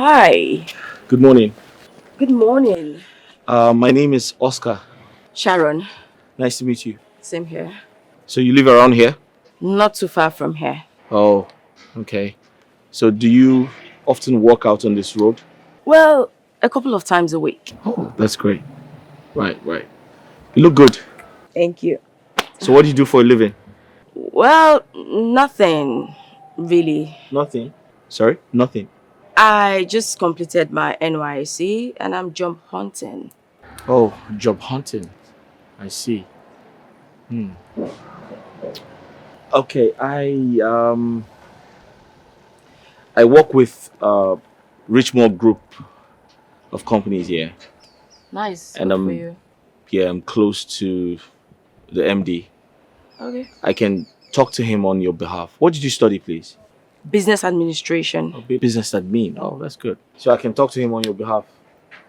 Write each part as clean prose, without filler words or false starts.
Hi. Good morning. Good morning. My name is Oscar. Sharon. Nice to meet you. Same here. So you live around here? Not too far from here. Oh, okay. So do you often walk out on this road? Well, a couple of times a week. Oh, that's great. Right. You look good. Thank you. So what do you do for a living? Well, nothing really. Nothing. Sorry? Nothing. I just completed my NYC and I'm job hunting. Oh, job hunting. I see. Okay, I work with Richmond Group of companies here. Nice. And Good for you. I'm close to the MD. Okay. I can talk to him on your behalf. What did you study, please? Business administration. Oh, business admin. Oh, that's good. So I can talk to him on your behalf.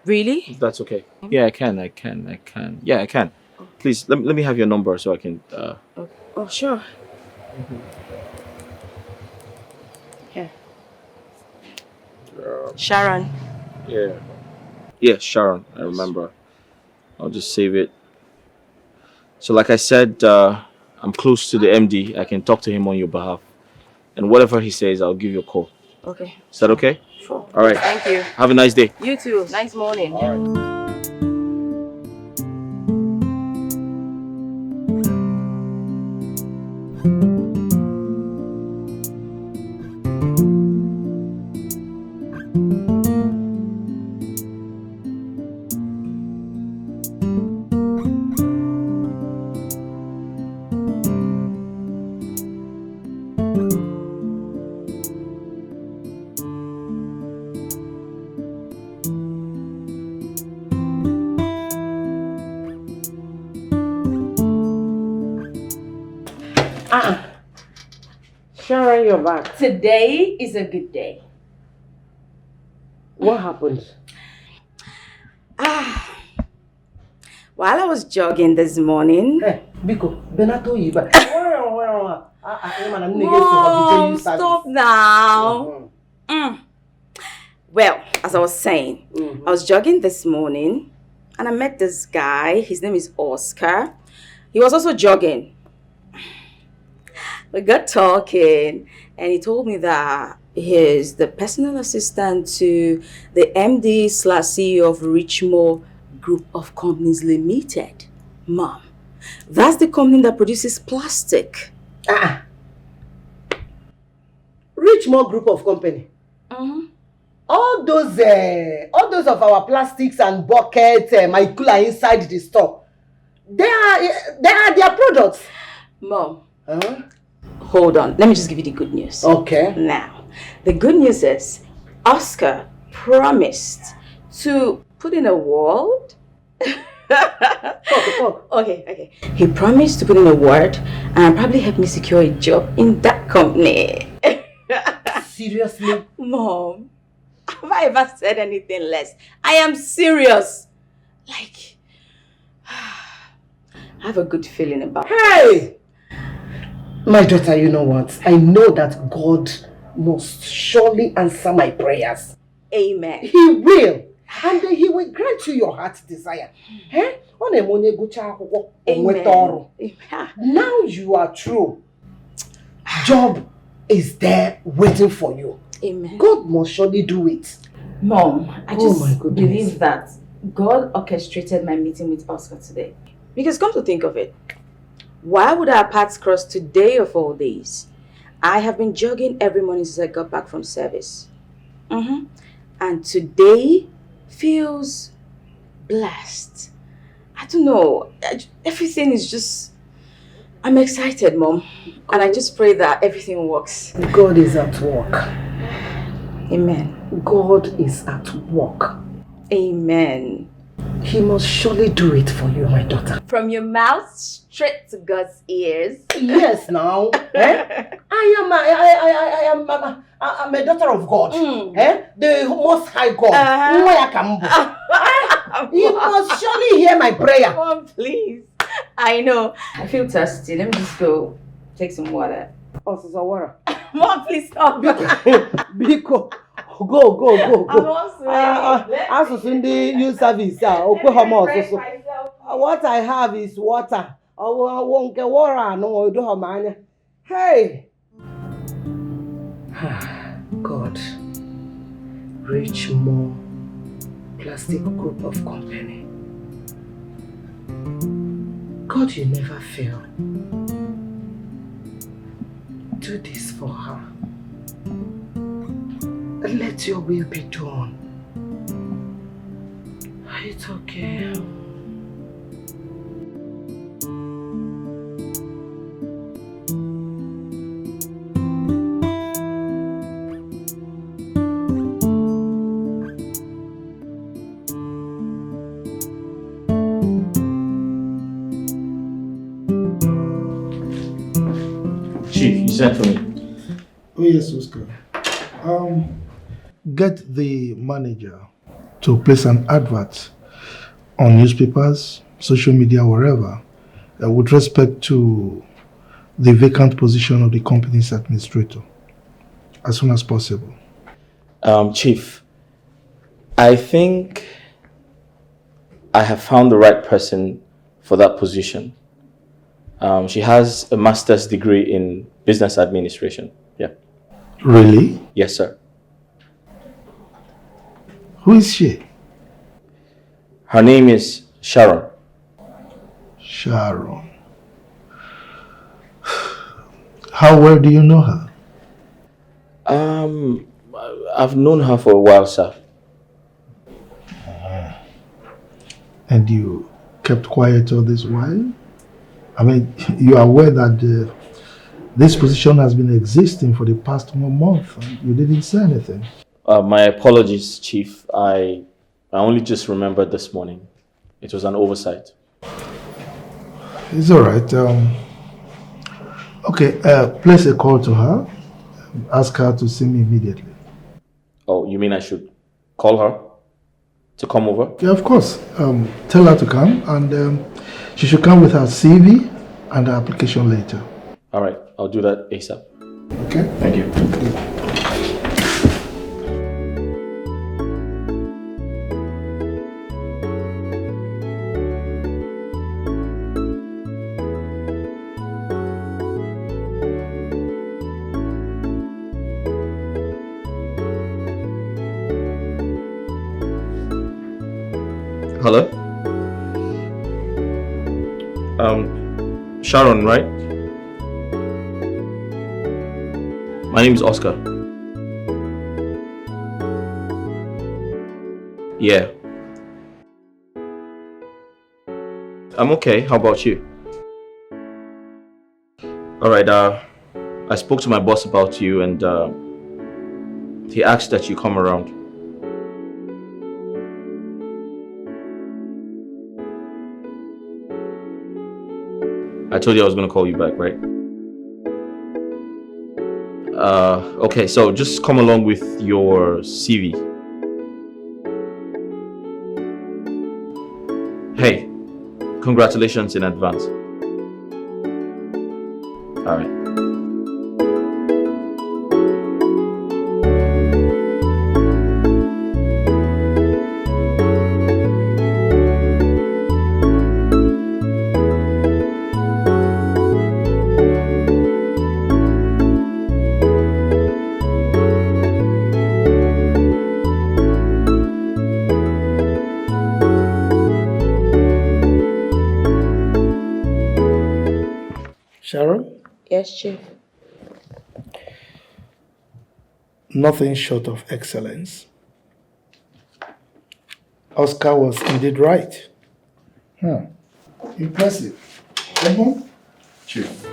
Really? If that's okay. Yeah, I can. Yeah, I can. Please, let me have your number so I can... Okay. Oh, sure. Here. Sharon. Yeah, Sharon. I remember. I'll just save it. So like I said, I'm close to the MD. I can talk to him on your behalf. And whatever he says, I'll give you a call. Okay. Is that okay? Sure. All right. Thank you. Have a nice day. You too. Nice morning. All right. Sharon, you're back. Today is a good day. What happened? While I was jogging this morning. Hey, Biko, Benato Yiba. Mom, stop now. Well, as I was saying, I was jogging this morning and I met this guy. His name is Oscar. He was also jogging. We got talking and he told me that he's the personal assistant to the MD/CEO of Richmond Group of Companies Limited. Mom, that's the company that produces plastic. Richmond Group of Company. All those of our plastics and buckets, my cooler inside the store. They are their products. Mom. Hold on. Let me just give you the good news. Okay. Now, the good news is Oscar promised to put in a word. Talk. Okay. He promised to put in a word and probably help me secure a job in that company. Seriously? Mom, have I ever said anything less? I am serious. Like, I have a good feeling about it. Hey! My daughter, you know what? I know that God must surely answer my prayers. Amen. He will. And He will grant you your heart's desire. Amen. Now you are true. Job is there waiting for you. Amen. God must surely do it. Mom, I just my goodness. believe that God orchestrated my meeting with Oscar today. Because come to think of it, why would our paths cross today of all days? I have been jogging every morning since I got back from service. And today feels blessed. I don't know. Everything is just... I'm excited, Mom. And I just pray that everything works. God is at work. Amen. God is at work. Amen. He must surely do it for you, my daughter. From your mouth straight to God's ears. Yes, now. I am a daughter of God. The Most High God. He must surely hear my prayer. Mom, please. I know. I feel thirsty. Let me just go take some water. Water. Mom, please stop. Biko, Go. I'm also Asụsụ ndị youth service what I have is water. Won't get water no do her man. Hey. God. Reach more plastic group of company. God, you never fail. Do this for her. Let your will be done. It's okay. Chief, you sent for me. Oh yes, Oscar. Get the manager to place an advert on newspapers, social media, wherever, with respect to the vacant position of the company's administrator, as soon as possible. Chief, I think I have found the right person for that position. She has a master's degree in business administration. Yeah. Really? Yes, sir. Who is she? Her name is Sharon. Sharon. How well do you know her? I've known her for a while, sir. And you kept quiet all this while? I mean, you are aware that this position has been existing for the past 1 month and you didn't say anything. My apologies, Chief. I only just remembered this morning. It was an oversight. It's all right. Okay, place a call to her. Ask her to see me immediately. Oh, you mean I should call her to come over? Yeah, of course. Tell her to come and she should come with her CV and her application later. All right, I'll do that ASAP. Okay? Thank you. Hello? Sharon, right? My name is Oscar. Yeah. I'm okay. How about you? Alright, I spoke to my boss about you and he asked that you come around. I told you I was going to call you back, right? Okay, so just come along with your CV. Hey, congratulations in advance. All right. Sharon? Yes, Chief. Nothing short of excellence. Oscar was indeed right. Impressive. Come on. Chief.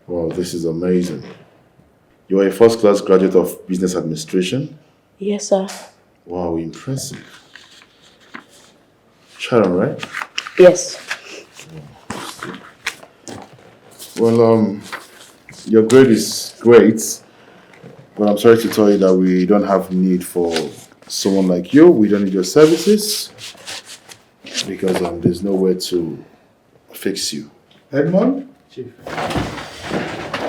Wow, this is amazing. You are a first-class graduate of business administration? Yes, sir. Wow, impressive. Sharon, right? Yes. Well, your grade is great, But I'm sorry to tell you that we don't have need for someone like you. We don't need your services because there's nowhere to fix you. Edmond? Chief.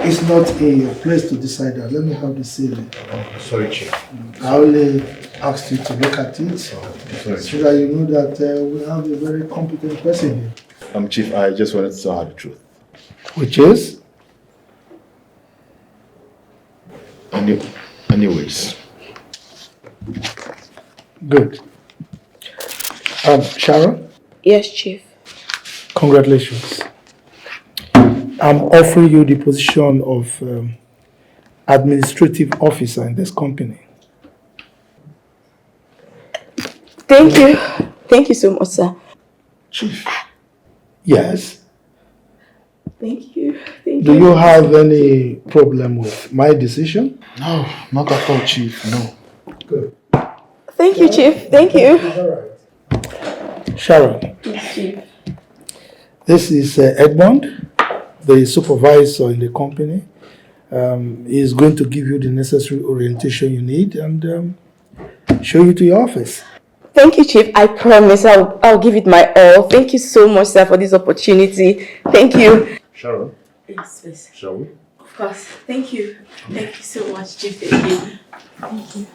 It's not in your place to decide that. Let me have the CV. Sorry, Chief. I only asked you to look at it so that you know that we have a very competent person here. Chief, I just wanted to tell her the truth. Which is? Anyways. Good. Sharon? Yes, Chief. Congratulations. I'm offering you the position of administrative officer in this company. Thank you. Thank you so much, sir. Chief? Yes? Thank you. Thank you. Do you have any problem with my decision? No, not at all, Chief. No. Good. Thank you, Chief. Thank you. All right. Sharon? Yes, Chief. This is Edmond, the supervisor in the company. He is going to give you the necessary orientation you need and show you to your office. Thank you, Chief. I promise I'll give it my all. Thank you so much, sir, for this opportunity. Thank you. Sharon? Yes, please. Shall we? Of course. Thank you. Thank you so much, Chief. Thank you. Thank you.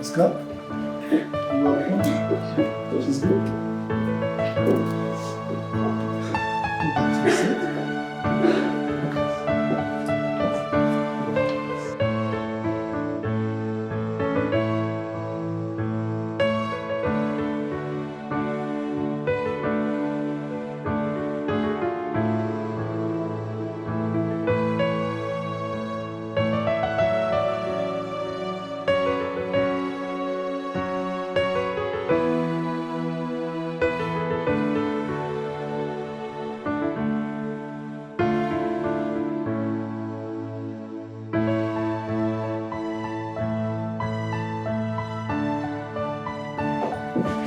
Scott? You welcome. This is good.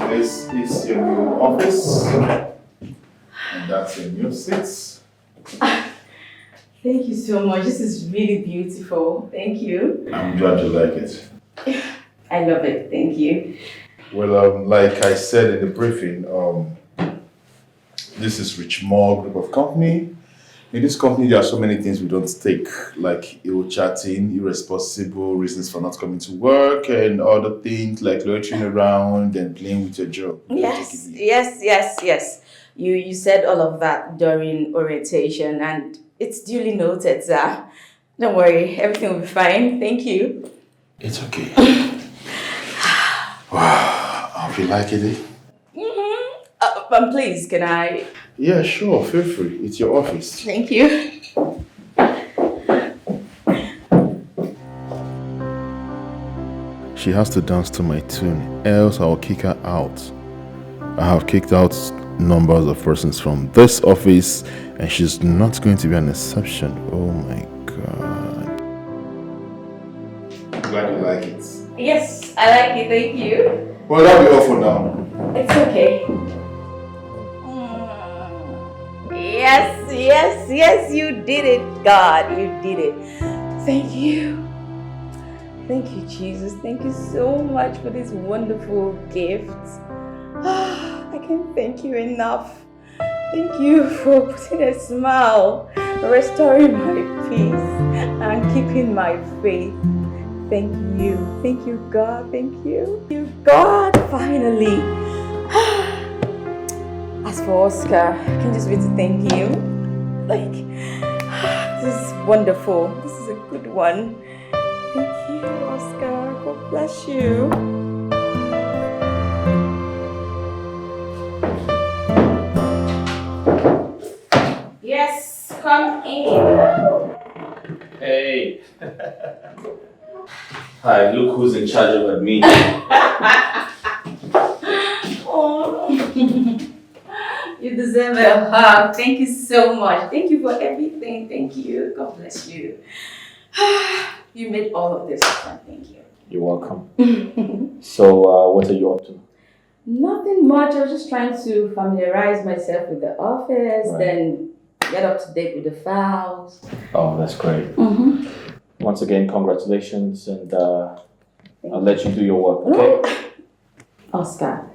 This is your new office. And that's your new seats. Thank you so much. This is really beautiful. Thank you. I'm glad you like it. I love it. Thank you. Well, like I said in the briefing, this is Richmore Group of Company. In this company, there are so many things we don't take, like ill-chatting, irresponsible reasons for not coming to work, and other things like loitering around and playing with your job. Yes. You said all of that during orientation, and it's duly noted, sir. Don't worry, everything will be fine. Thank you. It's okay. Wow, I hope you like it. Please, can I? Yeah, sure, feel free. It's your office. Thank you. She has to dance to my tune, else I'll kick her out. I have kicked out numbers of persons from this office, and she's not going to be an exception. Oh my God. Glad you like it. Yes, I like it. Thank you. Well, that'll be all for now. It's okay. Yes, you did it, God. You did it. Thank you. Thank you, Jesus. Thank you so much for this wonderful gift. I can't thank you enough. Thank you for putting a smile, restoring my peace, and keeping my faith. Thank you. Thank you, God. Thank you. Thank you, God. Finally. As for Oscar, I can just wait to thank him. Like, this is wonderful. This is a good one. Thank you, Oscar. God bless you. Yes, come in. Hey. Hi, look who's in charge of admin. Oh. You deserve a hug. Thank you so much. Thank you for everything. Thank you. God bless you. You made all of this happen. Thank you. You're welcome. So, what are you up to? Nothing much. I was just trying to familiarize myself with the office. Right. Then get up to date with the files. Oh, that's great. Once again, congratulations, and I'll let you do your work, okay? Oscar,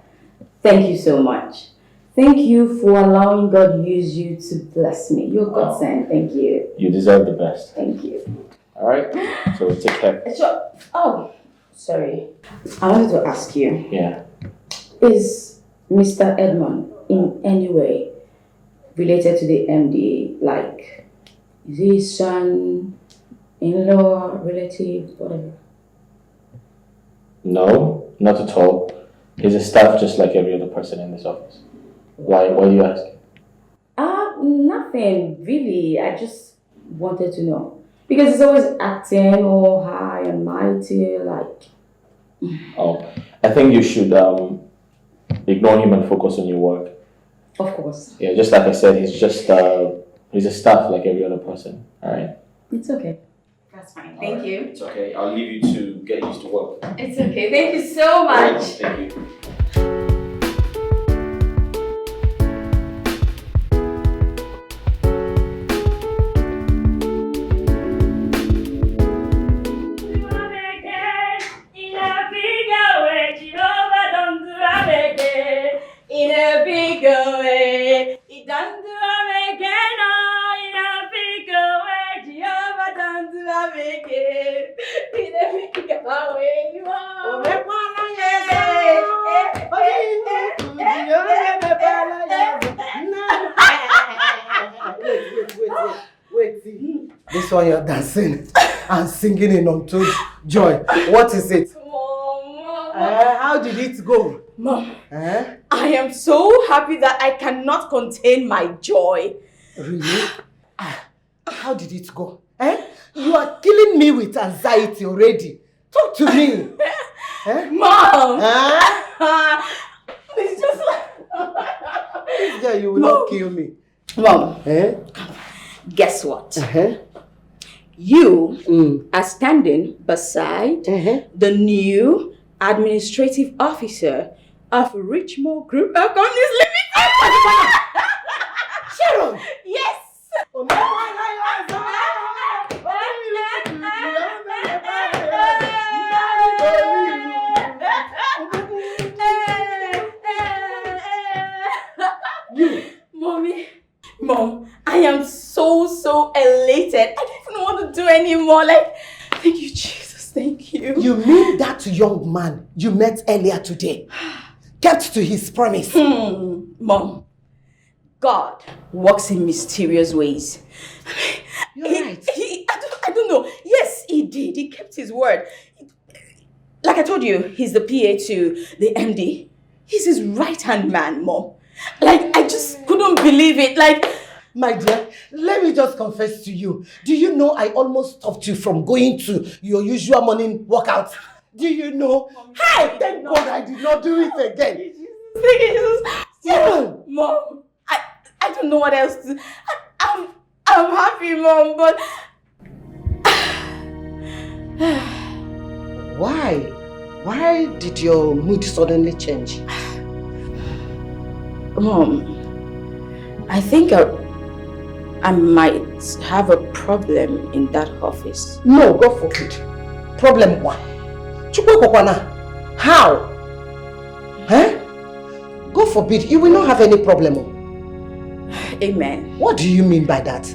thank you so much. Thank you for allowing God to use you to bless me. You're God sent. Thank you. You deserve the best. Thank you. All right? So take care. Sure. Oh, sorry. I wanted to ask you. Yeah. Is Mr. Edmond in any way related to the MD? Like, is he son, in-law, relative, whatever? No, not at all. He's a staff just like every other person in this office. Why do you ask? Nothing really. I just wanted to know. Because he's always acting all high and mighty, like... Oh, I think you should ignore him and focus on your work. Of course. Yeah, just like I said, he's just he's a staff like every other person. All right. It's okay. That's fine. Thank you. It's okay. I'll leave you to get used to work. It's okay. Thank you so much. Thank you. In a big way, it done to am again. Oh, in a big way, Jehovah done to am again. In a big way, oh. Wait. This one you're dancing and singing in untold joy. What is it? Mom. How did it go? Mom, I am so happy that I cannot contain my joy. Really? How did it go? You are killing me with anxiety already. Talk to me. Mom! It's just like... This girl, you will not kill me. Mom, guess what? You are standing beside the new administrative officer of Richmond Group of Companies Limited. Sharon! Yes! Mom, I am so elated. I don't even want to do anymore. Like, thank you, Jesus. Thank you. You mean that young man you met earlier today kept to his promise? Mom, God works in mysterious ways. You're right. I don't know. Yes, he did. He kept his word. Like I told you, he's the PA to the MD. He's his right-hand man, Mom. Like, I just couldn't believe it. Like, my dear, let me just confess to you. Do you know I almost stopped you from going to your usual morning workout? Do you know? Hi, thank God I did not do it again. Jesus. Mom, I don't know what else to... I'm happy, Mom, but... Why did your mood suddenly change? Mom, I think I might have a problem in that office. No, God forbid. Problem what? How? God forbid, you will not have any problem. Amen. What do you mean by that?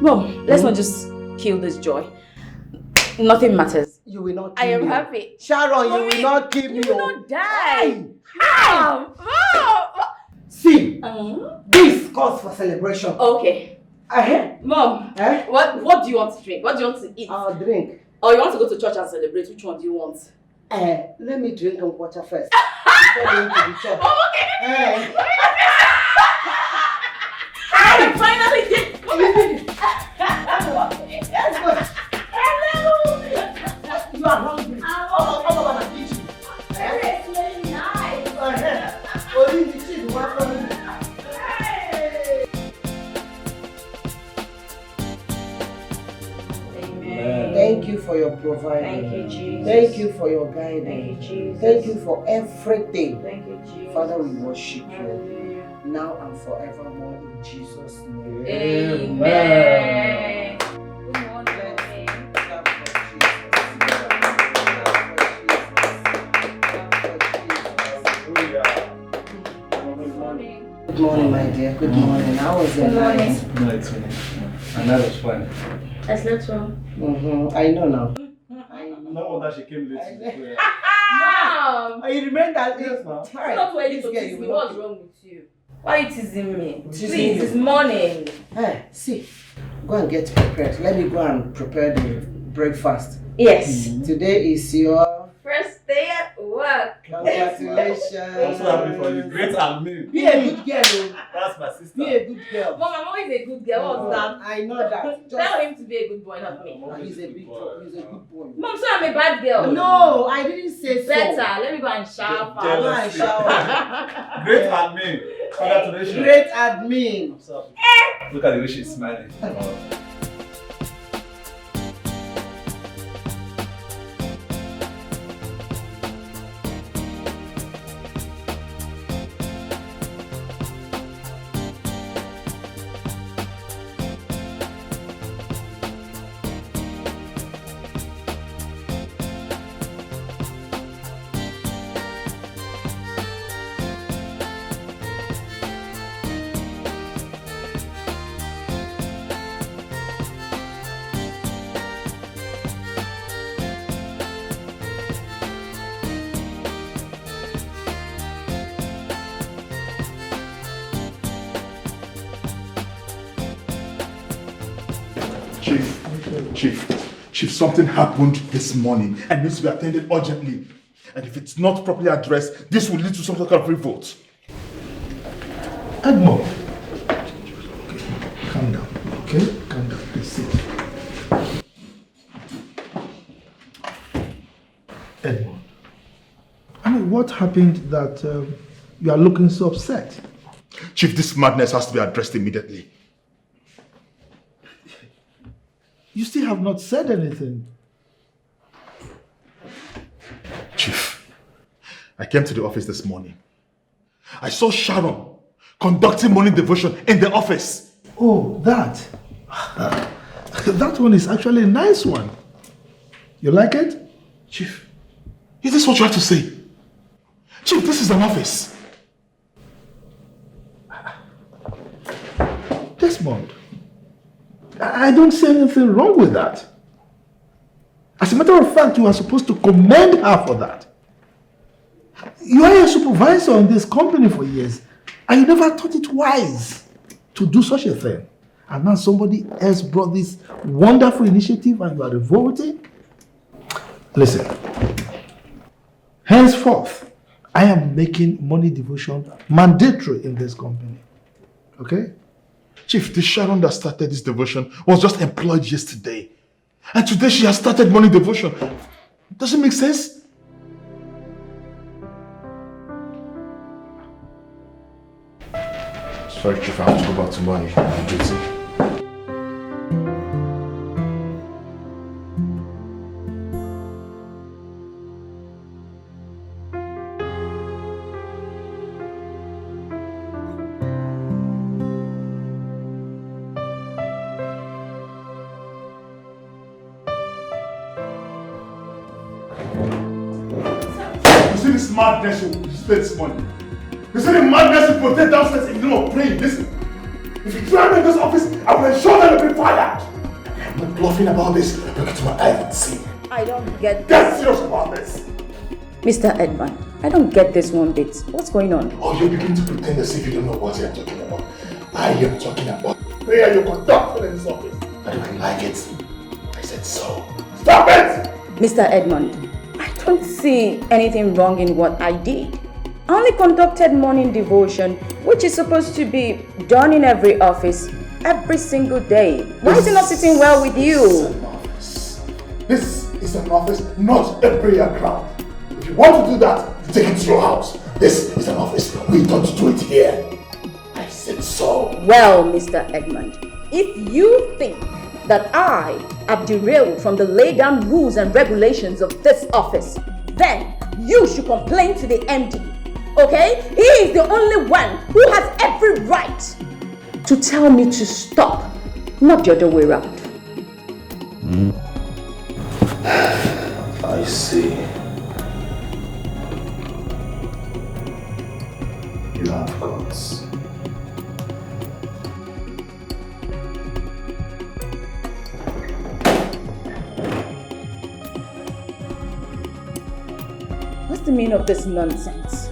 Mom, let's not just kill this joy. Nothing matters. You will not kill me. I am happy. Sharon, Mommy, you will not kill me. You will not die. Mom! See, this calls for celebration. Okay. Mom, what do you want to drink? What do you want to eat? I'll drink. Or you want to go to church and celebrate? Which one do you want? Let me drink some water first. Before going to the church. Oh, okay. I finally did. Hello. You are hungry. I'm going to eat you. It's very nice. Thank you for your providing. Thank you, Jesus. Thank you for your guiding. Thank you, Jesus. Thank you for everything. Thank you, Jesus. Father, we worship you. Hallelujah. now and forevermore in Jesus' name. Amen. Good morning. Good morning, my dear. Good morning. How was your night? No, it's finished. And that was fun. I slept well. I know now. No wonder she came late to the prayer. Mom! You remember that? Yes, ma'am. It's not ready to This tease me. girl, What's wrong with you? Why are you teasing me? Teasing Please, you. it's morning. Hey, see, go and get prepared. Let me go and prepare the breakfast. Yes. Today is your First day at work. congratulations. I'm so happy for you. Great admin. Be a good girl, oh. That's my sister. Be a good girl. Mom, I'm always a good girl. What's that? I know that. Tell him to be a good boy, not me. He's a big boy. He's a good boy. Mom, so I'm a bad girl. No, I didn't say so. Better. Let me go and shower. Go and shower. Great admin. Congratulations. Great admin. I'm so happy. Look at the way she's smiling. Chief, something happened this morning and needs to be attended urgently. And if it's not properly addressed, this will lead to some sort of revolt. Edmond. Calm down, okay? Calm down, please sit. Edmond. I mean, what happened that you are looking so upset? Chief, this madness has to be addressed immediately. You still have not said anything. Chief, I came to the office this morning. I saw Sharon conducting morning devotion in the office. Oh, that. That one is actually a nice one. You like it? Chief, is this what you have to say? Chief, this is an office. Desmond, I don't see anything wrong with that. As a matter of fact, you are supposed to commend her for that. You are a supervisor in this company for years, and you never thought it wise to do such a thing. And now somebody else brought this wonderful initiative and you are revolting? Listen, henceforth, I am making morning devotion mandatory in this company. Okay? Chief, the Sharon that started this devotion was just employed yesterday. And today she has started morning devotion. Does it make sense? Sorry, Chief, I have to go back to my duty. Madness you spend this money. You see the madness you protect downstairs in the middle of praying. Listen, if you try me in this office, I will ensure that you'll be fired. I'm not bluffing about this. Look into my eyes and see. I don't get Get serious about this. Mr. Edmund, I don't get this one bit. What's going on? Oh, you're beginning to pretend as if you don't know what you're talking about. I am talking about prayer you conduct in this office. I don't like it. I said so. Stop it! Mr. Edmund, I don't see anything wrong in what I did. I only conducted morning devotion, which is supposed to be done in every office, every single day. Why is it not sitting well with you? This is an office, not a prayer ground. If you want to do that, take it to your house. This is an office. We don't do it here. I said so. Well, Mr. Edmund, if you think that I have derailed from the laid down rules and regulations of this office, then you should complain to the MD. Okay? He is the only one who has every right to tell me to stop, not the other way around. I see. You have guts. What's the meaning of this nonsense?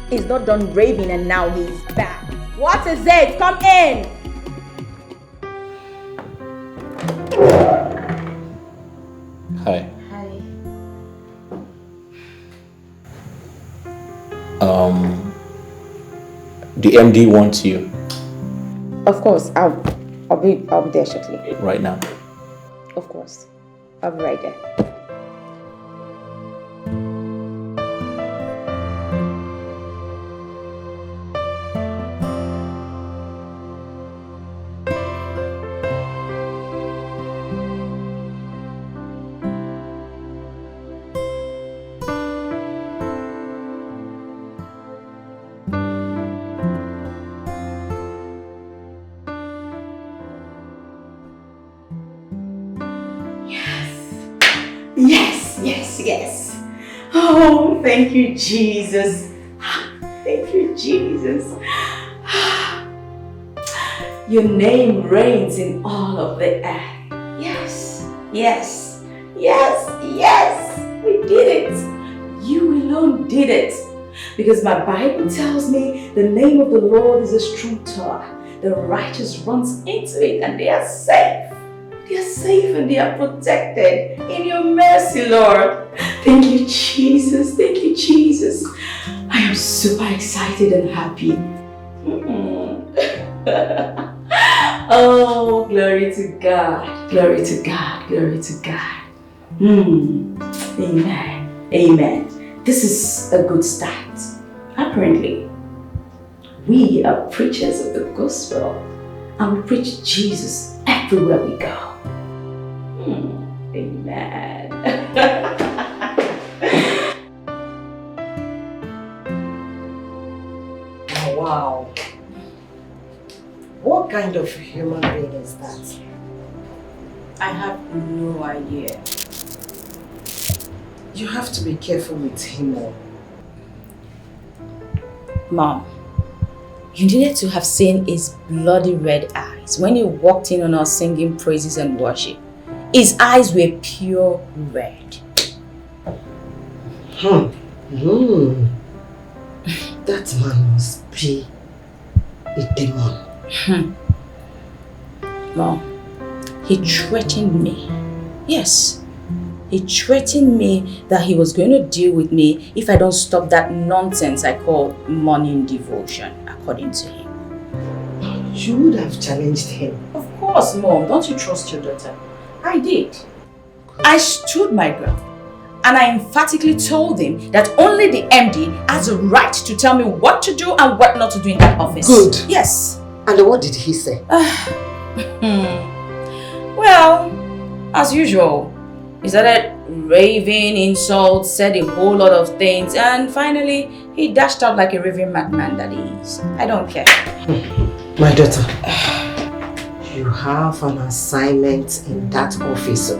He's not done raving and now he's back. What is it? Come in! Hi. Hi. The MD wants you Of course, I'll be there shortly. right now. Of course. I'll be right there. Yes. Oh, thank you, Jesus. Thank you, Jesus. Your name reigns in all of the earth. Yes. We did it. You alone did it. Because my Bible tells me the name of the Lord is a strong tower. The righteous runs into it and they are safe. They are safe and they are protected in your mercy, Lord. Thank you, Jesus. Thank you, Jesus. I am super excited and happy. Oh, glory to God. Glory to God. Glory to God. Amen. This is a good start. Apparently, we are preachers of the gospel and we preach Jesus everywhere we go. Amen. Wow. What kind of human being is that? I have no idea. You have to be careful with him. Mom, you needed to have seen his bloody red eyes when he walked in on us singing praises and worship. His eyes were pure red. That man must be a demon. Mom, he threatened me. Yes, he threatened me that he was going to deal with me if I don't stop that nonsense I call morning devotion, according to him. You would have challenged him. Of course, Mom. Don't you trust your daughter? I did. I stood my ground and I emphatically told him that only the MD has a right to tell me what to do and what not to do in that office. Good. Yes. And what did he say? Well, as usual, he started raving, insults, said a whole lot of things, and finally he dashed out like a raving madman that he is. I don't care. My daughter, you have an assignment in that office.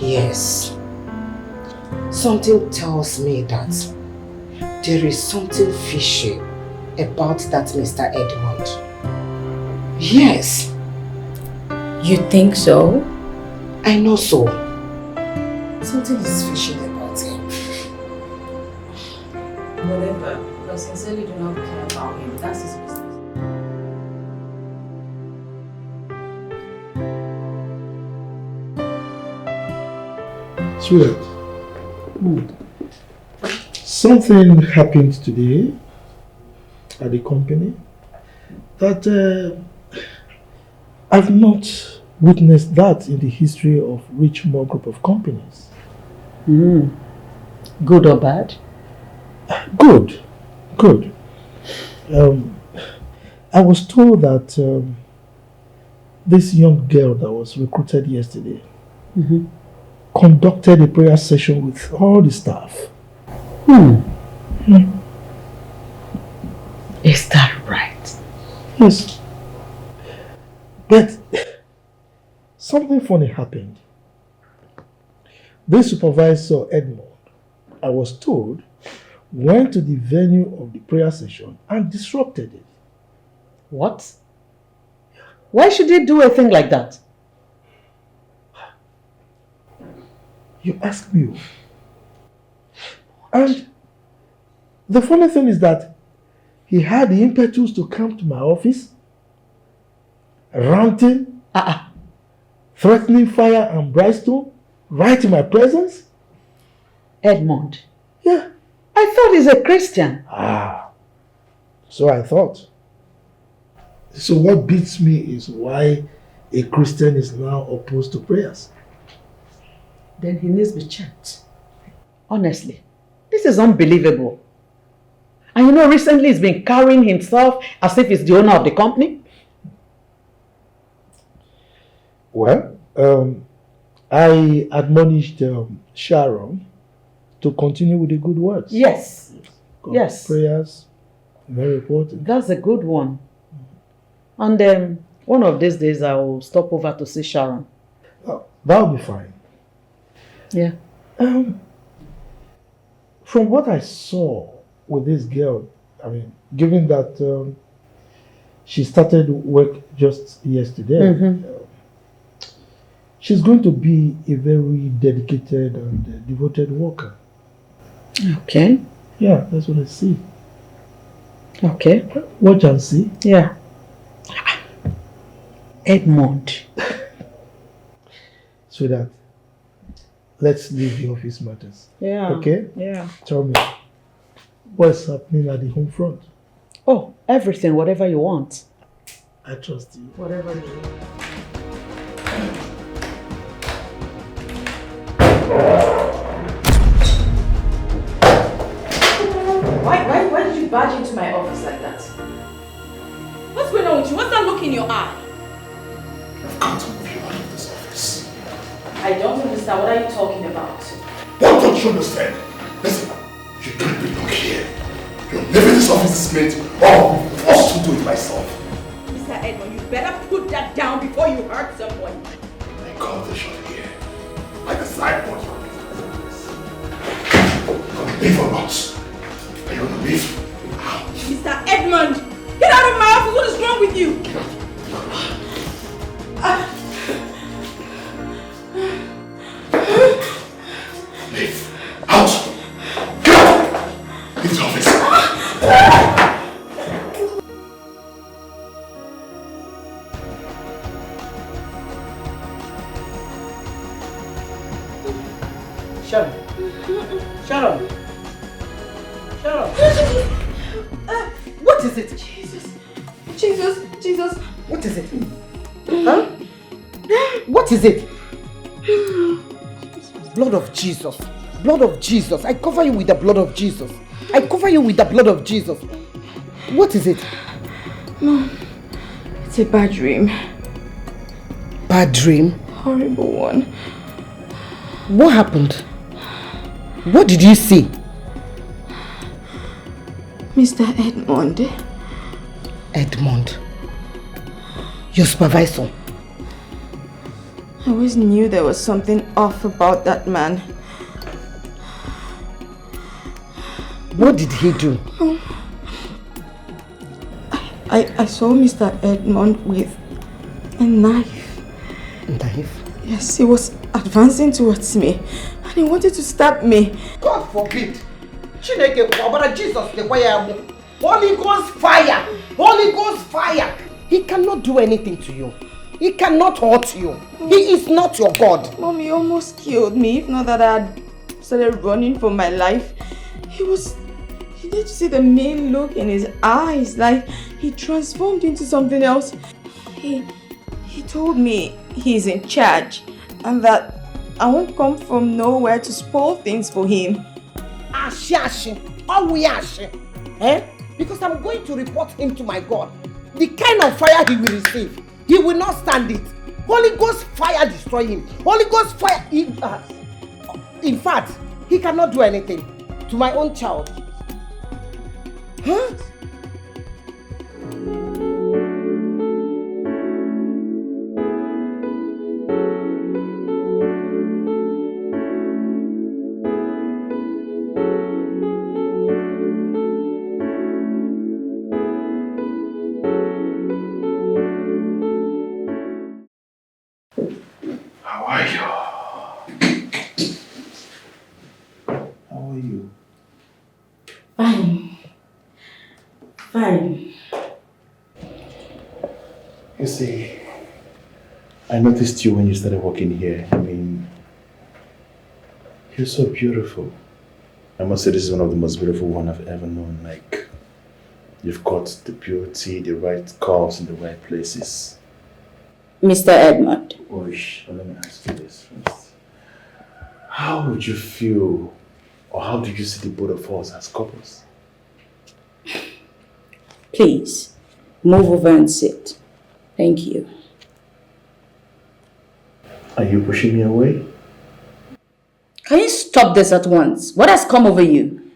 Yes. Something tells me that there is something fishy about that Mr. Edmund. Yes. You think so? I know so. Something is fishy about him. Whatever. I sincerely do not care about him. That's his business. Sweetheart, something happened today at the company that I've not witnessed that in the history of Richmond Group of Companies. Good or bad? Good. I was told that this young girl that was recruited yesterday conducted a prayer session with all the staff. Is that right? Yes. But something funny happened. This supervisor, Edmond, I was told, went to the venue of the prayer session and disrupted it. What? Why should he do a thing like that? You ask me. And the funny thing is that he had the impetus to come to my office, ranting, threatening fire and brimstone, right in my presence. Edmond? Yeah. I thought he's a Christian. So I thought. So what beats me is why a Christian is now opposed to prayers. Then he needs to be checked. Honestly, this is unbelievable. And you know, recently he's been carrying himself as if he's the owner of the company. Well, I admonished Sharon to continue with the good works. Yes. Yes. Prayers, very important. That's a good one. And one of these days I will stop over to see Sharon. That'll be fine. Yeah. From what I saw with this girl, I mean, given that she started work just yesterday, she's going to be a very dedicated and devoted worker. Okay. Yeah, that's what I see. Okay. Watch and see. Yeah. Edmond. Sweetheart, let's leave the office matters. Yeah. Okay? Yeah. Tell me, what's happening at the home front? Oh, everything, whatever you want. I trust you. Whatever you want. Why did you barge into my office like that? What's going on with you? What's that look in your eye? I've got to move you out of this office. I don't understand. What are you talking about? What don't you understand? Listen, you don't belong here. You're leaving this office this minute, or I'll be forced to do it myself. Mr. Edmond, you better put that down before you hurt someone. I call this shot here. Like a sideboard you're leave or not? Are you gonna leave? Mr. Edmond, get out of my office. What is wrong with you? Get out. Leave. Out! Get out! Leave this office. Sharon. Sharon. Sharon. What is it? Jesus. What is it? Huh? What is it? Blood of Jesus. Blood of Jesus. I cover you with the blood of Jesus. I cover you with the blood of Jesus. What is it? Mom, it's a bad dream. Bad dream? Horrible one. What happened? What did you see? Mr. Edmond. Edmond. Your supervisor. I always knew there was something off about that man. What did he do? I saw Mr. Edmond with a knife. Knife? Yes, he was advancing towards me and he wanted to stab me. God forbid. Chinenye, Jesus, the fire. Holy Ghost fire. Holy Ghost fire. He cannot do anything to you. He cannot hurt you. He is not your God. Mom, he almost killed me. If not that I had started running for my life. You did see the mean look in his eyes, like he transformed into something else. He told me he's in charge and that I won't come from nowhere to spoil things for him. Ashi. Oh, we ashi. Because I'm going to report him to my God. The kind of fire he will receive, he will not stand it. Holy Ghost fire destroy him. Holy Ghost fire. In fact, he cannot do anything to my own child. Huh? Fine. You see, I noticed you when you started working here. I mean, you're so beautiful. I must say this is one of the most beautiful ones I've ever known. Like, you've got the beauty, the right curves in the right places. Mr. Edmund. Oish, let me ask you this first. How would you feel, or how do you see the both of us as couples? Please, move over and sit. Thank you. Are you pushing me away? Can you stop this at once? What has come over you?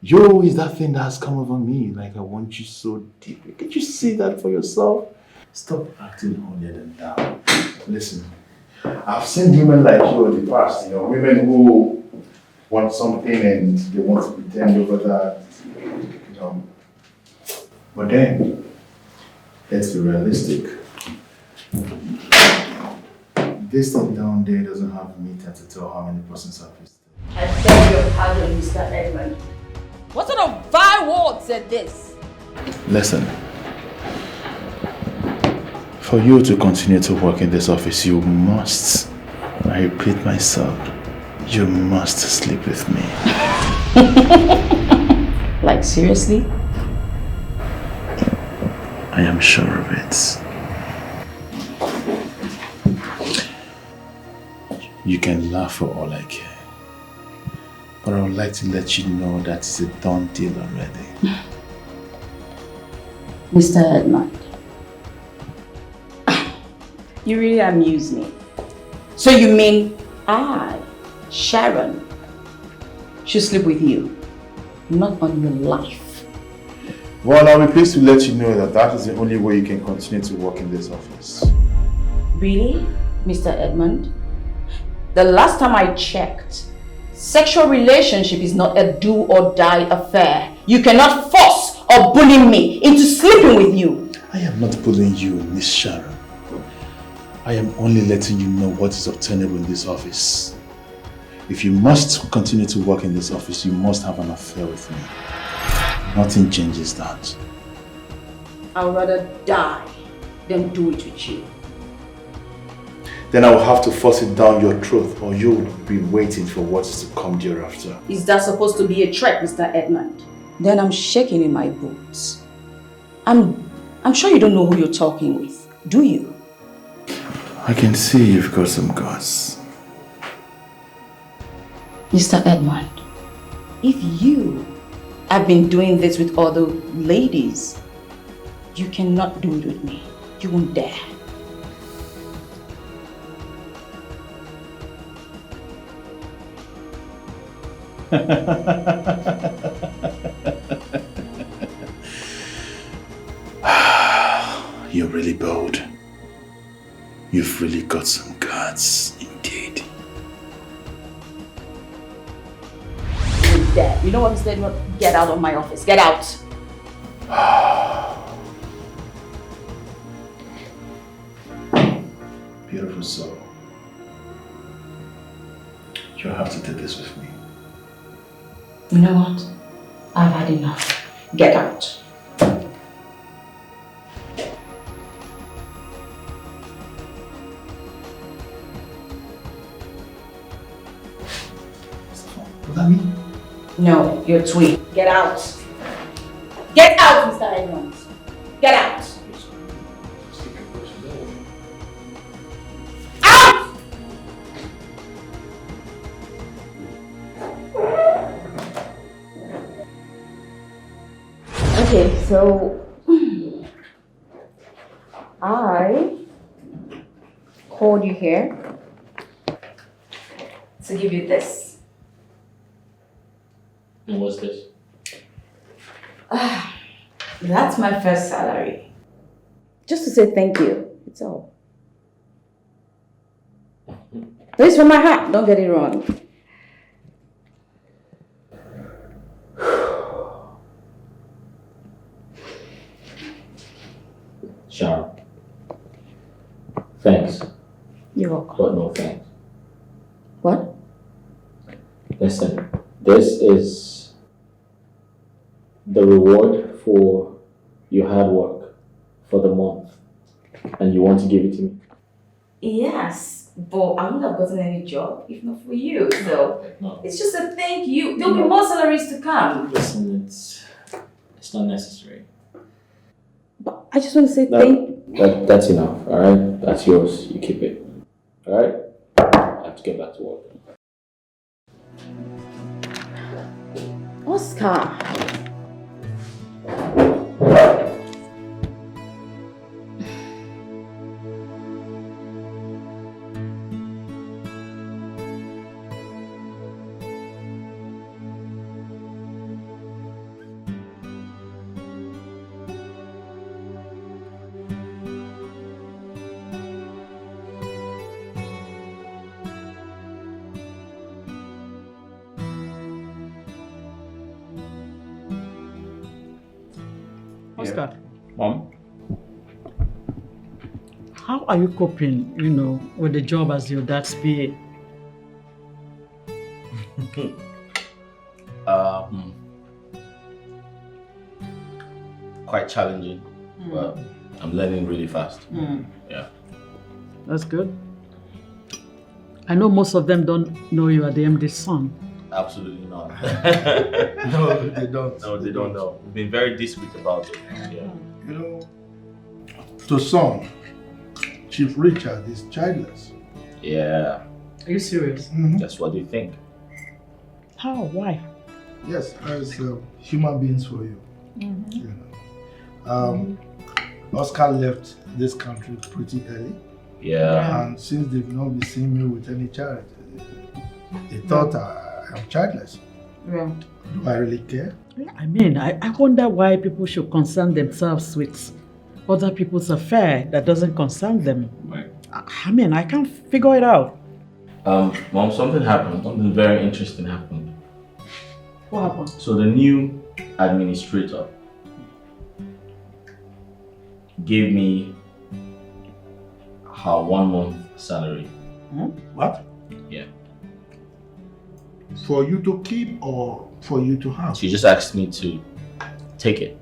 Yo, is that thing that has come over me. Like, I want you so deeply. Can't you see that for yourself? Stop acting holier than thou. Listen, I've seen women like you in the past, you know, women who want something and they want to pretend over that, you know. But then, let's be realistic. This thing down there doesn't have meter to tell how many persons have visited. I beg your pardon, Mr. Edmund. What sort of vile word said this? Listen. For you to continue to work in this office, you must, I repeat myself, you must sleep with me. Like, seriously? I am sure of it. You can laugh for all I care. But I would like to let you know that it's a done deal already. Mr. Edmund, you really amuse me. So you mean I, Sharon, should sleep with you, not on your life? Well, I'll be pleased to let you know that that is the only way you can continue to work in this office. Really, Mr. Edmund? The last time I checked, sexual relationship is not a do or die affair. You cannot force or bully me into sleeping with you. I am not bullying you, Miss Sharon. I am only letting you know what is obtainable in this office. If you must continue to work in this office, you must have an affair with me. Nothing changes that. I'd rather die than do it with you. Then I will have to force it down your throat, or you will be waiting for what is to come thereafter. Is that supposed to be a threat, Mr. Edmund? Then I'm shaking in my boots. I'm sure you don't know who you're talking with, do you? I can see you've got some guts. Mr. Edmund, if you have been doing this with other ladies, you cannot do it with me. You won't dare. You're really bold. You've really got some guts, indeed. You're dead. You know what, Mr. Edmund? Get out of my office. Get out. Beautiful soul. You'll have to take this with me. You know what? I've had enough. Get out. What that mean? No, you're tweet. Get out. Get out, Mr. Edmund. Get out. Out! Okay, so I called you here to give you this. And what's this? That's my first salary. Just to say thank you. It's all. This is from my heart. Don't get it wrong. Sharon. Thanks, You're welcome. but no thanks. What? Listen, this is the reward for your hard work for the month. And you want to give it to me? Yes, but I wouldn't have gotten any job if not for you. So No. it's just a thank you. There'll be more salaries to come. Listen, it's not necessary. But I just want to say That's enough, alright? That's yours. You keep it. Alright? I have to get back to work. Oscar. Oscar, Mom? how are you coping, with the job as your dad's PA? Quite challenging, but I'm learning really fast. Yeah. That's good. I know most of them don't know you are the MD's son. Absolutely not. No, they don't. No, they don't know. We've been very discreet about it. Yeah. To some, Chief Richard is childless. Yeah, Are you serious? that's what they think. How? Why? Yes, as human beings for you. Oscar left this country pretty early, Yeah. and since they've not been seeing me with any child, they thought I am childless. Yeah. Do I really care? I mean, I wonder why people should concern themselves with other people's affair that doesn't concern them. Right. I mean, I can't figure it out. Mom, something happened. Something very interesting happened. What happened? So the new administrator gave me her 1 month salary. What? Yeah. For you to keep or for you to have? She just asked me to take it.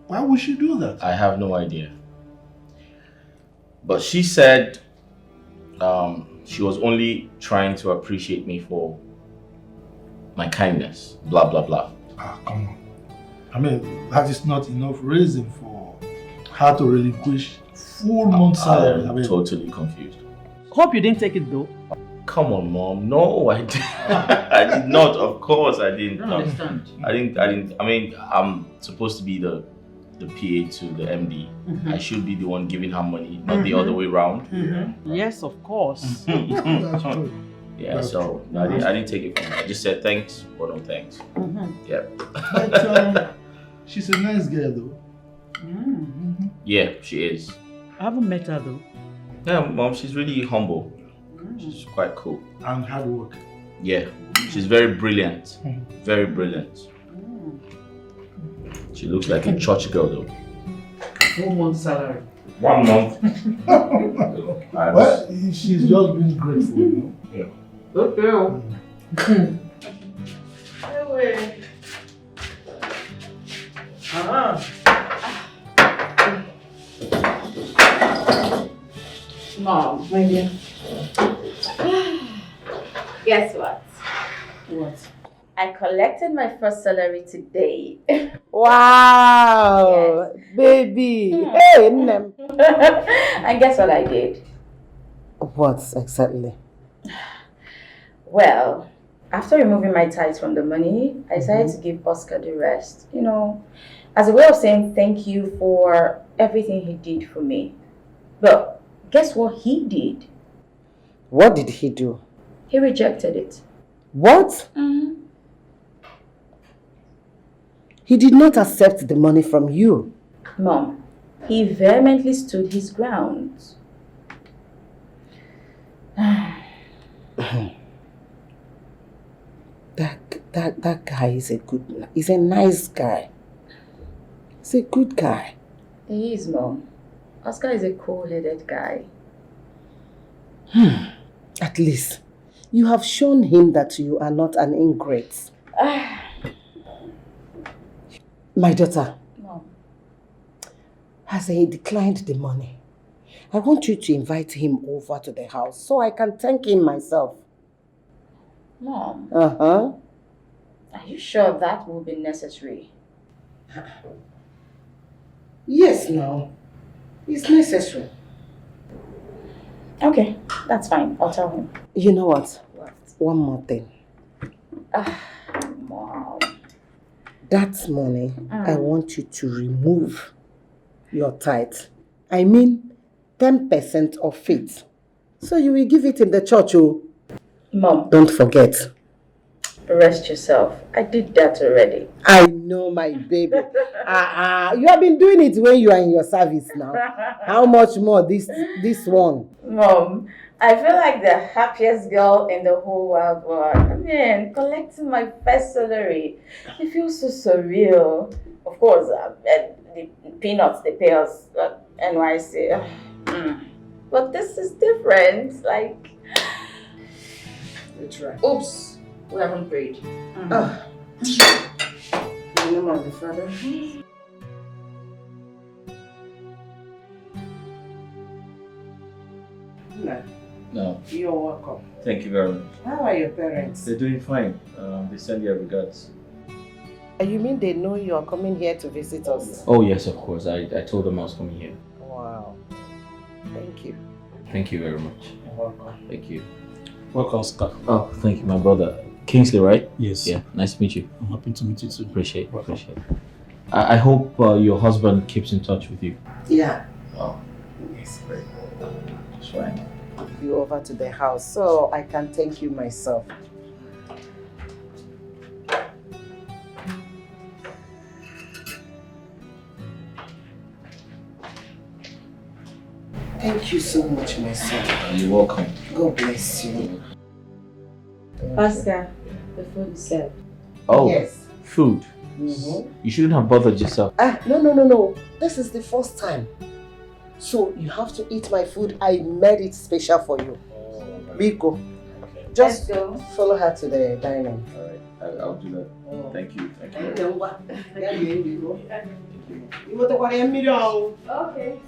Why would she do that? I have no idea. But she said she was only trying to appreciate me for my kindness. Blah, blah, blah. Ah, come on. I mean, that is not enough reason for her to relinquish full month salary. I I'm mean, totally confused. Hope you didn't take it though. Come on, Mom. No, I did. I did not. Of course, I didn't. I don't understand. I didn't. I mean, I'm supposed to be the PA to the MD. I should be the one giving her money, not the other way around. Yes, of course. that's true. Yeah. That's So true. I didn't take it from her. I just said thanks, but no thanks. Yeah. But she's a nice girl though. Yeah, she is. I haven't met her though. Yeah, Mom. She's really humble. She's quite cool. And hard work. Yeah. She's very brilliant. Very brilliant. She looks like a church girl though. Full month salary. 1 month. Well, she's just been grateful, Yeah. Good girl. Mom. My dear. Guess what? What? I collected my first salary today. Wow, baby. Hey, Nnem. And guess what I did? What exactly? Well, after removing my tithes from the money, I decided to give Oscar the rest. As a way of saying thank you for everything he did for me. But guess what he did? What did he do? He rejected it. What? Mm-hmm. He did not accept the money from you. Mom, he vehemently stood his ground. That guy is he's a nice guy. He's a good guy. He is, Mom. Oscar is a cool-headed guy. At least, you have shown him that you are not an ingrate. My daughter, Mom. has he declined the money? I want you to invite him over to the house so I can thank him myself. Mom, Uh-huh. are you sure that will be necessary? Yes, no. It's necessary. Okay, that's fine. I'll tell him. You know what? What? One more thing. Mom. That money, I want you to remove your tithe. I mean, 10% of it. So you will give it in the church, oh. Mom, Don't forget. rest yourself. I did that already. I know, my baby. You have been doing it when you are in your service now. How much more this one? Mom, I feel like the happiest girl in the whole wide world. I mean, collecting my first salary. It feels so surreal. Of course, the peanuts they pay us at NYC. But this is different. Like, That's right. oops, we haven't prayed. In the name of the Father. No, You're welcome. thank you very much. How are your parents? They're doing fine. They send their regards. You mean they know you are coming here to visit us? Oh yes, of course. I told them I was coming here. Wow. Thank you. Thank you very much. You're welcome. Thank you. Welcome, Oscar. Oh, thank you, my brother. Kingsley, right? Yes. Yeah, nice to meet you. I'm happy to meet you too. Appreciate Welcome. it. I hope your husband keeps in touch with you. Yeah. Oh, Yes. great. That's fine. You over to the house so I can thank you myself. Thank you so much, my son. You're welcome. God bless you. Oscar, the food is served. Oh, Yes. food. Mm-hmm. You shouldn't have bothered yourself. No. This is the first time. So you have to eat my food. I made it special for you. Biko. Just Let's go. follow her to the dining. Alright, I'll do that. Thank you. Thank you. Okay.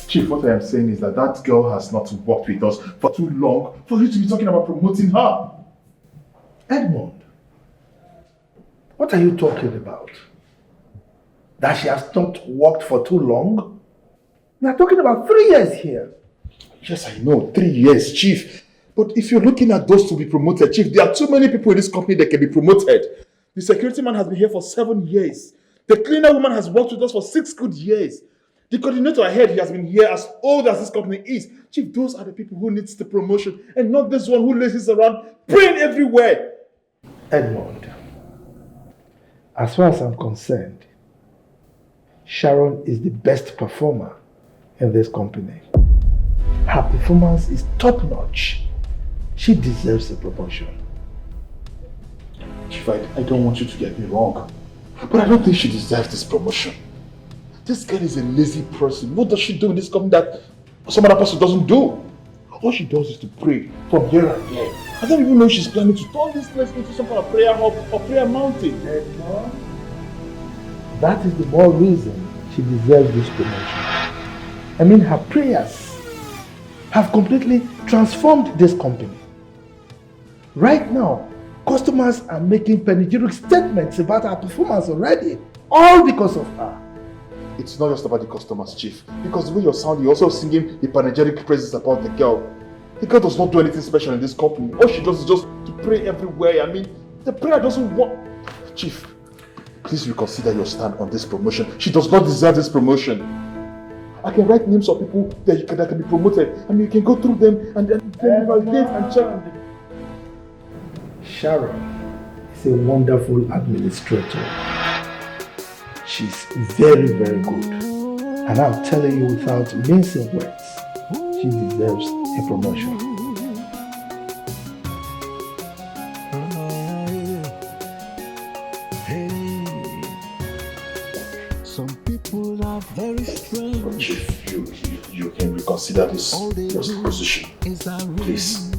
Chief, what I am saying is that that girl has not worked with us for too long for you to be talking about promoting her. Edmond, what are you talking about? That she has not worked for too long? We are talking about 3 years here. Yes, I know, 3 years, Chief. But if you're looking at those to be promoted, Chief, there are too many people in this company that can be promoted. The security man has been here for 7 years. The cleaner woman has worked with us for 6 good years. The coordinator ahead, he has been here as old as this company is. Chief, those are the people who needs the promotion and not this one who laces around praying everywhere. Edmond, as far as I'm concerned, Sharon is the best performer in this company. Her performance is top-notch. She deserves a promotion. Chief, I don't want you to get me wrong, but I don't think she deserves this promotion. This girl is a lazy person. What does she do in this company that some other person doesn't do? All she does is to pray from here and there. I don't even know if she's planning to turn this place into some kind of prayer hub or prayer mountain. Edmond, that is the more reason she deserves this promotion. I mean, her prayers have completely transformed this company. Right now, customers are making panegyric statements about her performance already, all because of her. it's not just about the customers, Chief. Because the way you're sounding, you're also singing the panegyric praises about the girl. The girl does not do anything special in this company. All she does is just to pray everywhere. I mean, the prayer doesn't work. Chief, please reconsider your stand on this promotion. She does not deserve this promotion. I can write names of people that can be promoted. I mean, you can go through them and then validate and check. Sharon is a wonderful administrator. She's very, very good. And I'm telling you without mincing words, she deserves a promotion. Some people are very strange. Chief, you can reconsider this position, please.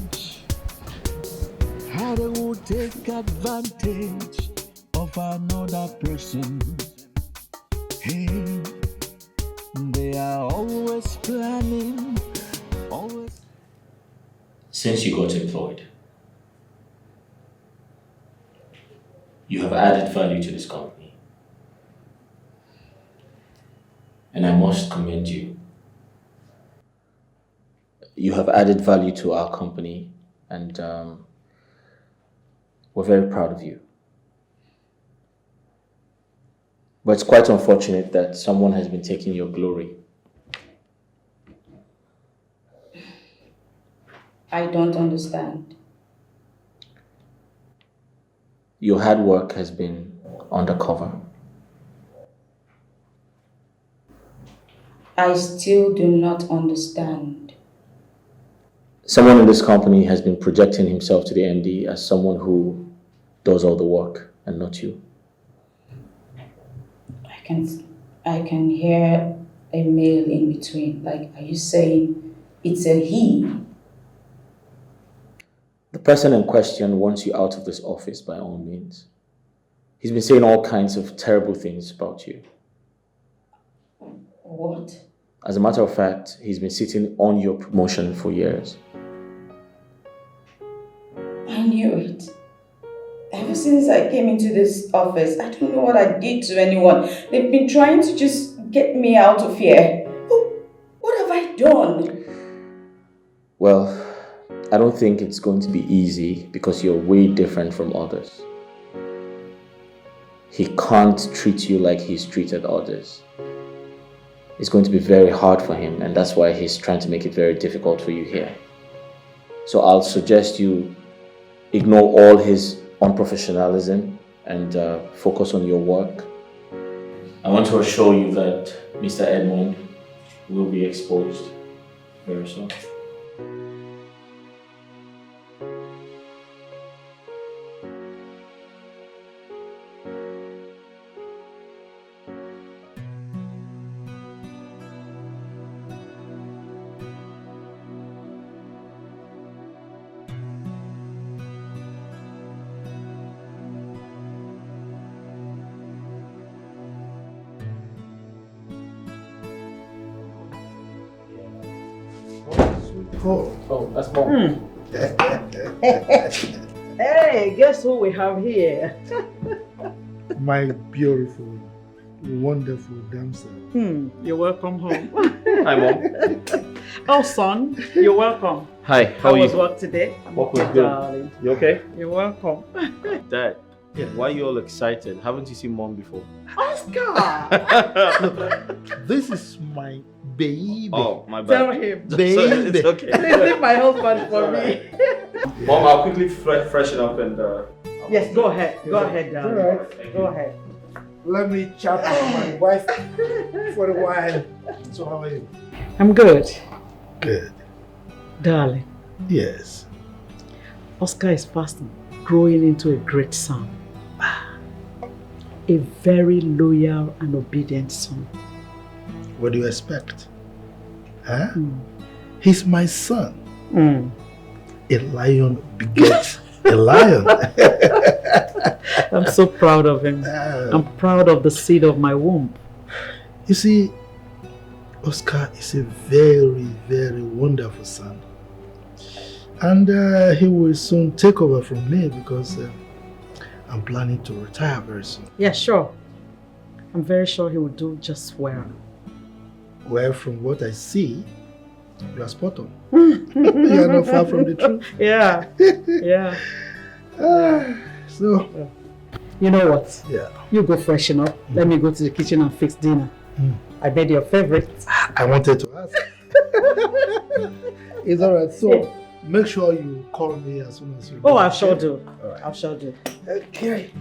How they will take advantage of another person. Hey, they are always planning, always. Since you got employed, you have added value to this company. And I must commend you. You have added value to our company, and we're very proud of you. But it's quite unfortunate that someone has been taking your glory. I don't understand. Your hard work has been undercover. I still do not understand. Someone in this company has been projecting himself to the MD as someone who does all the work and not you. I can hear a male in between. Like, are you saying it's a he? The person in question wants you out of this office by all means. He's been saying all kinds of terrible things about you. What? As a matter of fact, he's been sitting on your promotion for years. I knew it. Ever since I came into this office, I don't know what I did to anyone. They've been trying to just get me out of here. What have I done? Well, I don't think it's going to be easy because you're way different from others. He can't treat you like he's treated others. It's going to be very hard for him, and that's why he's trying to make it very difficult for you here. So I'll suggest you ignore all his unprofessionalism and focus on your work. I want to assure you that Mr. Edmond will be exposed very soon. Oh, that's mom. Hey, guess who we have here? My beautiful, wonderful damsel. You're welcome home. Hi, Mom. Oh, son, you're welcome. Hi, How was work today? Work was good. Darling. You okay? You're welcome. Dad, why are you all excited? Haven't you seen Mom before? Oscar! This is my baby. Oh, my bad. Tell him. Baby. It's okay. Please leave my husband for me. Mom, I'll quickly freshen up and... Yes, go ahead. Go ahead, darling. All right. Go ahead. Let me chat with my wife for a while. So how are you? I'm good. Good. Darling, Yes. Oscar is fast growing into a great son. A very loyal and obedient son. What do you expect? Huh? He's my son. A lion begets a lion. I'm so proud of him. I'm proud of the seed of my womb. You see, Oscar is a very, very wonderful son. And he will soon take over from me because I'm planning to retire very soon. Yeah, sure. I'm very sure he will do just well. Well, from what I see, you are spot on. You are not far from the truth. Yeah. Yeah. So, you know what? Yeah. You go freshen up. Let me go to the kitchen and fix dinner. I bet your favorite. I wanted to ask. It's alright. So, make sure you call me as soon as you. Oh, I sure do. All right. I sure do. Okay.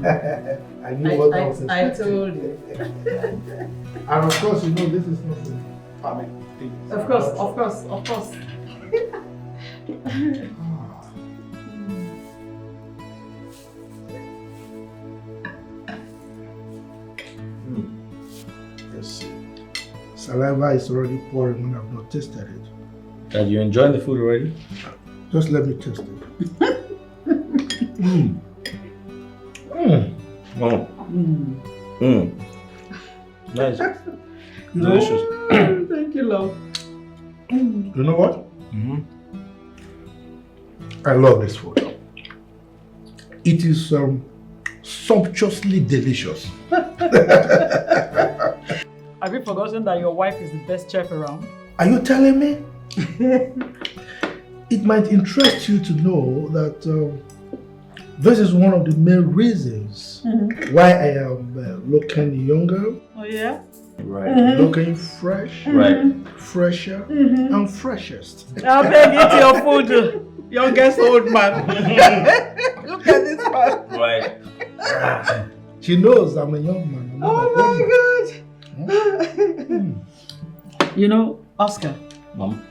I knew what I was I expecting. told you. And of course, you know this is not a family thing. Of course. Yes. Saliva is already pouring when I've not tasted it. Are you enjoying the food already? Just let me taste it. Oh. Nice. Delicious. Thank you, love. You know what? I love this food. It is sumptuously delicious. Have you forgotten that your wife is the best chef around? Are you telling me? It might interest you to know that this is one of the main reasons why I am looking younger. Oh yeah? Right. Looking fresh. Right. Fresher and freshest. I beg eat your food, youngest old man. Look at this man. Right. She knows I'm a young man. I'm not a old man. You know, Oscar, Mom?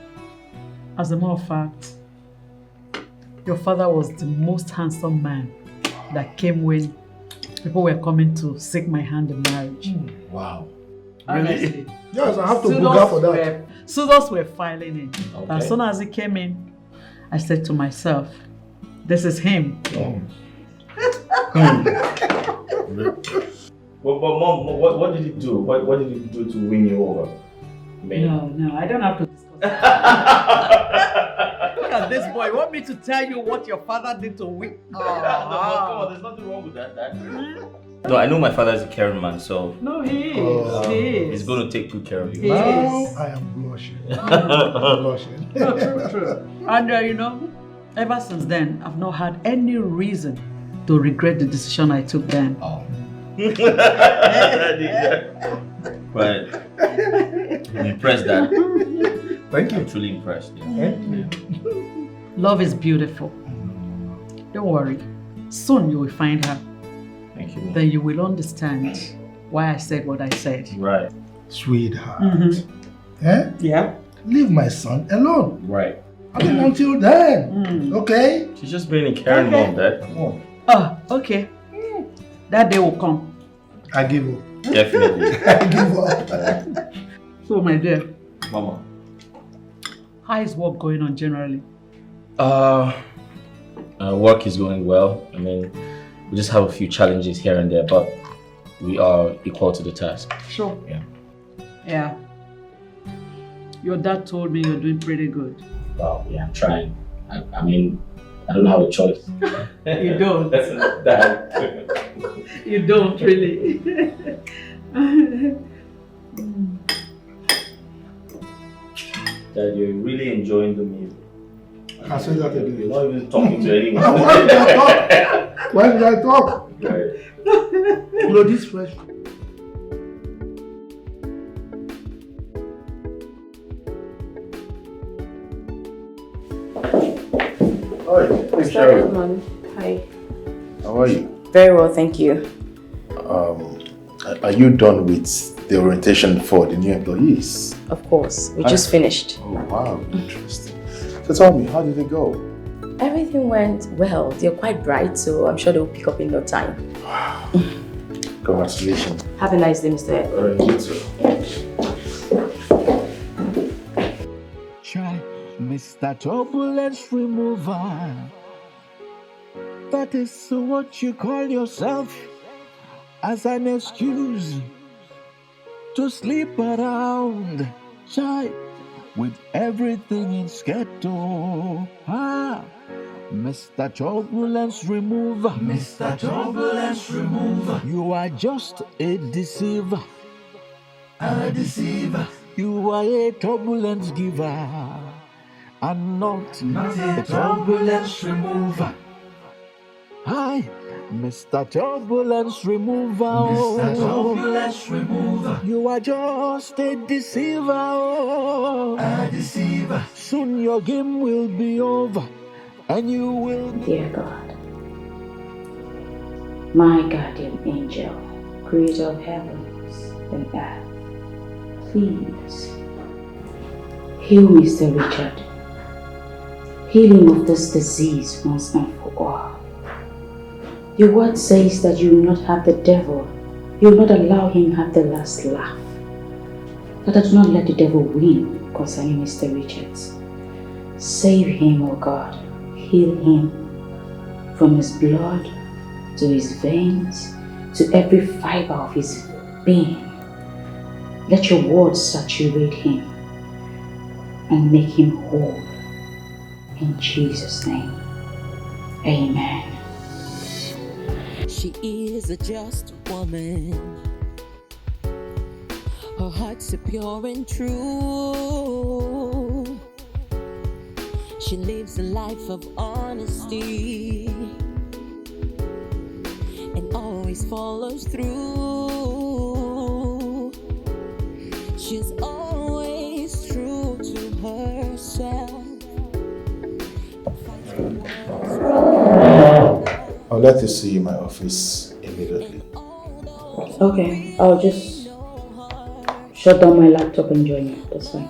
as a matter of fact, your father was the most handsome man that came when people were coming to seek my hand in marriage. Wow. Honestly. Yes, I have to book out for that. Suitors were filing in. Okay. As soon as he came in, I said to myself, this is him. But Mom, what did he do? What did he do to win you over? No, I don't have to discuss that. Look at this boy. You want me to tell you what your father did to win? No, come on, there's nothing wrong with that, Dad. No, I know my father is a caring man, so No, he is. He is. he's going to take good care of you. He Now is. I am blushing. I'm blushing. True. And you know, ever since then, I've not had any reason to regret the decision I took then. Oh. But I'm impressed, Dad. Thank you. I'm truly impressed. Yeah. Thank you. Love is beautiful. Don't worry. Soon you will find her. Thank you, Mom. Then you will understand why I said what I said. Right. Sweetheart. Eh? Yeah. Leave my son alone. Right. I mean, until then. Okay? She's just being a caring mom, Dad. Come on. Oh, okay. That day will come. I give up. Definitely. I give up. So, my dear, Mama. how is work going on generally? Work is going well. I mean, we just have a few challenges here and there, but we are equal to the task. Sure. Yeah. Yeah. Your dad told me you're doing pretty good. Wow, yeah, I'm trying. I mean, I don't have a choice. You don't. That's that. You don't really. Dad, you're really enjoying the meal. I said that You're again. not even talking to anyone. Why did I talk? Why did I talk? Right. No, this fresh. Hi, Good morning. Hi. How are you? Very well, thank you. Are you done with the orientation for the new employees? Of course, we just finished. Oh wow, interesting. So tell me, how did it go? Everything went well. They're quite bright, so I'm sure they'll pick up in no time. Congratulations. Have a nice day, Mr. Ed. Alright, you too. Try Mr. Turbulence Remover. That is what you call yourself as an excuse to sleep around. Try with everything in schedule. Mr. Turbulence Remover. Mr. Turbulence Remover. You are just a deceiver. A deceiver. You are a turbulence giver. And not a turbulence remover. Hi, Mr. Turbulence Remover. Mr. Turbulence Remover. You are just a deceiver. A deceiver. Soon your game will be over. And you will be... Dear God, my guardian angel, creator of heavens and earth, please heal Mr. Richard. Heal him of this disease once and for all. Your word says that you will not have the devil, you will not allow him have the last laugh. But I do not let the devil win concerning Mr. Richards. Save him, O God. Heal him from his blood to his veins to every fiber of his being. Let your word saturate him and make him whole. In Jesus' name, amen. She is a just woman. Her heart's so pure and true. She lives a life of honesty and always follows through. She's always true to herself. I'd like to see you in my office immediately. Okay, I'll just shut down my laptop and join you. That's fine.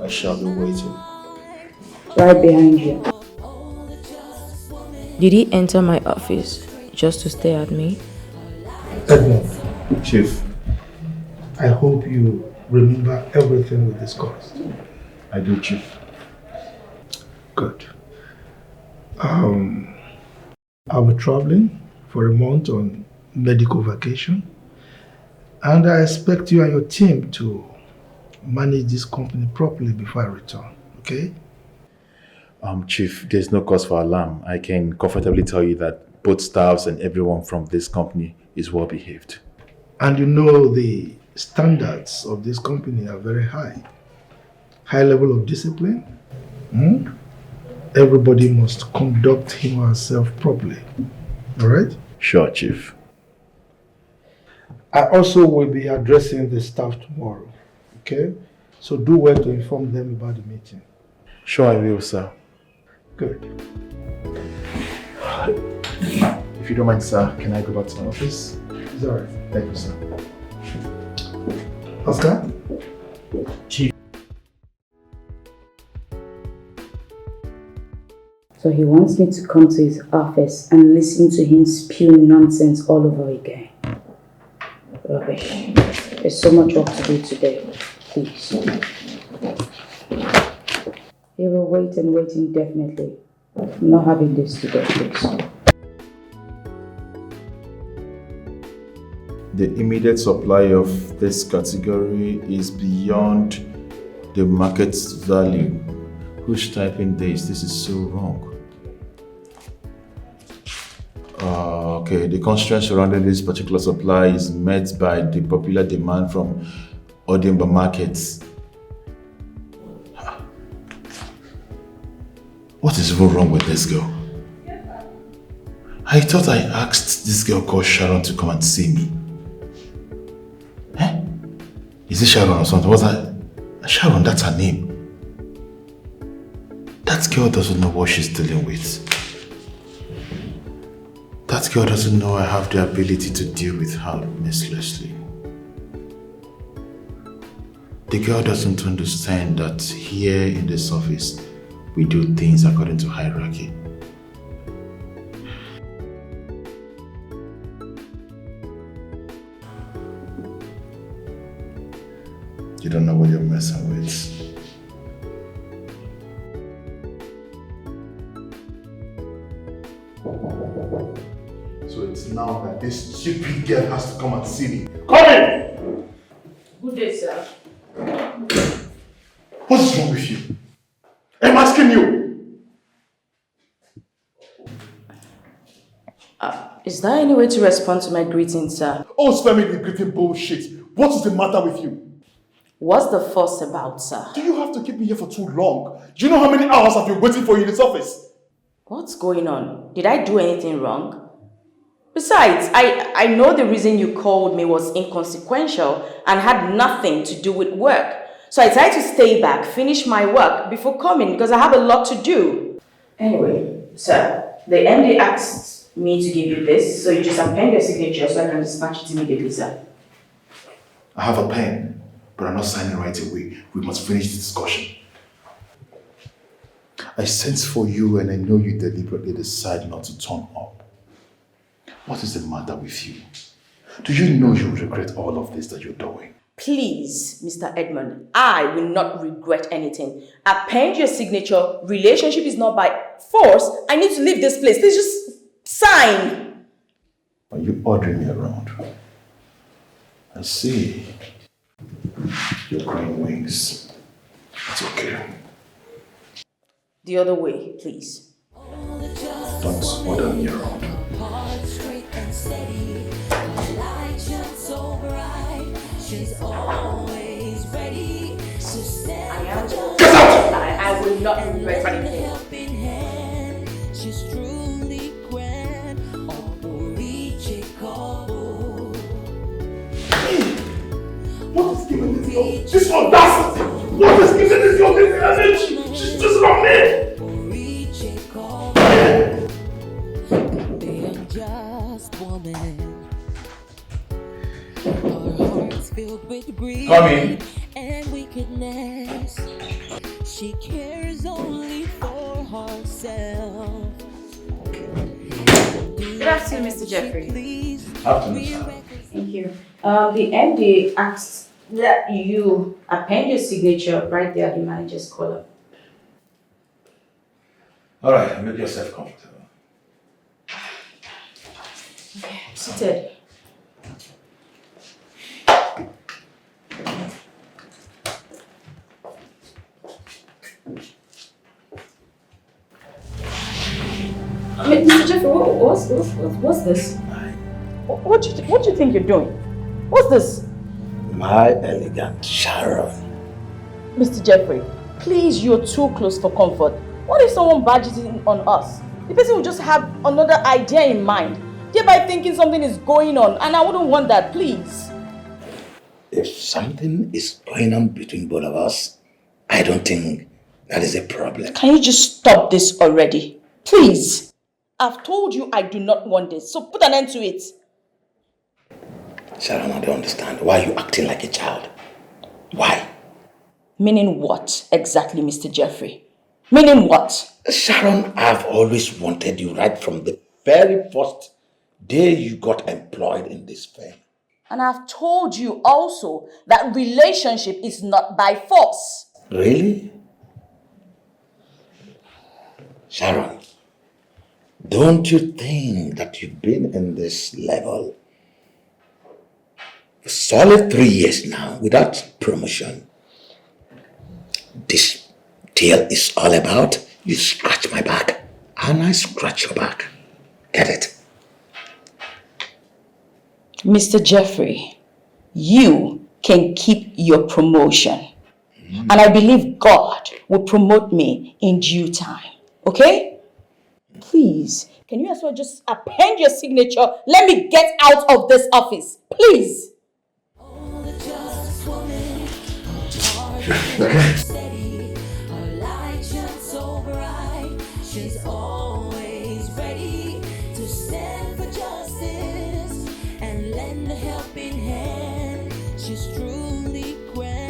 I shall be waiting. Right behind you. Did he enter my office just to stare at me? Edmund, Chief, I hope you remember everything we discussed. I do, Chief. Good. I'll be traveling for a month on medical vacation, and I expect you and your team to manage this company properly before I return, okay? Chief, there's no cause for alarm. I can comfortably tell you that both staffs and everyone from this company is well behaved. And you know the standards of this company are very high. High level of discipline. Everybody must conduct him or herself properly. Alright? Sure, Chief. I also will be addressing the staff tomorrow. Okay? So do well to inform them about the meeting. Sure, I will, sir. Good. If you don't mind, sir, can I go back to my office? It's alright. Thank you, sir. Oscar? Chief. So he wants me to come to his office and listen to him spew nonsense all over again. Rubbish. There's so much work to do today. Please. He will wait and wait indefinitely. I'm not having this today, please. The immediate supply of this category is beyond the market value. Who's typing this? This is so wrong. Okay, the constraint surrounding this particular supply is met by the popular demand from Odimba markets. What is even wrong with this girl? I thought I asked this girl called Sharon to come and see me. Eh? Is it Sharon or something? What's that? Sharon, that's her name. That girl doesn't know what she's dealing with. That girl doesn't know I have the ability to deal with her mercilessly. The girl doesn't understand that here in this office, we do things according to hierarchy. You don't know what you're messing with. So it's now that this stupid girl has to come and see me. Come in! Good day, sir. What is wrong with you? I'm asking you. Is there any way to respond to my greeting, sir? Oh, spare me the greeting bullshit. What is the matter with you? What's the fuss about, sir? Do you have to keep me here for too long? Do you know how many hours I've been waiting for you in this office? What's going on? Did I do anything wrong? Besides, I know the reason you called me was inconsequential and had nothing to do with work. So I tried to stay back, finish my work before coming because I have a lot to do. Anyway, sir, the MD asked me to give you this, so you just append your signature so I can dispatch it immediately, sir. I have a pen, but I'm not signing right away. We must finish the discussion. I sense for you and I know you deliberately decide not to turn up. What is the matter with you? Do you know you will regret all of this that you're doing? Please, Mr. Edmund, I will not regret anything. Append your signature. Relationship is not by force. I need to leave this place. Please just sign. Are you ordering me around? I see. You're crying wings. It's okay. The other way, please. Don't order me around. She's always ready to stand. Get out! I will not regret anything. She's truly grand. What is giving this audacity? What is giving this energy? She's just not me! Come in. And wickedness. She cares only for herself. Good afternoon, Mr. Jeffrey. Afternoon, sir. Thank you. The MD asked that you append your signature right there at the manager's column. Alright, make yourself comfortable. Okay, seated. Mr. Jeffrey, what's this? What do you think you're doing? What's this? My elegant Sharon. Mr. Jeffrey, please, you're too close for comfort. What if someone badges in on us? The person will just have another idea in mind, thereby thinking something is going on, and I wouldn't want that, please. If something is going on between both of us, I don't think that is a problem. Can you just stop this already? Please. I've told you I do not want this, so put an end to it. Sharon, I don't understand. Why are you acting like a child? Why? Meaning what exactly, Mr. Jeffrey? Meaning what? Sharon, I've always wanted you right from the very first day you got employed in this firm. And I've told you also that relationship is not by force. Really? Sharon, don't you think that you've been in this level for solid 3 years now without promotion? This deal is all about you scratch my back and I scratch your back. Get it? Mr. Jeffrey, you can keep your promotion. And I believe God will promote me in due time. Okay? Please, can you as well just append your signature? Let me get out of this office. Please. She's always ready to stand for justice and lend a helping hand. She's truly grand.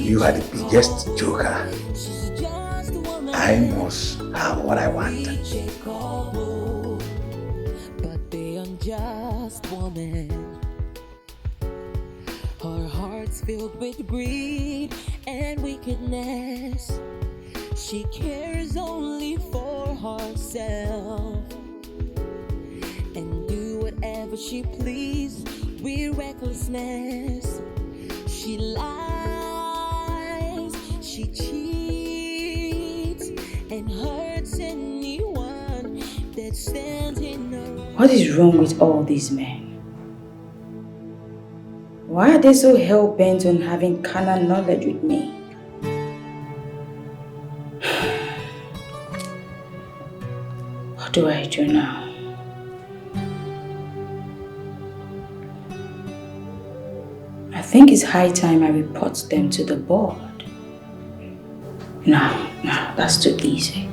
You are the biggest joker. I must have what I want. But the unjust woman, her heart's filled with greed and wickedness. She cares only for herself and do whatever whatever she please with recklessness. She lies, she cheats, and hurts anyone that stands in her way. What is wrong with all these men? Why are they so hell-bent on having carnal knowledge with me? What do I do now? I think it's high time I report them to the board. No, that's too easy.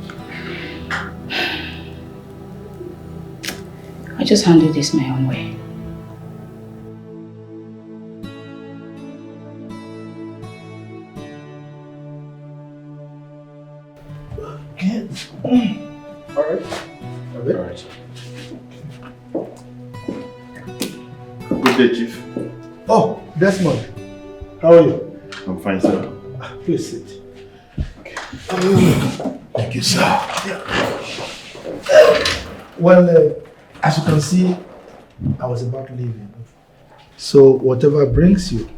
I just handle this my own way. Alright. Alright. Good day, Chief. Oh, Desmond. How are you? I'm fine, sir. Please sit. Okay. Thank you, sir. Well, as you can see, I was about leaving. So whatever brings you,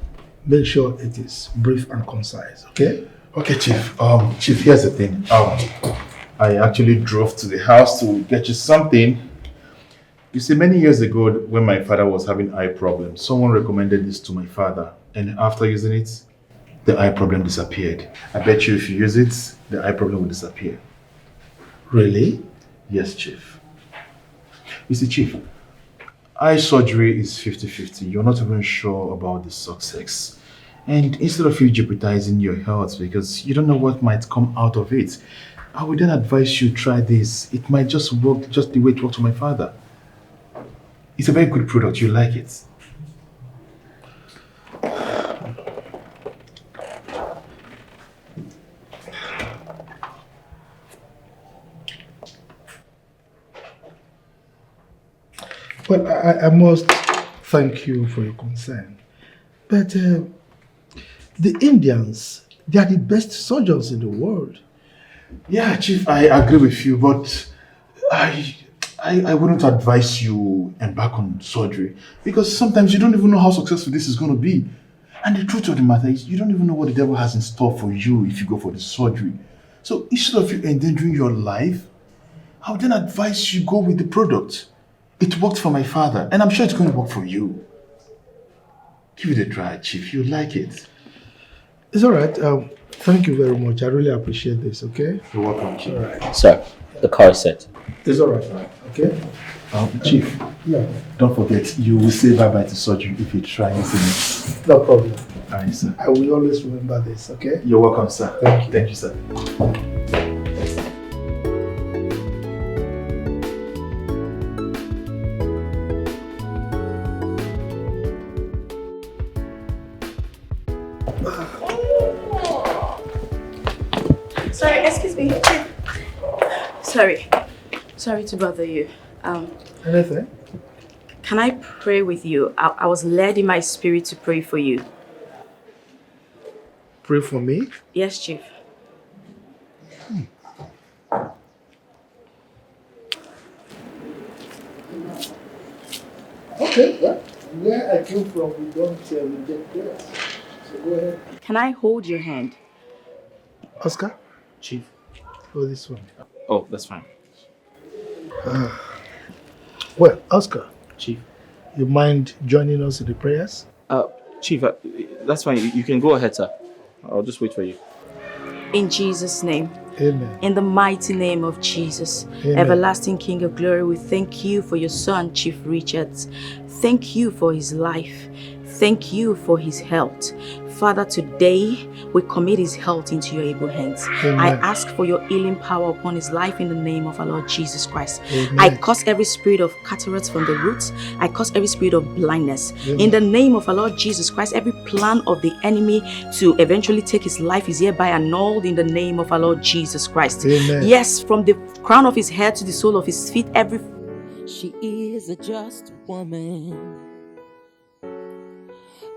make sure it is brief and concise, okay? Okay, Chief. Chief, here's the thing. I actually drove to the house to get you something. You see, many years ago, when my father was having eye problems, someone recommended this to my father. And after using it, the eye problem disappeared. I bet you if you use it, the eye problem will disappear. Really? Yes, Chief. You see, Chief, eye surgery is 50-50. You're not even sure about the success. And instead of you jeopardizing your health because you don't know what might come out of it, I would then advise you try this. It might just work just the way it worked for my father. It's a very good product. You like it. Well, I must thank you for your concern. But the Indians, they are the best surgeons in the world. Yeah, Chief, I agree with you, but I wouldn't advise you embark on surgery because sometimes you don't even know how successful this is going to be. And the truth of the matter is you don't even know what the devil has in store for you if you go for the surgery. So instead of you endangering your life, I would then advise you go with the product. It worked for my father, and I'm sure it's going to work for you. Give it a try, Chief. You'll like it. It's all right. Thank you very much. I really appreciate this, okay? You're welcome, Chief. All right. Sir, the car is set. It's all right, okay? Chief, Yeah. don't forget, you will say bye-bye to surgery if you try using it. No problem. All right, sir. I will always remember this, okay? You're welcome, sir. Thank you. Thank you, sir. Sorry, excuse me. Sorry to bother you. Anything? Can I pray with you? I was led in my spirit to pray for you. Pray for me? Yes, Chief. Okay, well, where I came from, we don't reject prayers. So go ahead. Can I hold your hand? Oscar? Chief. Oh, this one. Oh, that's fine. Well, Oscar. Chief. You mind joining us in the prayers? Chief, that's fine. You can go ahead, sir. I'll just wait for you. In Jesus' name. Amen. In the mighty name of Jesus, Amen. Everlasting King of Glory, we thank you for your son, Chief Richards. Thank you for his life. Thank you for his health. Father, today we commit his health into your able hands. Amen. I ask for your healing power upon his life in the name of our Lord Jesus Christ. Amen. I curse every spirit of cataracts from the roots. I curse every spirit of blindness. Amen. In the name of our Lord Jesus Christ, every plan of the enemy to eventually take his life is hereby annulled in the name of our Lord Jesus Christ. Amen. Yes, from the crown of his head to the sole of his feet, every... She is a just woman.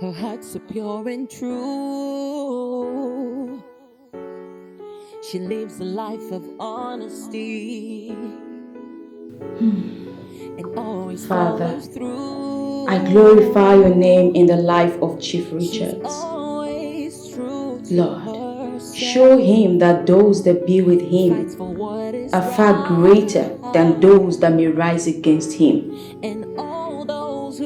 Her heart's so pure and true. She lives a life of honesty. Father, I glorify your name in the life of Chief Richards. Lord, show him that those that be with him are far greater than those that may rise against him.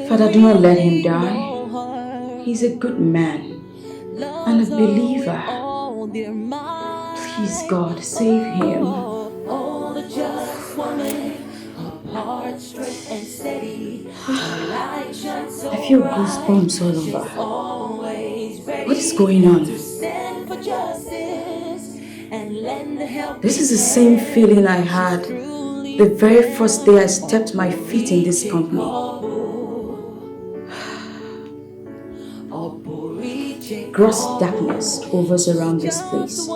Father, do not let him die. He's a good man and a believer. Please, God, save him. I feel goosebumps all over. What is going on? This is the same feeling I had the very first day I stepped my feet in this company. Gross darkness hovers around this place.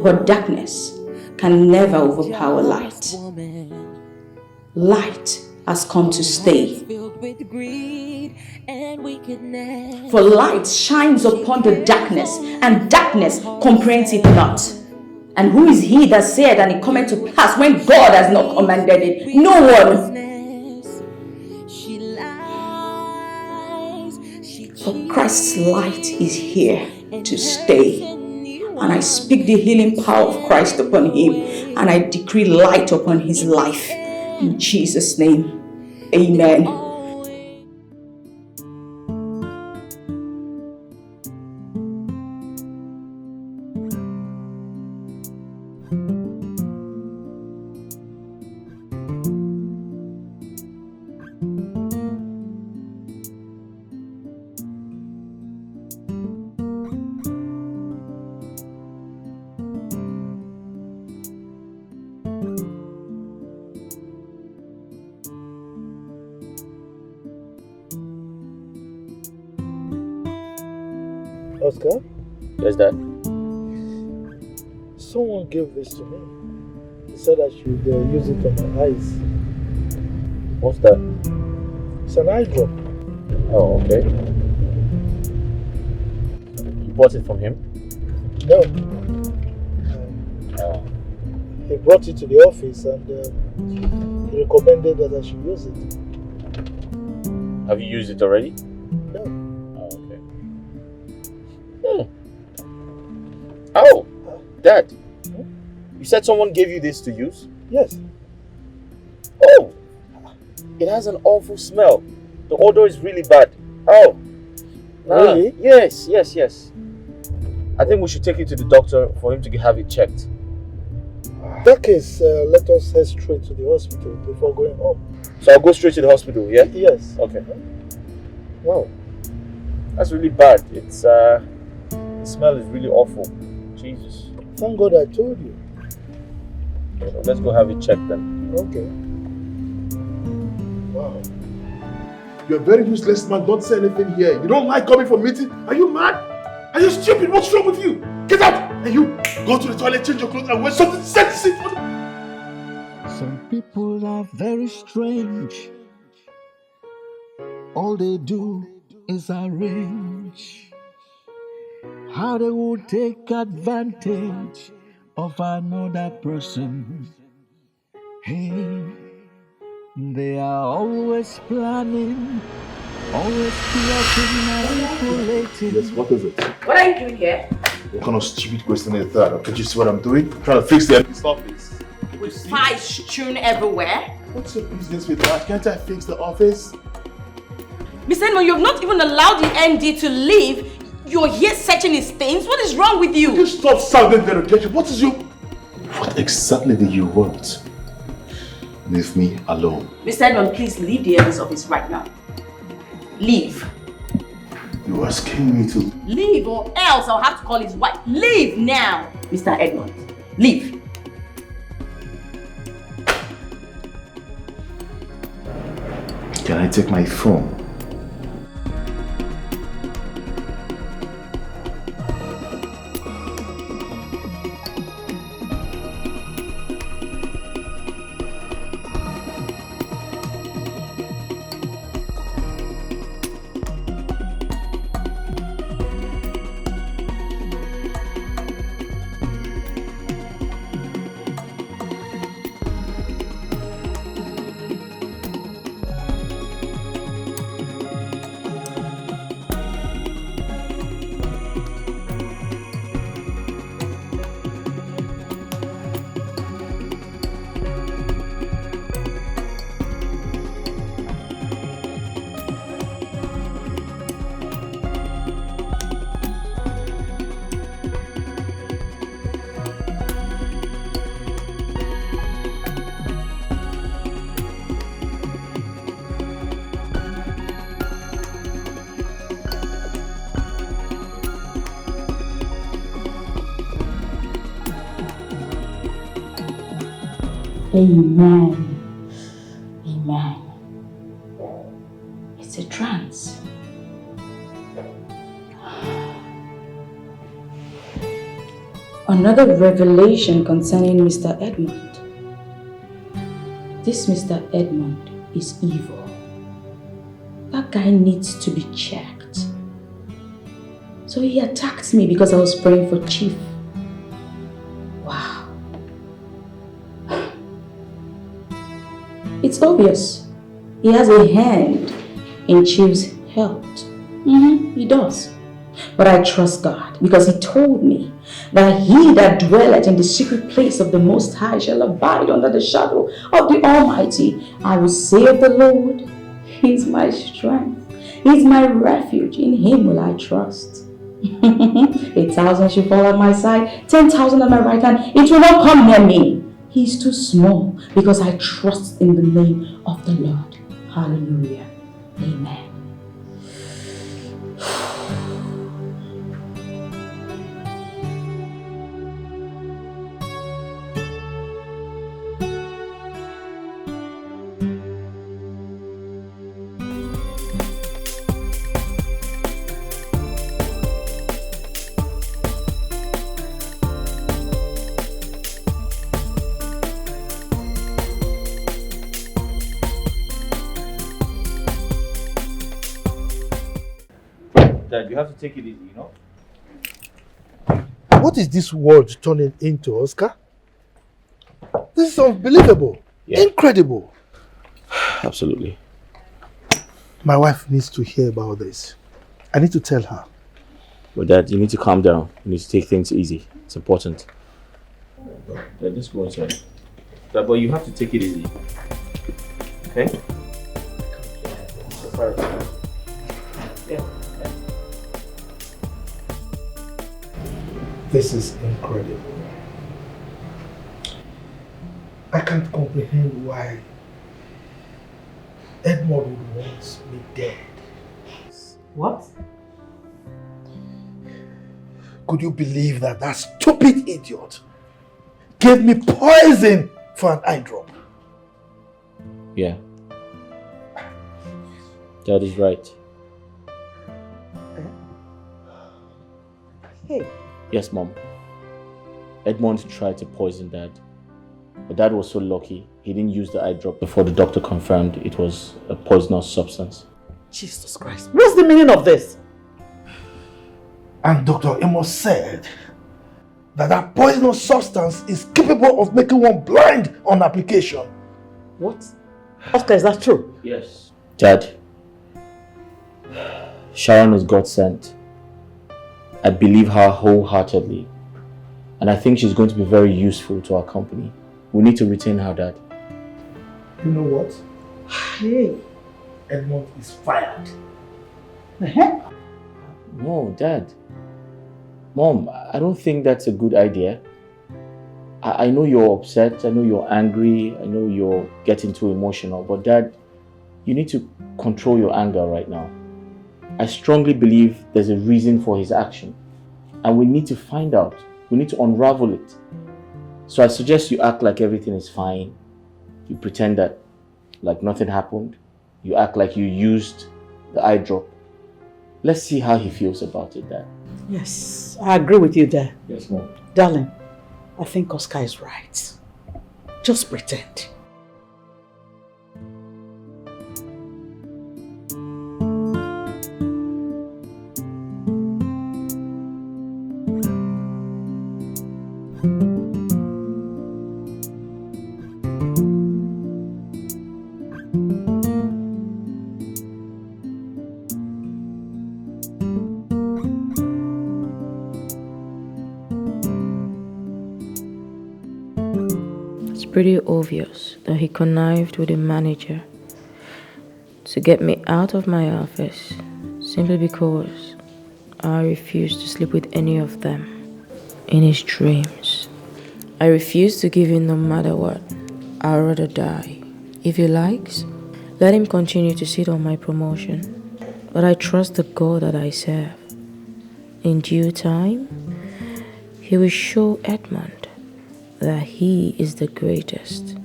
But darkness can never overpower light. Light has come to stay. For light shines upon the darkness, and darkness comprehends it not. And who is he that said and it cometh to pass when God has not commanded it? No one. For Christ's light is here to stay. And I speak the healing power of Christ upon him, and I decree light upon his life. In Jesus' name, amen. Oscar? Yes, Dad. Someone gave this to me. He said I should use it on my eyes. What's that? It's an eye drop. Oh, okay. You bought it from him? No. He brought it to the office and he recommended that I should use it. Have you used it already? No. Oh, Dad, you said someone gave you this to use? Yes. Oh, it has an awful smell. The odor is really bad. Oh, really? Yes. I think we should take it to the doctor for him to have it checked. In that case, let us head straight to the hospital before going home. So I'll go straight to the hospital, yeah? Yes. Okay. Wow, that's really bad. It's the smell is really awful. Jesus. Thank God I told you. So let's go have it checked then. Okay. Wow. You're a very useless man. Don't say anything here. You don't like coming for meeting? Are you mad? Are you stupid? What's wrong with you? Get out! And you go to the toilet, change your clothes, and wear something sexy. Some people are very strange. All they do is arrange how they would take advantage of another person. Hey, they are always planning, always plotting, manipulating. Yes, what is it? What are you doing here? What kind of stupid question is that? Can't you see what I'm doing? I'm trying to fix the empty office. With pies strewn everywhere. What's your business with that? Can't I fix the office? Mr. Edmond, you have not even allowed the MD to leave. You're here searching his things. What is wrong with you? You stop sounding derogatory. What is your... What exactly do you want? Leave me alone. Mr. Edmond, please leave the MD's office right now. Leave. You are asking me to... Leave or else I'll have to call his wife. Leave now. Mr. Edmond, leave. Can I take my phone? Amen. Amen. It's a trance. Another revelation concerning Mr. Edmund. This Mr. Edmund is evil. That guy needs to be checked. So he attacked me because I was praying for Chief. Wow. It's obvious. He has a hand in Chief's health. He does. But I trust God because he told me that he that dwelleth in the secret place of the Most High shall abide under the shadow of the Almighty. I will say of the Lord, he is my strength. He is my refuge. In him will I trust. 1,000 shall fall at my side, 10,000 at my right hand. It will not come near me. He is too small because I trust in the name of the Lord. Hallelujah. Amen. Dad, you have to take it easy, you know? What is this world turning into, Oscar? This is unbelievable. Yeah. Incredible. Absolutely. My wife needs to hear about this. I need to tell her. But Dad, you need to calm down. You need to take things easy. It's important. Dad, just go inside. Dad, but you have to take it easy. Okay? Yeah. This is incredible. I can't comprehend why Edmund would want me dead. What? Could you believe that that stupid idiot gave me poison for an eye drop? Yeah. Dad is right. Hey. Yes, Mom. Edmund tried to poison Dad. But Dad was so lucky, he didn't use the eye drop before the doctor confirmed it was a poisonous substance. Jesus Christ. What's the meaning of this? And Dr. Amos said that that poisonous substance is capable of making one blind on application. What? Oscar, is that true? Yes. Dad, Sharon is God sent. I believe her wholeheartedly. And I think she's going to be very useful to our company. We need to retain her, Dad. You know what? Hey. Edmund is fired. No, Dad. Mom, I don't think that's a good idea. I know you're upset, I know you're angry, I know you're getting too emotional, but Dad, you need to control your anger right now. I strongly believe there's a reason for his action, and we need to find out. We need to unravel it. So I suggest you act like everything is fine. You pretend that like nothing happened. You act like you used the eye drop. Let's see how he feels about it, Dad. Yes, I agree with you there. Yes, Mom. Darling, I think Oscar is right. Just pretend. Pretty obvious that he connived with the manager to get me out of my office simply because I refused to sleep with any of them in his dreams. I refused to give in no matter what. I'd rather die. If he likes, let him continue to sit on my promotion. But I trust the God that I serve. In due time, he will show Edmund that he is the greatest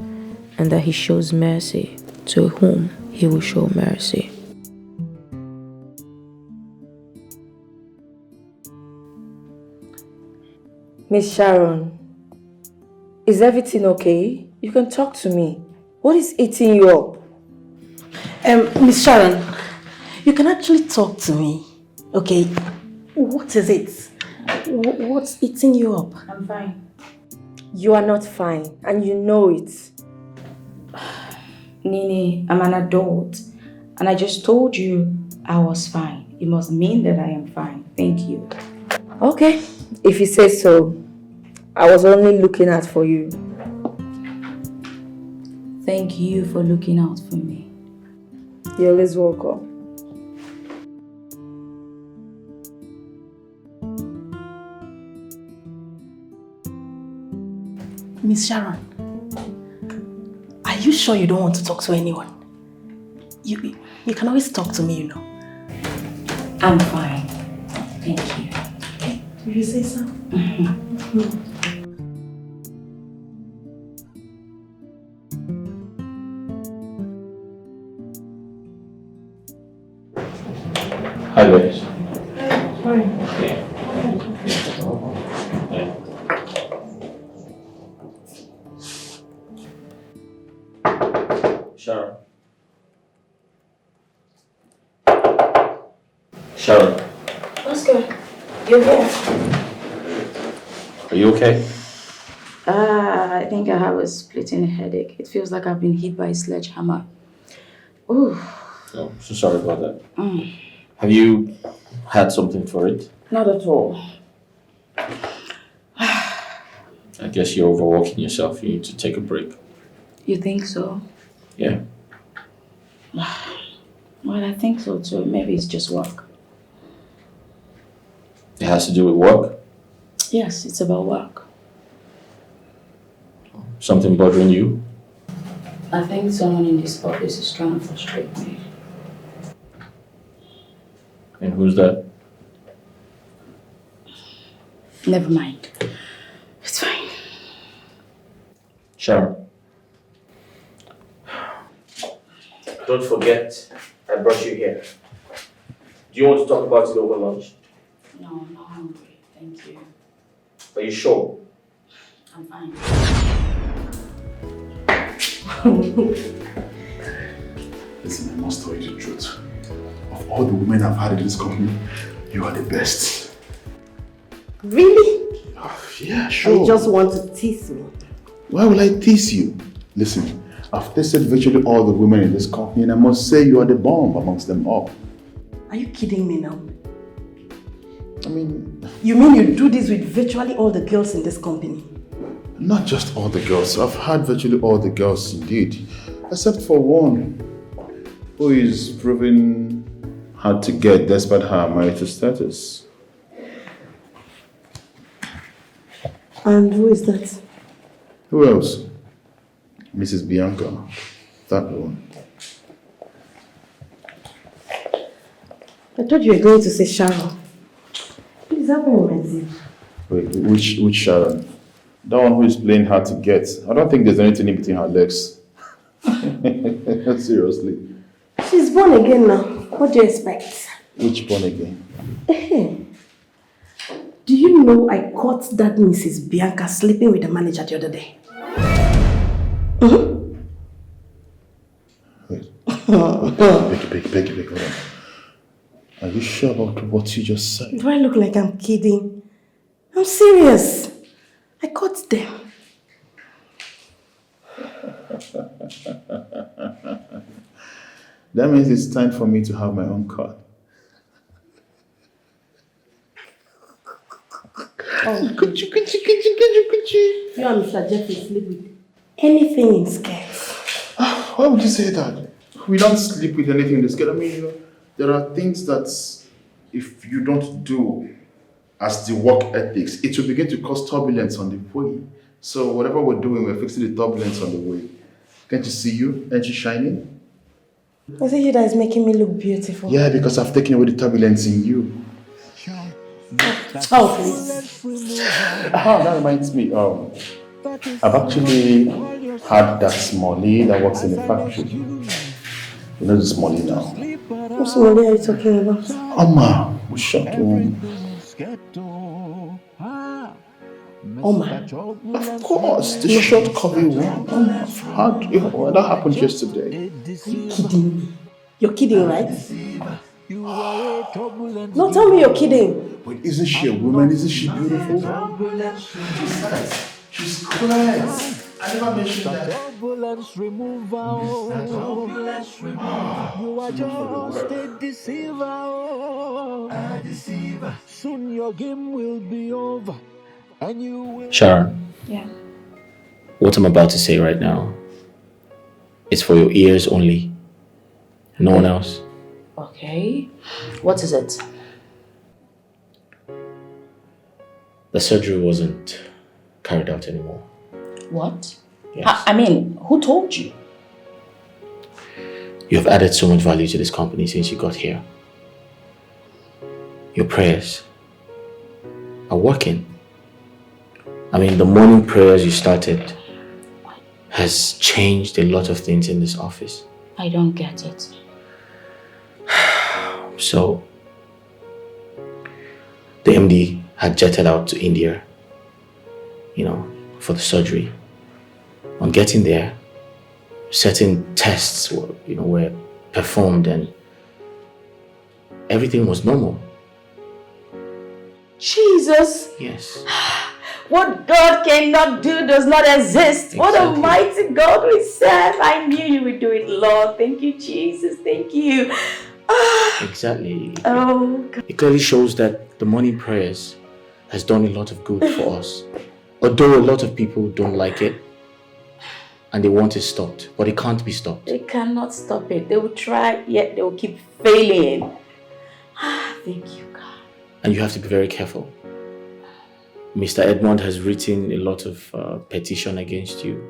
and that he shows mercy to whom he will show mercy. Miss Sharon, is everything okay? You can talk to me. What is eating you up? Miss Sharon, you can actually talk to me. Okay, what is it? What's eating you up? I'm fine. You are not fine, and you know it. Nini, I'm an adult, and I just told you I was fine. It must mean that I am fine. Thank you. Okay, if you say so. I was only looking out for you. Thank you for looking out for me. You're always welcome. Miss Sharon, are you sure you don't want to talk to anyone? You can always talk to me, you know. I'm fine. Thank you. If you say so. Hi guys. Fine. Sharon. Sharon, Oscar, you're here. are you okay? I think I have a splitting headache. It feels like I've been hit by a sledgehammer. Ooh. Oh, so sorry about that. Have you had something for it? Not at all. I guess you're overworking yourself. You need to take a break. You think so? Yeah. Well, I think so too. Maybe it's just work. It has to do with work? Yes, it's about work. Something bothering you? I think someone in this office is trying to frustrate me. And who's that? Never mind. It's fine. Sharon. Don't forget, I brought you here. Do you want to talk about it over lunch? No, I'm not hungry. Thank you. Are you sure? I'm fine. Listen, I must tell you the truth. Of all the women I've had in this company, you are the best. Really? Yeah, sure. You just want to tease me? Why will I tease you? Listen, I've tested virtually all the women in this company and I must say you are the bomb amongst them all. Are you kidding me now? I mean... You mean you do this with virtually all the girls in this company? Not just all the girls. I've had virtually all the girls indeed. Except for one who is proving hard to get despite her marital status. And who is that? Who else? Mrs. Bianca. That one. I thought you were going to say Sharon. Please help me with my tea. Wait, which Sharon? That one who is playing hard to get. I don't think there's anything in between her legs. Seriously. She's born again now. What do you expect? Which born again? Do you know I caught that Mrs. Bianca sleeping with the manager the other day? Wait. Beg, hold on. Are you sure about what you just said? Do I look like I'm kidding? I'm serious. I caught them. That means it's time for me to have my own car. Could you? You and Mr. Jeffrey sleep with anything in skirts. Why would you say that? We don't sleep with anything in the skirt. I mean, there are things that if you don't do as the work ethics, it will begin to cause turbulence on the way. So whatever we're doing, we're fixing the turbulence on the way. Can't you see you? Aren't you shining? Is it you that is making me look beautiful? Yeah, because I've taken away the turbulence in you. Oh, please. That reminds me. I've actually had that Smalley that works in the factory. You know the Smalley now. What Smalley are you talking about? Oma, we shot home. Oma? Of course, the short curvy one. I've had that happened yesterday. Are you kidding me? You're kidding, right? No, tell me you're kidding. But isn't she a woman? Isn't she beautiful? She's class. I never mentioned that. Turbulence remover. You are just a deceiver. A deceiver. Soon your game will be over. And you will. Sharon. Yeah. What I'm about to say right now is for your ears only. No one else. Okay. What is it? The surgery wasn't carried out anymore. What? Yes. I mean, who told you? You have added so much value to this company since you got here. Your prayers are working. I mean, the morning prayers you started has changed a lot of things in this office. I don't get it. So, the MD had jetted out to India, for the surgery. On getting there, certain tests were performed and everything was normal. Jesus! Yes. What God cannot do does not exist. Exactly. What a mighty God we serve. I knew you would do it, Lord. Thank you, Jesus. Thank you. Exactly. Oh, God. It clearly shows that the morning prayers has done a lot of good for us. Although a lot of people don't like it and they want it stopped, but it can't be stopped. They cannot stop it. They will try, yet they will keep failing. Thank you, God. And you have to be very careful. Mr. Edmond has written a lot of petition against you,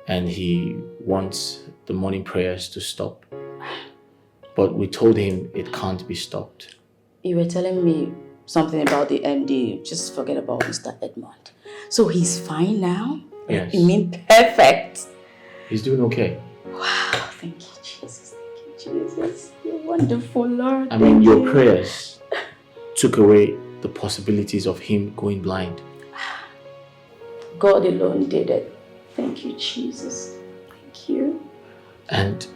and he wants the morning prayers to stop. But we told him it can't be stopped. You were telling me something about the MD. Just forget about Mr. Edmond. So he's fine now? Yes. You mean perfect? He's doing okay. Wow, thank you, Jesus. Thank you, Jesus. You're wonderful, Lord. I mean, your prayers took away the possibilities of him going blind. God alone did it. Thank you, Jesus. Thank you. And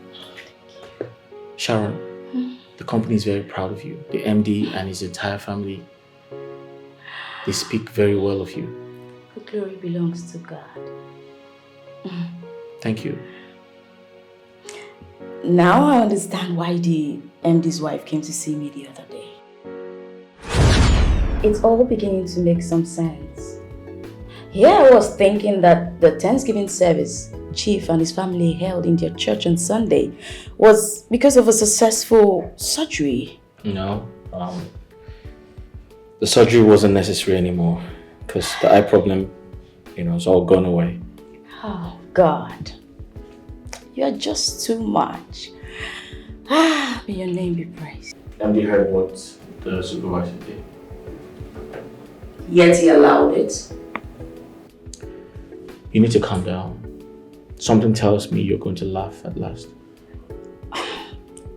Sharon, the company is very proud of you. The MD and his entire family, they speak very well of you. The glory belongs to God. Thank you. Now I understand why the MD's wife came to see me the other day. It's all beginning to make some sense. Here I was thinking that the Thanksgiving service Chief and his family held in their church on Sunday was because of a successful surgery. No, the surgery wasn't necessary anymore because the eye problem, it's all gone away. Oh, God. You are just too much. May your name be praised. MD heard what the supervisor did. Yet he allowed it. You need to calm down. Something tells me you're going to laugh at last.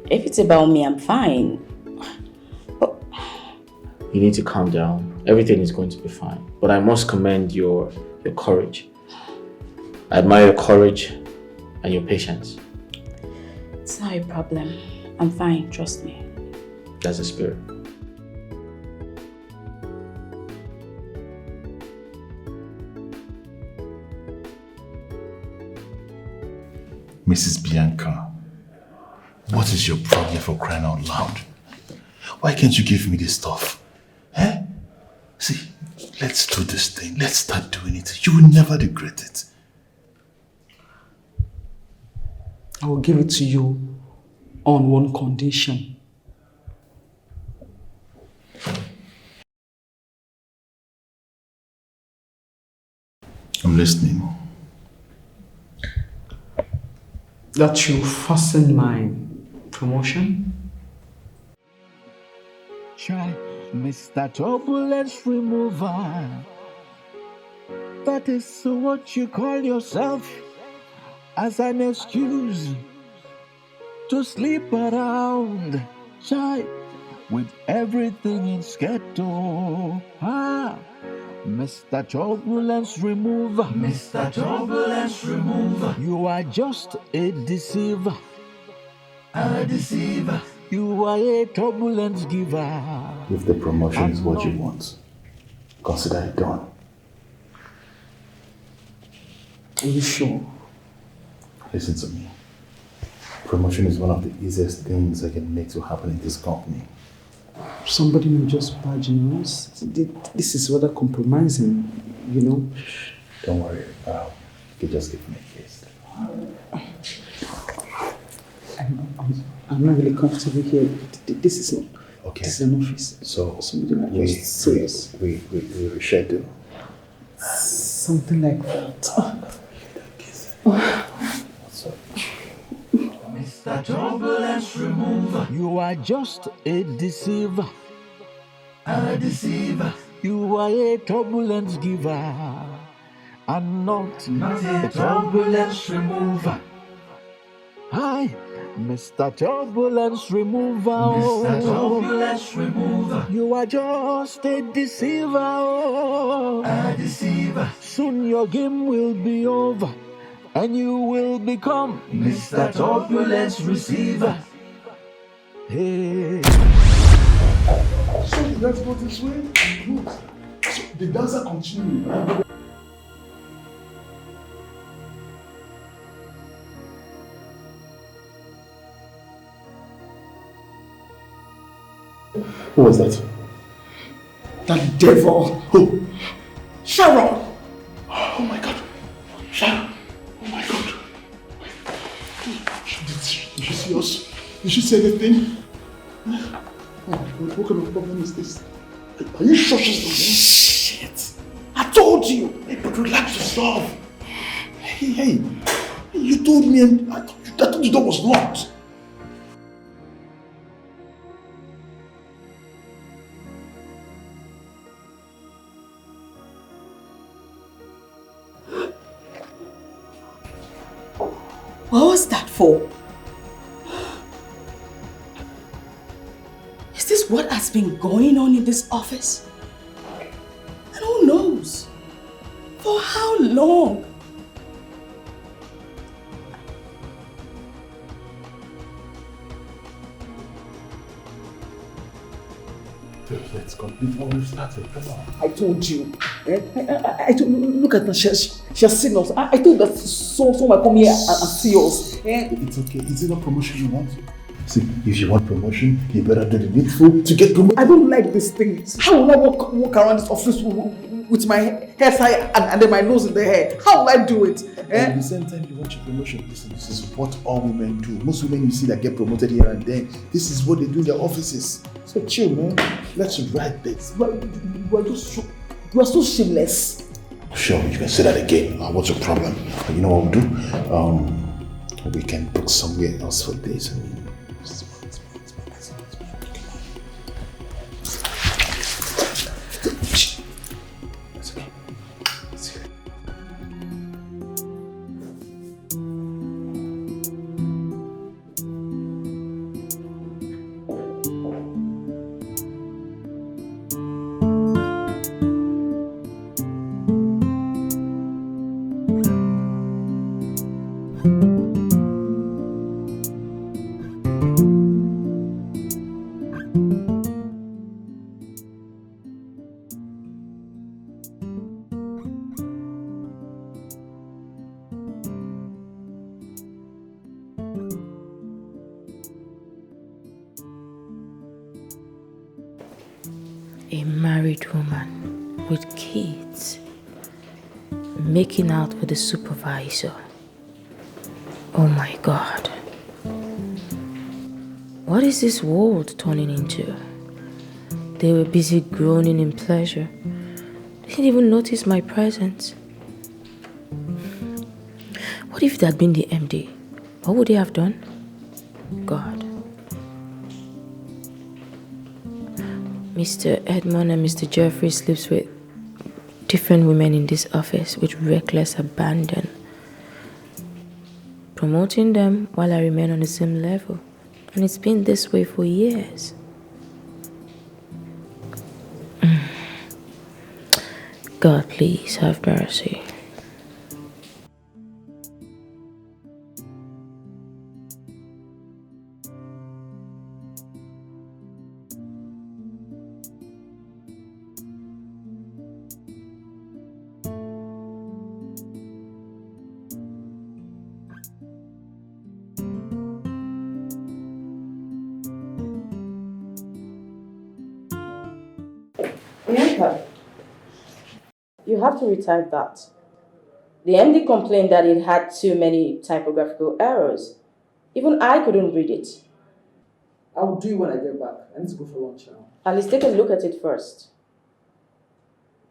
If it's about me, I'm fine. But you need to calm down. Everything is going to be fine. But I must commend your courage. I admire your courage and your patience. It's not a problem. I'm fine, trust me. That's the spirit. Mrs. Bianca, what is your problem for crying out loud? Why can't you give me this stuff? Eh? See, let's do this thing. Let's start doing it. You will never regret it. I will give it to you on one condition. I'm listening. That you fasten my promotion? Try Mr. Turbulence Remover. That is what you call yourself. as an excuse to sleep around, shy, with everything in schedule. Mr. Turbulence Remover. Mr. Turbulence Remover. You are just a deceiver. A deceiver. You are a turbulence giver. If the promotion is what you want, consider it done. Are you sure? Listen to me. Promotion is one of the easiest things I can make to happen in this company. Somebody may just badge us. This is rather compromising, you know. Don't worry. You can just give me a kiss. I'm not really comfortable here. This is not. Okay. This is an office. So we reschedule. Something like that. Mr. Turbulence Remover. You are just a deceiver. A deceiver. You are a turbulence giver. And not a turbulence remover. Hi, Mr. Turbulence Remover. Mr. Turbulence Remover. You are just a deceiver. A deceiver. Soon your game will be over. And you will become Mr. Turbulence Receiver. Hey. So let's go this way and look. So the dancer continues. Who was that? That devil. Who? Sharon. Oh my God. Sharon. Oh my God. Did she see us? Did she say anything? Oh my God, what kind of problem is this? Are you sure she's the one? Shit. I told you. Hey, but relax yourself. Hey. You told me and I thought the door was locked. What was that for? Is this what has been going on in this office? And who knows? For how long? Let's go before we started. Come on. I told you. I told, look at her. She has seen us. I told that so might come here and see us. It's okay. Is it not promotion you want? See, if you want promotion, you better do the needful to get promoted. I don't like this thing. How will I walk around this office with my hair tie and then my nose in the hair? How will I do it? At the same time, you want your promotion. Listen, this is what all women do. Most women you see that get promoted here and there, this is what they do in their offices. So chill, man. Let's write this. You are so shameless. Sure, you can say that again. What's your problem? You know what we'll do? We can book somewhere else for this. A married woman with kids making out with the supervisor. Oh my God. What is this world turning into? They were busy groaning in pleasure. They didn't even notice my presence. What if that had been the MD? What would they have done? God. Mr. Edmond and Mr. Jeffrey sleeps with different women in this office with reckless abandon. promoting them while I remain on the same level. And it's been this way for years. God, please have mercy. You have to retype that. The MD complained that it had too many typographical errors. Even I couldn't read it. I'll do it when I get back. I need to go for lunch now. At least take a look at it first.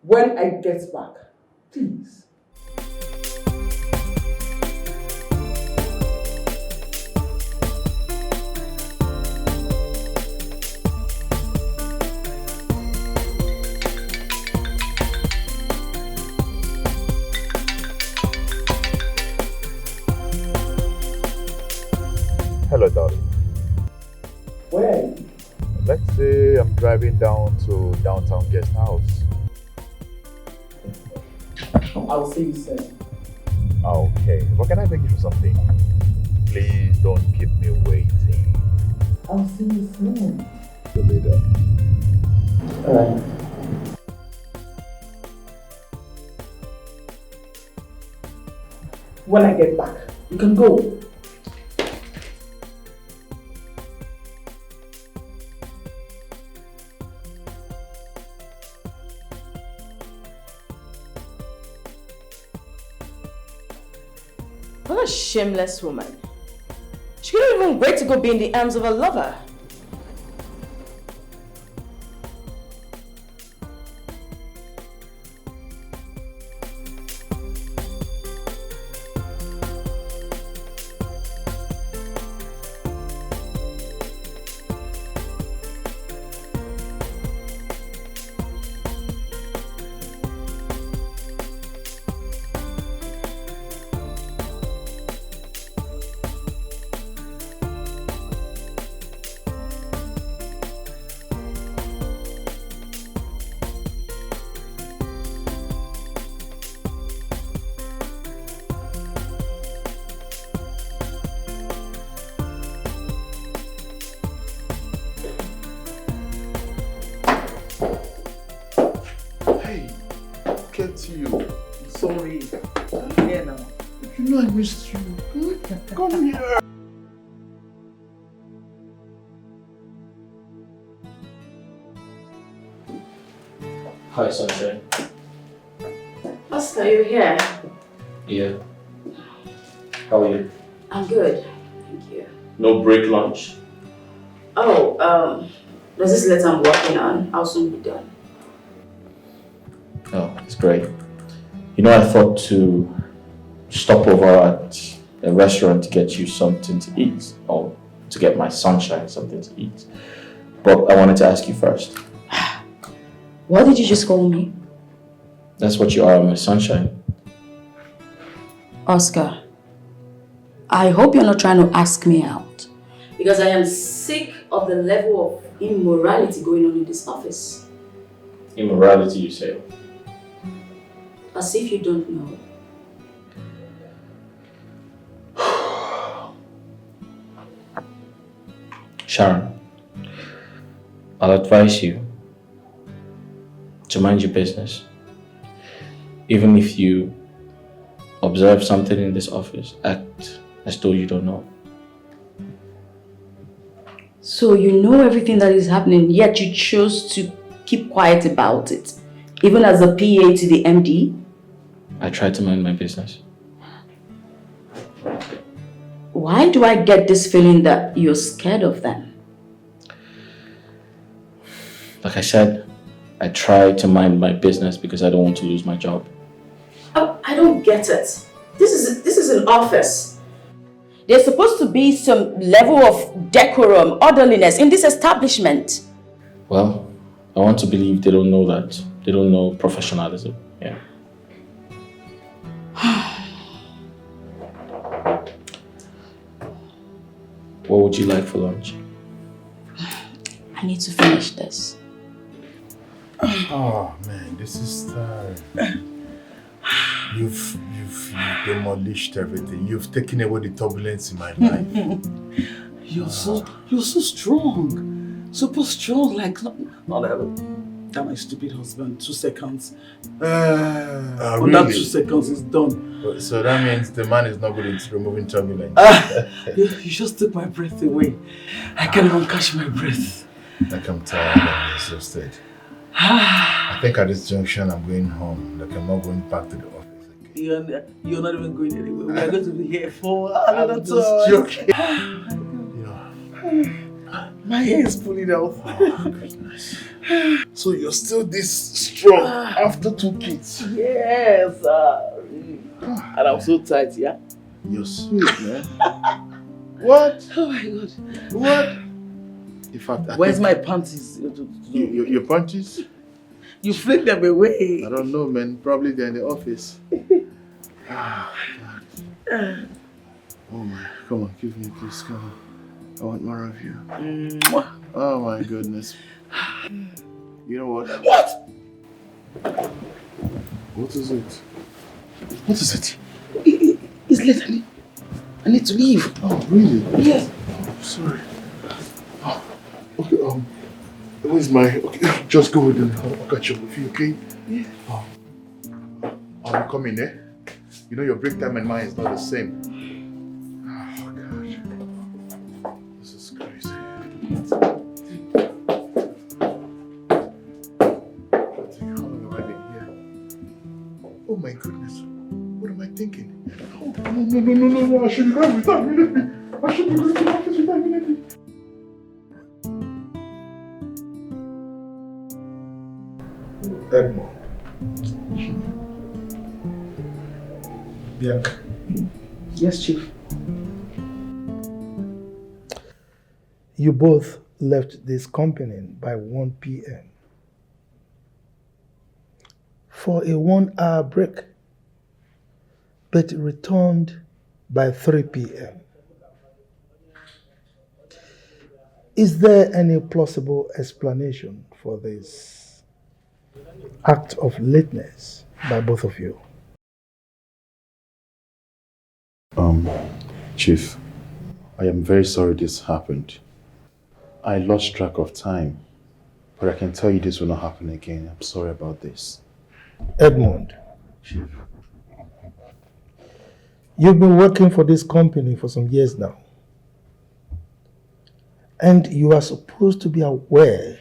When I get back, please. Hello, darling. Where are you? Let's say I'm driving down to downtown guest house. I'll see you soon. Okay, but can I beg you for something? Please don't keep me waiting. I'll see you soon. See you later. Alright. When I get back, you can go. What a shameless woman. She couldn't even wait to go be in the arms of a lover. Sorry. I'm here now. You know I missed you. Come here. Hi, Sunshine. Oscar, you here? Yeah. How are you? I'm good. Thank you. No break lunch? Oh, there's this letter I'm working on. I'll soon be done. Oh, it's great. You know, I thought to stop over at a restaurant to get you something to eat, or to get my Sunshine something to eat. But I wanted to ask you first. What did you just call me? That's what you are, my Sunshine. Oscar, I hope you're not trying to ask me out. Because I am sick of the level of immorality going on in this office. Immorality, you say? As if you don't know. Sharon, I'll advise you to mind your business. Even if you observe something in this office, act as though you don't know. So you know everything that is happening, yet you chose to keep quiet about it, even as a PA to the MD? I try to mind my business. Why do I get this feeling that you're scared of them? Like I said, I try to mind my business because I don't want to lose my job. Oh, I don't get it. This is an office. There's supposed to be some level of decorum, orderliness in this establishment. Well, I want to believe they don't know that. They don't know professionalism. Yeah. What would you like for lunch? I need to finish this. Oh man, this is tiring. You've demolished everything. You've taken away the turbulence in my life. You're so strong. Super strong, like not ever. That my stupid husband, 2 seconds. Really? That 2 seconds is done. So that means the man is not good at removing turbulence. You just took my breath away. I can't even catch my breath. Like I'm tired and exhausted. I think at this junction I'm going home. Like I'm not going back to the office again. You're not even going anywhere. We are going to be here for I'm another just joking. My hair is pulling out. Oh goodness. So you're still this strong after 2 kids? Yes. And I'm so tight, yeah? You're sweet, man. What? Oh my God. What? In fact, Where's my panties? Your panties? You flick them away. I don't know, man. Probably they're in the office. Oh, God. Oh my, come on, give me a kiss, come on. I want more of you. Oh my goodness. You know what? What? What is it? What is it? It's late. I need to leave. Oh, really? Yes. Oh, sorry. Oh, okay, where's my... Okay, just go with them. I'll catch up with you, okay? Yeah. Oh. I'll be coming, eh? You know your break time and mine is not the same. Oh, God. This is crazy. How long have I been here? Oh my goodness. What am I thinking? Oh, no. I should be going without immediately. I should be going to the office without immediately. Edmond. Bianca. Yes, Chief. You both left this company by 1 p.m. for a 1-hour break, but returned by 3 p.m. Is there any plausible explanation for this act of lateness by both of you? Chief, I am very sorry this happened. I lost track of time, but I can tell you this will not happen again. I'm sorry about this. Edmund, Chief. You've been working for this company for some years now, and you are supposed to be aware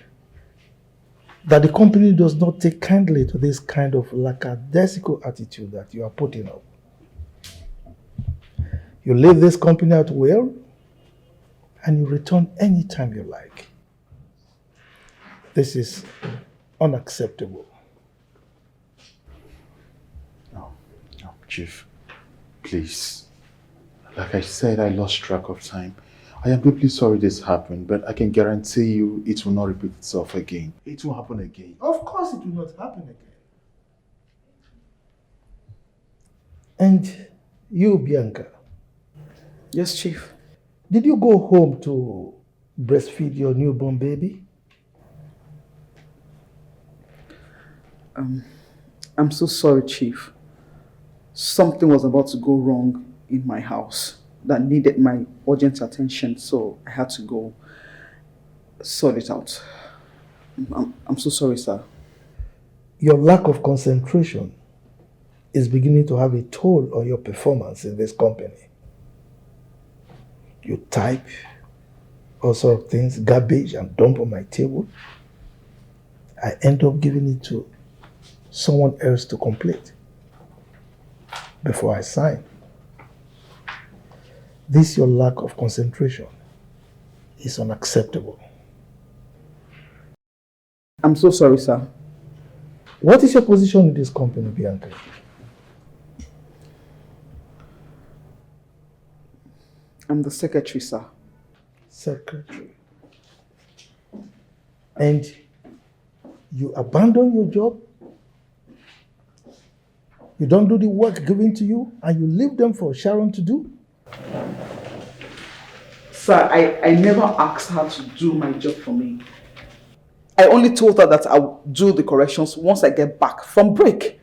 that the company does not take kindly to this kind of lackadaisical attitude that you are putting up. You leave this company at will, and you return anytime you like. This is unacceptable. No, Chief. Please. Like I said, I lost track of time. I am deeply sorry this happened, but I can guarantee you it will not repeat itself again. It will happen again. Of course it will not happen again. And you, Bianca. Yes, Chief. Did you go home to breastfeed your newborn baby? I'm so sorry, Chief. Something was about to go wrong in my house that needed my urgent attention, so I had to go sort it out. I'm so sorry, sir. Your lack of concentration is beginning to have a toll on your performance in this company. You type all sorts of things, garbage, and dump on my table. I end up giving it to someone else to complete before I sign. This your lack of concentration is unacceptable. I'm so sorry, sir. What is your position in this company, Bianca? I'm the secretary, sir. Secretary. And you abandon your job? You don't do the work given to you and you leave them for Sharon to do? Sir, I never asked her to do my job for me. I only told her that I'll do the corrections once I get back from break.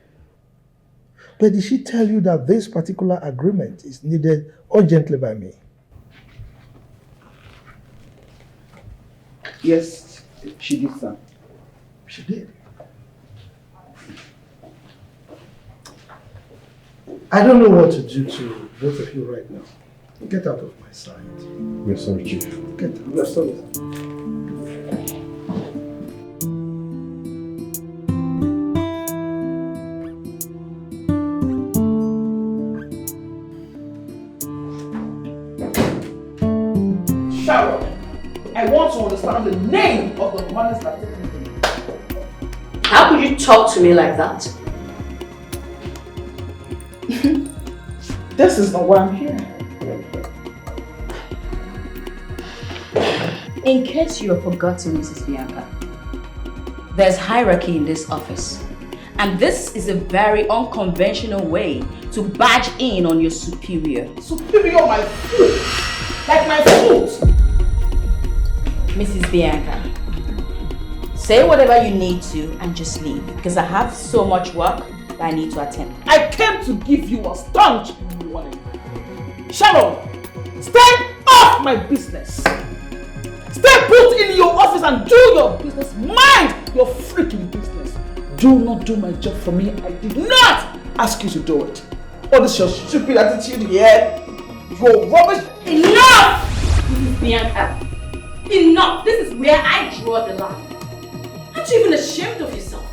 But did she tell you that this particular agreement is needed urgently by me? Yes, she did, sir. She did? I don't know what to do to both of you right now. Get out of my sight. We're sorry, Chief. Get out. We're sorry. Sharon, I want to understand the name of the monies that are taken from you. How could you talk to me like that? This is not why I'm here. In case you have forgotten, Mrs. Bianca, there's hierarchy in this office. And this is a very unconventional way to badge in on your superior. Superior my foot! Like my foot! Mrs. Bianca, say whatever you need to and just leave, because I have so much work that I need to attend. I came to give you a sponge in the morning. Sharon, stay off my business. Stay put in your office and do your business. Mind your freaking business. Do not do my job for me. I did not ask you to do it. What is your stupid attitude here? Your rubbish. Enough! Mrs. Bianca. Enough! This is where I draw the line. Aren't you even ashamed of yourself?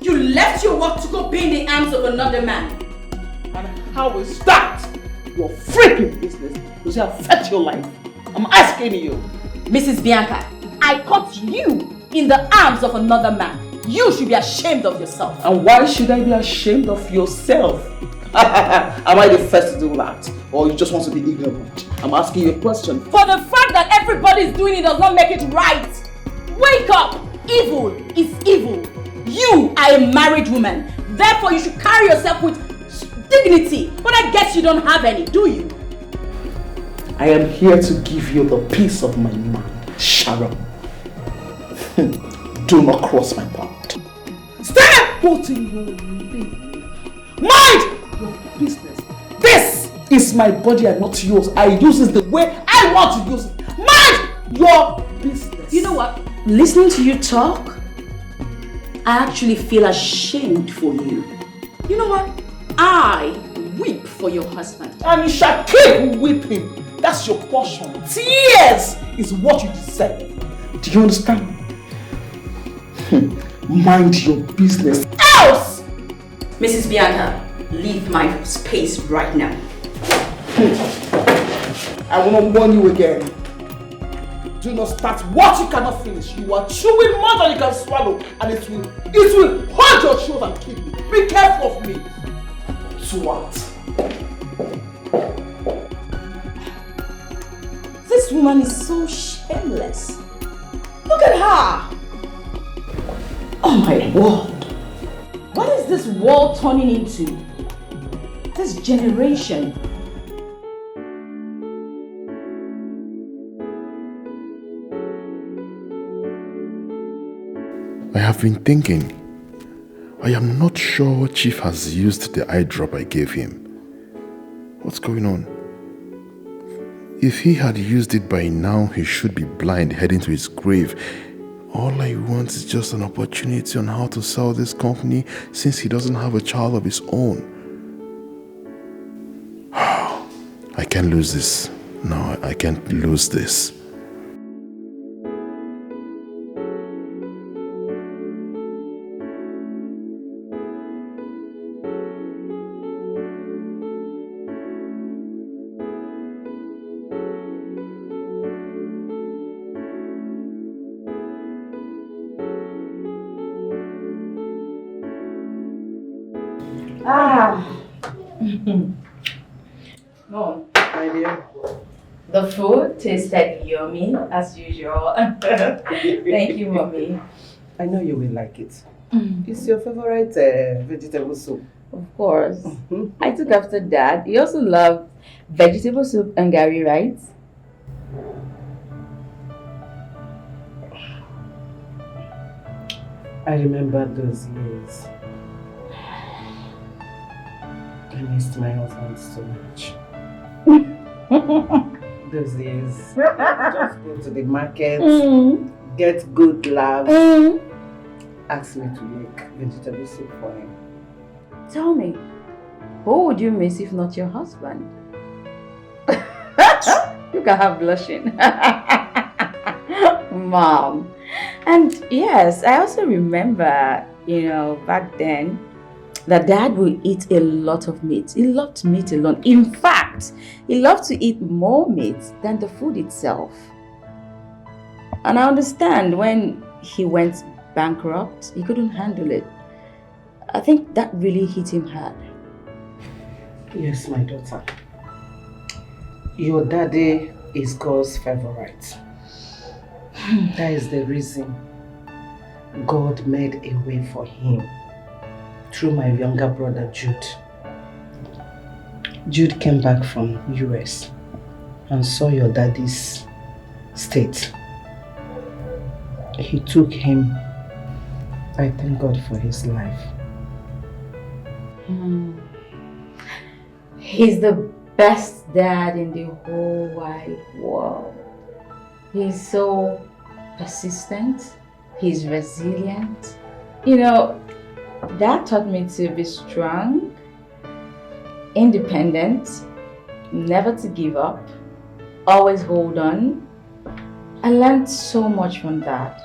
You left your work to go be in the arms of another man. And how is that your freaking business? Does it affect your life? I'm asking you. Mrs. Bianca, I caught you in the arms of another man. You should be ashamed of yourself. And why should I be ashamed of yourself? Am I the first to do that? Or you just want to be ignorant? I'm asking you a question. For the fact that everybody is doing it does not make it right. Wake up! Evil is evil. You are a married woman. Therefore, you should carry yourself with dignity. But I guess you don't have any, do you? I am here to give you the peace of my mind, Sharon. Do not cross my path. Stop putting your name. Mind your business. This is my body and not yours. I use it the way I want to use it. Mind your business. You know what? Listening to you talk, I actually feel ashamed for you. You know what? I weep for your husband. And you shall keep weeping. That's your portion. Tears is what you deserve. Do you understand? Mind your business. Else! Mrs. Bianca, leave my space right now. I want to warn you again. Do not start what you cannot finish. You are chewing more than you can swallow, and it will hold your throat and kill you. Be careful of me. Swat. This woman is so shameless. Look at her. Oh my word. What is this world turning into? This generation. I have been thinking. I am not sure Chief has used the eye drop I gave him. What's going on? If he had used it by now, he should be blind heading to his grave. All I want is just an opportunity on how to sell this company since he doesn't have a child of his own. I can't lose this. No, I can't lose this. Oh, my dear. The food tasted yummy as usual. Thank you, Mommy. I know you will like it. It's your favorite vegetable soup. Of course. I took after Dad. He also loved vegetable soup and gari, right? I remember those years. I missed my husband so much. Those years. Just go to the market, get good laughs, ask me to make vegetable soup for him. Tell me, who would you miss if not your husband? You can have blushing. Mom. And yes, I also remember, back then, that Dad would eat a lot of meat. He loved meat a lot. In fact, he loved to eat more meat than the food itself. And I understand when he went bankrupt, he couldn't handle it. I think that really hit him hard. Yes, my daughter. Your daddy is God's favorite. That is the reason God made a way for him through my younger brother Jude. Jude came back from US and saw your daddy's state. He took him. I thank God for his life. He's the best dad in the whole wide world. He's so persistent. He's resilient. Dad taught me to be strong, independent, never to give up, always hold on. I learned so much from Dad.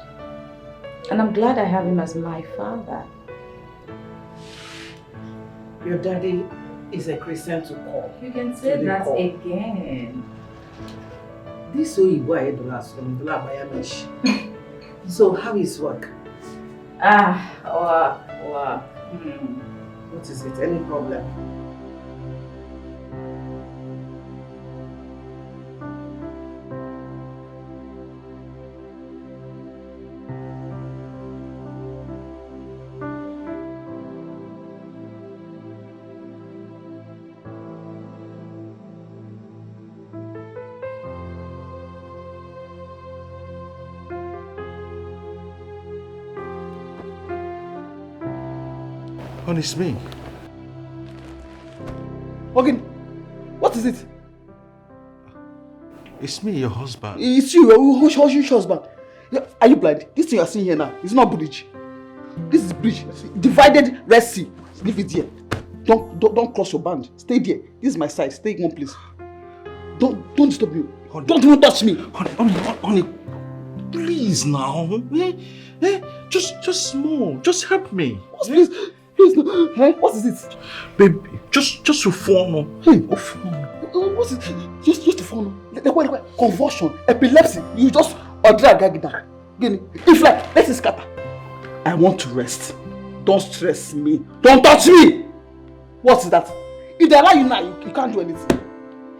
And I'm glad I have him as my father. Your daddy is a Christian to call. You can say that again. This way you go ahead to last from So how is work? Work. What is it? Any problem? It's me. Morgan, what is it? It's me, your husband. It's you, who's your husband? Are you blind? This thing you are seeing here now, it's not bridge. This is bridge. Divided Red Sea. Leave it here. Don't cross your band. Stay there. This is my side. Stay in one place. Don't disturb me. Honey. Don't even touch me. Honey, please now. Just small. Just help me. Please. Hey, what is it? Baby, just to phone. Hey, what is it? Just to phone. Wait. Convulsion, epilepsy. You just drag down. If like, let's scatter. I want to rest. Don't stress me. Don't touch me. What is that? If they allow you now, you can't do anything.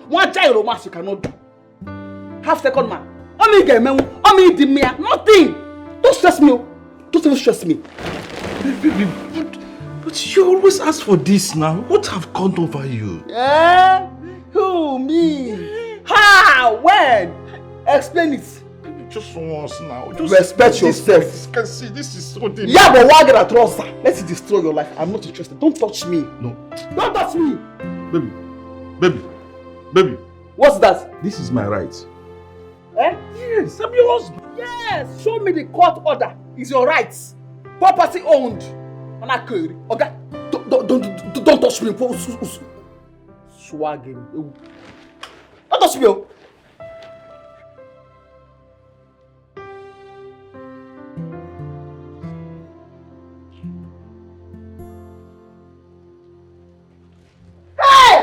One child romance you cannot do. Half second man. Nothing. Don't stress me. Don't even stress me. Baby, but you always ask for this now. What have gone over you? Who, me? How? When? Explain it. Baby, just once now. Just respect yourself. You can see this is so dangerous. Yeah, but why get a trouser? Let it destroy your life. I'm not interested. Don't touch me. No. Don't touch me. Baby. What's that? This is my right. Yes, I'm your husband. Yes, show me the court order. It's your rights. Property owned. Okay, don't touch me. Swagging. Don't touch me. Hey!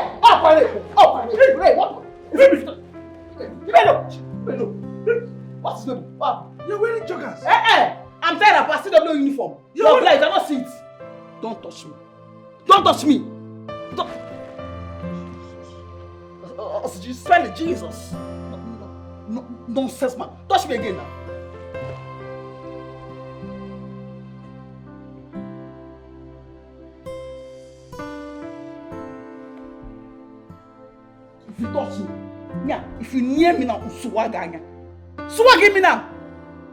What's the You're wearing joggers. I'm tired of passing no uniform. You're blind, I don't see it. Don't touch me. Don't touch me. Don't. Spell Jesus. No, nonsense, man. Touch me again now. If you touch me, yeah, if you near me now, swag me now.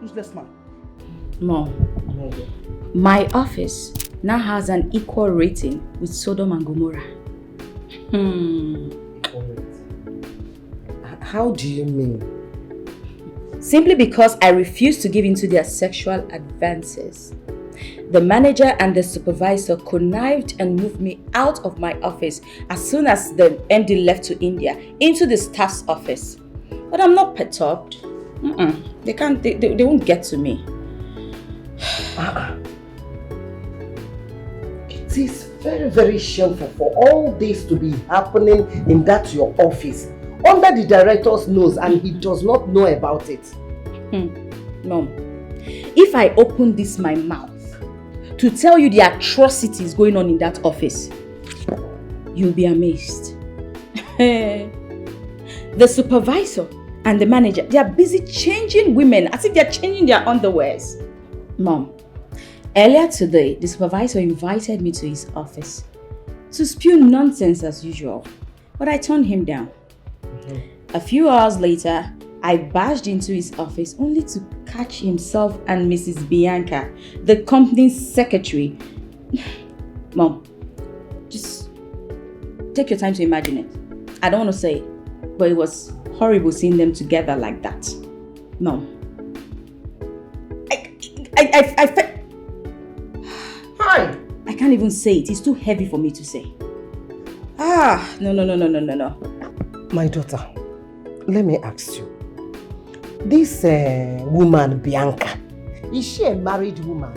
Useless man. Mom, My office now has an equal rating with Sodom and Gomorrah. How do you mean? Simply because I refuse to give in to their sexual advances. The manager and the supervisor connived and moved me out of my office as soon as the MD left to India into the staff's office. But I'm not perturbed. They won't get to me. It is very, very shameful for all this to be happening in that your office, under the director's nose, and he does not know about it. Mom, if I open this my mouth to tell you the atrocities going on in that office, you'll be amazed. The supervisor and the manager, they are busy changing women as if they are changing their underwears. Mom, earlier today, the supervisor invited me to his office to spew nonsense as usual, but I turned him down. A few hours later, I barged into his office only to catch himself and Mrs. Bianca, the company's secretary. Mom, just take your time to imagine it. I don't want to say it, but it was horrible seeing them together like that. Mom, I felt... Hi! I can't even say it. It's too heavy for me to say. No. My daughter, let me ask you. This woman, Bianca, is she a married woman?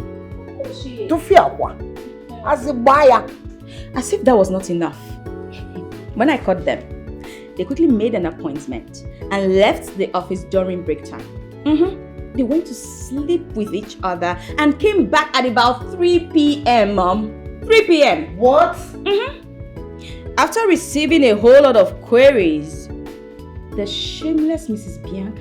Is she? As a buyer. As if that was not enough. When I caught them, they quickly made an appointment and left the office during break time. They went to sleep with each other and came back at about 3 p.m., Mom. 3 p.m. What? After receiving a whole lot of queries, the shameless Mrs. Bianca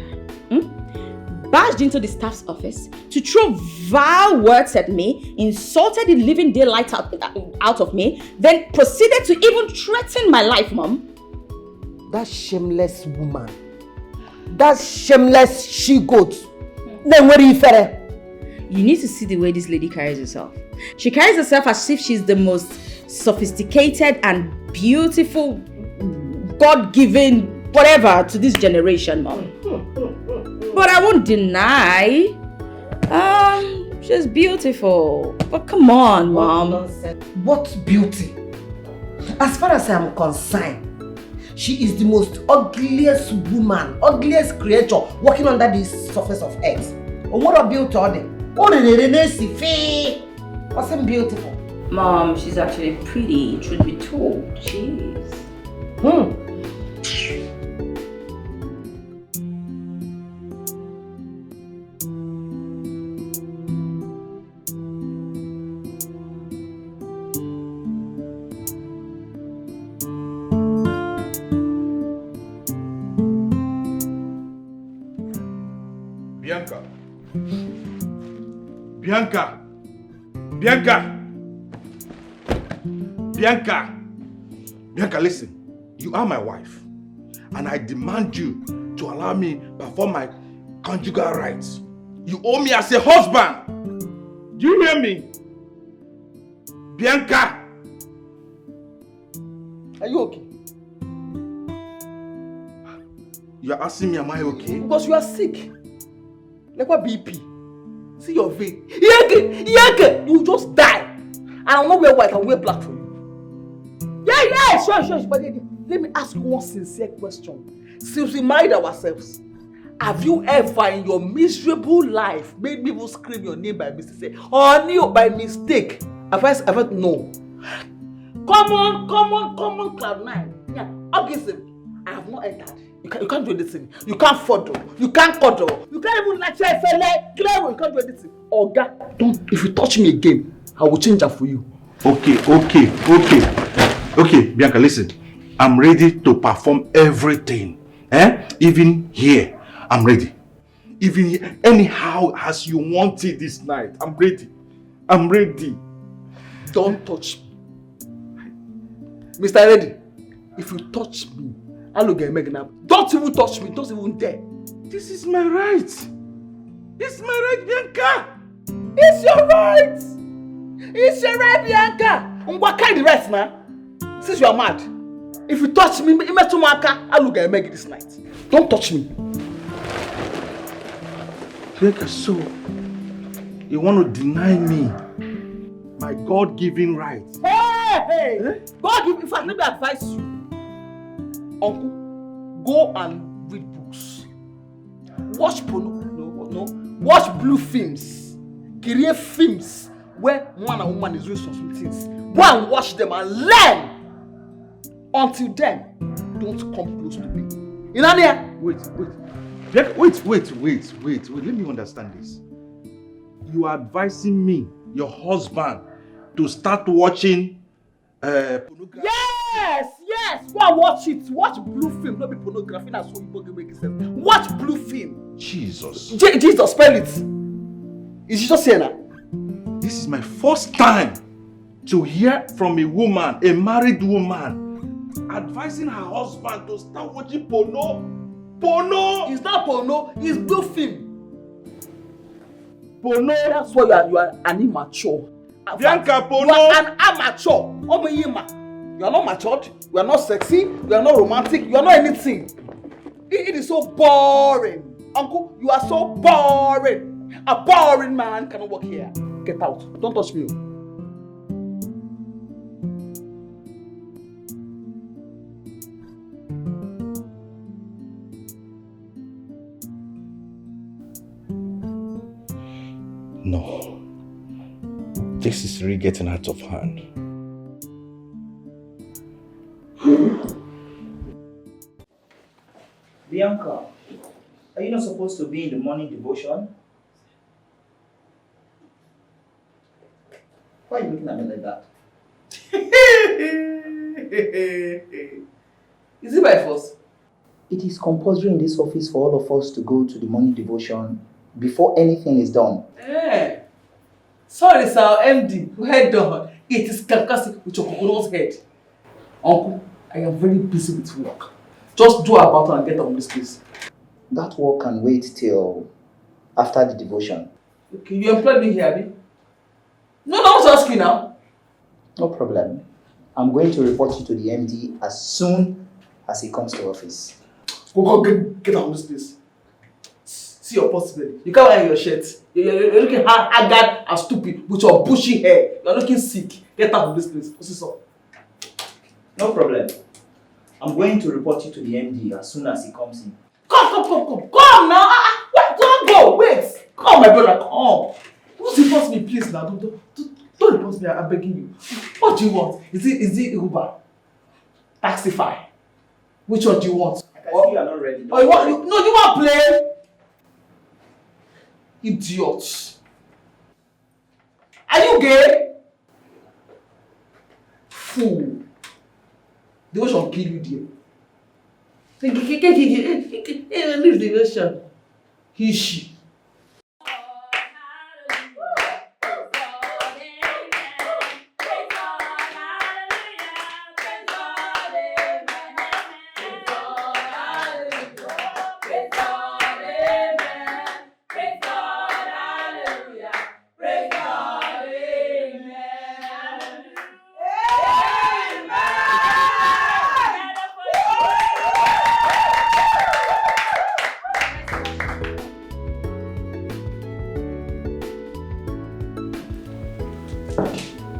barged into the staff's office to throw vile words at me, insulted the living daylight out of me, then proceeded to even threaten my life, Mom. That shameless woman. That shameless she-goat. Then what do you say? You need to see the way this lady carries herself. She carries herself as if she's the most sophisticated and beautiful, God-given whatever to this generation, Mom. But I won't deny, she's beautiful. But come on, Mom. What beauty? As far as I'm concerned, she is the most ugliest woman, ugliest creature walking under the surface of earth. What a beauty on it. Wasn't beautiful. Mom, she's actually pretty, truth be told. Jeez. Bianca, listen. You are my wife, and I demand you to allow me perform my conjugal rights. You owe me as a husband. Do you hear me? Bianca! Are you okay? You are asking me, am I okay? Because you are sick. Like what BP? See your vein. Yeke! You just die. And I'll not wear white, I'll wear black for you. Yeah, sure. But let me ask you one sincere question. Since we married ourselves, have you ever in your miserable life made people scream your name by mistake? Or knew by mistake? Have I ever no? Come on, Cloud9. Yeah, obviously, I have not entered. You can't do anything. You can't fondle. You can't cuddle. You can't even like say clear. You can't do anything. Oga, don't. If you touch me again, I will change that for you. Okay, Bianca, listen. I'm ready to perform everything. Even here, I'm ready. Even here, anyhow as you want it this night, I'm ready. Don't touch me. Mr. Ready, if you touch me, I'll get Megan. Don't even touch me. Don't even dare. This is my right. It's my right, Bianca. It's your It's a right, Bianca. What kind of rest, man? Since you are mad, if you touch me, I'll look at Maggie this night. Don't touch me. Bianca, so you want to deny me my God-given rights? Hey! God give, in fact, let me advise you. Uncle, go and read books. Watch porno. No. Watch blue films. Create films where man and woman is doing some things. Go and watch them and learn. Until then, don't come close to me. You know there? Wait. Let me understand this. You are advising me, your husband, to start watching pornography? Yes! Go and watch it. Watch blue film, not be pornography. That's what you make it. Watch blue film. Jesus. Jesus, spell it. Is she just here now? This is my first time to hear from a woman, a married woman, advising her husband to start watching porno. Porno! It's not porno, it's blue film. Porno? That's why you are an immature. Bianca, porno! You are an amateur. You are not matured, you are not sexy, you are not romantic, you are not anything. It is so boring. Uncle, you are so boring. A boring man cannot work here. Get out. Don't touch me. No. This is really getting out of hand. Bianca, are you not supposed to be in the morning devotion? Why are you looking at me like that? Is it by force? It is compulsory in this office for all of us to go to the morning devotion before anything is done. Hey. Sorry, sir, MD, head down. It is sarcastic with your coconut head. Uncle, I am very busy with work. Just do about it and get on this place. That work can wait till after the devotion. Okay, you employed me here, Abi? No, I was asking now. No problem. I'm going to report you to the MD as soon as he comes to office. Go get on this place. See your possibility. You can't wear your shirt. You're looking haggard and stupid with your bushy hair. You're looking sick. Get out of this place. What's this up? No problem. I'm going to report you to the MD as soon as he comes in. Come now. Don't go. Wait. Come, my brother. Come. Don't report me, please now. Don't report me. I'm begging you. What do you want? Is it Uber? Taxify? Which one do you want? I can see you are not ready. You want play? Idiots. Are you gay? Fool. The ocean will kill you there. Leave the ocean. He, she.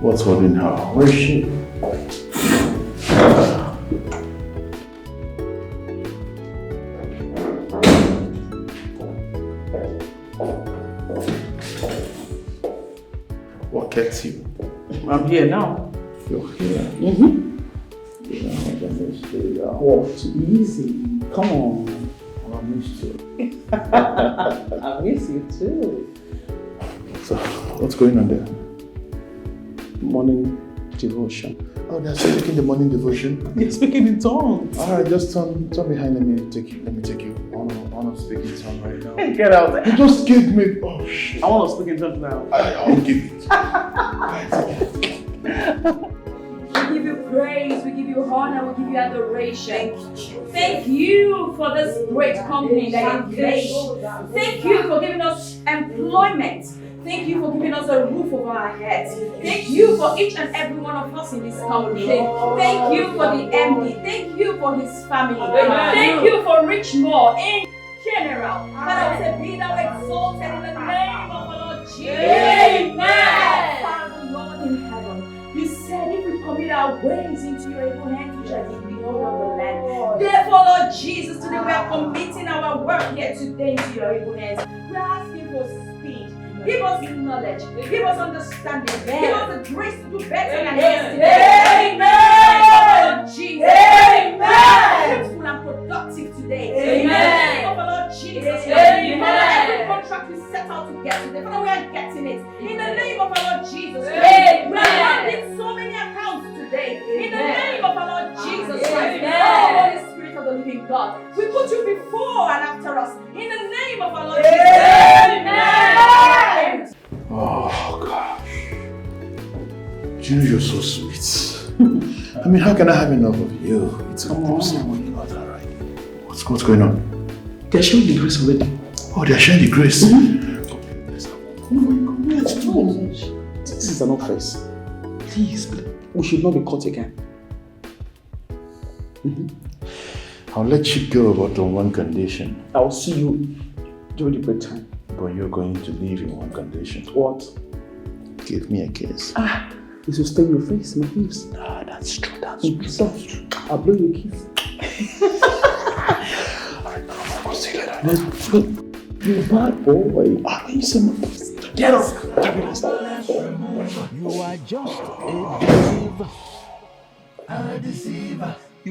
What's holding her? Where is she? What gets you? I'm here now. You're here. What? Easy. Come on. I missed you. I miss you too. So, what's going on there? Morning devotion. Oh, they're still taking the morning devotion? You're speaking in tongues. Alright, just turn behind. Let me take you. I want to speak in tongue right now. Get out. You just give me. Oh shit. I want to speak in tongues now. I'll give it. We give you praise, we give you honor, we give you adoration. Thank you for this great company that you've made. Thank you for giving us employment. Thank you for giving us a roof over our heads. Thank you for each and every one of us in this community. Thank you for the MD. Thank you for his family. Thank you for Richmond in general. Father, we say, be thou exalted in the name of the Lord Jesus. Amen. Father, Lord in heaven, you said if we commit our ways into your able hands, we shall give you all of the land. Therefore, Lord Jesus, today we are committing our work here today into your able hands. We are asking for speed. Give us knowledge. Give us understanding. Give us the grace to do better than yesterday. Amen. Lord Jesus. Amen. Fruitful and productive today. Amen. In the name of the Lord Jesus. Amen. Father, every contract we set out to get today, Father, we are getting it. In the name of the Lord Jesus. Amen. We are handling so many accounts today. In the name of the Lord Jesus Christ. Oh, Holy Spirit of the living God, we put you before and after us. In the name of our Lord Jesus. Amen. Oh, gosh. You know you're so sweet. I mean, how can I have enough of you? It's impossible, you know that, right? What's going on? They're showing the grace already. Oh, they're showing the grace? This is an offense. Please, we should not be caught again. I'll let you go, but on one condition. I'll see you during the break time. But you're going to leave in one condition. What? Give me a kiss. This will stay in your face, my lips. Ah, that's true, that's true. I'll blow you a kiss. Alright, now I'll see you later. Let's go. You're a bad boy. You said my face. Get off. You are just a deceiver. A deceiver. I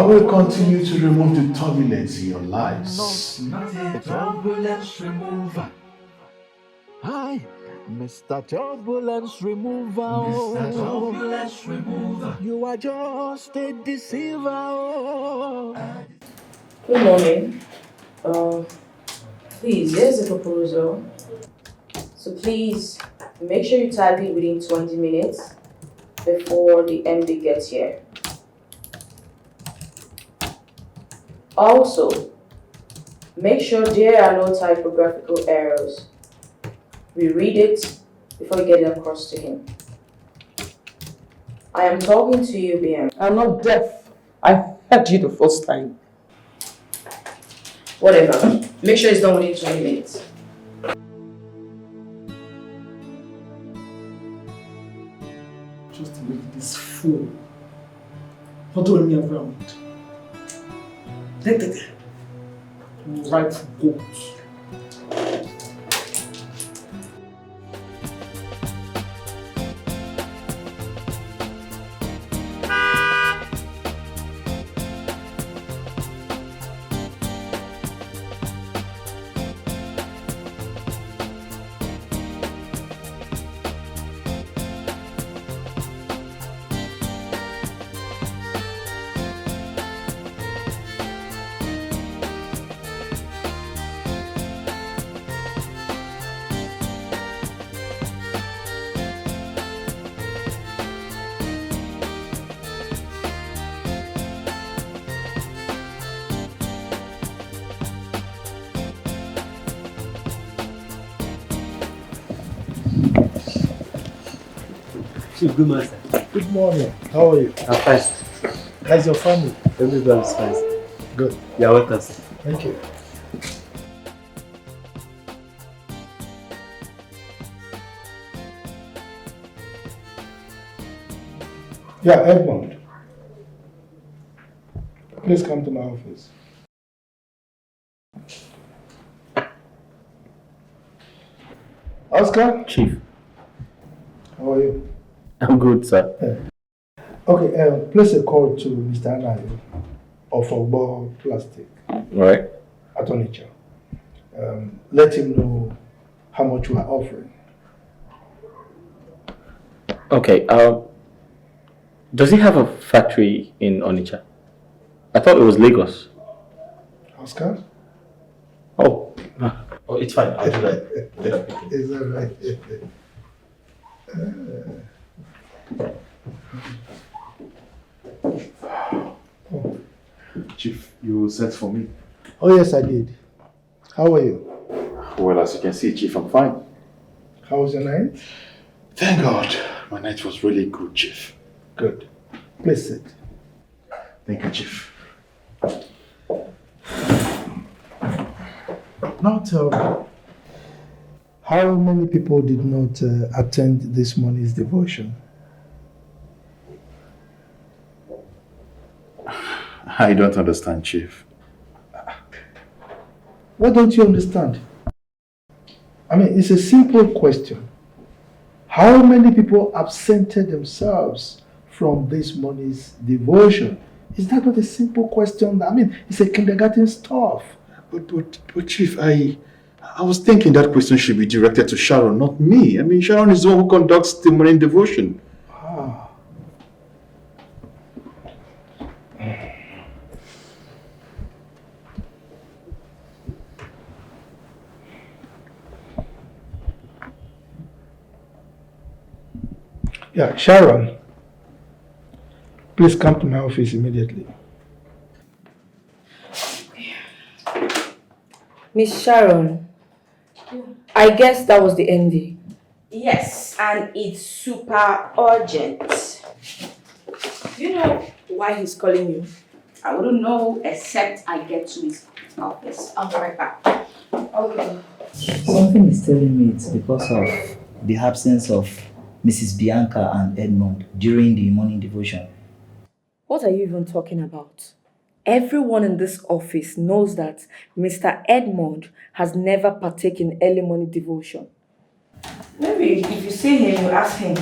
will continue to remove the turbulence in your lives. Not a turbulence remover. Hi, Mr. Turbulence Remover. Mr. Turbulence Remover. You are just a deceiver. Good morning. Please, here's the proposal. So please, make sure you type it within 20 minutes before the MD gets here. Also, make sure there are no typographical errors. We read it before you get it across to him. I am talking to you, BM. I'm not deaf. I heard you the first time. Whatever. Make sure it's done within 20 minutes. Just to make this fool following me around. Let it right goat. Good morning, sir. Good morning. How are you? I'm fine. How's your family? Everybody's fine. Good. You're welcome, sir. Thank you. Yeah, Edmund. Please come to my office. Oscar? Chief. How are you? I'm good, sir. Okay, place a call to Mr. Annan of Obio Plastic. Right. At Onitsha. Let him know how much you are offering. Okay, does he have a factory in Onitsha? I thought it was Lagos. Oscar? Oh, it's fine. I'll do that. Is that right? Chief, you sent for me. Oh yes, I did. How are you? Well, as you can see, Chief, I'm fine. How was your night? Thank God. My night was really good, Chief. Good. Please sit. Thank you, Chief. Now tell me, how many people did not attend this morning's devotion? I don't understand, Chief. What don't you understand? I mean, it's a simple question. How many people absented themselves from this morning's devotion? Is that not a simple question? I mean, it's a kindergarten stuff. But Chief, I was thinking that question should be directed to Sharon, not me. I mean, Sharon is the one who conducts the morning devotion. Ah. Yeah, Sharon, please come to my office immediately. Miss Sharon, I guess that was the ending. Yes, and it's super urgent. Do you know why he's calling you? I wouldn't know except I get to his office. I'll be right back. Something is telling me it's because of the absence of Mrs. Bianca and Edmund during the morning devotion. What are you even talking about? Everyone in this office knows that Mr. Edmund has never partaken in early morning devotion. Maybe if you see him, you ask him.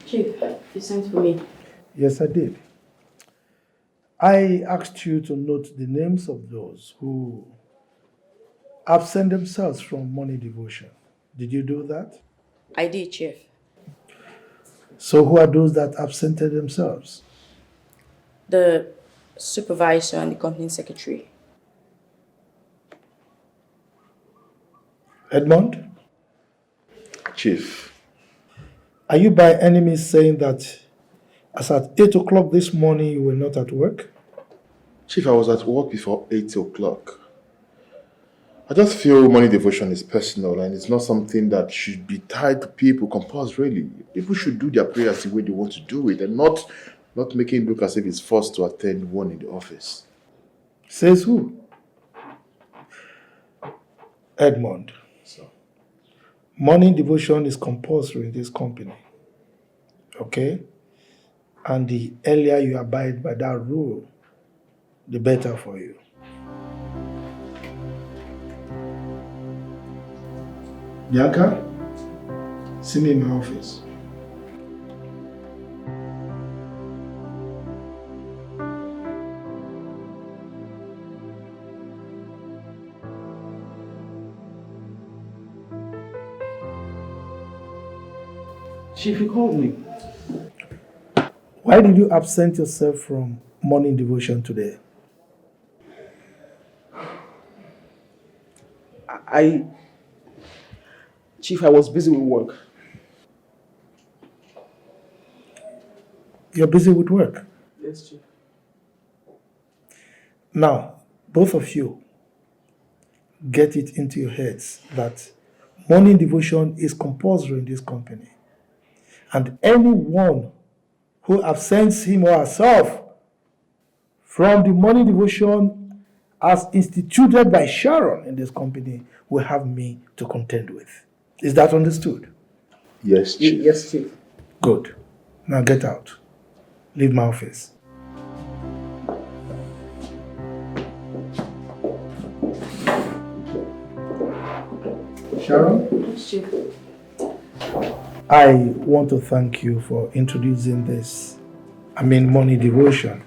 Chief, you sent for me. Yes, I did. I asked you to note the names of those who absent themselves from morning devotion. Did you do that? I did, Chief. So who are those that absented themselves? The supervisor and the company secretary. Edmund? Chief. Are you by any means saying that as at 8 o'clock this morning you were not at work? Chief, I was at work before 8 o'clock. I just feel morning devotion is personal and it's not something that should be tied to people compulsorily. People should do their prayers the way they want to do it and not making it look as if it's forced to attend one in the office. Says who? Edmund. So, morning devotion is compulsory in this company. Okay? And the earlier you abide by that rule, the better for you. Bianca, see me in my office. Chief, you called me. Why did you absent yourself from morning devotion today? Chief, I was busy with work. You're busy with work? Yes, Chief. Now, both of you, get it into your heads that morning devotion is compulsory in this company. And anyone who absents him or herself from the morning devotion as instituted by Sharon in this company will have me to contend with. Is that understood? Yes, Chief. Yes, Chief. Good. Now get out. Leave my office. Sharon? Yes, Chief. I want to thank you for introducing this, morning devotion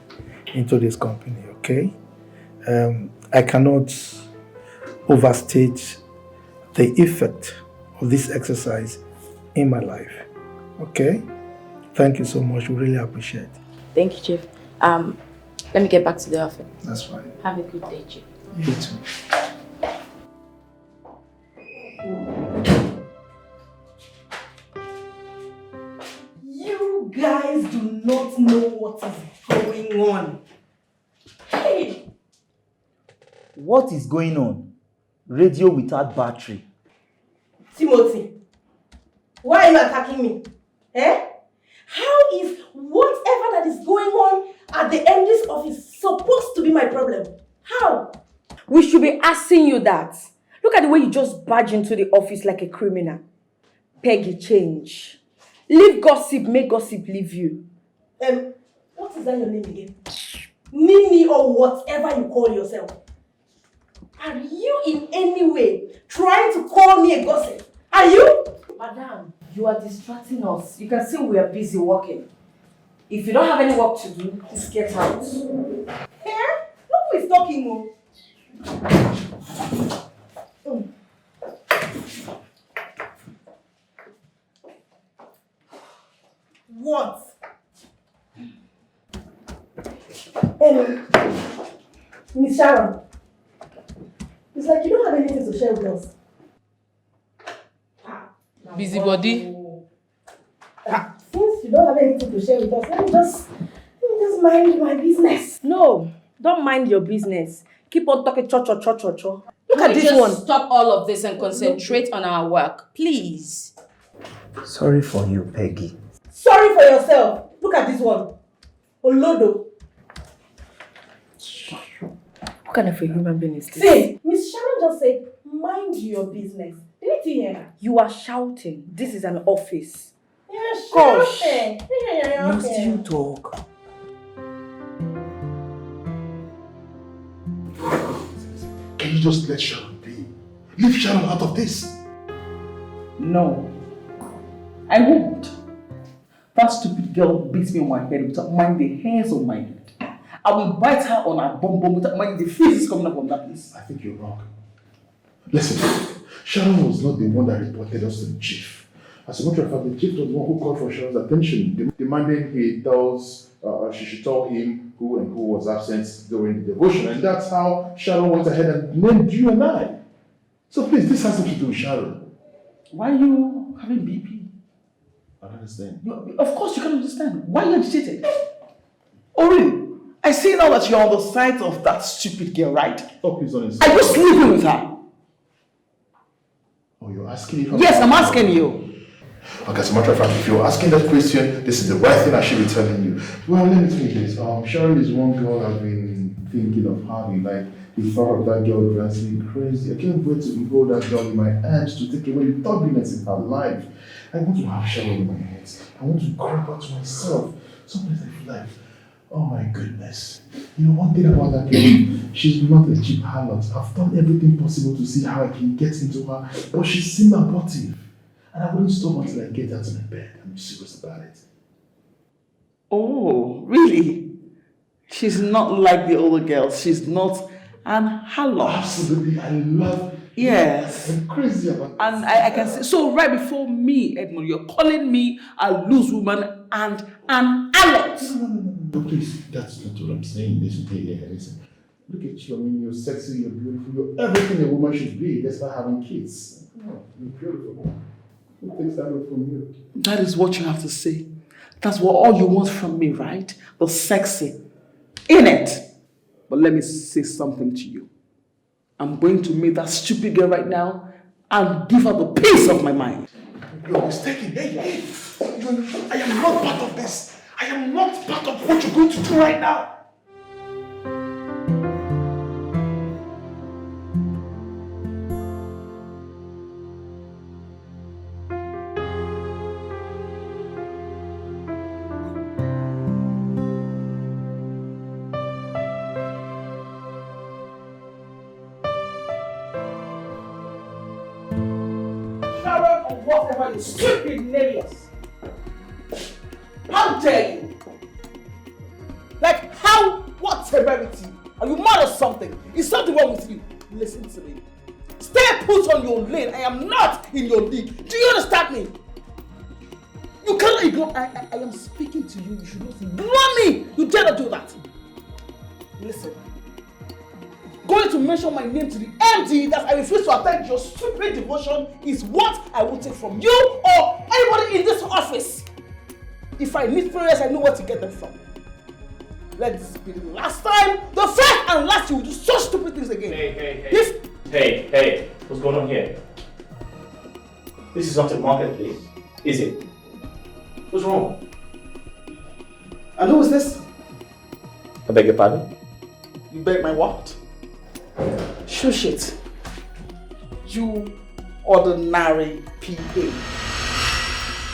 into this company, okay? I cannot overstate the effect of this exercise in my life, okay? Thank you so much, we really appreciate it. Thank you, Chief. Let me get back to the office. That's fine. Have a good day, Chief. You too. You guys do not know what is going on. Hey! What is going on? Radio without battery. Timothy, why are you attacking me? Eh? How is whatever that is going on at the MD's office supposed to be my problem? How? We should be asking you that. Look at the way you just barge into the office like a criminal. Peggy, change. Leave gossip, make gossip leave you. What is that your name again? Nini or whatever you call yourself. Are you in any way trying to call me a gossip? Are you? Madam, you are distracting us. You can see we are busy working. If you don't have any work to do, please get out. Here? Look who is talking. What? Miss Sharon, it's like you don't have anything to share with us. Busybody. Since you don't have anything to share with us, let me just mind my business. No, don't mind your business. Keep on talking cho. Look at this one. Stop all of this and concentrate on our work, please. Sorry for you, Peggy. Sorry for yourself. Look at this one. Olodo. What kind of a human being is this? See, Miss Sharon just said, mind your business. Didn't you hear her? You are shouting. This is an office. Yeah, Gosh. Must you talk? Can you just let Sharon be? Leave Sharon out of this. No, I won't. That stupid girl beats me on my head without minding the hairs on my head. I will bite her on her bum without minding the faces coming up on that place. I think you're wrong. Listen, Sharon was not the one that reported us to the chief. As a matter of fact, the chief was the one who called for Sharon's attention, demanding she should tell him who and who was absent during the devotion. And that's how Sharon went ahead and named you and I. So please, this has nothing to do with Sharon. Why are you having BP? I don't understand. Of course you can understand. Why are you agitated? Oh really? I see now that you're on the side of that stupid girl, right? Oh, please don't insist. Are you sleeping with her? Oh, you're asking if Yes, I'm asking you. Okay, as a matter of fact, if you're asking that question, this is the right thing I should be telling you. Well, let me tell you this. Sharon is one girl I've been thinking of having. Like, the thought of that girl drives me crazy. I can't wait to hold that girl in my arms to take away the turbulence in her life. I want to have Sharon in my hands. I want to grab her to myself. Sometimes I feel like, oh my goodness. You know, one thing about that girl, she's not a cheap harlot. I've done everything possible to see how I can get into her, but she seemed abortive. And I wouldn't stop until I get her to my bed. I'm serious about it. Oh, really? She's not like the older girls. She's not an harlot. Absolutely, I love. Yes. I'm crazy about and I can see. So right before me, Edmund, you're calling me a loose woman and an harlot. No, please, that's not what I'm saying. Listen. Look at you. I mean, you're sexy, you're beautiful, you're everything a woman should be, despite having kids. Oh, you're beautiful. Who takes that away from you? That is what you have to say. That's what all you want from me, right? The sexy. In it. But let me say something to you. I'm going to meet that stupid girl right now and give her the peace of my mind. You're mistaken. Hey. I am not part of this. I am not part of what you're going to do right now. Whatever you stupid names. How dare you? Like how? What severity? Are you mad or something? Is something wrong with you? Listen to me. Stay put on your lane. I am not in your league. Do you understand me? You cannot ignore. I am speaking to you. You should not ignore me. You dare not do that. Listen. Going to mention my name to the MD that I refuse to attend your stupid devotion is what I will take from you or anybody in this office. If I need prayers, I know where to get them from. let this be the last time, the first and last you will do such stupid things again. Hey, what's going on here? This is not a marketplace, is it? What's wrong? And who is this? I beg your pardon? You beg my what? Shush it. You ordinary PA.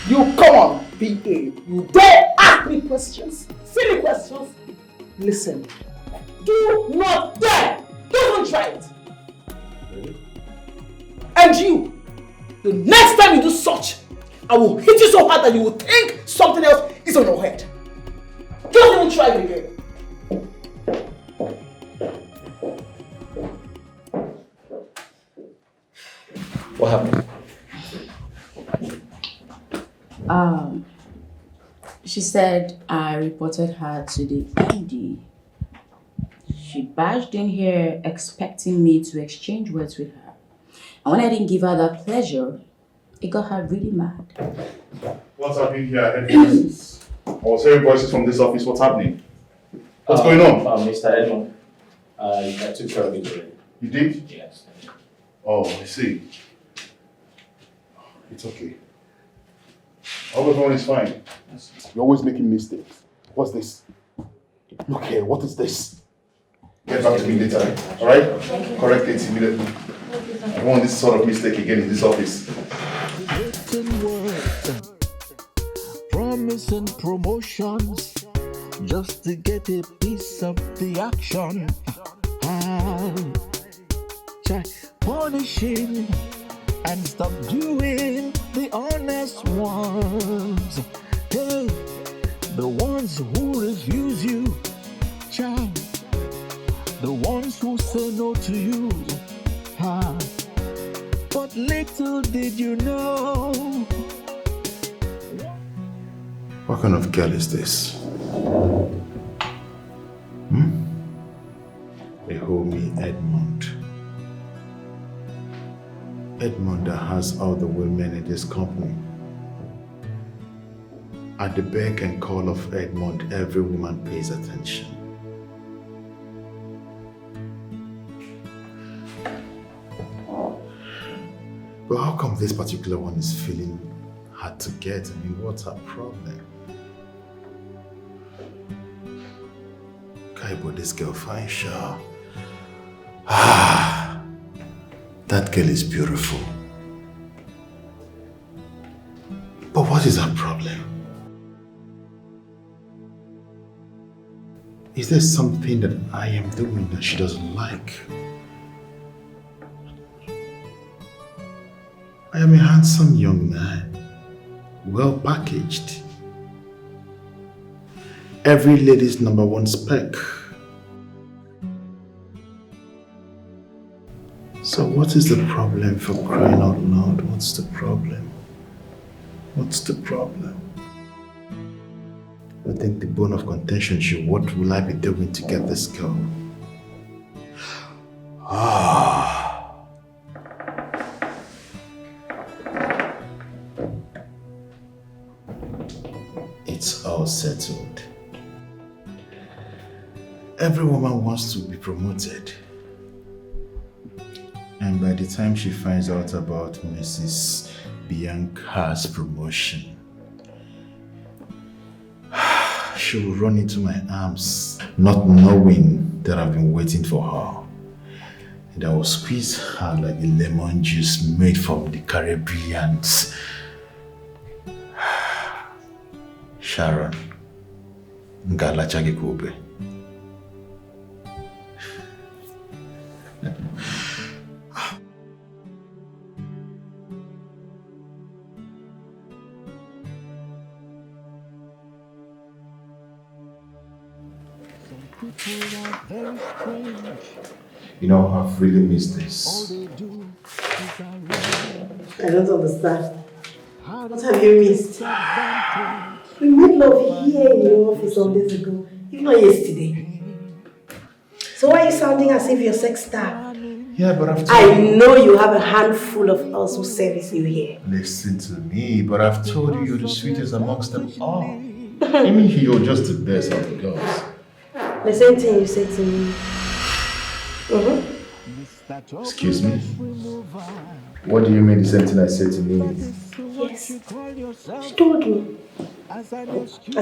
You common PA. You dare ask me questions? Silly questions? Listen. Do not dare! Don't even try it! Really? And you! The next time you do such, I will hit you so hard that you will think something else is on your head. Don't even try it again. What happened? She said I reported her to the MD. She barged in here expecting me to exchange words with her. And when I didn't give her that pleasure, it got her really mad. What's happening here? Headquarters. I was hearing voices from this office. What's happening? What's going on? Mr. Edmond, I took care of it already. You did? Yes. Oh, I see. It's okay. All everyone is fine. You're always making mistakes. What's this? Look here, what is this? Get back to me later, alright? Correct it immediately. I don't want this sort of mistake again in this office. Promising promotions just to get a piece of the action. Try punishing and stop doing the honest ones. Hey, the ones who refuse you, child. The ones who say no to you. But little did you know. What kind of girl is this? They call me Edmond. Edmond that has all the women in this company. At the beck and call of Edmond, every woman pays attention. But how come this particular one is feeling hard to get? I mean, what's her problem? Kai, but this girl fine, sure. That girl is beautiful. But what is her problem? Is there something that I am doing that she doesn't like? I am a handsome young man, well packaged. Every lady's #1 spec. So what is the problem, for crying out loud? What's the problem? What's the problem? I think the bone of contention is, what will I be doing to get this girl? It's all settled. Every woman wants to be promoted. And by the time she finds out about Mrs. Bianca's promotion, she will run into my arms, not knowing that I've been waiting for her. And I will squeeze her like a lemon juice made from the Caribbeans. Sharon, Ngala Chagikube. You know, I've really missed this. I don't understand. What have you missed? We made love here in your office some days ago, if not yesterday. So why are you sounding as if you're sex star? Yeah, but I've told I know you have a handful of girls who service you here. Listen to me, but I've told you you're the sweetest amongst them all. I mean, you're just the best of the girls. The same thing you said to me. Excuse me? What do you mean the same thing I said to me? Yes. She told me. As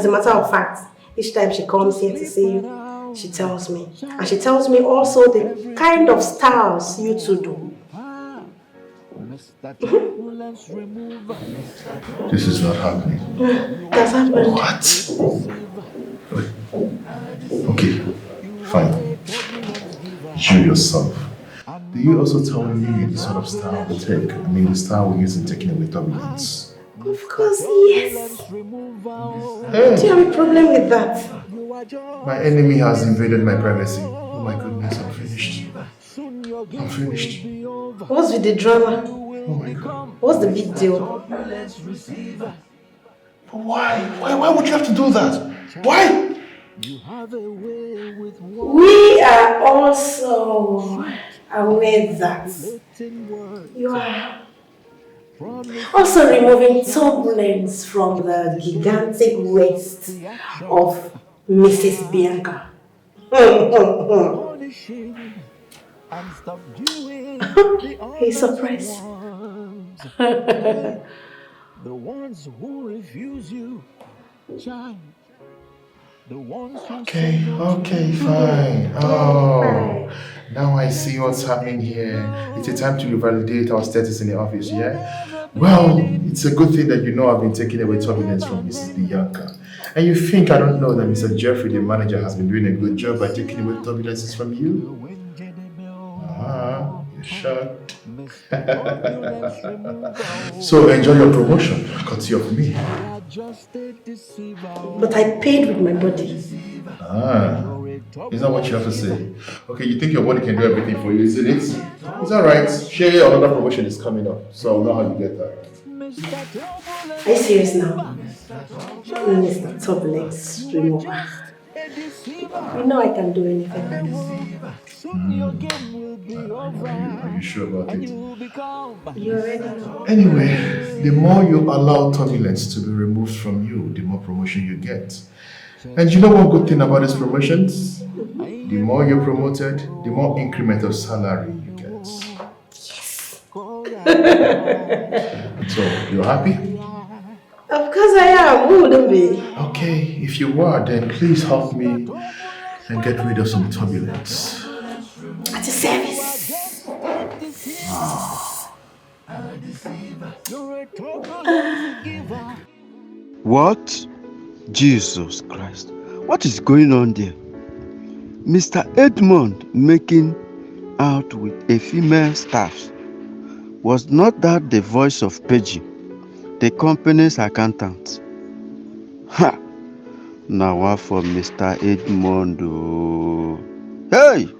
a matter of fact, each time she comes here to see you, she tells me. And she tells me also the kind of styles you two do. This is not happening. That's happened. What? Wait. Okay, fine. You yourself. Do you also tell me the sort of style we take? I mean, the style we use in taking away turbulence? Of course, yes. Do you have a problem with that? My enemy has invaded my privacy. Oh my goodness, I'm finished. I'm finished. What's with the drama? Oh my God. What's the big deal? Why? Why would you have to do that? Why? We are also aware that you are also removing turbulence from the gigantic waist of Mrs. Bianca. He's surprised. The ones who refuse you, child. The ones who Okay, fine. Oh, now I see what's happening here. It's a time to revalidate our status in the office, yeah? Well, it's a good thing that you know I've been taking away turbulence from Mrs. Bianca. And you think I don't know that Mr. Jeffrey, the manager, has been doing a good job by taking away turbulences from you? You sure? So enjoy your promotion, courtesy of me. But I paid with my body. Is that what you have to say? Okay, you think your body can do everything for you, isn't it? It's alright. Share another promotion is coming up, so I'll know how you get that. Are you serious now? Mr. Turbulence remover. You know I can do anything. Are you sure about it? You already know. Anyway, the more you allow turbulence to be removed from you, the more promotion you get. And you know one good thing about these promotions? The more you're promoted, the more increment of salary you get. Yes. So, you're happy? Of course I am. Who wouldn't be? Okay, if you are, then please help me and get rid of some turbulence. At your service. What? Jesus Christ. What is going on there? Mr. Edmond making out with a female staff. Was not that the voice of Peggy, the company's accountant? Ha! Now what for Mr. Edmond? Hey!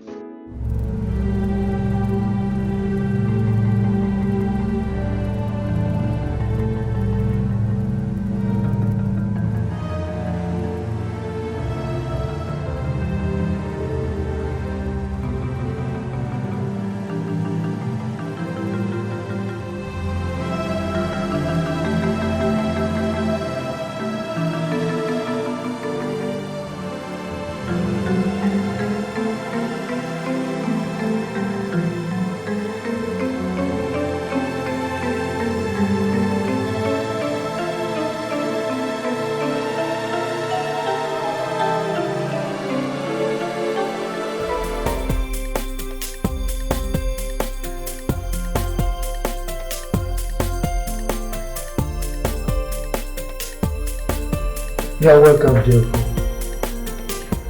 Yeah, welcome, Jeff.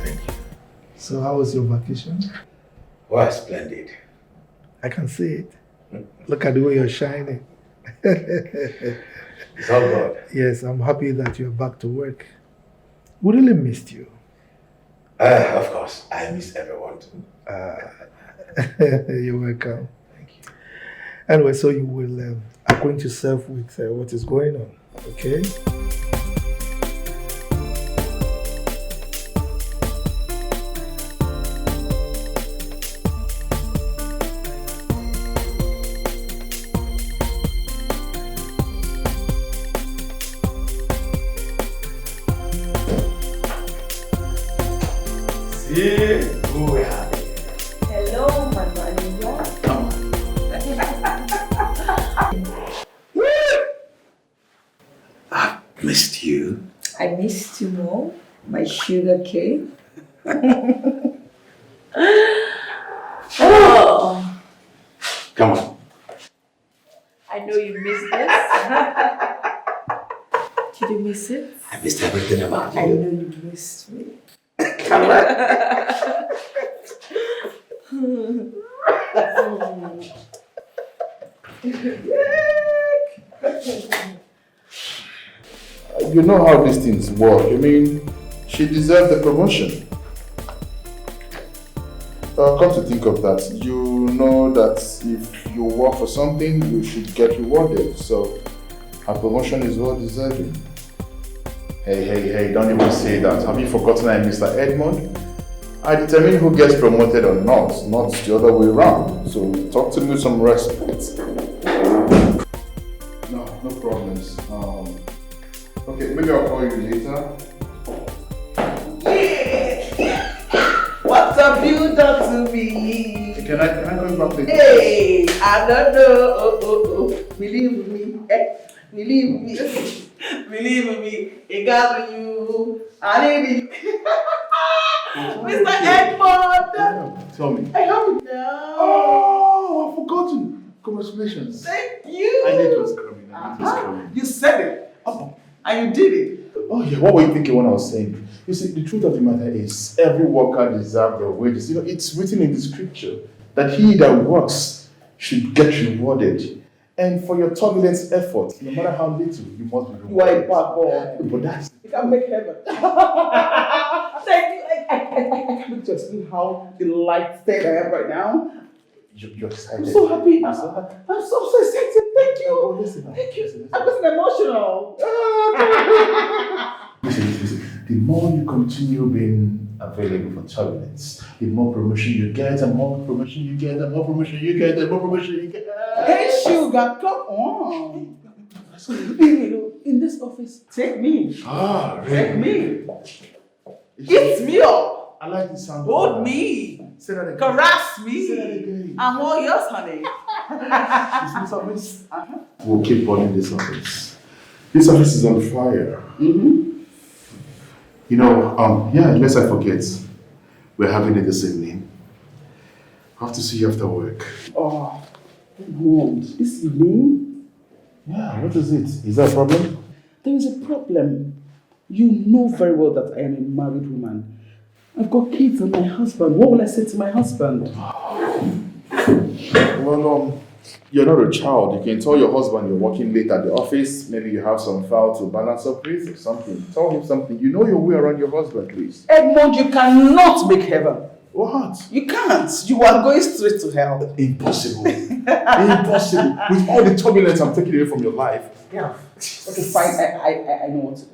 Thank you. So, how was your vacation? Why, splendid. I can see it. Look at the way you're shining. It's all good. Yes, I'm happy that you're back to work. We really missed you. Of course, I miss everyone. You're welcome. Thank you. Anyway, so you will acquaint yourself with what is going on, okay? See who we have. Hello, my manager. Come on. I missed you. I missed you more, my sugar cake. Oh. Come on. I know you missed this. Did you miss it? I missed everything about you. I know you missed me. Come on. You know how these things work. I mean, she deserved the promotion. Come to think of that, you know that if you work for something, you should get rewarded. So, her promotion is well deserving. Hey, don't even say that. Have you forgotten I'm Mr. Edmond? I determine who gets promoted or not the other way around. So, talk to me with some respect. No problems. Okay, maybe I'll call you later. What have you done to me? Can I go back later? Hey, I don't know. Believe me. Believe me. Believe me. I got you. I need you. Mr. Edmond. Tell me. I have it now. Oh, I've forgotten. Congratulations. Thank you. I knew it was coming. You said it. And you did it. Oh yeah, what were you thinking when I was saying? You see, the truth of the matter is, every worker deserves their wages. You know, it's written in the scripture that he that works should get rewarded. And for your turbulent effort, no matter how little, you must be rewarded. You are a bad boy. But that's... You can make heaven. Thank you. I can't just see how delighted I am right now. You're excited. I'm so happy. I'm so excited. Thank you. Thank you. I'm getting emotional. Listen. The more you continue being available for turbulence, the more promotion you get, and more promotion you get, and more promotion you get, and more promotion you get. Hey, sugar, come on. In this office, take me. Really? Take me. Eat me up. I like the sound. Hold me. Say that again. Caress me. Say that again. I'm all yours, honey. This office? We'll keep running this office. This office is on fire. Mm-hmm. You know, unless I forget, we're having it this evening. I have to see you after work. Oh, Mom, this evening? Yeah, what is it? Is there a problem? There is a problem. You know very well that I am a married woman. I've got kids and my husband. What will I say to my husband? Well, you're not a child. You can tell your husband you're working late at the office. Maybe you have some file to balance up with or something. Tell him something. You know your way around your husband, please. Edmond, you cannot make heaven. What? You can't. You are going straight to hell. Impossible. Impossible. With all the turbulence I'm taking away from your life. Yeah. Okay, fine. I know what to do.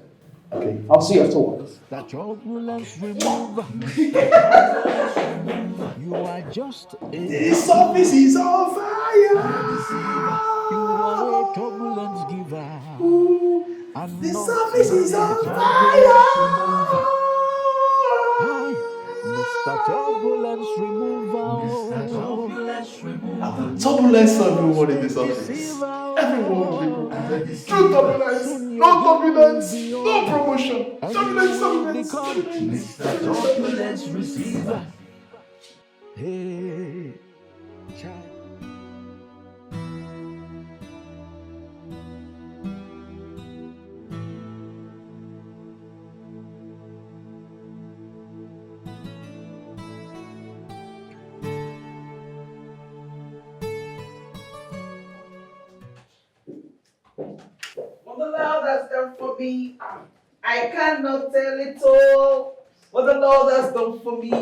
Okay. I'll see you after work. That turbulence remove. You are just a This office is on fire. You are a turbulence giver. This office is on fire. Mr. Turbulence Remover. Turbulence everyone in this office. Everyone will be promoted. True turbulence. No turbulence. No promotion. Turbulence. Mr. Turbulence Receiver. Hey, child. What the Lord has done for me, I cannot tell it all. What the Lord has done for me,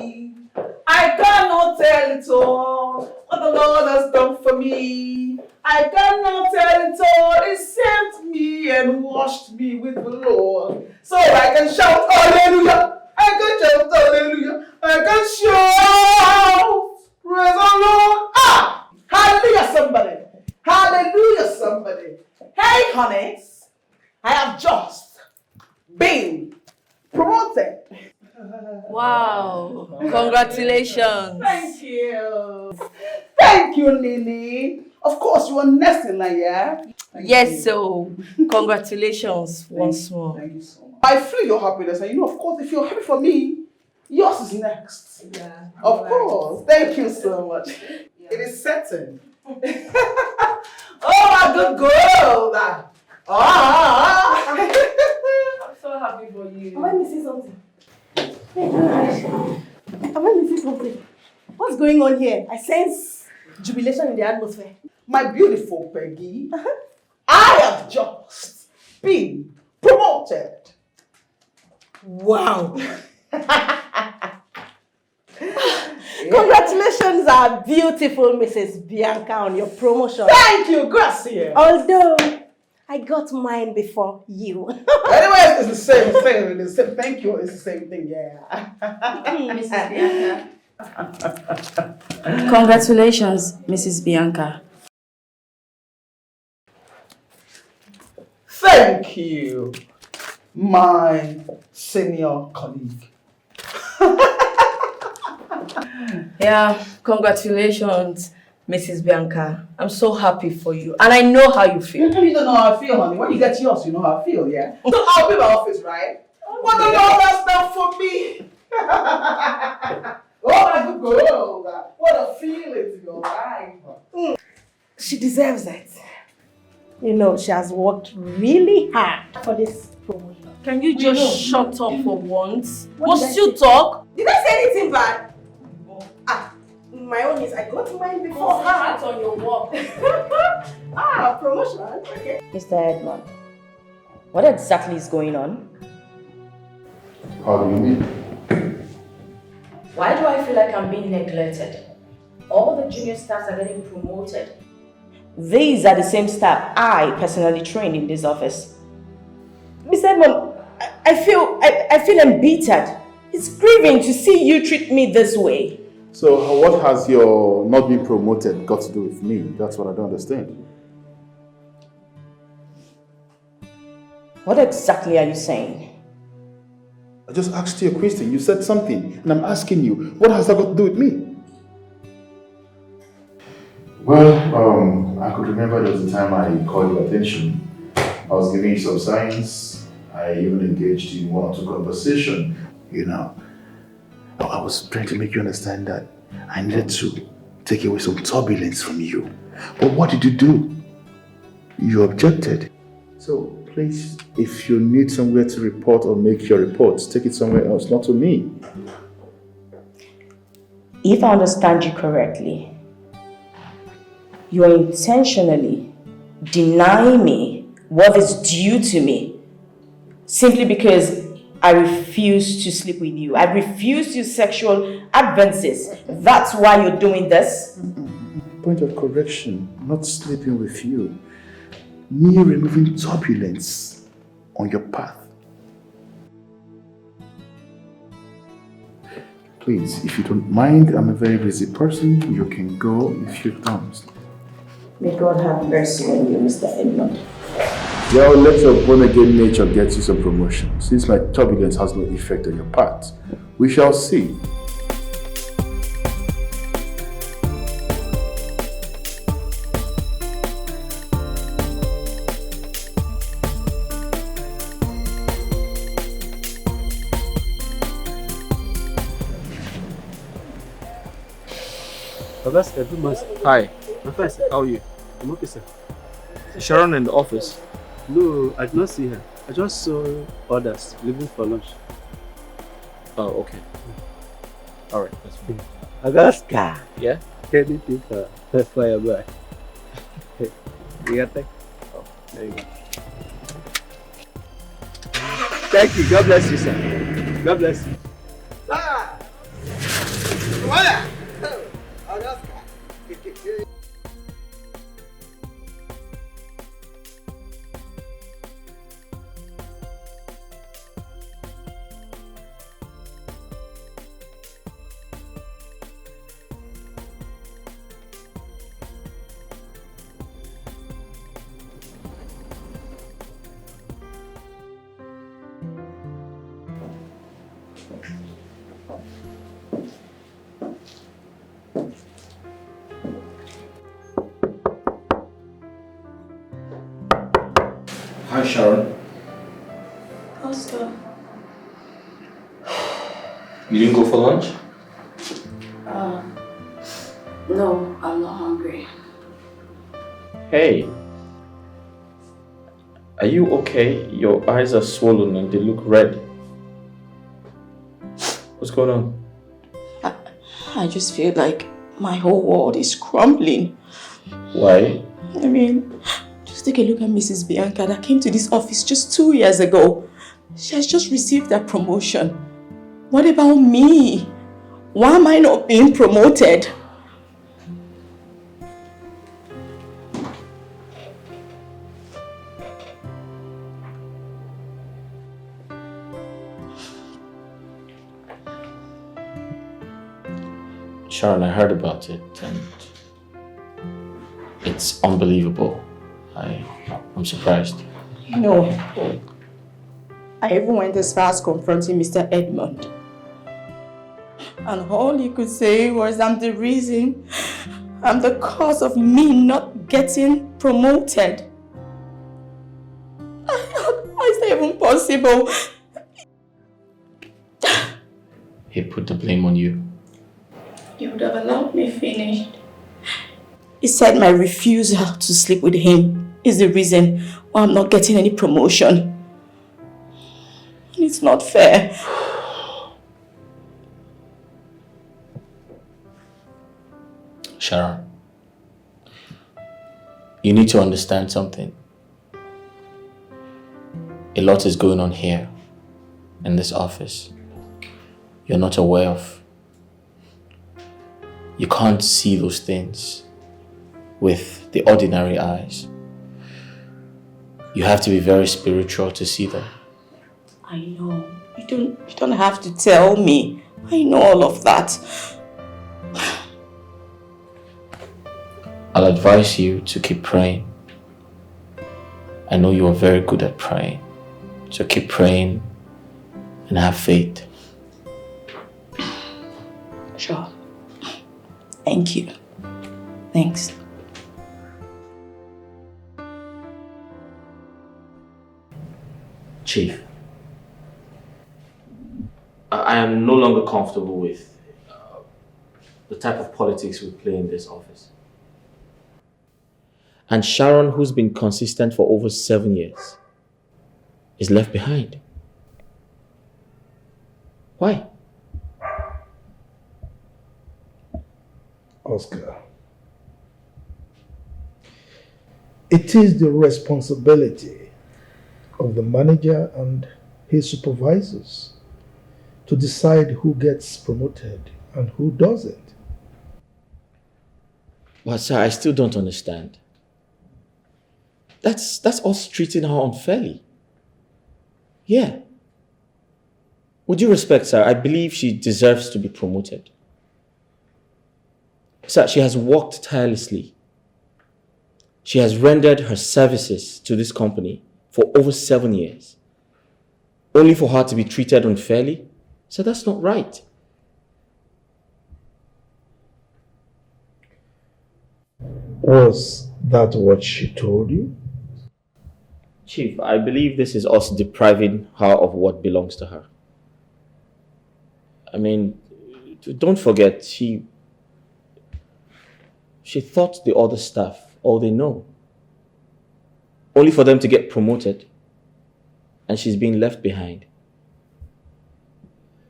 I cannot tell it all. What the Lord has done for me, I cannot tell it all. He saved me and washed me with the Lord, so I can shout hallelujah. I can shout hallelujah. I can shout praise the Lord. Hallelujah, somebody. Hallelujah, somebody. Hey, honeys, I have just been promoted. Wow. Wow! Congratulations! Thank you. Thank you, Nini. Of course, you are next in line, yeah? Yes, so congratulations once more. Thank you so much. I feel your happiness, and of course, if you're happy for me, yours is next. Yeah. Of course. Thank you so much. It is certain. Oh, my good girl! I'm so happy for you. Am I missing something? Am I missing something? What's going on here? I sense jubilation in the atmosphere. My beautiful Peggy, I have just been promoted. Wow. Congratulations, our beautiful Mrs. Bianca, on your promotion. Thank you, Gracia. Although I got mine before you. Anyways, it's the same thing. It's the same, thank you. It's the same thing, yeah. Mrs. Bianca. Congratulations, Mrs. Bianca. Thank you, my senior colleague. Yeah, congratulations, Mrs. Bianca. I'm so happy for you. And I know how you feel. You don't know how I feel, honey. When you get yours, you know how I feel, yeah? So I'll be in my office, right? What the Lord has done for me? Oh, my good girl. What a feeling to your life. She deserves it. You know, she has worked really hard for this promotion. Can you just shut up for once? What Must did I you say? talk? Did I say anything bad? My own is I got mine before her. On your work. Promotion. Okay. Mr. Edmond, what exactly is going on? How do you mean? Why do I feel like I'm being neglected? All the junior staffs are getting promoted. These are the same staff I personally trained in this office. Mr. Edmond, I feel embittered. It's grieving to see you treat me this way. So what has your not being promoted got to do with me? That's what I don't understand. What exactly are you saying? I just asked you a question. You said something, and I'm asking you, what has that got to do with me? Well, I could remember there was a time I called your attention. I was giving you some signs. I even engaged in one or two conversation. You know, I was trying to make you understand that I needed to take away some turbulence from you. But what did you do? You objected. So please, if you need somewhere to report or make your reports, take it somewhere else, not to me. If I understand you correctly, you are intentionally denying me what is due to me simply because I refuse to sleep with you. I refuse to use sexual advances. That's why you're doing this? Point of correction, not sleeping with you. Me removing turbulence on your path. Please, if you don't mind, I'm a very busy person. You can go if you don't. May God have mercy on you, Mr. Edmond. Well, let your born-again nature get you some promotion. Since my turbulence has no effect on your path, we shall see. Hi. I'm fine, sir. How are you? I'm okay, sir. Is Sharon in the office? No, I did not see her. I just saw others leaving for lunch. Oh, okay. Alright, that's fine. Augusta. Yeah? Anything for your boy. You got that? Oh, there you go. Thank you. God bless you, sir. God bless you. Hi, Sharon. Oscar. You didn't go for lunch? No, I'm not hungry. Hey. Are you okay? Your eyes are swollen and they look red. What's going on? I just feel like my whole world is crumbling. Why? I mean, just take a look at Mrs. Bianca that came to this office just 2 years ago. She has just received that promotion. What about me? Why am I not being promoted? Sharon, I heard about it and it's unbelievable. I'm surprised. No. I even went as far as confronting Mr. Edmond. And all he could say was I'm the reason, I'm the cause of me not getting promoted. How is that even possible? He put the blame on you. You would have allowed me finish. He said my refusal to sleep with him is the reason why I'm not getting any promotion. It's not fair. Sharon, you need to understand something. A lot is going on here in this office you're not aware of. You can't see those things with the ordinary eyes. You have to be very spiritual to see them. I know. You don't have to tell me. I know all of that. I'll advise you to keep praying. I know you are very good at praying. So keep praying and have faith. Sure. Thank you. Thanks. Chief, I am no longer comfortable with the type of politics we play in this office. And Sharon, who's been consistent for over 7 years, is left behind. Why? Oscar, it is the responsibility of the manager and his supervisors to decide who gets promoted and who doesn't. But sir, I still don't understand. That's us treating her unfairly. Yeah. With due respect, sir, I believe she deserves to be promoted. Sir, she has worked tirelessly. She has rendered her services to this company for over 7 years. Only for her to be treated unfairly? So that's not right. Was that what she told you? Chief, I believe this is us depriving her of what belongs to her. I mean, don't forget, she thought the other staff all they know. Only for them to get promoted. And she's being left behind.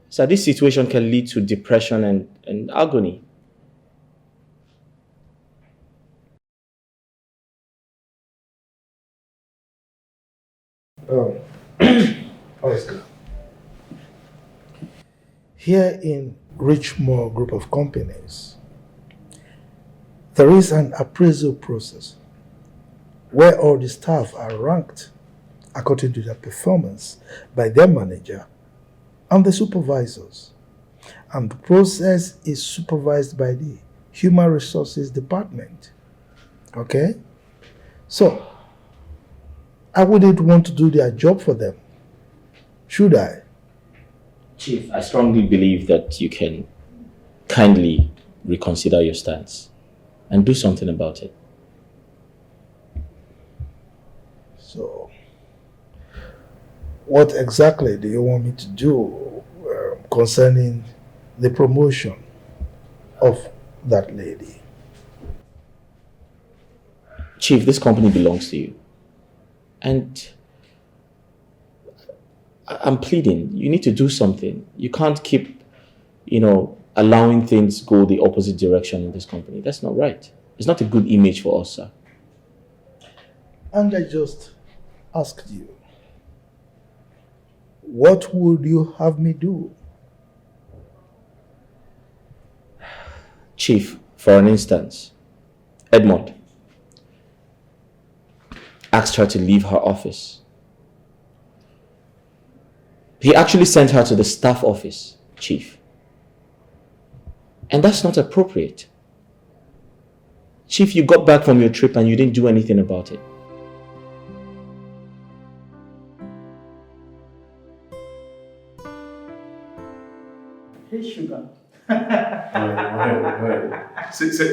So this situation can lead to depression and agony. Oscar. Here in Richmore Group of Companies, there is an appraisal process where all the staff are ranked according to their performance by their manager and the supervisors. And the process is supervised by the Human Resources Department. Okay? So, I wouldn't want to do their job for them, should I? Chief, I strongly believe that you can kindly reconsider your stance and do something about it. So, What exactly do you want me to do concerning the promotion of that lady? Chief, this company belongs to you. And I'm pleading, you need to do something. You can't keep, allowing things go the opposite direction in this company. That's not right. It's not a good image for us, sir. And I just asked you, what would you have me do? Chief, for an instance, Edmond asked her to leave her office. He actually sent her to the staff office, Chief. And that's not appropriate. Chief, you got back from your trip and you didn't do anything about it. Hey, sugar. Wait.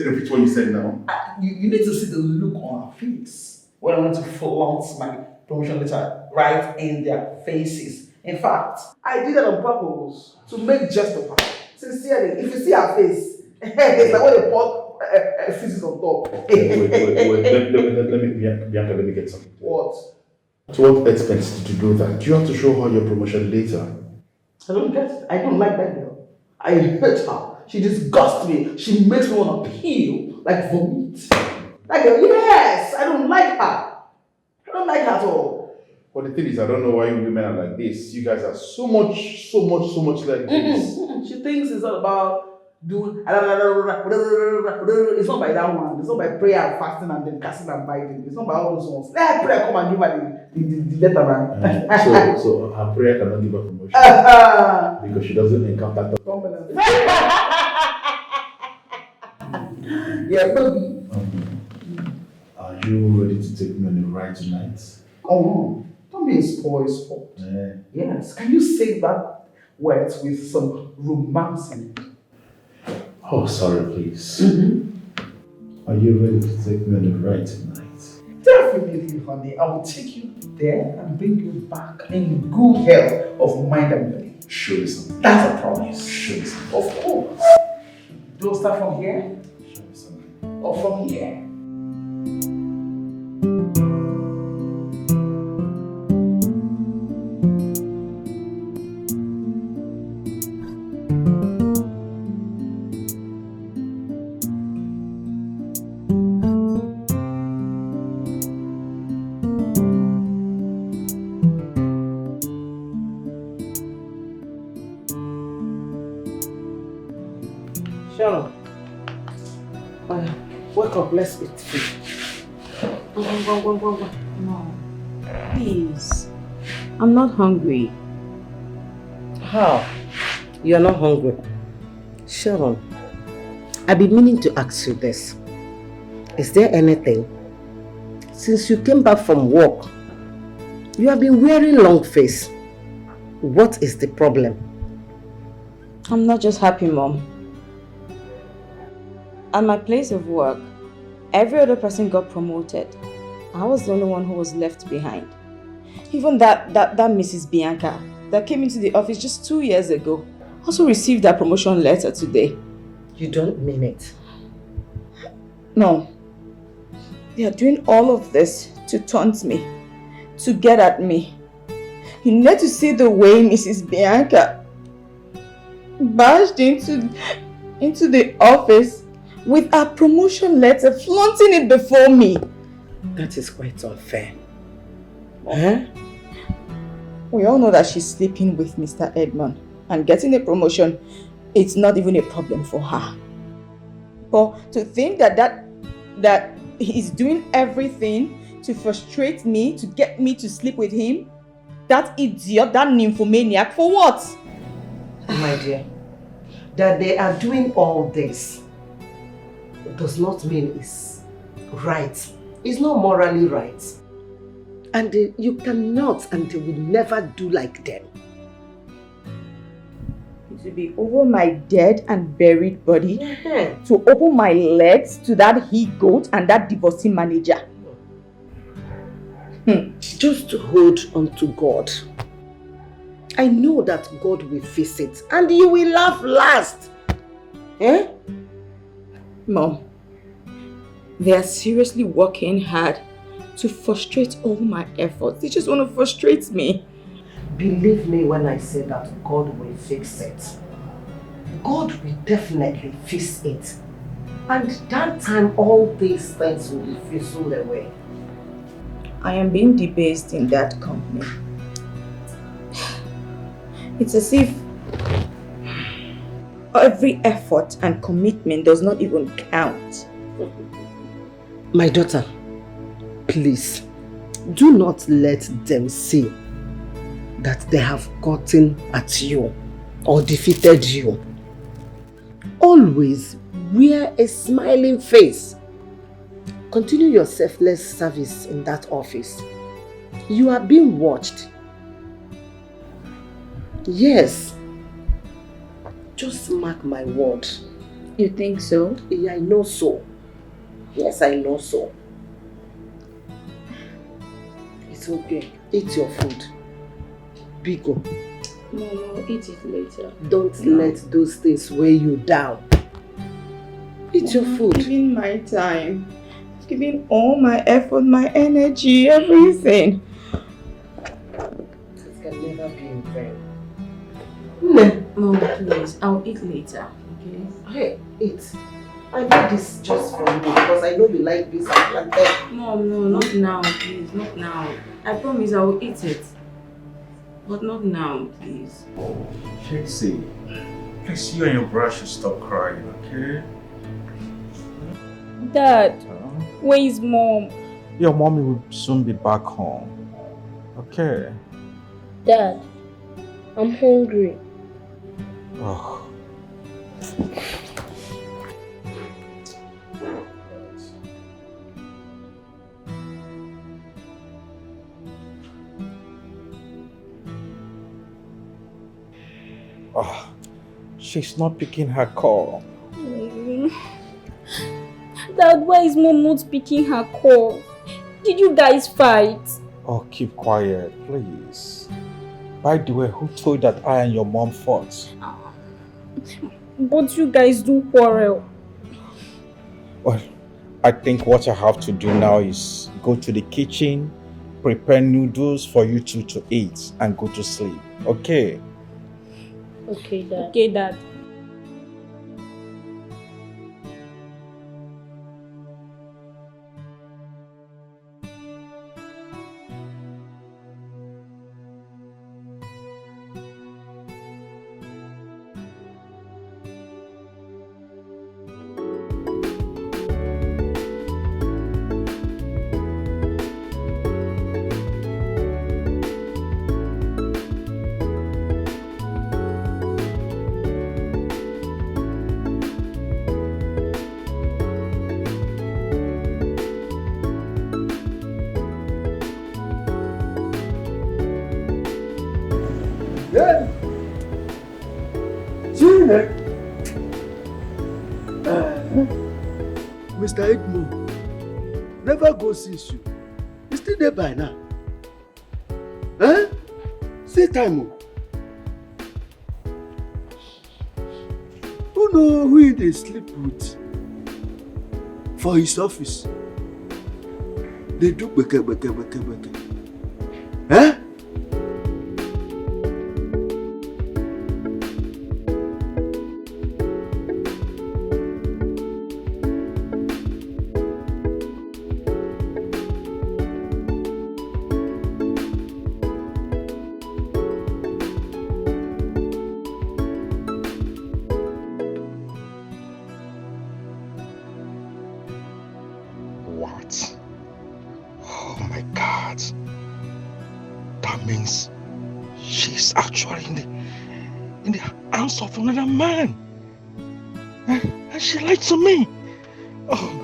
Repeat what you said now. You need to see the look on our face when I want to flaunt my promotion letter right in their faces. In fact, I did that on purpose to make jest of her. Sincerely, if you see her face, it's like when they pour feces on top. Wait. Bianca, let me get something. What? To what extent did you do that? Do you have to show her your promotion later? I don't get it. I don't like that girl. I hate her. She disgusts me. She makes me want to peel like vomit. That girl, yes! I don't like her. I don't like her at all. But the thing is, I don't know why women are like this. You guys are so much like this. She thinks it's all about doing. It's not by that one. It's not by prayer and fasting and then casting and biting. It's not by all those ones. Let prayer come and give her the letter, man. So her prayer cannot give her promotion because she doesn't encounter the Yeah, baby. Are you ready to take me on a ride tonight? Oh, don't be a spoil sport. Yes. Can you say that words with some romance in it? Oh, sorry, please. Are you ready to take me on a ride tonight? Definitely, honey. I will take you there and bring you back in good health of mind and body. Show me something. That's a promise. Show me something. Of course. Do you start from here? Show me something. Or from here? Sharon. Wake up, let's eat food. Go. No. Please. I'm not hungry. How? You're not hungry? Sharon, I've been meaning to ask you this. Is there anything? Since you came back from work, you have been wearing long face. What is the problem? I'm not just happy, Mom. At my place of work, every other person got promoted. I was the only one who was left behind. Even that Mrs. Bianca that came into the office just 2 years ago also received that promotion letter today. You don't mean it? No. They are doing all of this to taunt me, to get at me. You need to see the way Mrs. Bianca barged into the office with a promotion letter, flaunting it before me. That is quite unfair. Huh? We all know that she's sleeping with Mr. Edmond, and getting a promotion, it's not even a problem for her. But to think that he's doing everything to frustrate me, to get me to sleep with him, that idiot, that nymphomaniac, for what? My dear, that they are doing all this does not mean it's right. It's not morally right. And you cannot and will never do like them. It will be over my dead and buried body to open my legs to that he-goat and that divorcee manager. Just hold on to God. I know that God will fix it and you will laugh last. Eh? Mom, they are seriously working hard to frustrate all my efforts. They just want to frustrate me. Believe me when I say that God will fix it. God will definitely fix it. And that time all these things will be fizzled away. I am being debased in that company. It's as if every effort and commitment does not even count. My daughter, please, do not let them see that they have gotten at you or defeated you. Always wear a smiling face. Continue your selfless service in that office. You are being watched. Yes. Just mark my word. You think so? Yeah, I know so. Yes, I know so. It's okay. Eat your food. Biko. No, I'll eat it later. Don't let those things weigh you down. Eat your food. I'm giving my time. Giving all my effort, my energy, everything. It can never be in vain. Mom, please, I'll eat later, okay? Hey, eat. I made this just for you because I know you like this and plantain. Mom, no, not now, please, not now. I promise I will eat it. But not now, please. Shexy, please, you and your brother should stop crying, okay? Dad, where is Mom? Your mommy will soon be back home. Okay. Dad, I'm hungry. Oh. Oh, she's not picking her call. Dad, why is Mom not picking her call? Did you guys fight? Oh, keep quiet, please. By the way, who told you that I and your mom fought? But you guys do quarrel. Well, I think what I have to do now is go to the kitchen, prepare noodles for you two to eat and go to sleep. Okay? Okay, Dad. Okay, Dad. Mr. Edmond never go see you. He's still there by now. Eh? See time. Who know who they sleep with for his office? They do beke. Eh? What? Oh my God. That means she's actually in the hands of another man. And she lied to me. Oh my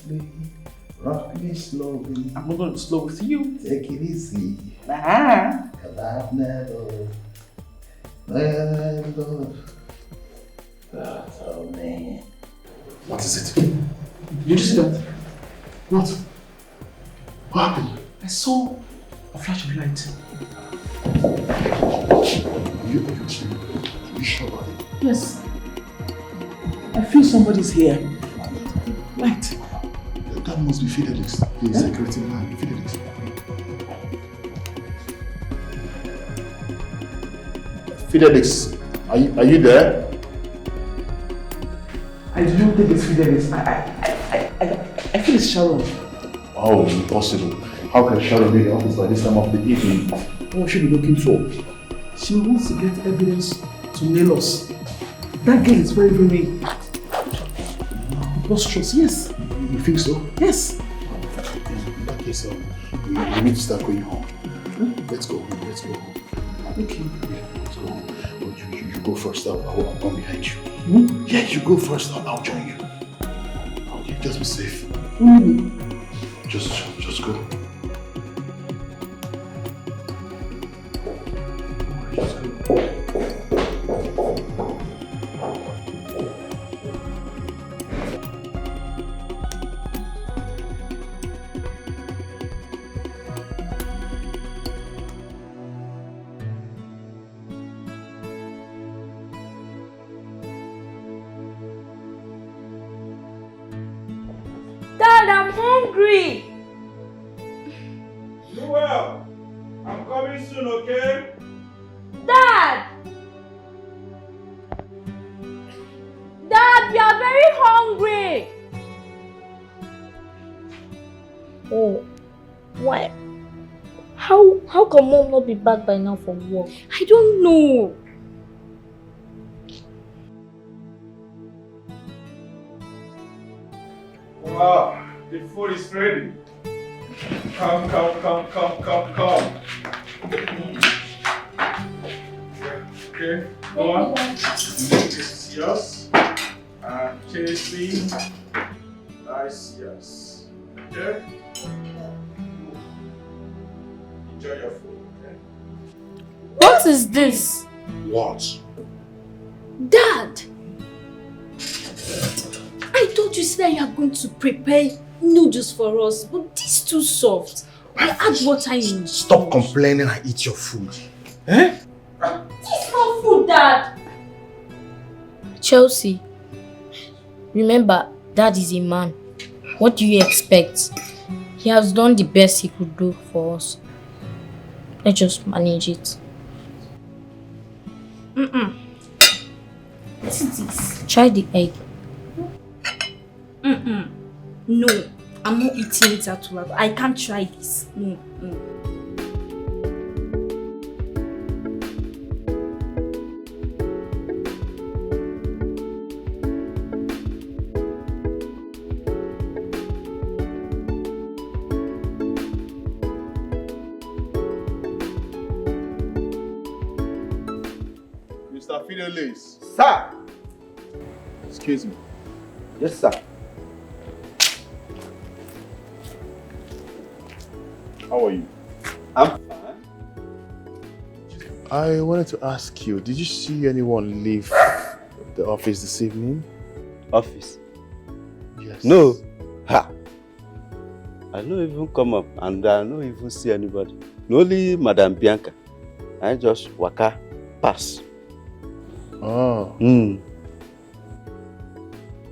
softly, rock me slowly. I'm not going to slow with you. Take it easy. Uh-huh. Cause I've never let go. Oh man. What is it? Did you see that? What? What happened? I saw a flash of light. You sure about it? Yes. I feel somebody's here. Light. That must be Fidelix, the security man. Fidelix. Fidelix, are you there? I don't think it's Fidelix. I feel it's Sharon. Oh, impossible. How can Sharon be in the office by this time of the evening? What should be looking for? She wants to get evidence to nail us. That girl is very, very lustrous, yes. You think so? Yes. In that case, we need to start going home. Let's go home. Okay. Yeah, let's go home. But you go first. I'll come behind you. Hmm? Yeah, you go first. I'll join you. Okay, just be safe. Just go. Dad, I'm hungry. Do well. I'm coming soon, okay? Dad! Dad, we are very hungry. Oh, why? How can Mom not be back by now from work? I don't know. Wow, the food is ready. Come. Okay, go on. This is yours. And tasty. Nice, yes. Okay? Enjoy your food, okay? What is this? What? Dad! I told you that you are going to prepare noodles for us, but this is too soft. I add water in it. Stop complaining and eat your food. Eh? This is not food, Dad! Chelsea, remember, Dad is a man. What do you expect? He has done the best he could do for us. Let's just manage it. What is this? Try the egg. No, I'm not eating it at all. I can't try this. No. Mr. Fidelis. Sir. Excuse me. Yes, sir. How are you? I'm fine. I wanted to ask you, did you see anyone leave the office this evening? Office? Yes. No. Ha! I don't even come up and I don't even see anybody. Only Madam Bianca. I just waka pass. Oh.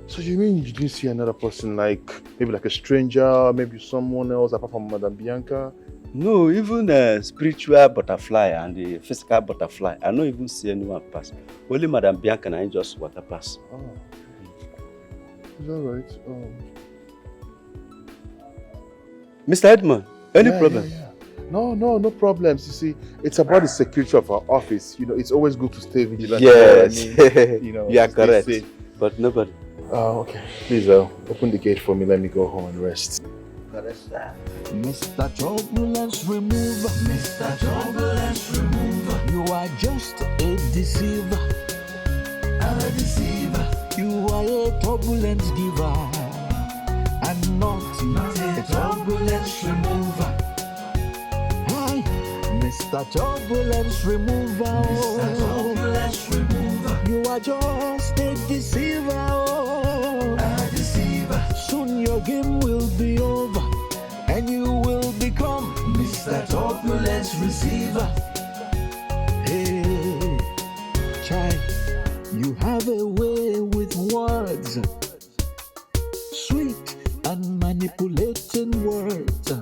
So you mean you didn't see another person, like maybe like a stranger, maybe someone else apart from Madam Bianca? No, even a spiritual butterfly and the physical butterfly. I don't even see anyone pass. Only Madam Bianca and I just waka pass. Oh. Is that right? Mr. Edmond, any problem? Yeah. No problems. You see, it's about the security of our office. You know, it's always good to stay vigilant. Yes, you know, you are correct. safe. But nobody. Oh, okay. Please, open the gate for me. Let me go home and rest. Mr. Turbulence Remover. Mr. Turbulence Remover. You are just a deceiver. A deceiver. You are a turbulence giver. And not a turbulence remover. Hey, Mr. Turbulence Remover. Mr. Turbulence Remover. You are just a deceiver. A deceiver. Soon your game will be over and you will become Mr. Turbulence Receiver. Hey, child, you have a way with words, sweet and manipulating words,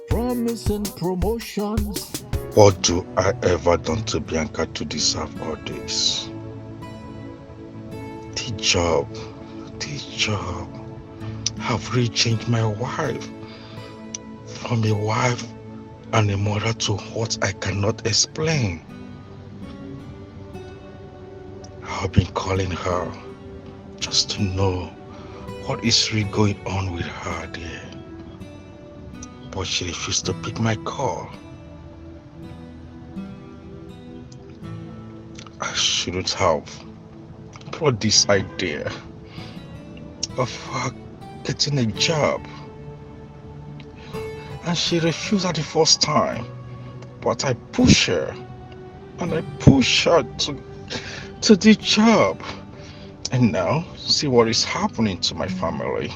promising promotions. What do I ever done to Bianca to deserve all this? The job. Have really changed my wife. From a wife and a mother to what I cannot explain. I've been calling her just to know what is really going on with her there. But she refused to pick my call. I shouldn't have brought this idea of her getting a job. And she refused at the first time. But I pushed her. And I pushed her to the job. And now, see what is happening to my family.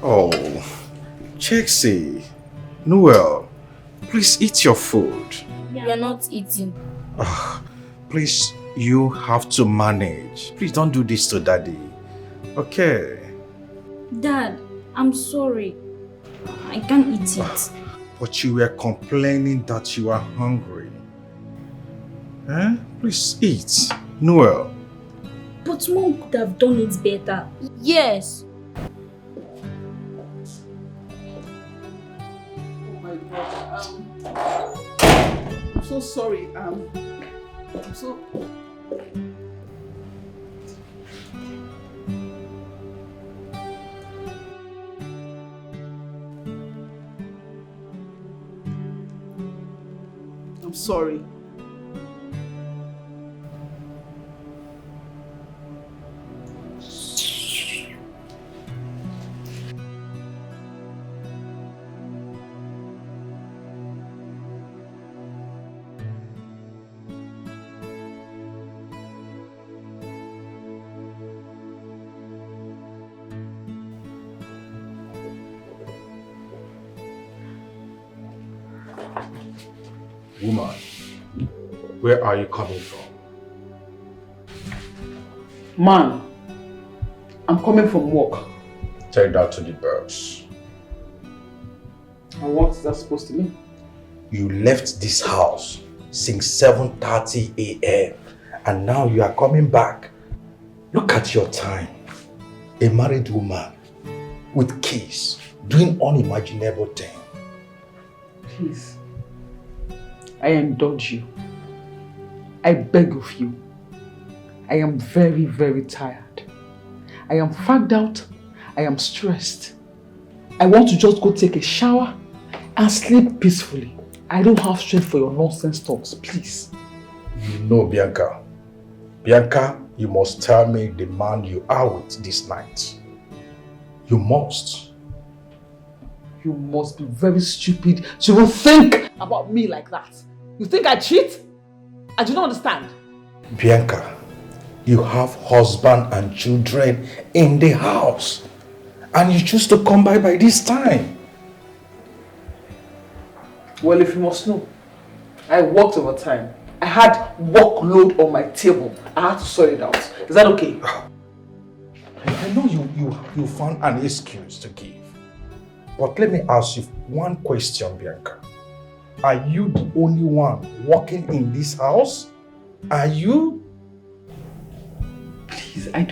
Oh, Chexie, Noel, please eat your food. We are not eating. Please, you have to manage. Please don't do this to Daddy. Okay. Dad, I'm sorry. I can't eat it. But you were complaining that you are hungry. Eh? Please eat. Noel. But Mom could have done it better. Yes. I'm so sorry. I'm so... I'm sorry. Woman, where are you coming from? Man, I'm coming from work. Tell that to the birds. And what's that supposed to mean? You left this house since 7:30 a.m. and now you are coming back. Look at your time. A married woman with kids doing unimaginable things. Please. I indulge you. I beg of you. I am very, very tired. I am fagged out. I am stressed. I want to just go take a shower and sleep peacefully. I don't have strength for your nonsense talks, please. You know, Bianca. Bianca, you must tell me the man you are with this night. You must. You must be very stupid to even think about me like that. You think I cheat? I do not understand. Bianca, you have husband and children in the house. And you choose to come by this time. Well, if you must know, I worked overtime. I had workload on my table. I had to sort it out. Is that okay? I know you found an excuse to give. But let me ask you one question, Bianca. Are you the only one working in this house? Are you? Please, I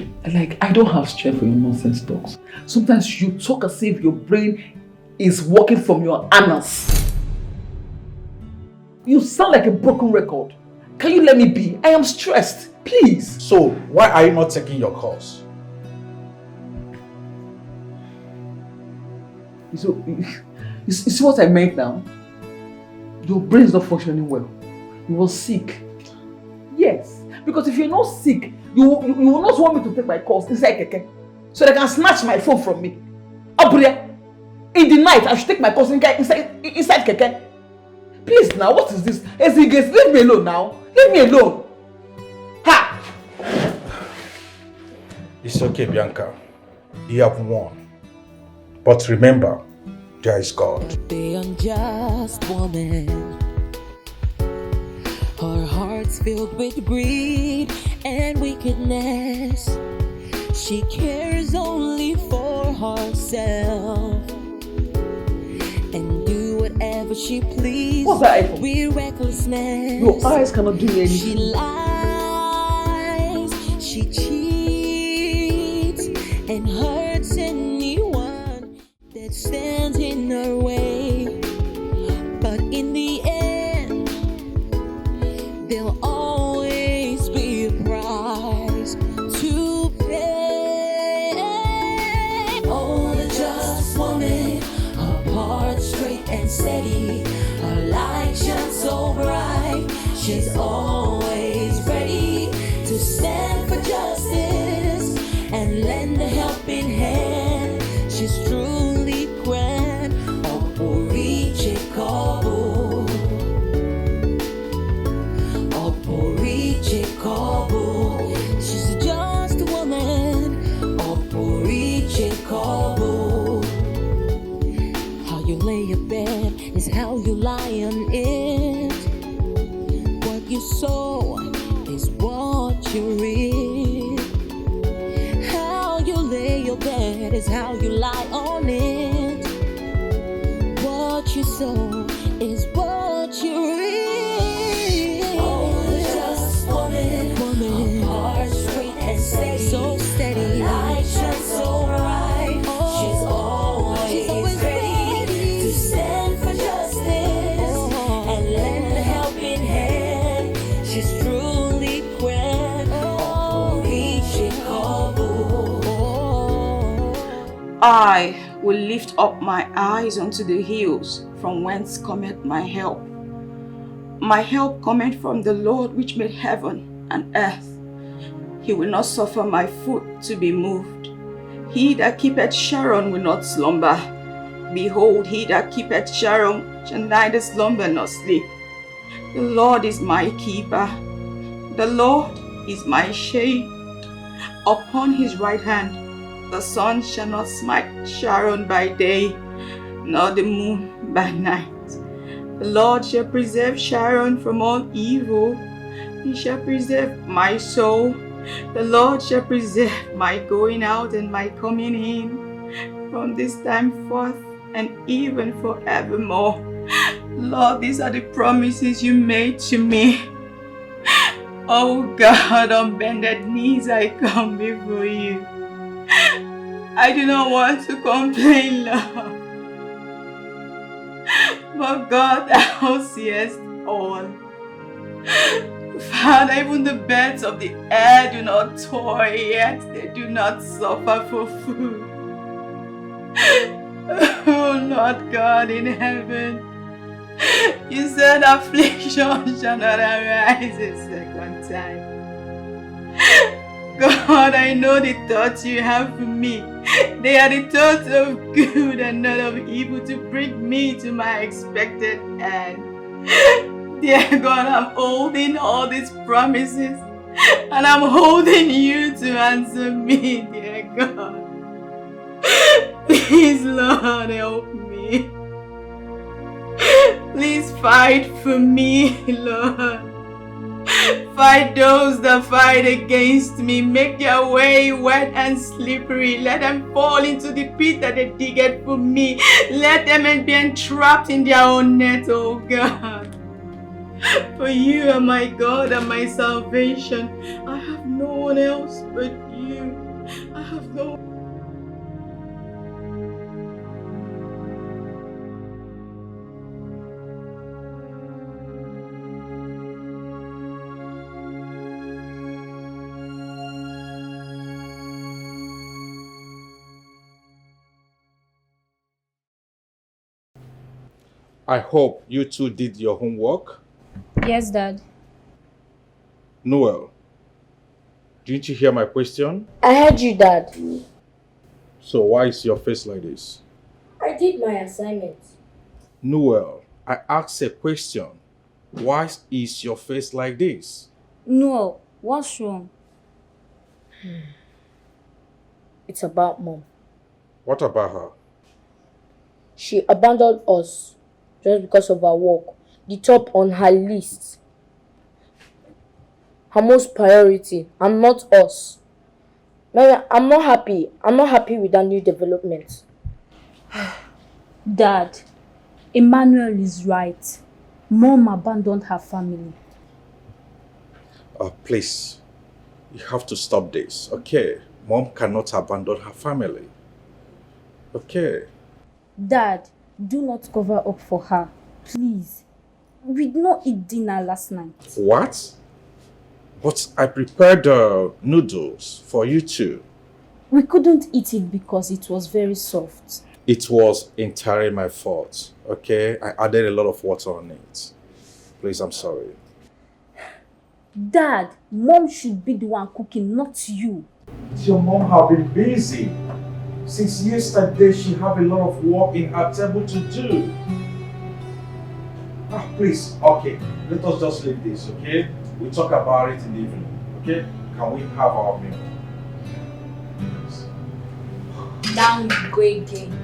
don't have strength for your nonsense talks. Sometimes you talk as if your brain is working from your anus. You sound like a broken record. Can you let me be? I am stressed. Please. So, why are you not taking your course? You see what I meant now? Your brain is not functioning well. You were sick. Yes, because if you're not sick, you will not want me to take my calls inside Keke, so they can snatch my phone from me. Abria, in the night I should take my calls inside Keke. Please now, what is this? Eziges, leave me alone now. Leave me alone. Ha! It's okay, Bianca. You have won. But remember, there is God. The unjust woman, her heart's filled with greed and wickedness. She cares only for herself and do whatever she pleases. What's that? With recklessness. Your eyes cannot do anything. She lies, she cheats, and hurts anyone that stands in her way. But in the end, there'll always be a price to pay. Oh, the just woman, her heart straight and steady, her light shines so bright. She's always ready to stand for justice and lend a helping hand. She's truly grand. Oporiche Kobo, Oporiche Kobo. She's just a woman. Oporiche Kobo. How you lay your bed is how you lie on it. What you sow is what you reap. How you lay your bed is how you lie on it. What you sow is what you reap. Oh, the just woman, her heart straight and steady, so steady. Her light shines so bright. She's always ready to stand for justice and lend a helping hand. She's truly grand. Oporiche Kobo. I will lift up my eyes unto the hills, from whence cometh my help. My help cometh from the Lord which made heaven and earth. He will not suffer my foot to be moved. He that keepeth Sharon will not slumber. Behold, he that keepeth Sharon shall neither slumber nor sleep. The Lord is my keeper. The Lord is my shade. Upon his right hand the sun shall not smite Sharon by day, nor the moon by night. The Lord shall preserve Sharon from all evil. He shall preserve my soul. The Lord shall preserve my going out and my coming in, from this time forth and even forevermore. Lord, these are the promises you made to me. Oh God, on bended knees I come before you. I do not want to complain, Lord. But God, thou seest all. Father, even the birds of the air do not toil, yet they do not suffer for food. Oh Lord God in heaven, you said affliction shall not arise a second time. God, I know the thoughts you have for me. They are the thoughts of good and not of evil, to bring me to my expected end. Dear God, I'm holding all these promises and I'm holding you to answer me, dear God. Please, Lord, help me. Please fight for me, Lord. Fight those that fight against me. Make their way wet and slippery. Let them fall into the pit that they dig for me. Let them be entrapped in their own net, oh God. For you are my God and my salvation. I have no one else but you. I have no one. I hope you two did your homework. Yes, Dad. Noel, didn't you hear my question? I heard you, Dad. So why is your face like this? I did my assignment. Noel, I asked a question. Why is your face like this? No, what's wrong? It's about Mom. What about her? She abandoned us just because of our work. The top on her list. Her most priority, and not us. No, I'm not happy. I'm not happy with that new development. Dad, Emmanuel is right. Mom abandoned her family. Please, you have to stop this, okay? Mom cannot abandon her family. Okay. Dad, do not cover up for her. Please. We did not eat dinner last night. What? But I prepared noodles for you two. We couldn't eat it because it was very soft. It was entirely my fault, okay? I added a lot of water on it. Please, I'm sorry. Dad, Mom should be the one cooking, not you. Your mom have been busy. Since yesterday, she have a lot of work in her table to do. Please, okay, let us just leave this, okay? We'll talk about it in the evening, okay? Can we have our meal? Down you go again.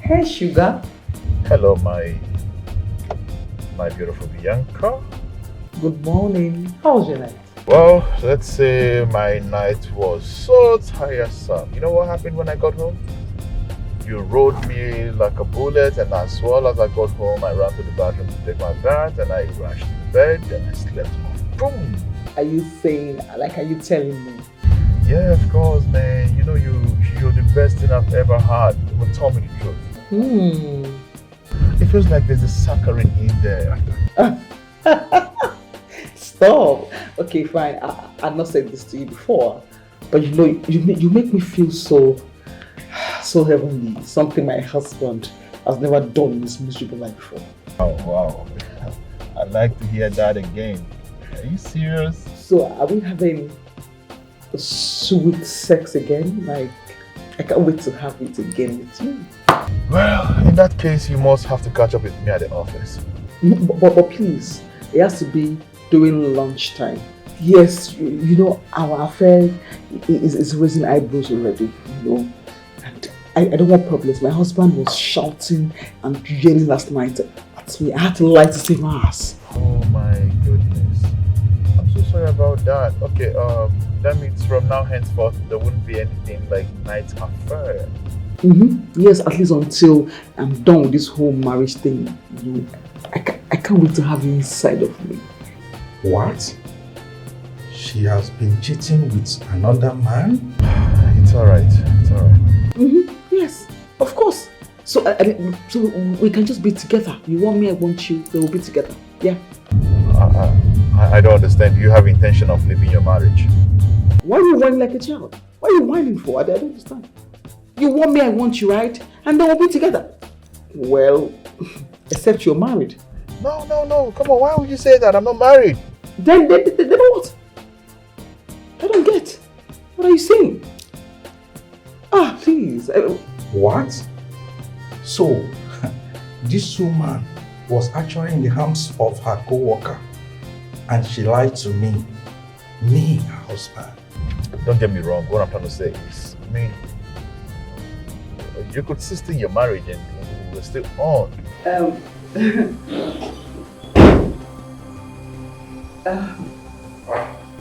Hey, Sugar. Hello, my beautiful Bianca. Good morning. How was your night? Well, let's say my night was so tiresome. You know what happened when I got home? You rode me like a bullet, and as well as I got home, I ran to the bathroom to take my bath, and I rushed to the bed, and I slept off. Boom! Are you saying, are you telling me? Yeah, of course, man. You know, you're the best thing I've ever had. But tell me the truth. It feels like there's a saccharine in there. Stop. Okay, fine. I've not said this to you before, but you know, you make me feel so heavenly. Something my husband has never done in his miserable life before. Oh wow! I'd like to hear that again. Are you serious? So are we having sweet sex again? Like, I can't wait to have it again with you. Well, in that case, you must have to catch up with me at the office. But please, it has to be during lunchtime. Yes, you know, our affair is raising eyebrows already, you know. And I don't want problems. My husband was shouting and yelling last night at me. I had to lie to save my ass. Oh my goodness. I'm so sorry about that. Okay, that means from now henceforth, there wouldn't be anything like night affair. Yes, at least until I'm done with this whole marriage thing. You know, I can't wait to have you inside of me. What? She has been cheating with another man? It's alright. It's alright. Yes, of course. So, so we can just be together. You want me, I want you. We will be together. Yeah. I don't understand. Do you have intention of leaving your marriage? Why are you whining like a child? What are you whining for? I don't understand. You want me, I want you, right? And then we'll be together. Well, except you're married. No. Come on, why would you say that? I'm not married. Then what? I don't get. What are you saying? Please. What? So, this woman was actually in the arms of her co-worker, and she lied to me, her husband. Don't get me wrong. What I'm trying to say is, you could still stay in your marriage and we're still on.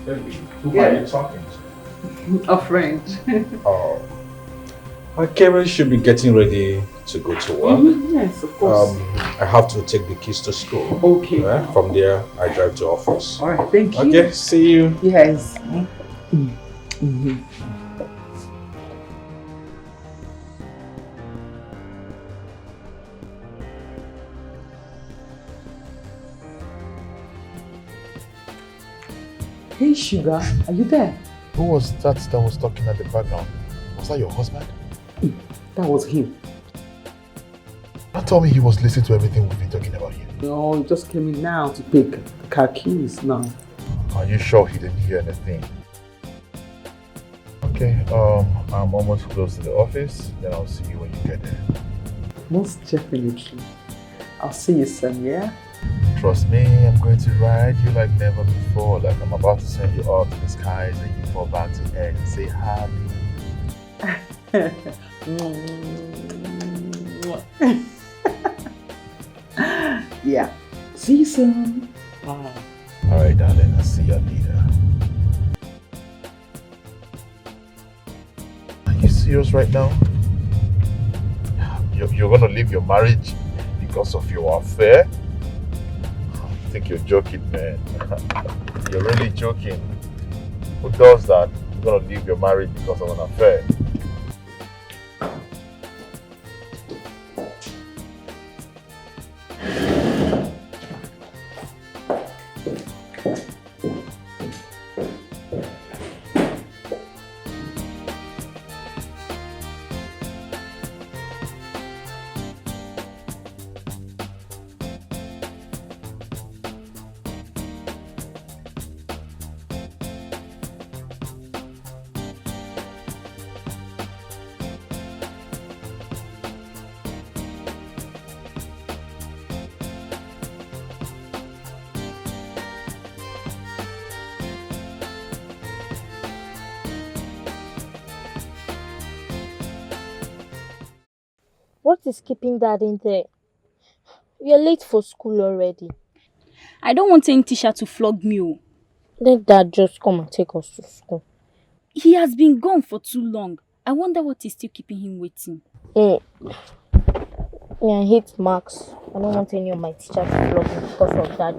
Baby, who Yeah. are you talking to? A friend. Oh. Okay, we should be getting ready to go to work. Yes, of course. I have to take the kids to school. Okay. From there, I drive to office. All right, thank you. Okay, see you. Yes. Hey, Sugar, are you there? Who was that was talking at the background? Was that your husband? That was him. Don't tell me he was listening to everything we've been talking about here. No, he just came in now to pick the car keys now. Are you sure he didn't hear anything? Okay, I'm almost close to the office. Then I'll see you when you get there. Most definitely. I'll see you soon, yeah? Trust me, I'm going to ride you like never before. Like I'm about to send you up to the skies and you fall back to earth and say happy. Yeah. See you soon. Bye. Alright, darling, I'll see you later. Are you serious right now? You're gonna leave your marriage because of your affair? I think you're joking, man. You're really joking. Who does that? You're gonna leave your marriage because of an affair? What is keeping Dad in there? We are late for school already. I don't want any teacher to flog me. Let Dad just come and take us to school. He has been gone for too long. I wonder what is still keeping him waiting. Yeah, I hate marks. I don't want any of my teachers to flog me because of Daddy.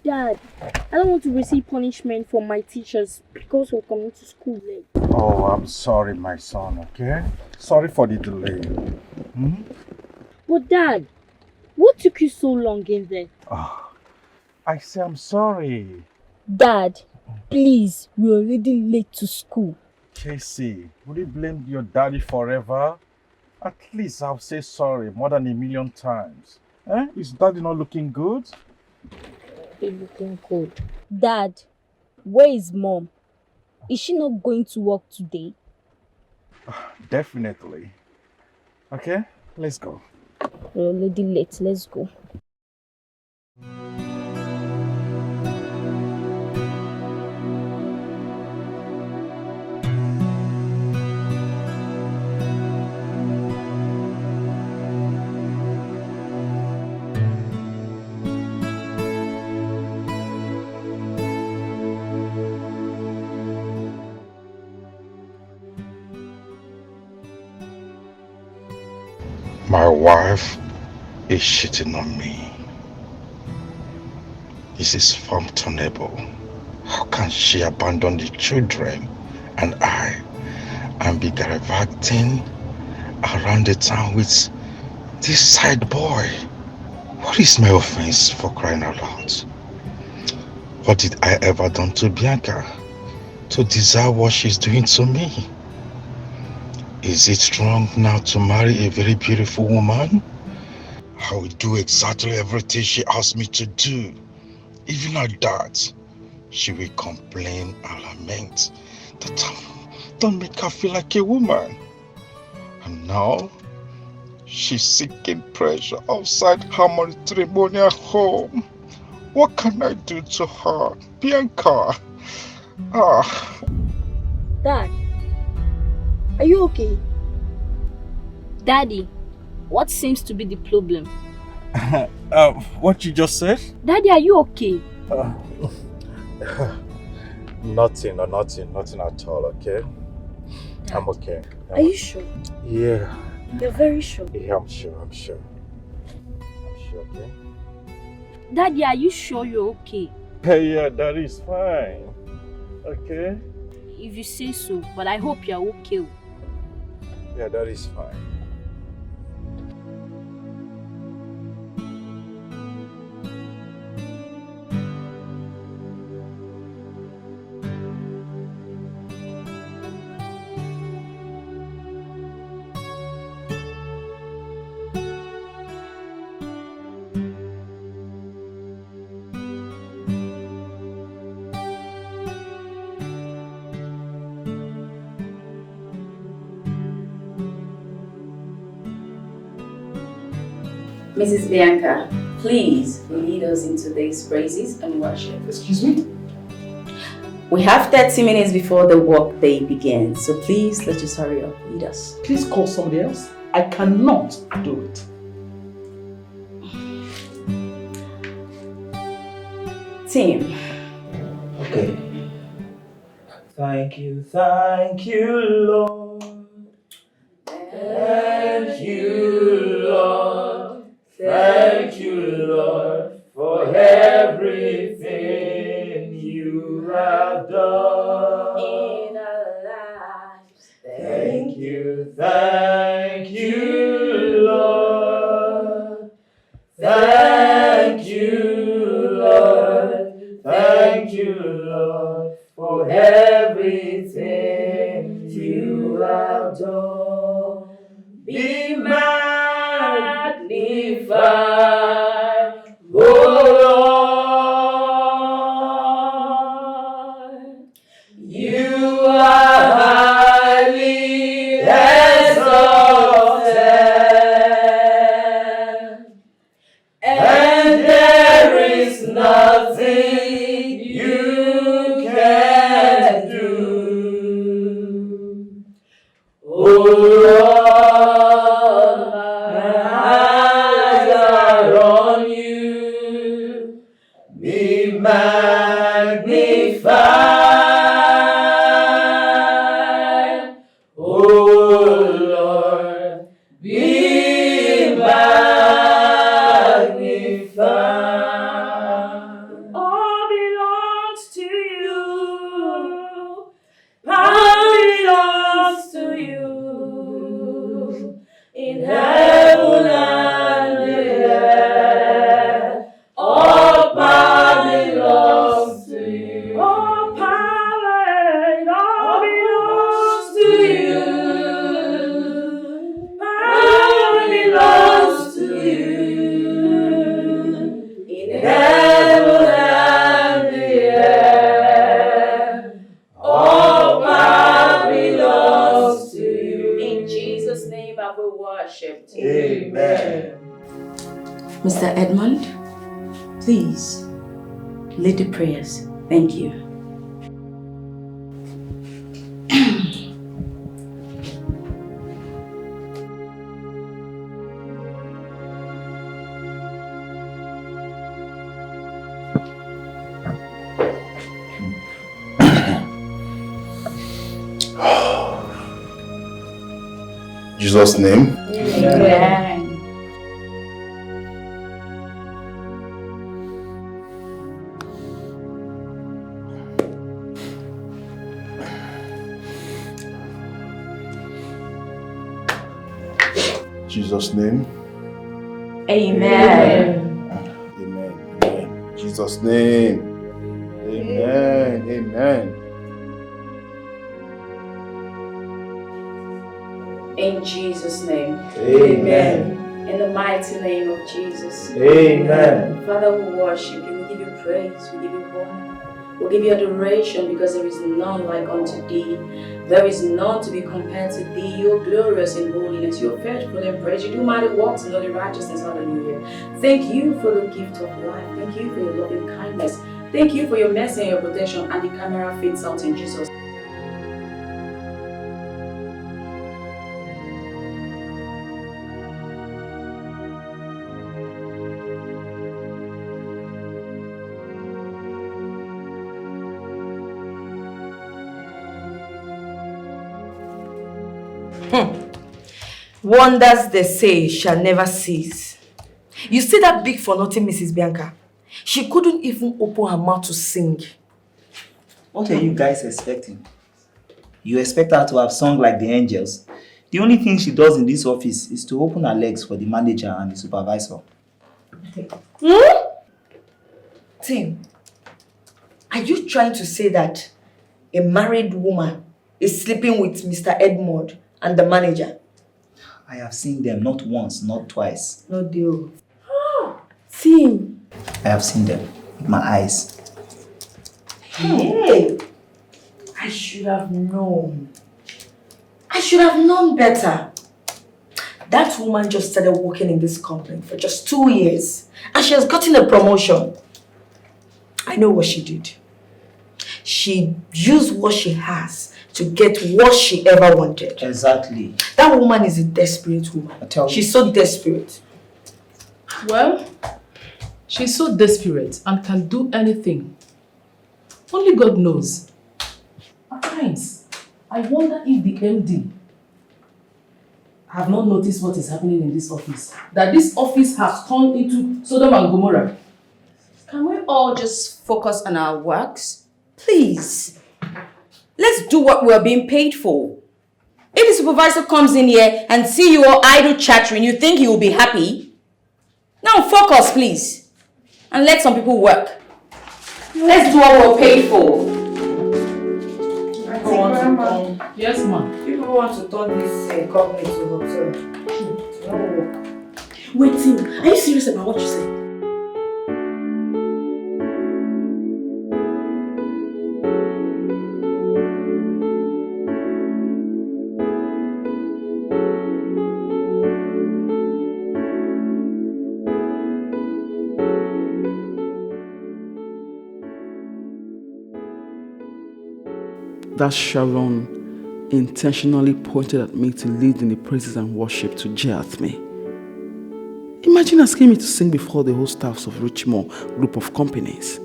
Dad, I don't want to receive punishment from my teachers because we're coming to school late. Oh, I'm sorry, my son, okay? Sorry for the delay. But Dad, what took you so long in there? Oh, I say I'm sorry. Dad, please, we're already late to school. Casey, would you blame your daddy forever? At least I'll say sorry more than 1,000,000 times. Is daddy not looking good? He's looking good. Dad, where is Mom? Is she not going to work today? Definitely. Okay, let's go. We're already late, let's go. My wife is cheating on me. This is untenable. How can she abandon the children and I and be gallivanting around the town with this side boy? What is my offense, for crying out loud? What did I ever done to Bianca to deserve what she's doing to me? Is it wrong now to marry a very beautiful woman I will do exactly everything she asks me to do. Even at that, she will complain and lament that don't make her feel like a woman. And now, she's seeking pressure outside her matrimonial home. What can I do to her? Bianca. Dad, are you okay? Daddy, what seems to be the problem? What you just said? Daddy, are you okay? Nothing at all, okay? Dad, I'm okay. Are you sure? Yeah. You're very sure. Yeah, I'm sure, okay? Daddy, are you sure you're okay? Yeah, that is fine. Okay? If you say so, but I hope you're okay. Yeah, that is fine. Mrs. Bianca, please lead us into today's praises and worship. Excuse me? We have 30 minutes before the work day begins, so please let's just hurry up. Lead us. Please call somebody else. I cannot do it. Team. Okay. Thank you, Lord. Thank you, Lord. Thank you, Lord, for everything you have done in our lives. Thank you, Lord. Thank you, Lord. Thank you, Lord, for everything you have done. Be magnified, O Lord. You are highly exalted, and there is nothing you can do. O Lord, magnified, O Lord, be magnified. All belongs to you, power belongs to you, in heaven and the earth. All power belongs to you. All power, it all belongs to you. Power belongs to you. In heaven and the earth. All power belongs to you. In Jesus' name I will worship. Amen. Mr. Edmund, please lead the prayers. Thank you. Jesus' name. Amen. Jesus' name. Amen. Amen. Jesus' name. Amen. Amen. In Jesus' name. Amen. In the mighty name of Jesus. Amen. Father, we worship you. We give you praise. We give you honor. We give you adoration because there is none like unto thee. There is none to be compared to thee. You are glorious in holiness. You are faithful in praise. You do mighty works in all the righteousness. Hallelujah. Thank you for the gift of life. Thank you for your loving kindness. Thank you for your mercy and your protection. And the camera fades out in Jesus. Wonders, they say, shall never cease. You see that big for nothing Mrs. Bianca? She couldn't even open her mouth to sing. What are you guys expecting? You expect her to have sung like the angels? The only thing she does in this office is to open her legs for the manager and the supervisor. Tim, are you trying to say that a married woman is sleeping with Mr. Edmond and the manager? I have seen them not once, not twice. No deal. Tim. I have seen them with my eyes. Hey, I should have known. I should have known better. That woman just started working in this company for just 2 years and she has gotten a promotion. I know what she did. She used what she has to get what she ever wanted. Exactly. That woman is a desperate woman. I tell you. She's so desperate. Well, she's so desperate and can do anything. Only God knows. At times, I wonder if the MD have not noticed what is happening in this office. That this office has turned into Sodom and Gomorrah. Can we all just focus on our works? Please. Let's do what we're being paid for. If the supervisor comes in here and see you all idle chattering, you think he will be happy? Now focus, please. And let some people work. Let's do what we're paid for. Yes, ma'am. People want to turn this company to hotel. No. Wait, Tim, are you serious about what you said? That Sharon intentionally pointed at me to lead in the praises and worship to jeer at me. Imagine asking me to sing before the whole staffs of Richmond group of companies.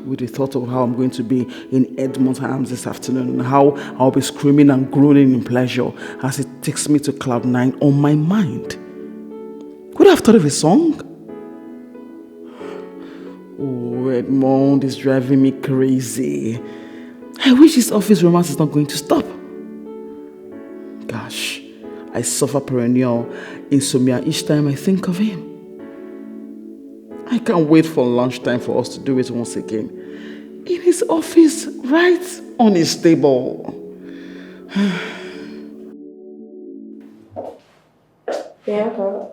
With the thought of how I'm going to be in Edmond's arms this afternoon and how I'll be screaming and groaning in pleasure as it takes me to cloud 9 on my mind. Could I have thought of a song? Oh, Edmond is driving me crazy. I wish this office romance is not going to stop. Gosh, I suffer perennial insomnia each time I think of him. I can't wait for lunchtime for us to do it once again. In his office, right on his table. Bianca,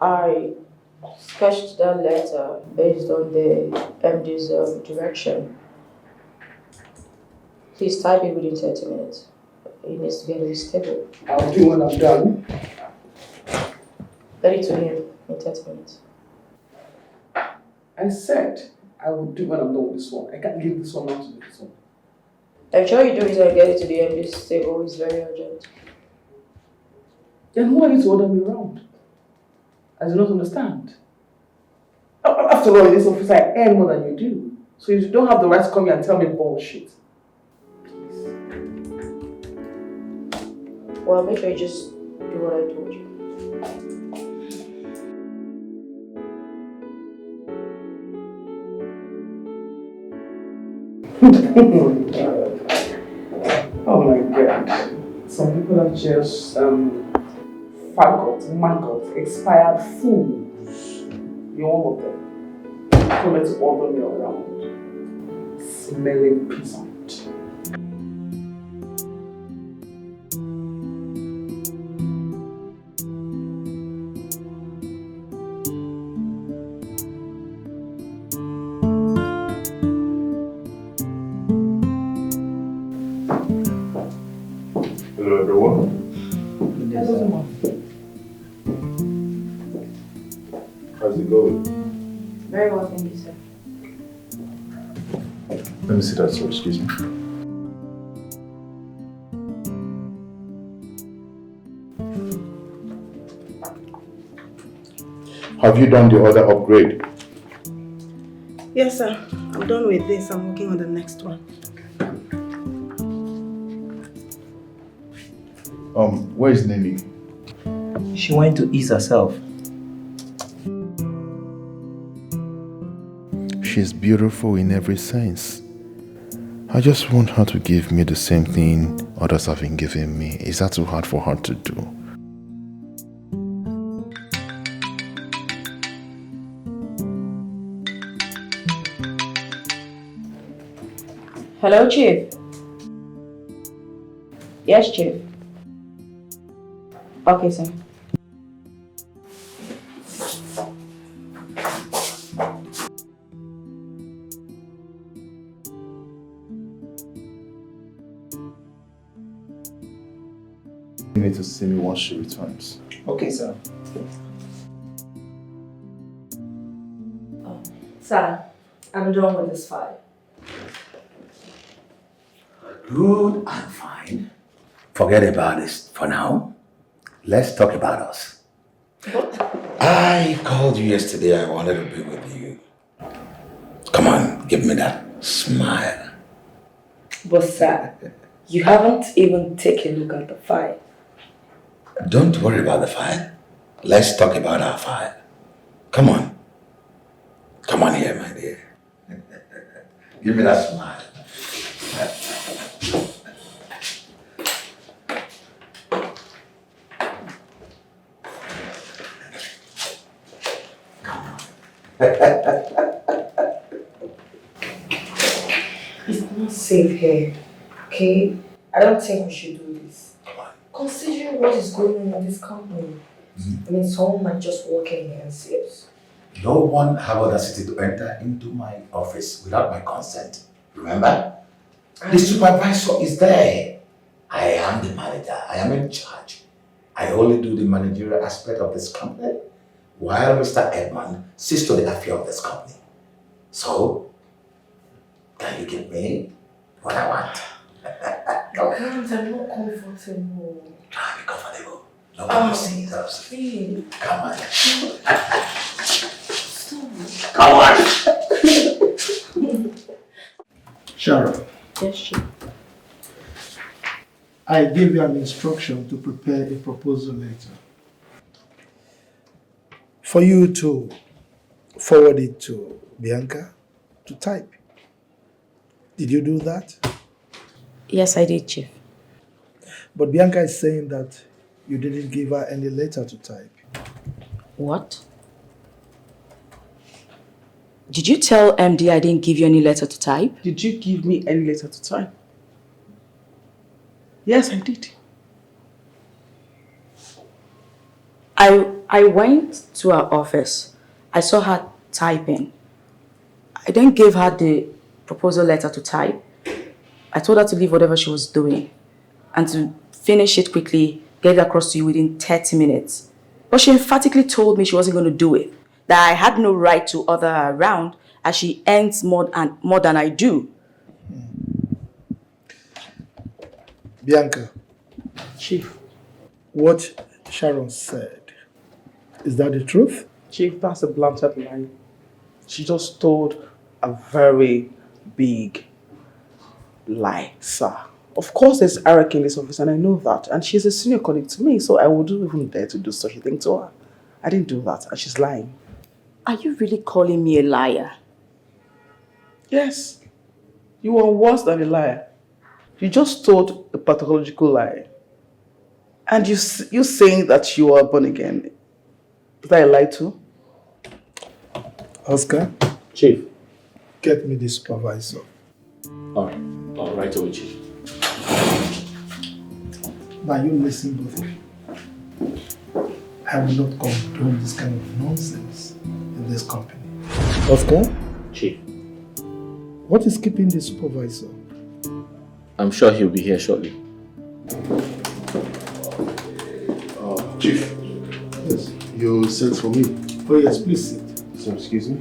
I sketched that letter based on the MD's direction. Please type it within 30 minutes. He needs to get to his table. I'll do when I'm done. Ready to him in 30 minutes. I said I will do when I'm done with this one. I can't leave this one now to do this one. I'm sure you do it and get it to the MD's table. It's very urgent. Then who are you to order me around? I do not understand. After all, in this office I earn more than you do. So you don't have the right to come here and tell me bullshit. Well, make sure you just do what I told you. Oh my god. Some people are just faggots, maggots, expired fools. You're one of them. Coming to order me around. Smelling peasant. How's it going? Very well, thank you, sir. Let me see that, sir. Excuse me. Have you done the other upgrade? Yes, sir. I'm done with this. I'm working on the next one. Where is Nnebe? She went to ease herself. She's beautiful in every sense. I just want her to give me the same thing others have been giving me. Is that too hard for her to do? Hello, Chief. Yes, Chief. Okay, sir. You need to see me once she returns. Okay, sir. Sir, I'm done with this file. Good and fine. Forget about this for now. Let's talk about us. I called you yesterday. I wanted to be with you. Come on, give me that smile. But sir, you haven't even taken a look at the file. Don't worry about the file. Let's talk about our file. Come on. Come on here, my dear. Give me that smile. It's not safe here, okay? I don't think we should do this. Considering what is going on in this company, I mean, someone might just walk in here and see us. No one have audacity to enter into my office without my consent. Remember? The supervisor is there. I am the manager. I am in charge. I only do the managerial aspect of this company, while Mr. Edmund sees to the affair of this company. So, can you give me what I want? I can't, I'm not comfortable. Try to be comfortable. No one will see us. Please. Come on. Come on. Sharon, Yes, Chief. I gave you an instruction to prepare a proposal letter for you to forward it to Bianca to type. Did you do that? Yes, I did, Chief. But Bianca is saying that you didn't give her any letter to type. What? Did you tell MD I didn't give you any letter to type? Did you give me any letter to type? Yes, I did. I went to her office. I saw her typing. I then gave her the proposal letter to type. I told her to leave whatever she was doing and to finish it quickly, get it across to you within 30 minutes. But she emphatically told me she wasn't going to do it, that I had no right to order her around as she earns more than I do. Bianca. Chief. What Sharon said, is that the truth? Chief, that's a blunted lie. She just told a very big lie, sir. Of course there's hierarchy in this office and I know that. And she's a senior colleague to me, so I wouldn't even dare to do such a thing to her. I didn't do that and she's lying. Are you really calling me a liar? Yes. You are worse than a liar. You just told a pathological lie. And you saying that you are born again. Is that a lie too? Oscar? Chief. Get me the supervisor. Alright. Right away, Chief. Now you listen, both of you. I will not condone this kind of nonsense in this company. Oscar? Chief. What is keeping the supervisor? I'm sure he'll be here shortly. Chief. Yes. You sent for me. Oh yes, please sit. So, excuse me?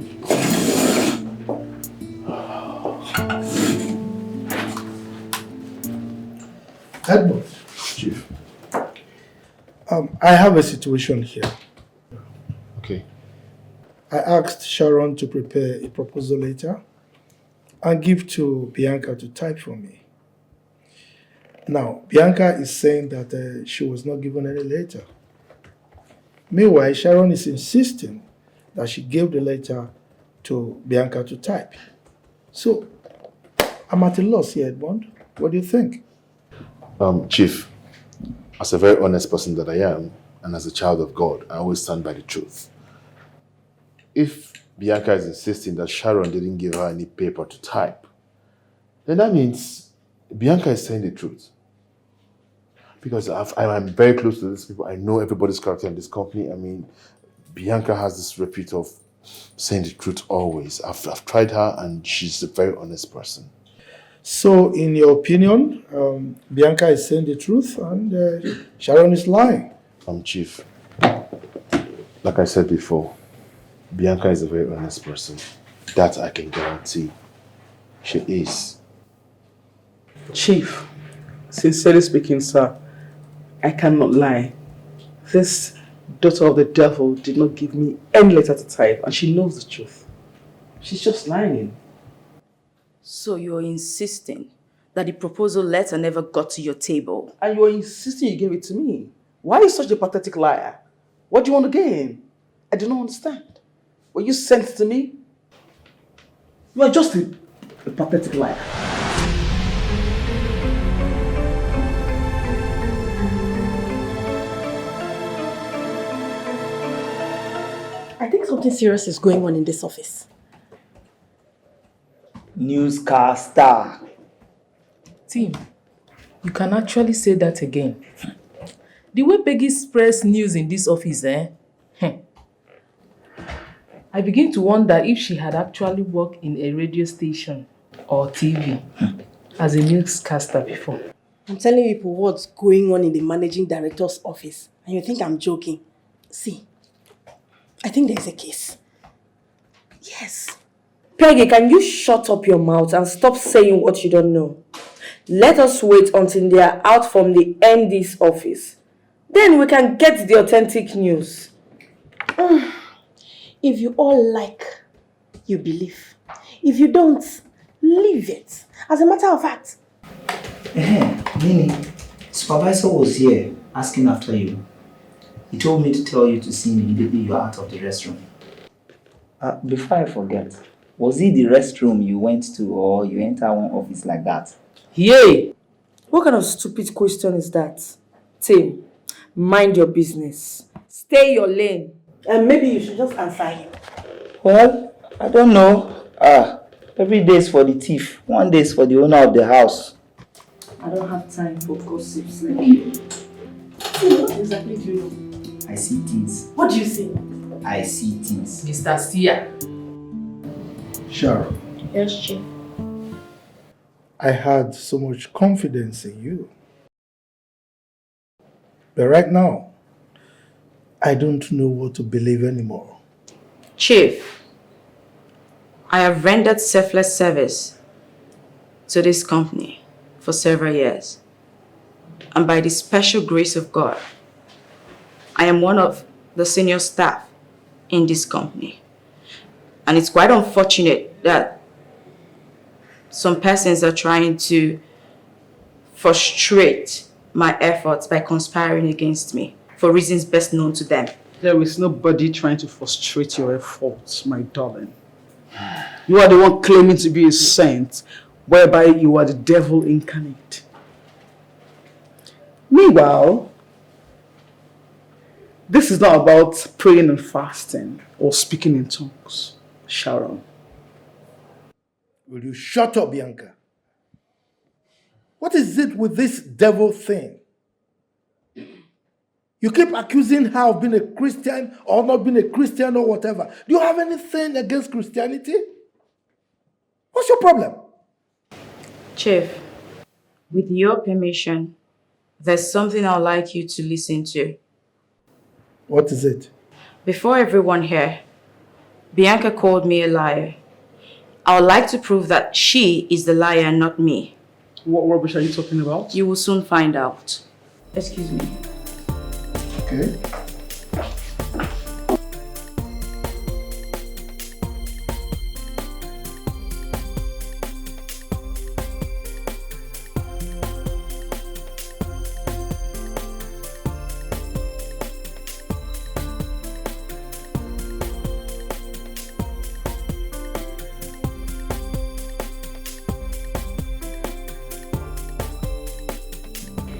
Edmund. Chief. I have a situation here. Okay. I asked Sharon to prepare a proposal letter and give to Bianca to type for me. Now, Bianca is saying that she was not given any letter. Meanwhile, Sharon is insisting that she gave the letter to Bianca to type. So, I'm at a loss here, Edmund. What do you think? Chief, as a very honest person that I am, and as a child of God, I always stand by the truth. If Bianca is insisting that Sharon didn't give her any paper to type, then that means Bianca is saying the truth. Because I'm very close to these people. I know everybody's character in this company. I mean, Bianca has this repute of saying the truth always. I've tried her and she's a very honest person. So, in your opinion, Bianca is saying the truth and Sharon is lying? Chief, like I said before, Bianca is a very honest person. That I can guarantee. She is. Chief, sincerely speaking, sir, I cannot lie. This daughter of the devil did not give me any letter to type, and she knows the truth. She's just lying. So you're insisting that the proposal letter never got to your table? And you're insisting you gave it to me. Why are you such a pathetic liar? What do you want to gain? I do not understand. Were you sent to me? You are just a pathetic liar. I think something serious is going on in this office. Newscaster. Tim, you can actually say that again. The way Peggy spreads news in this office, I begin to wonder if she had actually worked in a radio station or TV as a newscaster before. I'm telling people what's going on in the managing director's office, and you think I'm joking. See, I think there's a case. Yes. Peggy, can you shut up your mouth and stop saying what you don't know? Let us wait until they are out from the MD's office. Then we can get the authentic news. If you all like, you believe. If you don't, leave it. As a matter of fact. Nini, supervisor was here asking after you. He told me to tell you to see him immediately you're out of the restroom. Before I forget, was it the restroom you went to or you enter one office like that? Yay! What kind of stupid question is that? Tim, mind your business. Stay your lane. And maybe you should just answer him. Well, I don't know. Every day is for the thief. One day is for the owner of the house. I don't have time for gossips like you. What exactly do you know? I see things. What do you see? I see things. Mr. Sia. Sharon. Yes, Chief. I had so much confidence in you. But right now, I don't know what to believe anymore. Chief, I have rendered selfless service to this company for several years. And by the special grace of God, I am one of the senior staff in this company. And it's quite unfortunate that some persons are trying to frustrate my efforts by conspiring against me for reasons best known to them. There is nobody trying to frustrate your efforts, my darling. You are the one claiming to be a saint, whereby you are the devil incarnate. Meanwhile, this is not about praying and fasting or speaking in tongues, Sharon. Will you shut up, Bianca? What is it with this devil thing? You keep accusing her of being a Christian or not being a Christian or whatever. Do you have anything against Christianity? What's your problem? Chief, with your permission, there's something I'd like you to listen to. What is it? Before everyone here, Bianca called me a liar. I would like to prove that she is the liar and not me. What rubbish are you talking about? You will soon find out. Excuse me. Okay.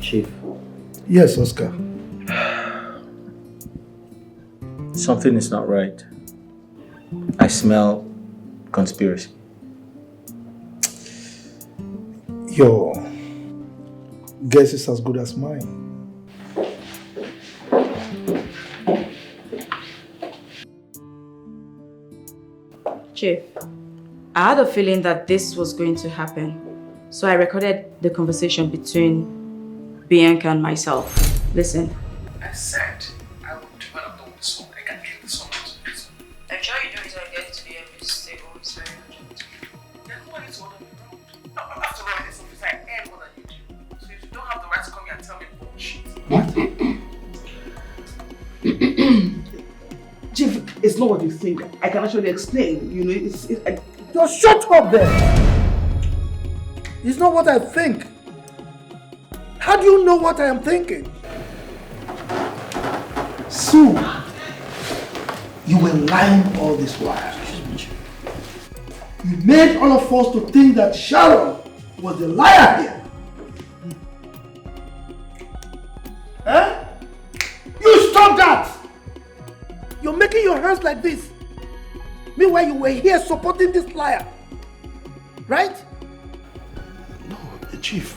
Chief. Yes, Oscar. Something is not right. I smell conspiracy. Your guess is as good as mine. Chief, I had a feeling that this was going to happen, so I recorded the conversation between Bianca and myself. Listen. I said I would develop the song. I can get the song out of it. I'm sure you do it and get to the office. They always very urgent. Then who are you to order me around? After all, this office I earn more than you do. So if you don't have the right to come here and tell me bullshit. Chief, it's not what you think. I can actually explain. You know, Just shut up there! It's not what I think. How do you know what I am thinking? So, you were lying all this while. You made all of us to think that Sharon was the liar here. Huh? You stop that! You're making your hands like this. Meanwhile, you were here supporting this liar. Right? No, Chief.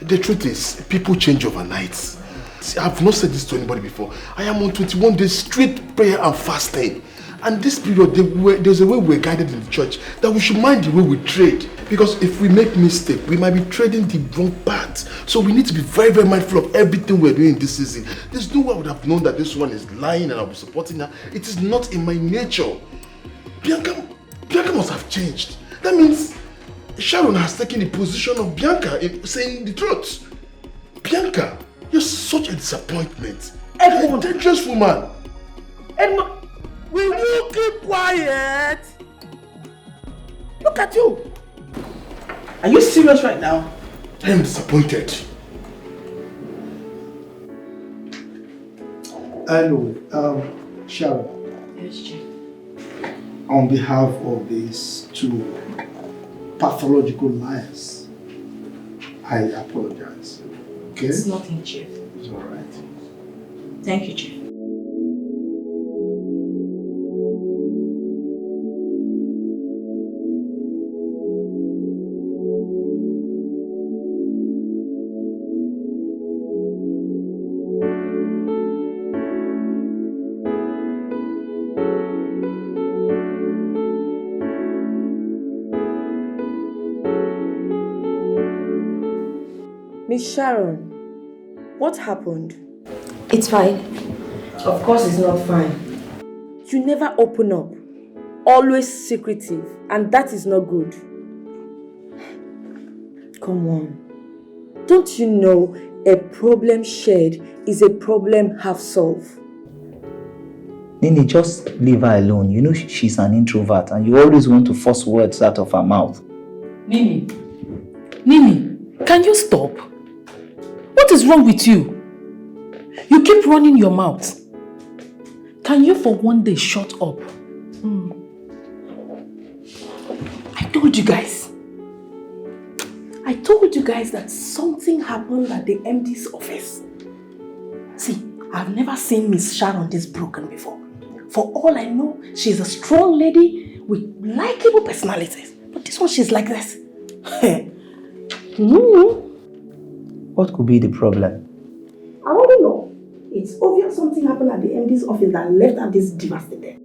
The truth is, people change overnight. See, I've not said this to anybody before. I am on 21 days straight prayer and fasting. And this period, there's a way we're guided in the church that we should mind the way we trade. Because if we make mistake, we might be trading the wrong path. So we need to be very, very mindful of everything we're doing this season. There's no way I would have known that this one is lying and I'll be supporting her. It is not in my nature. Bianca must have changed. That means Sharon has taken the position of Bianca in saying the truth. Bianca, you're such a disappointment. Edmund, a dangerous woman. Edmund, will you keep quiet? Look at you. Are you serious right now? I am disappointed. Anyway, Sharon. Yes, Chief. On behalf of these two pathological liars, I apologize. Okay? It's nothing, Chief. It's alright. Thank you, Chief. Miss Sharon, what happened? It's fine. Of course it's not fine. You never open up. Always secretive, and that is not good. Come on. Don't you know a problem shared is a problem half solved? Nini, just leave her alone. You know she's an introvert and you always want to force words out of her mouth. Nini, can you stop? What is wrong with you? You keep running your mouth. Can you for one day shut up? I told you guys that something happened at the MD's office. See, I've never seen Miss Sharon this broken before. For all I know, she's a strong lady with likable personalities. But this one, she's like this. What could be the problem? I want to know. It's obvious something happened at the MD's office that left her this devastated.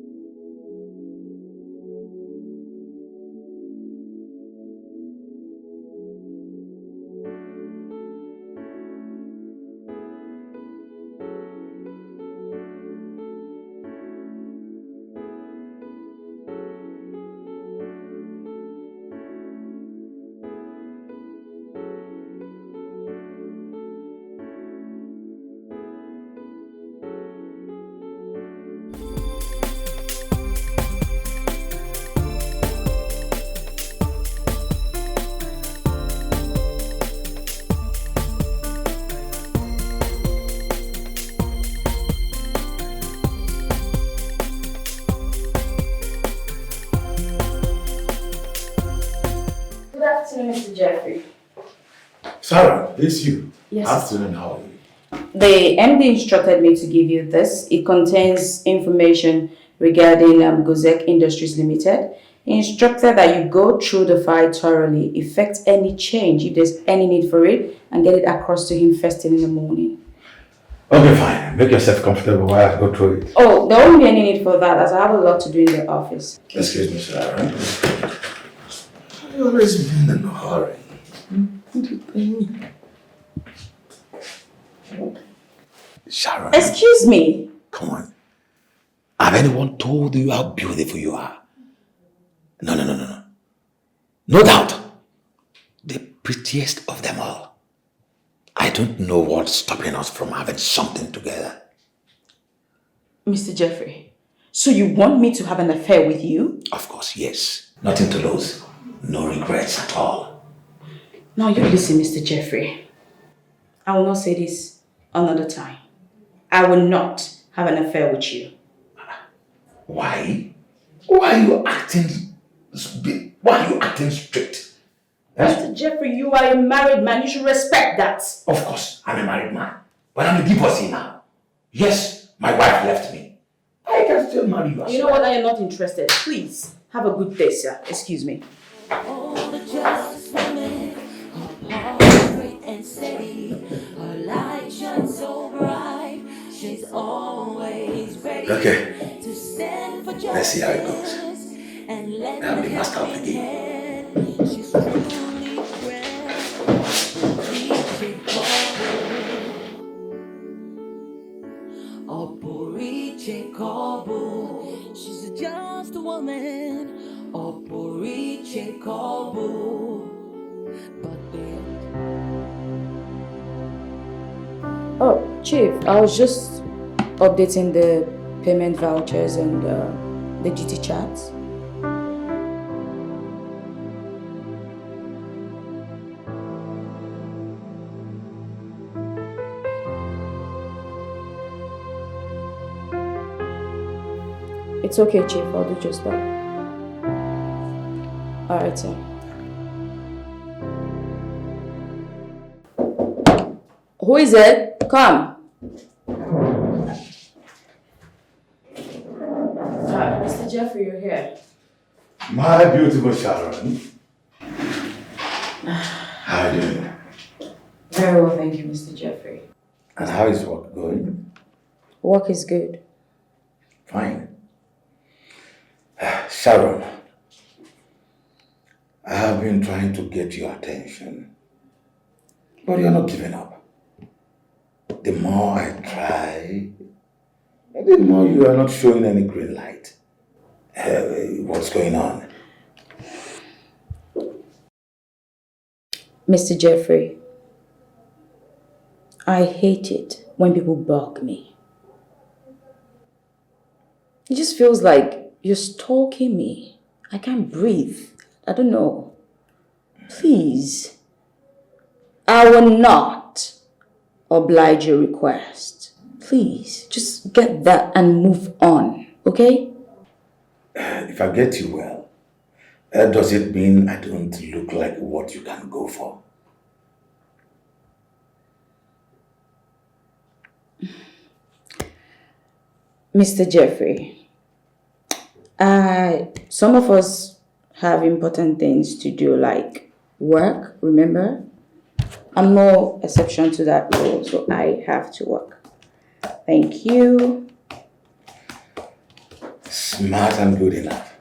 afternoon, Mr. Jeffrey. Sarah, it's you. Yes. Afternoon, how are you? The MD instructed me to give you this. It contains information regarding Gozek Industries Limited. He instructed that you go through the file thoroughly, effect any change if there's any need for it, and get it across to him first thing in the morning. Okay, fine. Make yourself comfortable while I go through it. Oh, there won't be any need for that, as I have a lot to do in the office. Excuse me, Sarah. You always been in a hurry. Sharon. Excuse me. Come on. Have anyone told you how beautiful you are? No. No doubt. The prettiest of them all. I don't know what's stopping us from having something together. Mr. Jeffrey, so you want me to have an affair with you? Of course, yes. Nothing to lose. No regrets at all. Now you listen, Mr. Jeffrey. I will not say this another time. I will not have an affair with you. Why? Why are you acting strict? Mr. Jeffrey, you are a married man. You should respect that. Of course, I'm a married man. But I'm a divorcee now. Yes, my wife left me. I can still marry you. You know what? I am not interested. Please, have a good day, sir. Excuse me. All the just women are perfect and steady. Her light shines so bright. She's always ready to stand for justice. Let's see how it goes. And let I'll be master of the game. She's truly she's just a woman. Oh, Chief, I was just updating the payment vouchers and the GT chats. It's okay, Chief. I'll do just that. Alright, sir. Who is it? Come. Mr. Jeffrey, you're here. My beautiful Sharon. How are you doing? Very well, thank you, Mr. Jeffrey. And how is work going? Work is good. Fine. Sharon, I have been trying to get your attention, but you're not giving up. The more I try, the more you are not showing any green light. What's going on? Mr. Jeffrey, I hate it when people bug me. It just feels like you're stalking me. I can't breathe. I don't know. Please. I will not oblige your request. Please, just get that and move on, okay? If I get you well, does it mean I don't look like what you can go for? Mr. Jeffrey, some of us have important things to do, like work, remember? I'm no exception to that rule, so I have to work. Thank you. Smart and good enough.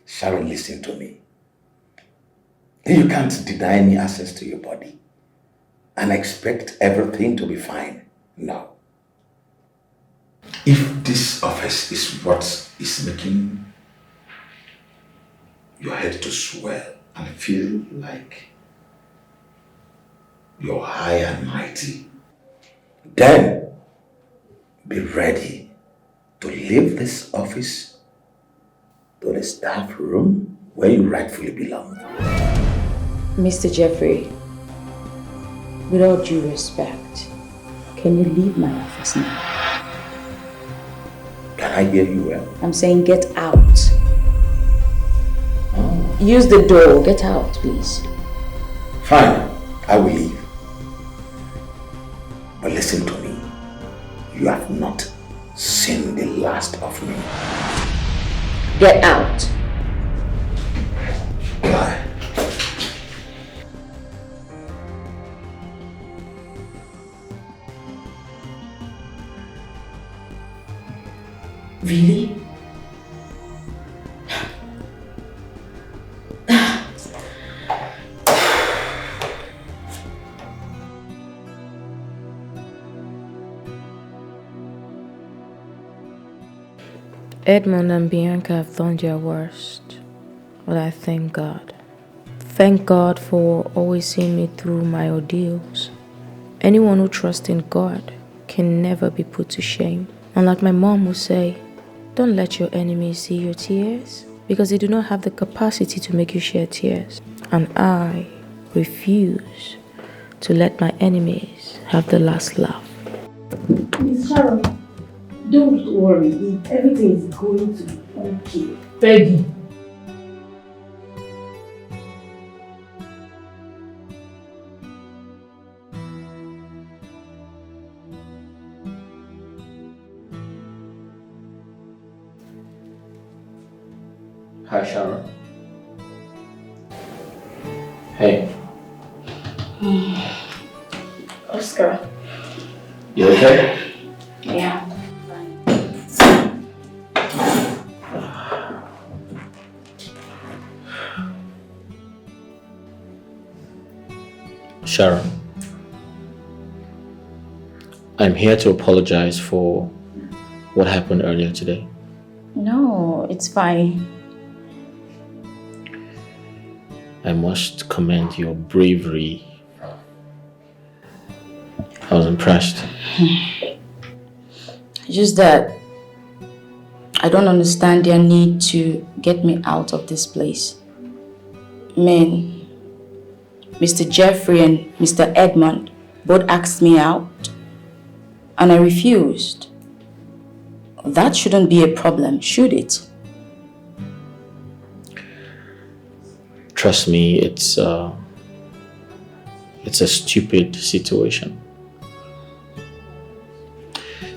Sharon, listen to me. You can't deny me access to your body and expect everything to be fine. No. If this office is what is making your head to swell and feel like you're high and mighty, then be ready to leave this office to the staff room where you rightfully belong. Mr. Jeffrey, with all due respect, can you leave my office now? Can I hear you well? I'm saying get out. Oh. use the door. Get out, please. Fine, I will leave. But listen to me. You have not seen the last of me. Get out. Bye. Really? Edmund and Bianca have done their worst, but I thank God. Thank God for always seeing me through my ordeals. Anyone who trusts in God can never be put to shame. And like my mom would say, don't let your enemies see your tears, because they do not have the capacity to make you shed tears. And I refuse to let my enemies have the last laugh. Miss Sharon, don't worry. Everything is going to be okay. Peggy. Hi, Sharon. Hey. Oscar. You okay? Yeah. Sharon, I'm here to apologize for what happened earlier today. No, it's fine. I must commend your bravery. I was impressed. Just that I don't understand their need to get me out of this place. Men, Mr. Jeffrey and Mr. Edmund both asked me out, and I refused. That shouldn't be a problem, should it? Trust me, it's a stupid situation.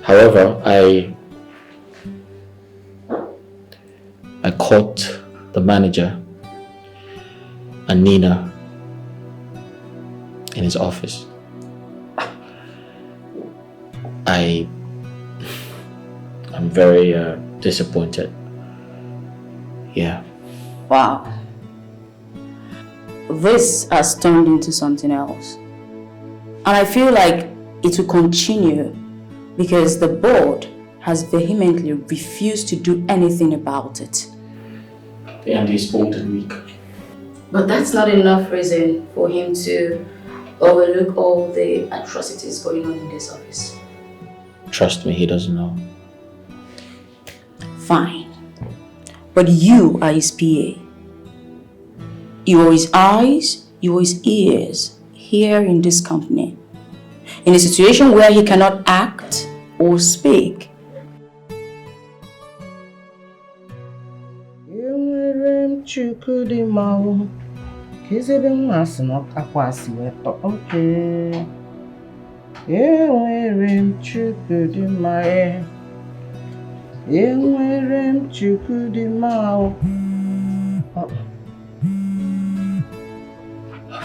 However, I caught the manager and Nina in his office. I'm very disappointed. Yeah. Wow. This has turned into something else. And I feel like it will continue because the board has vehemently refused to do anything about it. The MD is old and weak. But that's not enough reason for him to overlook all the atrocities going on in this office. Trust me, he doesn't know. Fine. But you are his PA. You are his eyes, you are his ears here in this company. In a situation where he cannot act or speak.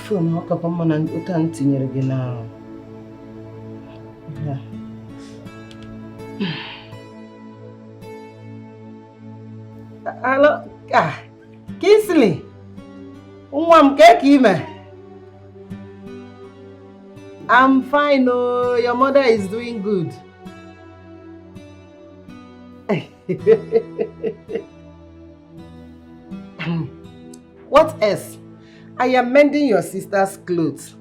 From Papa and Utan Tinyere now. Hello, Kingsley. I'm fine, oh, your mother is doing good. What else? I am mending your sister's clothes.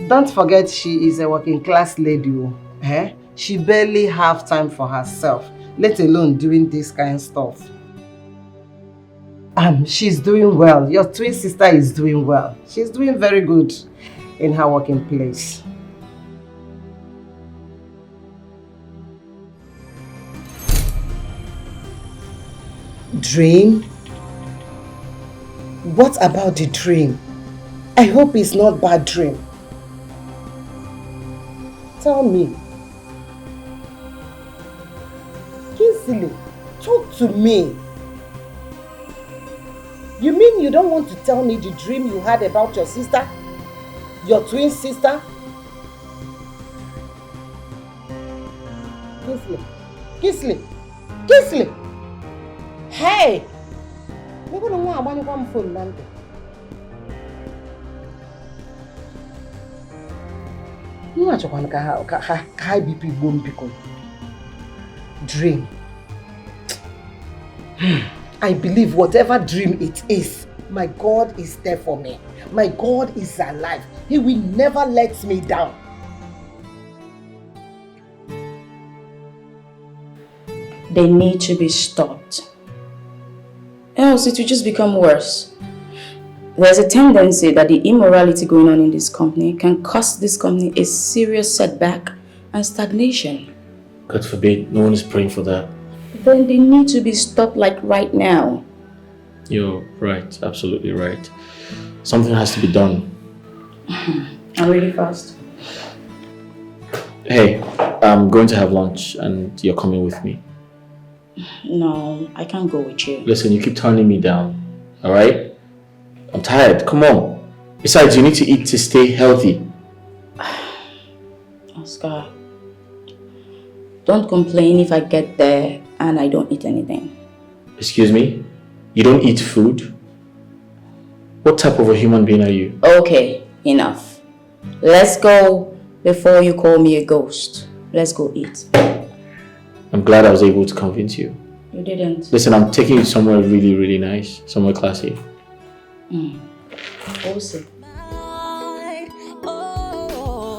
Don't forget she is a working class lady. Eh? She barely have time for herself, let alone doing this kind of stuff. She's doing well. Your twin sister is doing well. She's doing very good in her working place. Dream? What about the dream? I hope it's not bad dream. Tell me. Kingsley, talk to me. You mean you don't want to tell me the dream you had about your sister? Your twin sister? Kingsley! Hey! Maybe no one want to phone number. You want to go high BP boom because dream. I believe whatever dream it is, my God is there for me. My God is alive. He will never let me down. They need to be stopped. Else it will just become worse. There's a tendency that the immorality going on in this company can cause this company a serious setback and stagnation. God forbid, no one is praying for that. Then they need to be stopped like right now. You're right, absolutely right. Something has to be done. I'm really fast. Hey, I'm going to have lunch and you're coming with me. No, I can't go with you. Listen, you keep turning me down, alright? I'm tired, come on. Besides, you need to eat to stay healthy. Oscar, don't complain if I get there and I don't eat anything. Excuse me? You don't eat food? What type of a human being are you? Okay, enough. Let's go before you call me a ghost. Let's go eat. I'm glad I was able to convince you. You didn't. Listen, I'm taking you somewhere really, really nice. Somewhere classy. We'll see. Oh,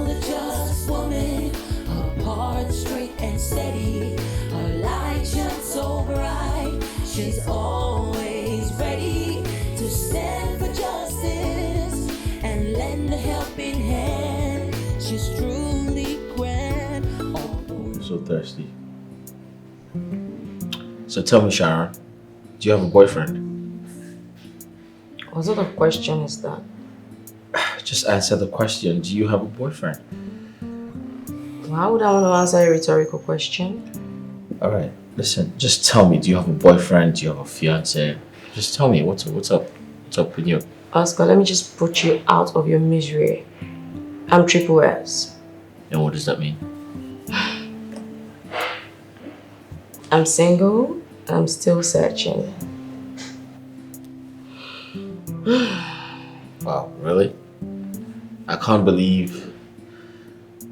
the just woman, her heart straight and steady, her light shines so bright, she's always ready to stand for justice and lend a helping hand. She's truly grand. I'm so thirsty. So tell me, Sharon, do you have a boyfriend? What sort of question is that? Just answer the question. Do you have a boyfriend? Why would I want to answer a rhetorical question? Alright, listen, just tell me, do you have a boyfriend? Do you have a fiance? Just tell me, what's up? What's up with you? Oscar, let me just put you out of your misery. I'm Triple S. And what does that mean? I'm single. I'm still searching. Wow, really? I can't believe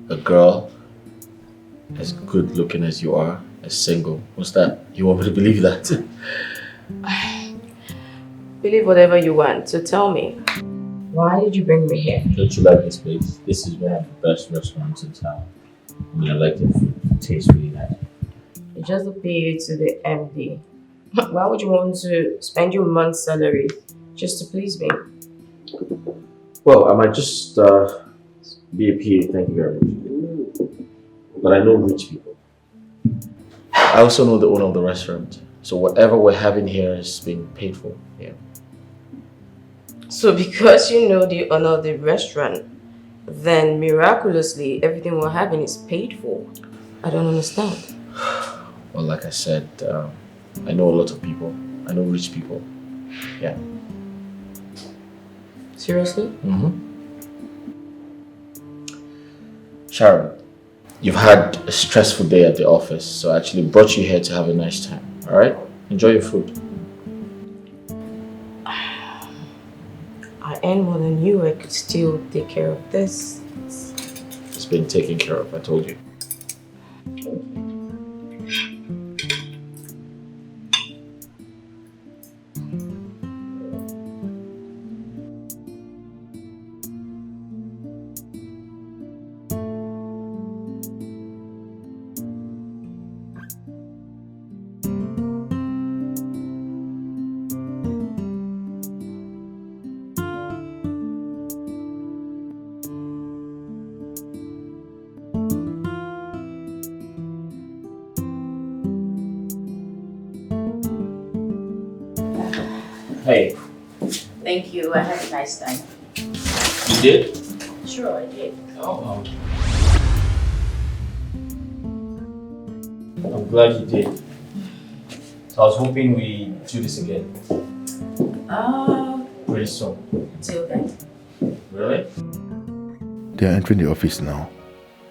a girl as good looking as you are is single. What's that? You want me to believe that? Believe whatever you want, so tell me. Why did you bring me here? Don't you like this place? This is one of the best restaurants in town. I mean, I like the food. It tastes really nice. You just appeal to the MD. Why would you want to spend your month's salary just to please me? Well, I might just be a PA, thank you very much. But I know rich people. I also know the owner of the restaurant. So whatever we're having here is being paid for. Yeah. So because you know the owner of the restaurant, then miraculously everything we're having is paid for. I don't understand. Well, like I said, I know a lot of people. I know rich people. Yeah. Seriously? Mm-hmm. Sharon, you've had a stressful day at the office, so I actually brought you here to have a nice time. Alright? Enjoy your food. I earn more than you, I could still take care of this. It's been taken care of, I told you. Hey. Thank you. I had a nice time. You did? Sure, I did. Oh. I'm glad you did. So I was hoping we do this again. Pretty soon. Till then. Really? They are entering the office now.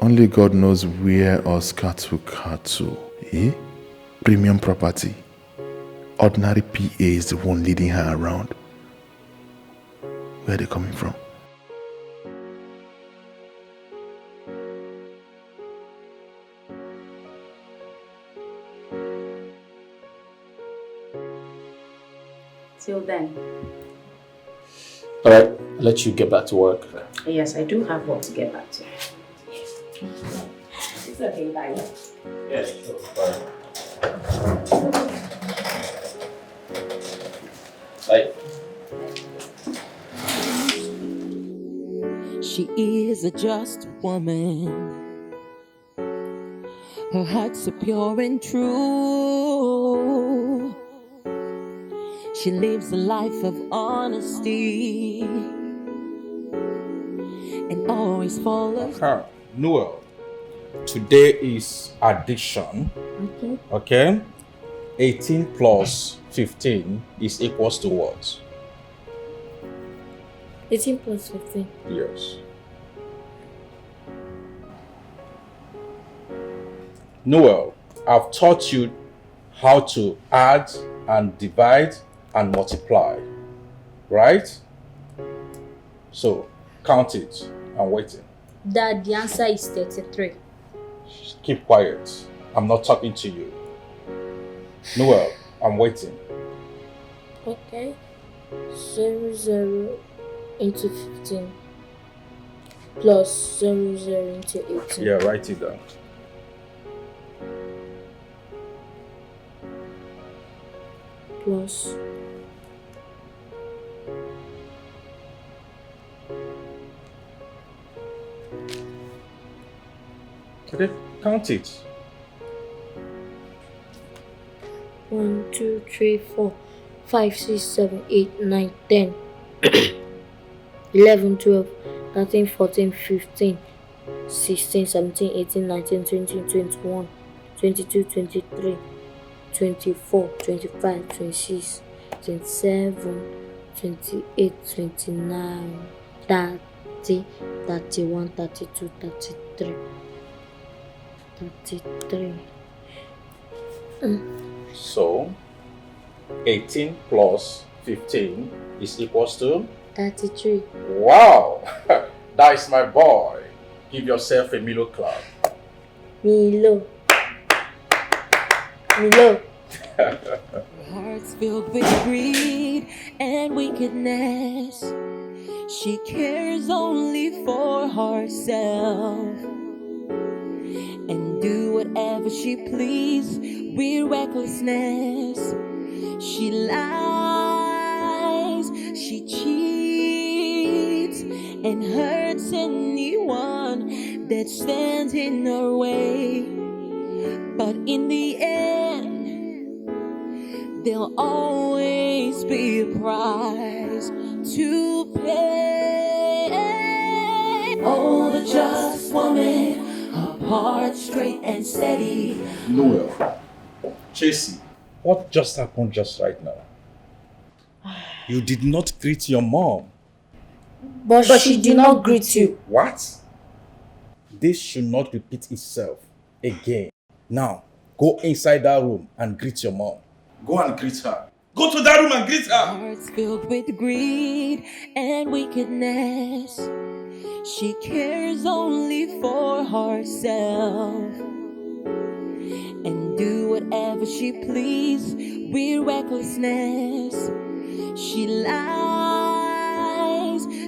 Only God knows where Oscar took her to. Eh? Premium property. Ordinary PA is the one leading her around. Where are they coming from? Till then. Alright, I'll let you get back to work. Yes, I do have work to get back to. It's okay, bye. Yeah, sure. Bye. Bye. She is a just woman. Her heart's so pure and true. She lives a life of honesty and always follows. Noel, today is addition. Okay. 18 plus 15 is equals to what? 18 plus 15. Yes. Noel, I've taught you how to add and divide and multiply, right? So, count it. I'm waiting. Dad, the answer is 33. Keep quiet. I'm not talking to you. Noel, I'm waiting. Okay. 0 into 15 plus 0 into 18. Yeah, write it down. Plus Okay, count it. 1, 2, 3, 4, 5, 6, 7, 8, 9, 10, 11, 12, 13, 14, 15, 16, 17, 18, 19, 20, 21, 22, 23, 24, 25, 26, 27, 28, 29, 30, 31, 32, 33, 33. So, 18 plus 15 is equals to? 33. Wow! That is my boy. Give yourself a Milo clap. Milo. Milo. Hearts filled with greed and wickedness. She cares only for herself and do whatever she please with recklessness. She lies, she cheats, and hurts anyone that stands in her way. But in the end, there'll always be a price to pay. Oh, the just woman, her heart straight and steady. Noel, Chasey, what just happened just right now? You did not greet your mom. But she did not greet you. What? This should not repeat itself again. Now, go inside that room and greet your mom. Go and greet her. Go to that room and greet her. Hearts filled with greed and wickedness. She cares only for herself and do whatever she please with recklessness. She lies,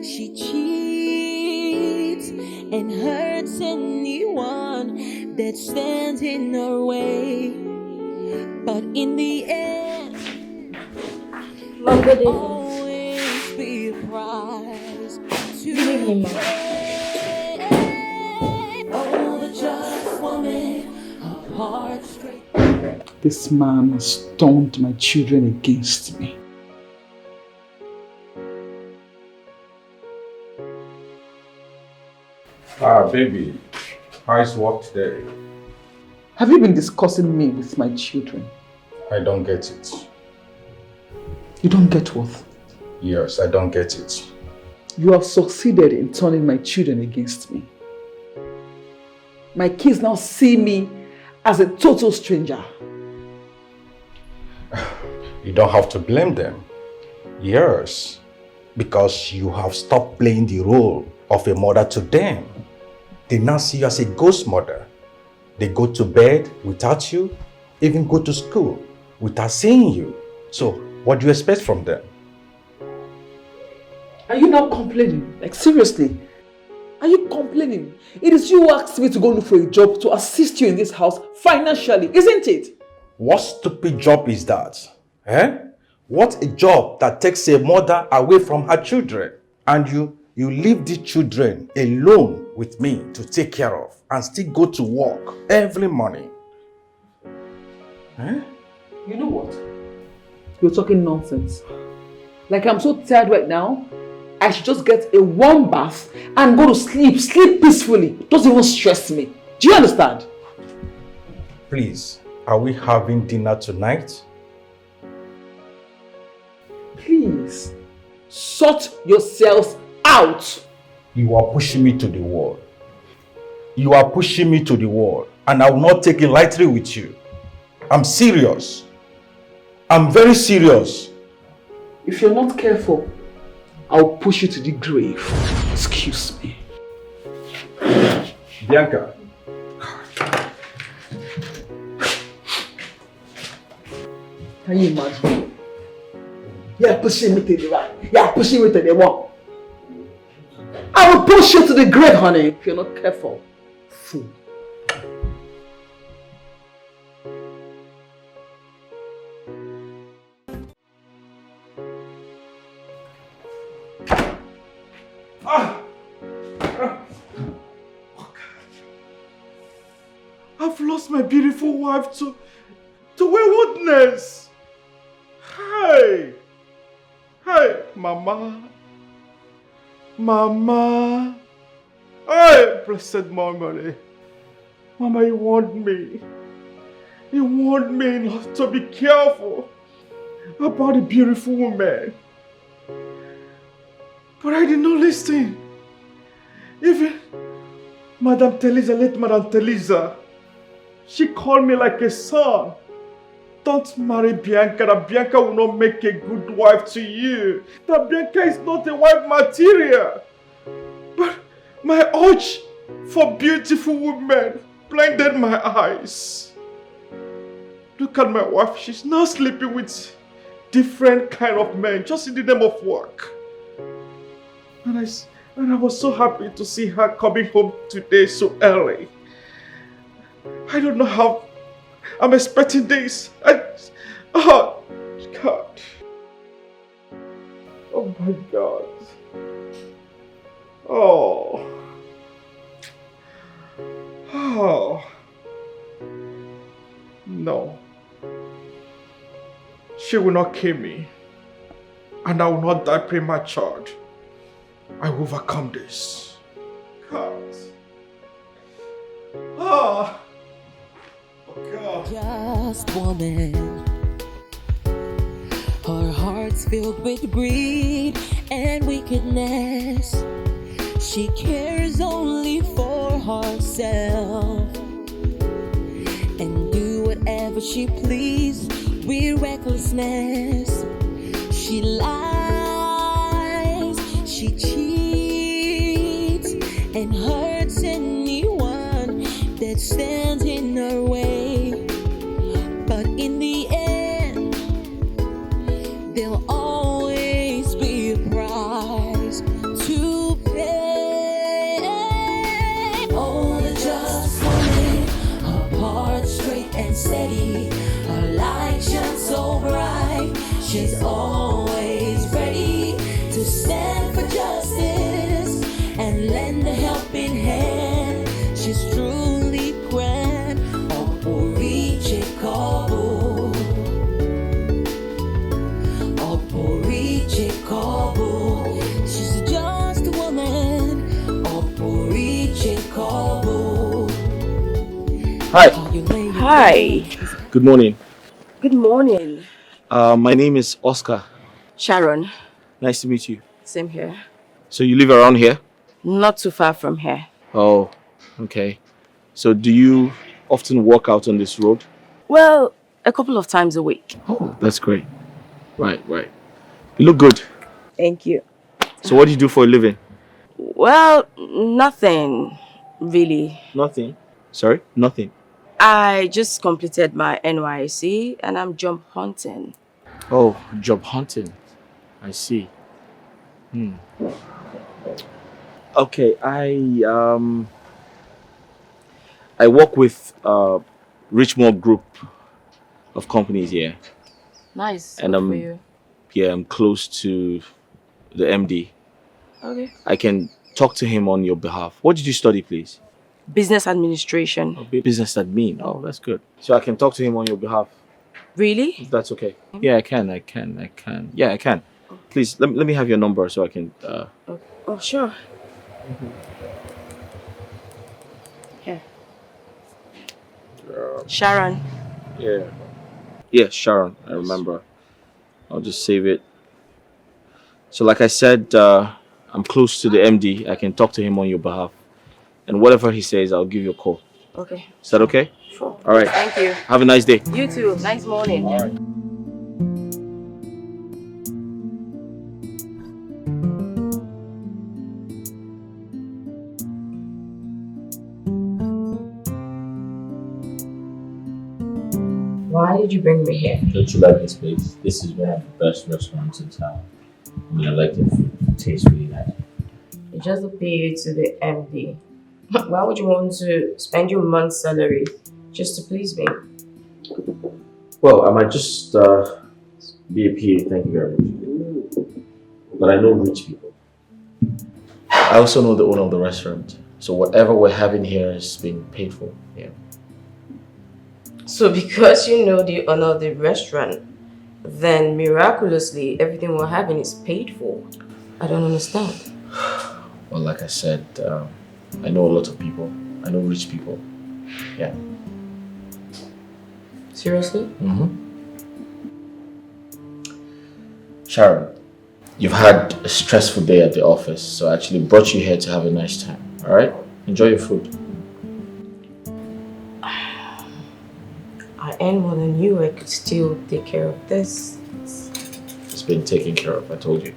she cheats, and hurts anyone that stands in her way. But in the end, there'll always be a price to pay. Oh, the just woman, her heart straight. This man has turned my children against me. Baby, how's work today? Have you been discussing me with my children? I don't get it. You don't get what? Yes, I don't get it. You have succeeded in turning my children against me. My kids now see me as a total stranger. You don't have to blame them. Yes, because you have stopped playing the role of a mother to them. They now see you as a ghost mother. They go to bed without you, even go to school without seeing you. So, what do you expect from them? Are you now complaining? Like, seriously? Are you complaining? It is you who asked me to go look for a job to assist you in this house financially, isn't it? What stupid job is that? Eh? What a job that takes a mother away from her children, and you leave the children alone with me to take care of and still go to work every morning. Eh? You know what? You're talking nonsense. Like, I'm so tired right now, I should just get a warm bath and go to sleep. Sleep peacefully. Doesn't even stress me. Do you understand? Please, are we having dinner tonight? Please, sort yourselves out. You are pushing me to the wall. You are pushing me to the wall, and I will not take it lightly with you. I'm serious. I'm very serious. If you're not careful, I'll push you to the grave. Excuse me. Bianca. Can you imagine? You're pushing me to the right. You're pushing me to the wall. I will push you to the grave, honey, if you're not careful. Fool. I've lost my beautiful wife to waywardness. Hey, Mama. Hey, blessed Mama. Mama, you warned me. You warned me not to be careful about a beautiful woman. But I did not listen. Even Madame Teresa, late Madame Teresa, she called me like a son. Don't marry Bianca, that Bianca will not make a good wife to you. That Bianca is not a wife material. But my urge for beautiful women blinded my eyes. Look at my wife, she's now sleeping with different kind of men just in the name of work. And I was so happy to see her coming home today so early. I don't know how I'm expecting this. Oh, God. Oh my God. Oh. No. She will not kill me. And I will not die premature. I will overcome this. God. Oh. God. Just woman. Her heart's filled with greed and wickedness. She cares only for herself and do whatever she pleases with recklessness. She lies, she cheats, and hurts anyone that stands in her way. But in the end, there'll always be a price to pay. Oh, the just woman, her heart straight and steady, her light shines so bright. She's always ready to stand for justice and lend a helping hand. She's truly grand. She's just a woman. Hi. Hi. Good morning. Good morning. My name is Oscar. Sharon. Nice to meet you. Same here. So you live around here? Not too far from here. Oh, okay. So do you often walk out on this road? Well, a couple of times a week. Oh, that's great. Right. You look good. Thank you. So what do you do for a living? Well, nothing really. Nothing. Sorry? Nothing. I just completed my NYC and I'm job hunting. Oh, job hunting. I see. Okay, I work with Richmond Group of companies here. Nice. And Good for you. I'm close to the MD. Okay. I can talk to him on your behalf. What did you study, please? Business administration. Business admin. Oh, that's good. So I can talk to him on your behalf. Really? If that's okay. Yeah, I can. Yeah, I can. Please, let me have your number so I can... Oh, sure. Here. Sharon. Yeah, Sharon. I remember. I'll just save it. So like I said, I'm close to the MD. I can talk to him on your behalf. And whatever he says, I'll give you a call. Okay. Is that okay? Sure. All right. Thank you. Have a nice day. You too. Nice morning. All right. Why did you bring me here? Don't you like this place? This is one of the best restaurants in town. I mean, I like the food. It tastes really nice. It's just to pay you to the MD. Why would you want to spend your month's salary just to please me? Well, I might just be a PA, thank you very much. But I know rich people. I also know the owner of the restaurant. So whatever we're having here is being paid for. Yeah. So because you know the owner of the restaurant, then miraculously everything we're having is paid for. I don't understand. Well, like I said, I know a lot of people. I know rich people. Yeah. Seriously? Sharon, you've had a stressful day at the office, so I actually brought you here to have a nice time. All right? Enjoy your food. I earn more than you. I could still take care of this. It's been taken care of, I told you.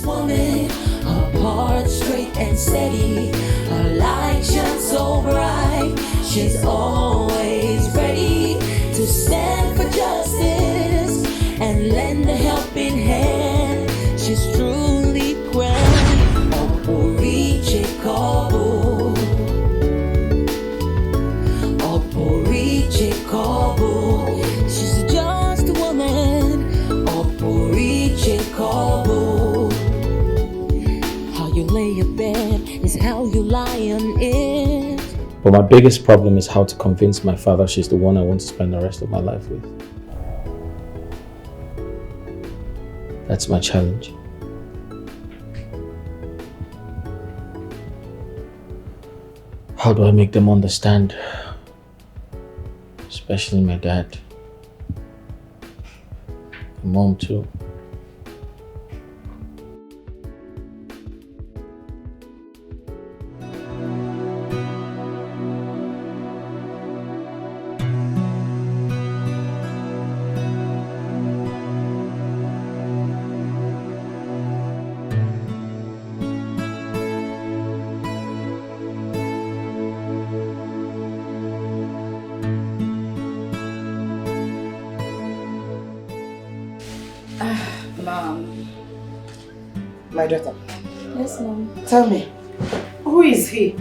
Woman, her heart straight and steady, her light shines so bright. She's always ready to stand for justice and lend a helping hand. She's truly grand. Etiko. She's just a woman. How you lay your bed is how you lie on it. But my biggest problem is how to convince my father she's the one I want to spend the rest of my life with. That's my challenge. How do I make them understand? Especially my dad. My mom too. Mom. My daughter. Yes, Mom. Tell me, who is he?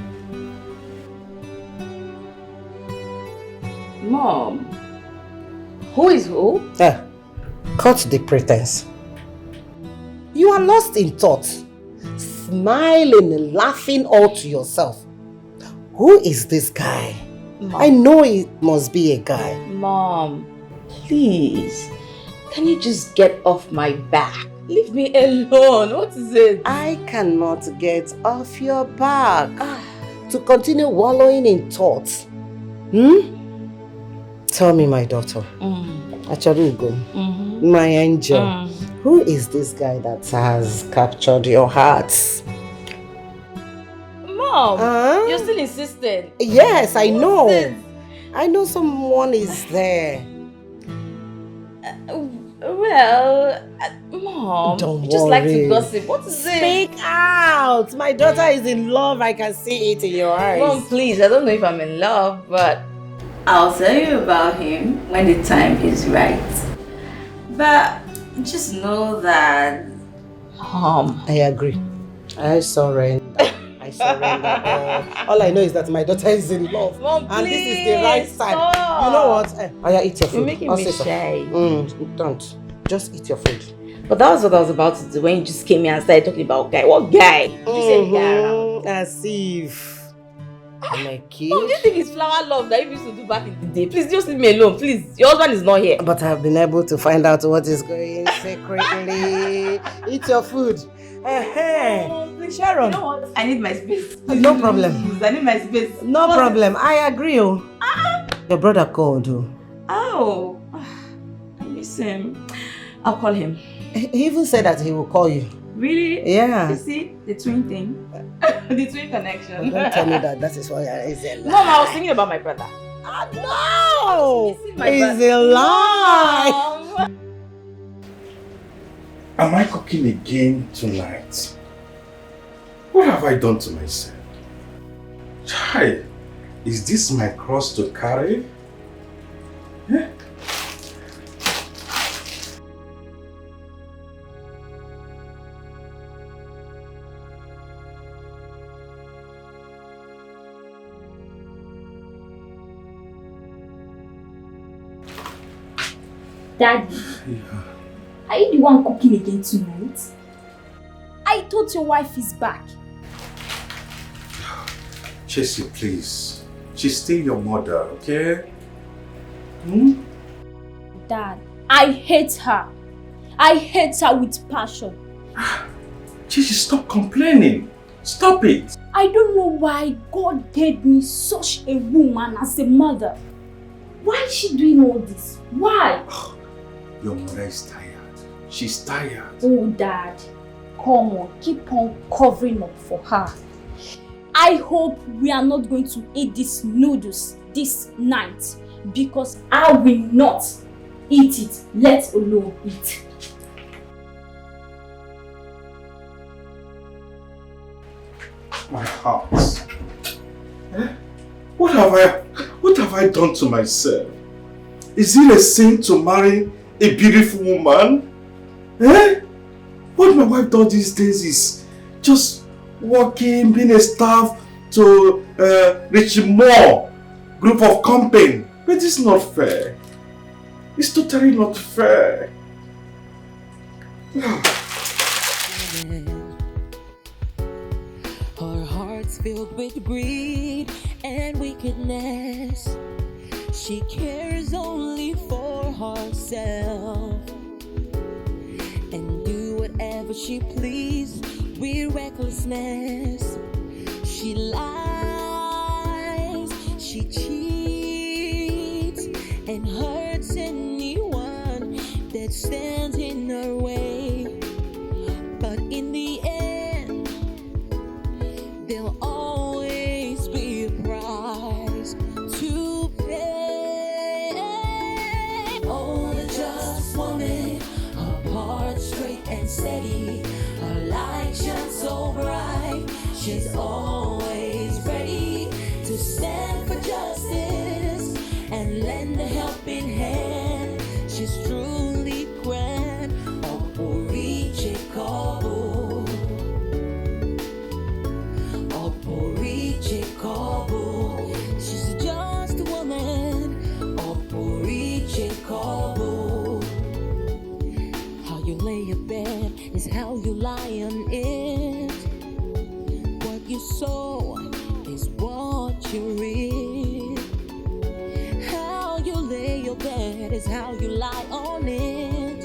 Mom. Who is who? Cut the pretense. You are lost in thought, smiling and laughing all to yourself. Who is this guy? Mom. I know it must be a guy. Mom, please. Can you just get off my back? Leave me alone. What is it? I cannot get off your back to continue wallowing in thoughts. Tell me, my daughter. Acharugo, my angel, who is this guy that has captured your heart? Mom, you're still insistent. Yes, I know. I know someone is there. Mom, don't you just like to worry. gossip. What is it? Speak out. My daughter is in love. I can see it in your eyes. Mom, please. I don't know if I'm in love, but I'll tell you about him when the time is right. But just know that... I agree. I surrender. I surrender. All I know is that my daughter is in love. Mom, and this is the right time. stop. You know what? Aya, eat your food. You're making I'll me say so. shy. Don't. Just eat your food. But that was what I was about to do when you just came here and started talking about guy. What guy? You said guy around. As if I'm a kid. Mom, do you think it's flower love that you used to do back in the day? Please just leave me alone, please. Your husband is not here. But I've been able to find out what is going secretly. Eat your food. Please, Sharon. You know what? I need my space. No problem. I need my space. No problem. I agree. Your brother called. Oh. I miss him. I'll call him. He even said that he will call you. Really? Yeah. You see? The twin thing. The twin connection. Don't tell me that is why I said. Mom, I was thinking about my brother. No! It's a lie! Am I cooking again tonight? What have I done to myself? Chai, is this my cross to carry? Eh? Daddy, are you the one cooking again tonight? I thought your wife is back. Chelsea, please. She's still your mother, okay? Dad, I hate her. I hate her with passion. Chelsea, stop complaining. Stop it. I don't know why God gave me such a woman as a mother. Why is she doing all this? Why? Your mother is tired. She's tired. Oh, Dad, come on, keep on covering up for her. I hope we are not going to eat these noodles this night because I will not eat it, let alone eat. My heart. What have I done to myself? Is it a sin to marry a beautiful woman? What my wife does these days is just working, being a staff to Richmond group of company. But it's not fair. It's totally not fair. Her heart's filled with greed and wickedness. She cares only for herself and do whatever she pleases with recklessness. She lies, she cheats, and hurts anyone that stands in her way. But in the end, there'll always be a price to pay. Oh, the just woman, her heart straight and steady, her light shines so bright. She's always ready to stand for justice and lend a helping hand. She's truly grand. She's just a woman. How you lay your bed is how you lie on it. What you sow is what you reap. How you lay your bed is how you lie on it.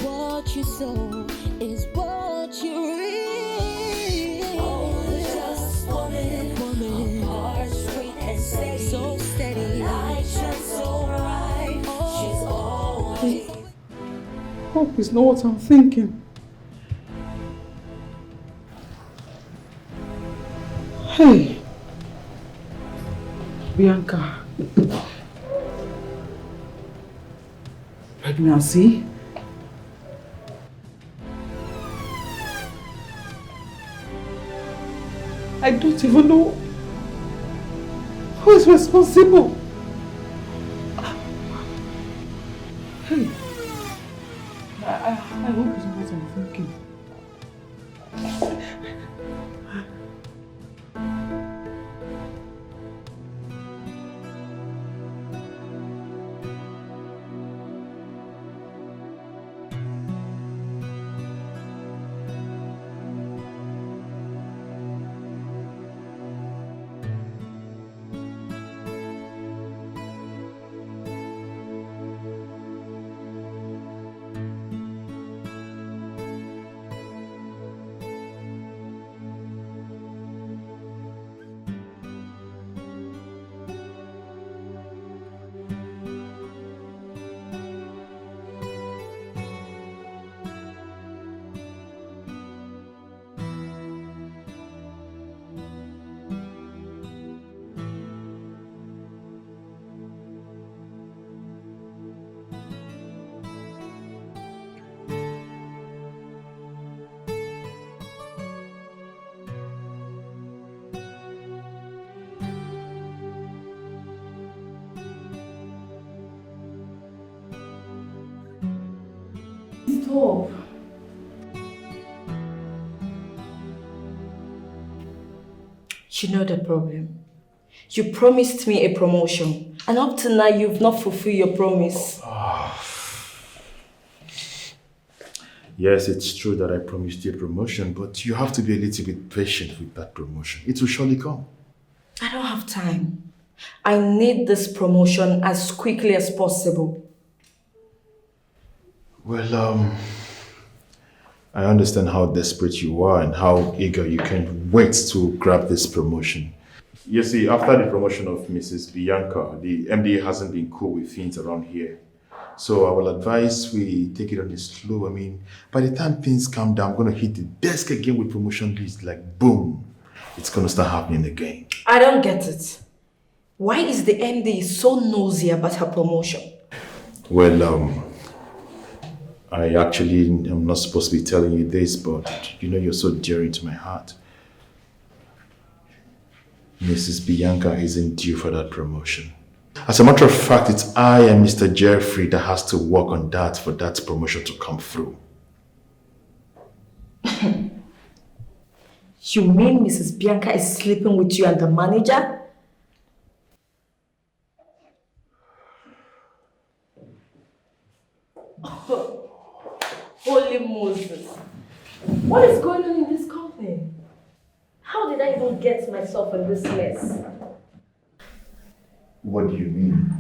What you say so is what you read. Oh, just woman, heart sweet and steady, so steady, light shines so bright. She's always. Hope is not what I'm thinking. Hey, Bianca. Pregnancy? I don't even know who is responsible. Hey, I hope it's not what I'm thinking. Stop. You know the problem. You promised me a promotion, and up to now you've not fulfilled your promise. Yes, it's true that I promised you a promotion, but you have to be a little bit patient with that promotion. It will surely come. I don't have time. I need this promotion as quickly as possible. Well, I understand how desperate you are and how eager you can't wait to grab this promotion. You see, after the promotion of Mrs. Bianca, the MD hasn't been cool with things around here. So I will advise we take it on a slow. I mean, by the time things calm down, I'm going to hit the desk again with promotion list, like boom. It's going to start happening again. I don't get it. Why is the MD so nosy about her promotion? Well, I actually am not supposed to be telling you this, but you know you're so dear to my heart. Mrs. Bianca isn't due for that promotion. As a matter of fact, it's I and Mr. Jeffrey that has to work on that for that promotion to come through. You mean Mrs. Bianca is sleeping with you and the manager? Holy Moses. What is going on in this company? How did I even get myself in this mess? What do you mean?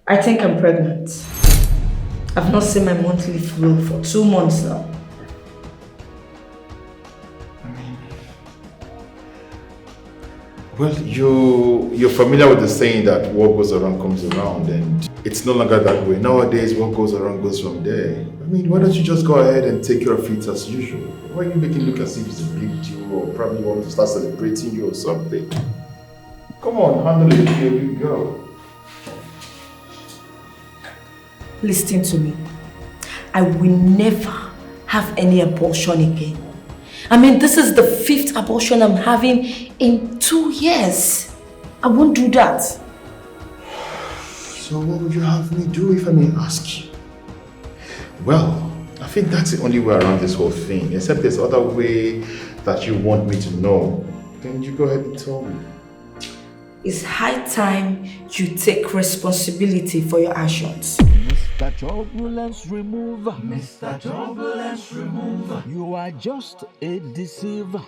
I think I'm pregnant. I've not seen my monthly flow for 2 months now. Well, you're familiar with the saying that what goes around comes around, and it's no longer that way. Nowadays, what goes around goes from there. I mean, why don't you just go ahead and take care of it as usual? Why are you making it look as if it's a big deal or probably want to start celebrating you or something? Come on, handle it, here we go. Listen to me. I will never have any abortion again. I mean, this is the 5th abortion I'm having in 2 years. I won't do that. So what would you have me do if I may ask you? Well, I think that's the only way around this whole thing, except there's other way that you want me to know. Then you go ahead and tell me. It's high time you take responsibility for your actions. Mr. Turbulence Remover. Mr. Turbulence Remover. You are just a deceiver.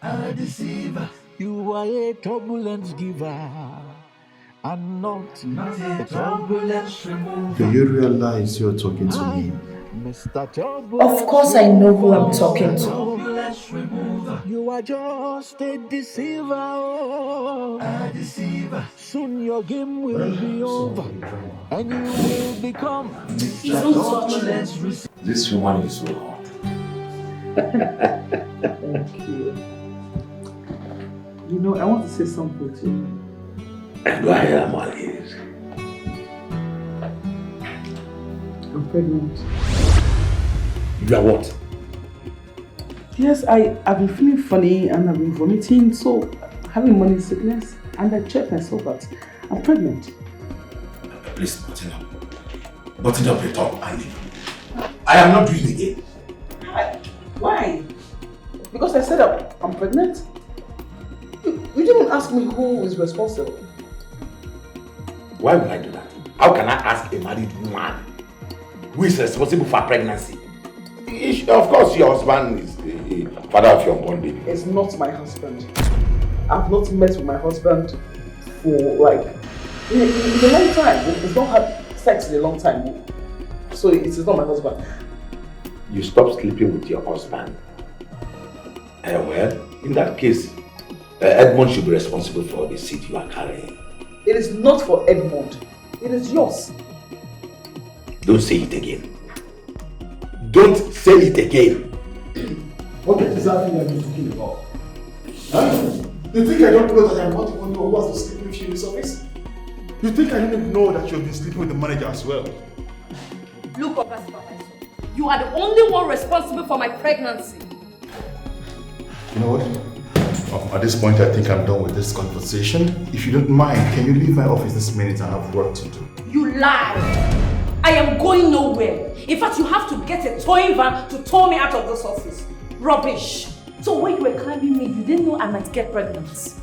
A deceiver. You are a turbulence giver. and not a turbulence remover. Do you realize you're talking to me? Of course I know who I'm talking to. You are just a deceiver. A deceiver. Soon your game will be over and you will become Mr. Turbulence receiver. This woman is so hot. Thank you. You know, I want to say something to you. And I am all ears. I'm pregnant. You are what? Yes, I've been feeling funny and I've been vomiting, so having morning sickness, and I checked myself that I'm pregnant. Please button up. Button up your tongue, Annie. I am not doing it again. Why? Because I said I'm pregnant? You didn't ask me who is responsible. Why would I do that? How can I ask a married woman who is responsible for pregnancy? Of course, your husband is the father of your unborn baby. It's not my husband. I've not met with my husband for like in a long time. We've not had sex in a long time. So it is not my husband. You stopped sleeping with your husband. Well, in that case, Edmond should be responsible for the seed you are carrying. It is not for Edmond. It is yours. Don't say it again. Don't say it again. What exactly are you talking about? Huh? You think I don't know that I'm not the one who was sleeping with you in this office? You think I didn't know that you've been sleeping with the manager as well? Look, Oga Supervisor, you are the only one responsible for my pregnancy. You know what? At this point, I think I'm done with this conversation. If you don't mind, can you leave my office this minute? I have work to do. You lie! I am going nowhere. In fact, you have to get a towing van to tow me out of this office. Rubbish. So when you were climbing me, you didn't know I might get pregnant.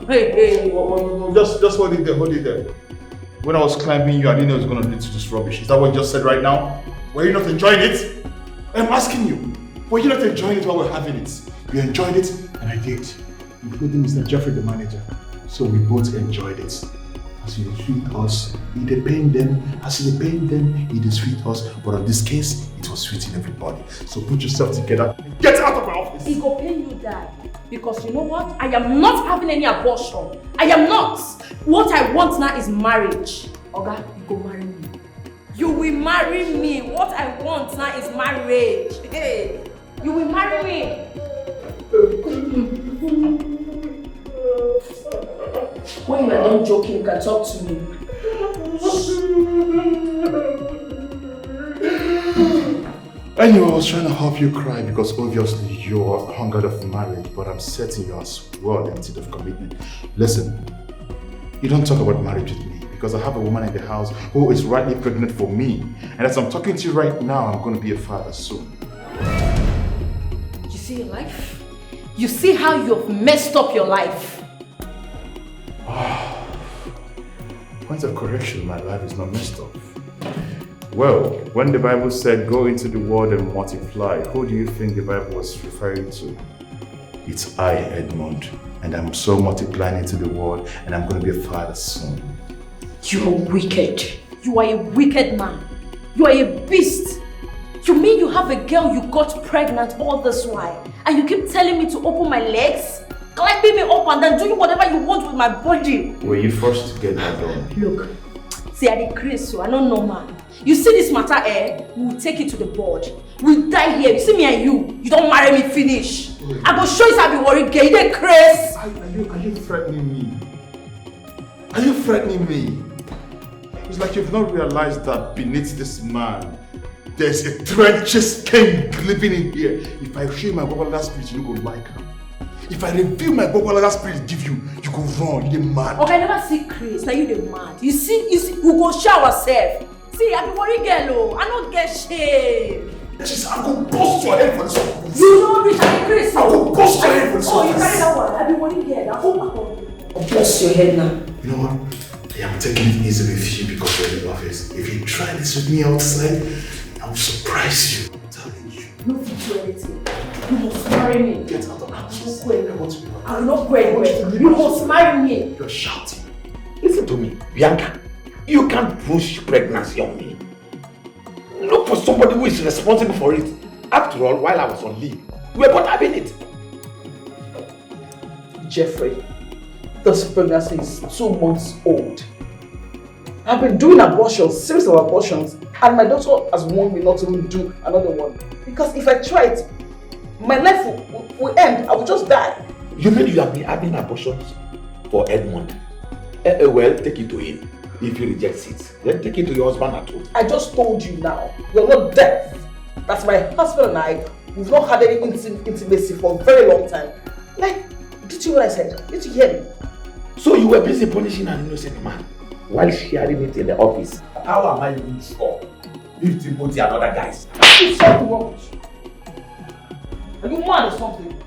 Hey. Just hold it there. When I was climbing you, I didn't know it was going to lead to this rubbish. Is that what you just said right now? Were you not enjoying it? I'm asking you. Were you not enjoying it while we're having it? You enjoyed it, and I did. Including Mr. Jeffrey, the manager. So we both enjoyed it. As you treat us, it did pain them. As it pain them, it did sweet us. But in this case, it was sweeting everybody. So put yourself together and get out of my office. It go pain you die. Because you know what? I am not having any abortion. I am not. What I want now is marriage. Oga, you go marry me. You will marry me. What I want now is marriage. Hey, you will marry me. When you are done joking, you can talk to me. Anyway, I was trying to help you cry because obviously you're hungered of marriage, but I'm certain you're as well emptied of commitment. Listen, you don't talk about marriage with me because I have a woman in the house who is rightly pregnant for me. And as I'm talking to you right now, I'm going to be a father soon. You see your life? You see how you've messed up your life? Point of correction, my life is not messed up. Well, when the Bible said, go into the world and multiply, who do you think the Bible was referring to? It's I, Edmond, and I'm so multiplying into the world, and I'm going to be a father soon. You are wicked. You are a wicked man. You are a beast. You mean you have a girl you got pregnant all this while, and you keep telling me to open my legs? Climbing me up and then doing whatever you want with my body. Were you forced to get that done? Look, see, I decrease, so I don't know, man. You see this matter, we'll take it to the board. We'll die here. You see me and you don't marry me, finish. I go show you how I be worried, girl. You dey craze. Are you threatening me? Are you threatening me? It's like you've not realized that beneath this man, there's a treacherous king living in here. If I show you my Baba spirit, you don't go like her. If I reveal my Baba spirit give you, you go run, you're mad. Okay, I never see Chris, now you the mad. You see, we go show ourselves. See, I be worried girl, I don't get shame. Jesus, I'm going to bust your head for this one. You know rich and Chris. I'm going to bust your head for this one. Oh, you carry that one. I be worried girl, now hold back on. I'll bust your head now. You know what? I am taking it easy with you because you're in the office. If you try this with me outside, I will surprise you. I'm telling you. No fit do anything. You must marry me. Get out of my house. I will not go anywhere. You must marry me. You're shouting. Is Listen to me, Bianca. You can't push pregnancy on me. Look for somebody who is responsible for it. After all, while I was on leave, we were both having it. Jeffrey, this pregnancy is 2 months old. I've been doing abortions, series of abortions, and my doctor has warned me not to even do another one. Because if I try it, my life will end. I will just die. You mean you have been having abortions for Edmund? Well, take it to him. If he rejects it, then take it to your husband at home. I just told you now, you're not deaf. That's my husband and I. We've not had any intimacy for a very long time. Like, did you hear what I said? Did you hear me? So you were busy punishing an innocent man while sharing it in the office. How am I even sure if Timothy and other guys? You said to rubbish. Are you mad or something?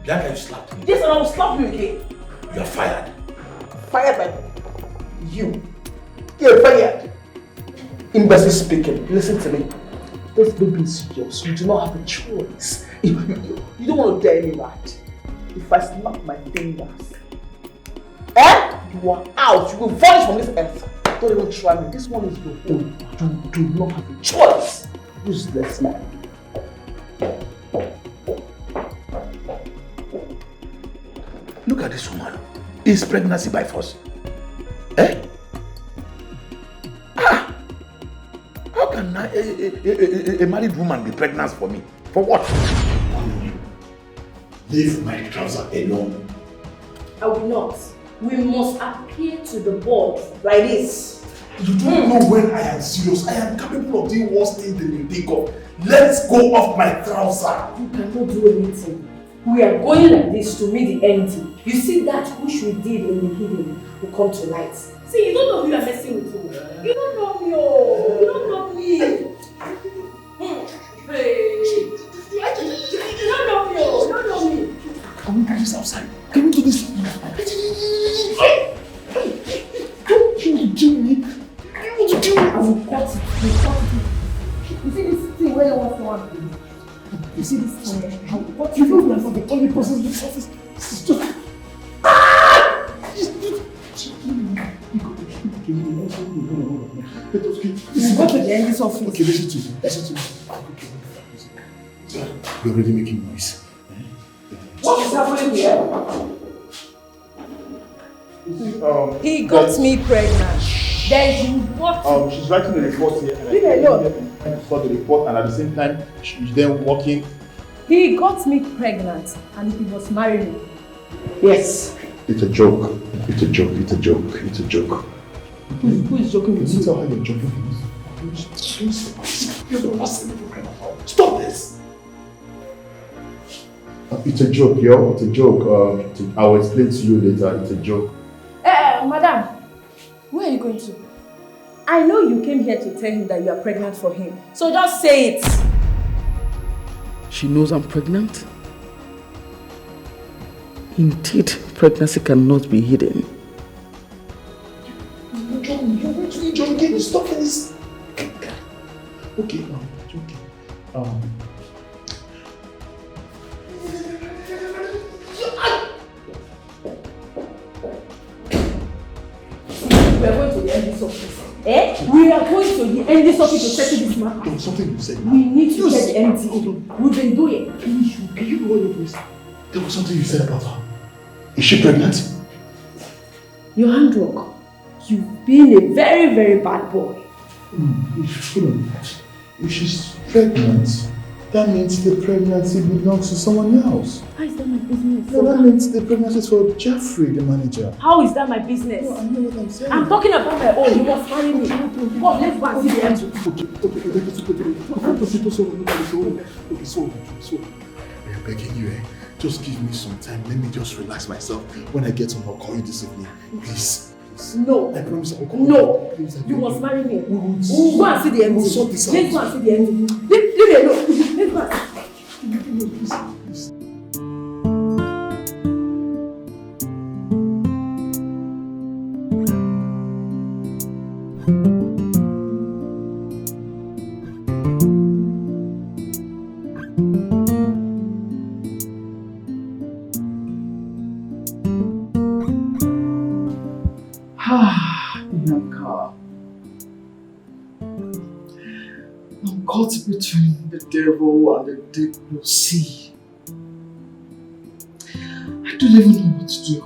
Bianca, you slapped me. Yes, and I will slap you again. You are fired. Fired by you. You're fired. Imbecile speaking. Listen to me. This baby is yours. You do not have a choice. You don't want to dare me, right? If I snap my fingers, you are out. You will vanish from this earth. Don't even try me. This one is your own. You do not have a choice. Useless man. Look at this woman. Is pregnancy by force? Eh? How can a married woman be pregnant for me? For what? Leave my trouser alone. I will not. We must appeal to the board like this. You don't know when I am serious. I am capable of doing worse things than you think of. Let's go off my trouser. You cannot do anything. We are going like this to meet the end. You see that which we did in the hidden will come to light. See, you don't know who you are messing with. You don't know me. Oh. You don't know me. Hey. You don't know me. Oh. You don't know me. Can we do this outside? Can we do this? Don't you do me. I will cut it. You see this thing where you want to do? You see this thing? I will cut it. You know the only person in this office. This is just... You go to the end of this office. Okay, listen to me. Listen to me. You're already making noise. What is happening here? You see, He got me pregnant. Then you what? She's writing the report here. Leave me alone. For the report, and at the same time, she's then working. He got me pregnant and he was marrying me. Yes. It's a joke. It's a joke. It's a joke. It's a joke. Who is joking with you? Tell her you're joking with Stop this! It's a joke, yo. It's a joke. I'll explain to you later. It's a joke. Madam, where are you going to? I know you came here to tell him that you are pregnant for him. So just say it. She knows I'm pregnant? Indeed, pregnancy cannot be hidden. You're joking. Stop this. Okay, joking. We are going to the MD's office. Eh? We are going to the MD's office to settle this matter. There was something you said. We need to get the MD. We've been doing. Can you go your place? There was something you said about her. Is she pregnant? Your handwork. You've been a very, very bad boy. If she's pregnant, that means the pregnancy belongs to someone else. How is that my business? No, that means the pregnancy is for Jeffrey, the manager. How is that my business? No, I know what I'm saying. I'm talking about my own. You must marry me. Come, let's go and see the MD. Okay, so I am begging you, just give me some time. Let me just relax myself. When I get home, I'll call you this evening. Please. No. I promise I'll call No. you. Please, You must marry me. We'll go and see the MD. We'll sort this out. Let's go and see the MD. Leave me alone. Let's go and see. Ah. between the devil and the deep blue sea. I don't even know what to do.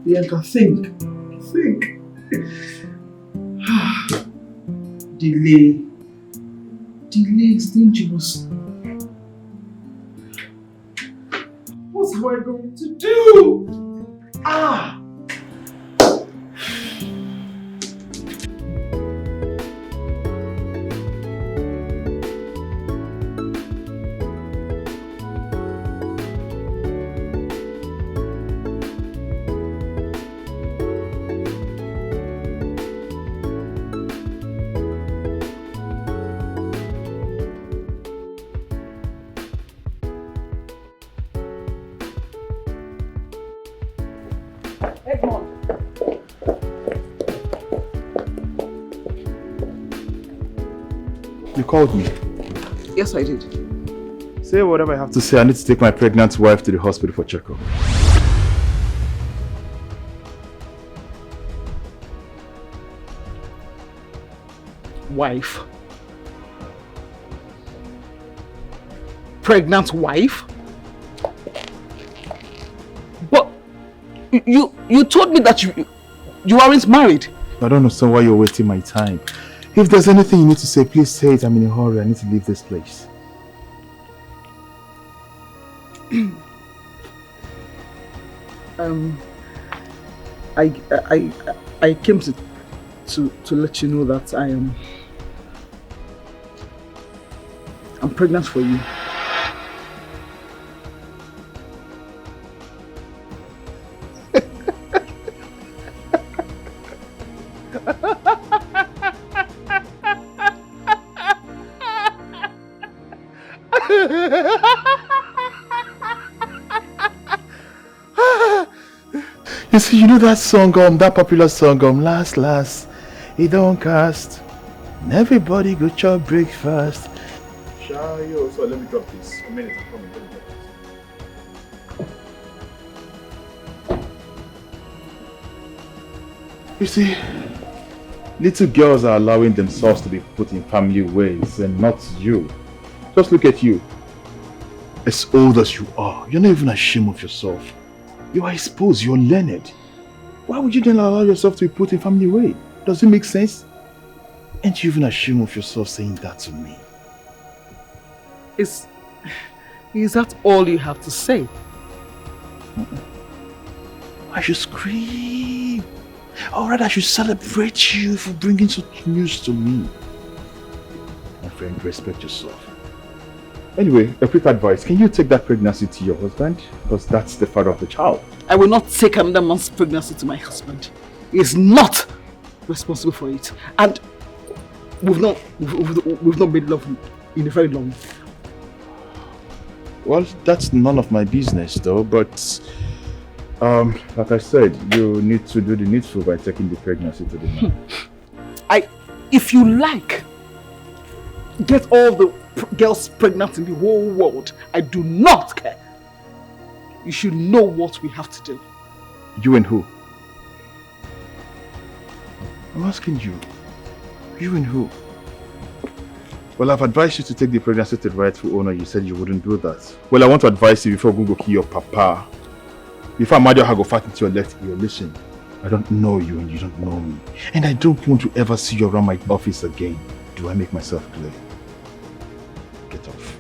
Bianca, think. Delay is dangerous. What am I going to do? You called me. Yes, I did. Say whatever I have to say. I need to take my pregnant wife to the hospital for checkup. Wife? Pregnant wife? But you told me that you aren't married. I don't understand why you're wasting my time. If there's anything you need to say, please say it. I'm in a hurry. I need to leave this place. I came to let you know that I'm pregnant for you. You see, you know that song, that popular song, last, it don't cast. And everybody go chop breakfast. Shayo, so let me drop this. A minute, I'm coming. Let me drop this. You see, little girls are allowing themselves to be put in family ways, and not you. Just look at you. As old as you are, you're not even ashamed of yourself. You are exposed, you're Leonard. Why would you then allow yourself to be put in family way? Does it make sense? Ain't you even ashamed of yourself saying that to me? Is that all you have to say? I should scream. Or rather, I should celebrate you for bringing such news to me. My friend, respect yourself. Anyway, a quick advice. Can you take that pregnancy to your husband? Because that's the father of the child. I will not take another man's pregnancy to my husband. He is not responsible for it. And we've not made love in a very long time. Well, that's none of my business though, but like I said, you need to do the needful by taking the pregnancy to the man. If you like, get all the girls pregnant in the whole world. I do not care. You should know what we have to do. You and who? I'm asking you. You and who? Well, I've advised you to take the pregnancy to the rightful owner. You said you wouldn't do that. Well, I want to advise you before we go kill your papa. Before Amadio go fight into your left ear, listen. I don't know you and you don't know me. And I don't want to ever see you around my office again. Do I make myself clear? Get off.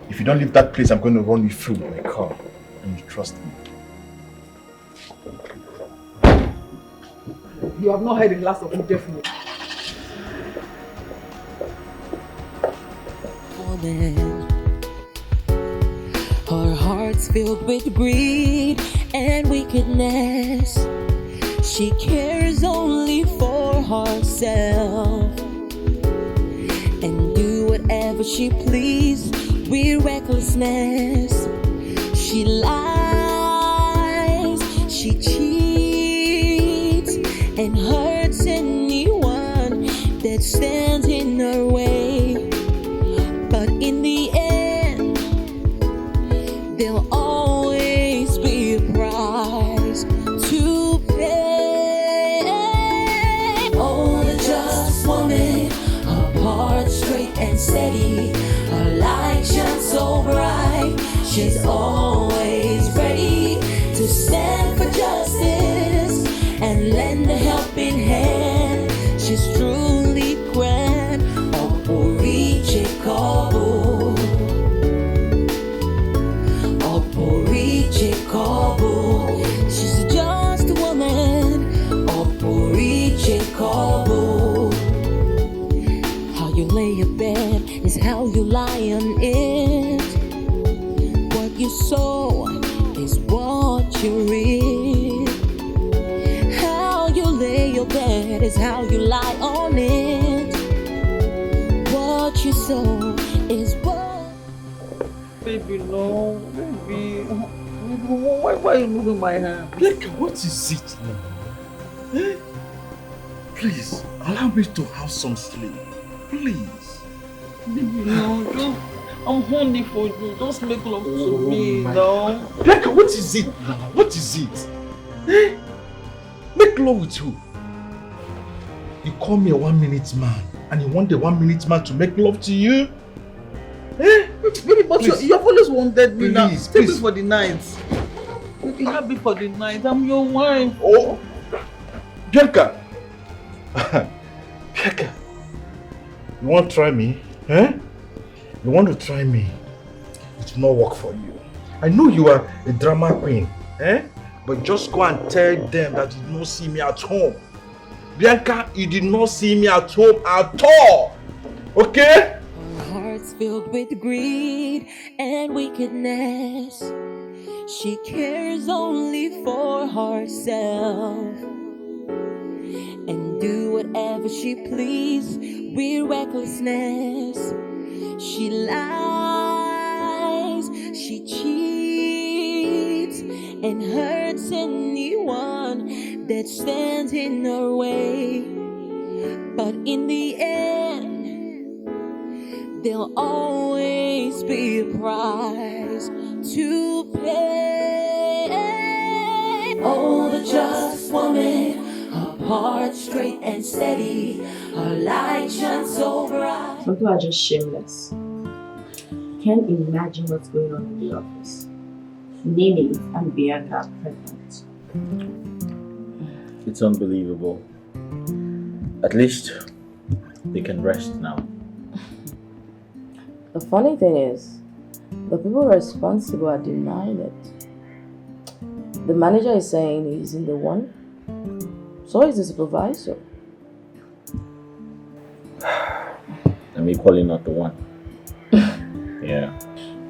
If you don't leave that place, I'm going to run you through with my car. And you trust me. You have not heard the last of me, definitely. Her heart's filled with greed and wickedness. She cares only for herself and do whatever she pleases with recklessness. She lies, she cheats, and hurts anyone that stands in her way. But in the end, they'll all steady. Her light shines so bright. She's always ready to stand for justice and lend a helping hand. She's truly grand. Oporiche Kobo. Oporiche Kobo. She's just a woman. Oporiche Kobo. How you lay your bed is how you lie on it. What you sow is what you reap. How you lay your bed is how you lie on it. What you sow is what. Baby, no. Baby. Why are you moving my hand? Like, what is it now? Eh? Please, allow me to have some sleep. Please. Baby, no. Just, I'm horny for you. Just make love to me, no. Like, what is it now? What is it? Eh? Make love with who? You call me a 1 minute man and you want the 1 minute man to make love to you? Eh? Baby, but you have always wanted me now. Please, Take please. me for the night. Be happy for the night. I'm your wife. Oh, Bianca. Bianca. You want to try me? Eh? You want to try me? It will not work for you. I know you are a drama queen. Eh? But just go and tell them that you did not see me at home. Bianca, you did not see me at home at all. Okay? Hearts filled with greed and wickedness. She cares only for herself and do whatever she please with recklessness. She lies, she cheats and hurts anyone that stands in her way. But in the end, there'll always be a price to pay. Oh, the just woman, her heart straight and steady, her light shines so bright. Some people are just shameless. Can't imagine what's going on in the office. Nnebe and Bianca are pregnant. It's unbelievable. At least they can rest now. The funny thing is, the people responsible are denying it. The manager is saying he's in the one, so is the supervisor. I'm equally not the one. Yeah.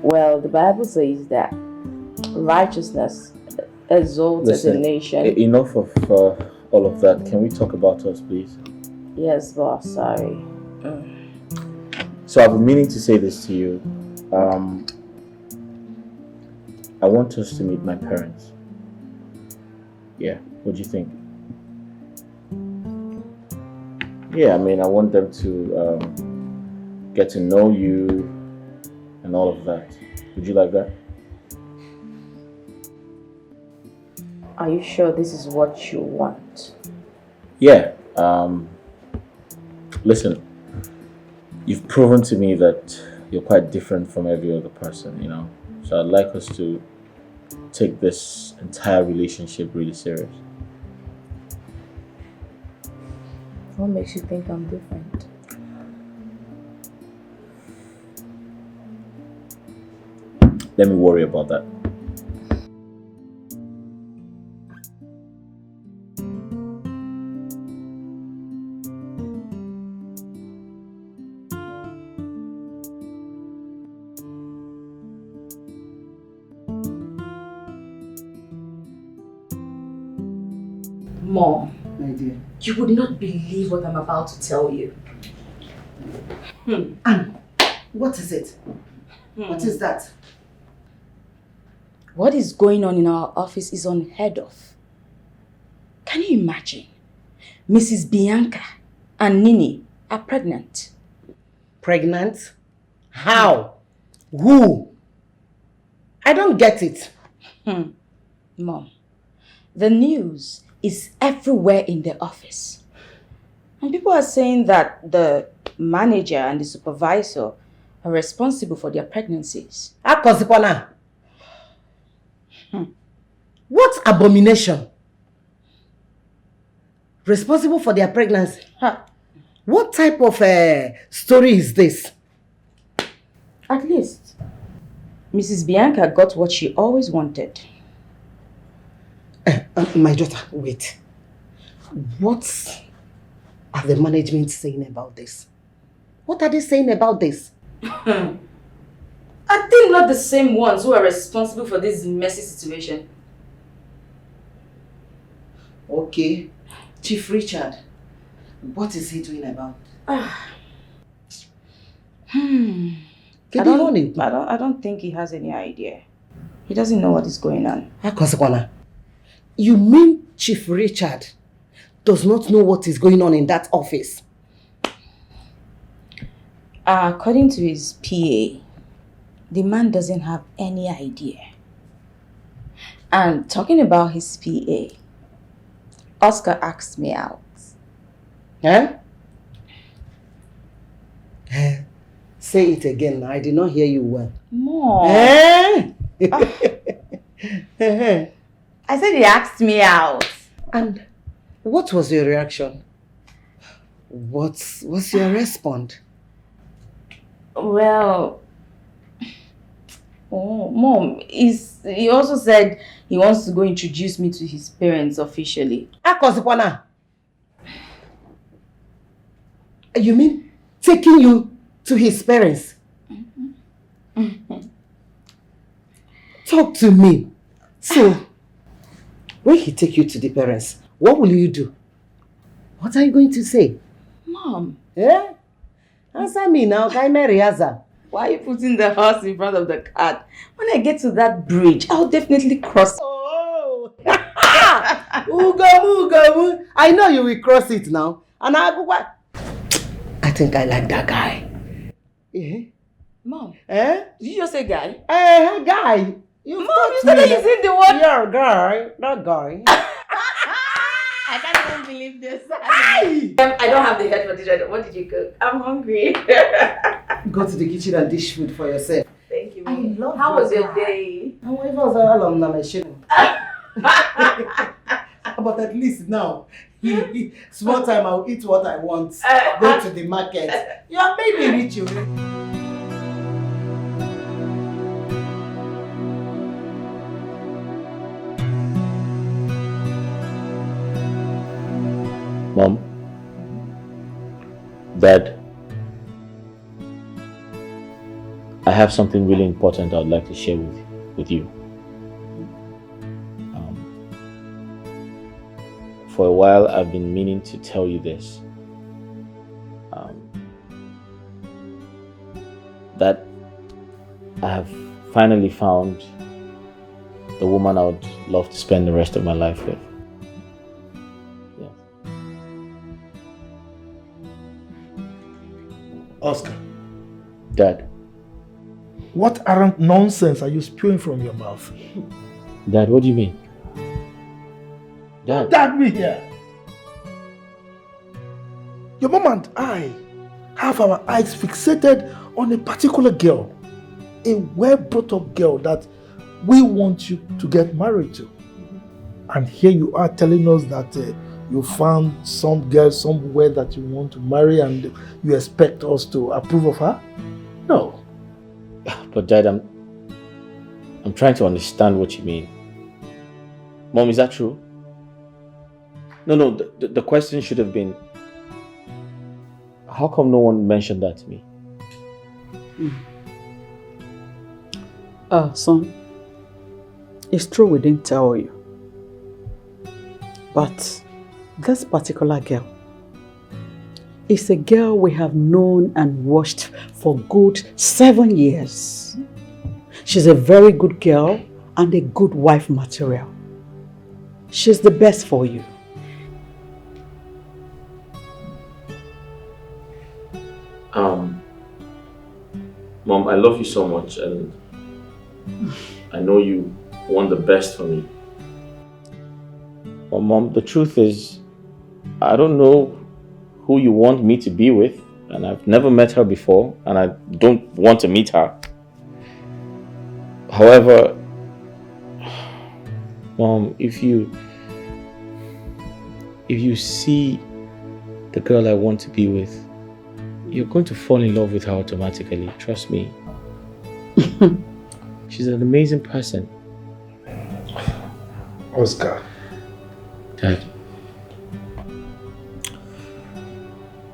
Well, the Bible says that righteousness exalts a nation. Enough of all of that. Can we talk about us, please? Yes, boss, sorry. So I've been meaning to say this to you. I want us to meet my parents. Yeah, what do you think? Yeah, I mean, I want them to get to know you and all of that. Would you like that? Are you sure this is what you want? Yeah. Listen, you've proven to me that you're quite different from every other person, you know. So I'd like us to take this entire relationship really serious. What makes you think I'm different? Let me worry about that. Mom, My dear. you would not believe what I'm about to tell you. Anne, what is it? What is that? What is going on in our office is unheard of. Can you imagine? Mrs. Bianca and Nini are pregnant. Pregnant? How? Who? I don't get it. Mom, the news is everywhere in the office. And people are saying that the manager and the supervisor are responsible for their pregnancies. Akosikwana. What abomination? Responsible for their pregnancy? What type of story is this? At least, Mrs. Bianca got what she always wanted. My daughter, wait. What are the management saying about this? What are they saying about this? I think not the same ones who are responsible for this messy situation. Okay. Chief Richard, what is he doing about it? I don't think he has any idea. He doesn't know what is going on. Akosikwana, you mean Chief Richard does not know what is going on in that office? According to his PA, the man doesn't have any idea. And talking about his PA, Oscar asked me out. Huh? Say it again. I did not hear you well. Mom. Eh? I said he asked me out. And what was your reaction? What's your response? Well, Mom, he also said he wants to go introduce me to his parents officially. Akosikwana. You mean taking you to his parents? Talk to me. So, when he take you to the parents, what will you do? What are you going to say? Mom. Eh? Answer me now, Riaza. Why are you putting the horse in front of the cart? When I get to that bridge, I'll definitely cross. Oh! Ugo. I know you will cross it now. And I think I like that guy. Yeah. Mom. Eh? Did you just say guy? Guy. Mom, you started using the word. Yeah, guy. That guy. I can't even believe this. I don't have the head for this. What did you cook? I'm hungry. Go to the kitchen and dish food for yourself. Thank you, I Mom. love How your was your guy. day? But at least now, small time I'll eat what I want. Go to the market. You have made me rich, you. Mom, Dad, I have something really important I'd like to share with you. For a while, I've been meaning to tell you this. That I have finally found the woman I would love to spend the rest of my life with. Oscar. Dad. What arrant nonsense are you spewing from your mouth? Dad, what do you mean? Dad. Dad, me here. Your mom and I have our eyes fixated on a particular girl. A well-brought-up girl that we want you to get married to. And here you are telling us that you found some girl somewhere that you want to marry and you expect us to approve of her? No. But Dad, I'm trying to understand what you mean. Mom, is that true? No, the question should have been, how come no one mentioned that to me? Son, it's true we didn't tell you. But this particular girl is a girl we have known and watched for good 7 years. She's a very good girl and a good wife material. She's the best for you. Mom, I love you so much and I know you want the best for me. But Mom, the truth is, I don't know who you want me to be with, and I've never met her before, and I don't want to meet her. However, Mom, if you see the girl I want to be with, you're going to fall in love with her automatically. Trust me. She's an amazing person. Oscar. Dad.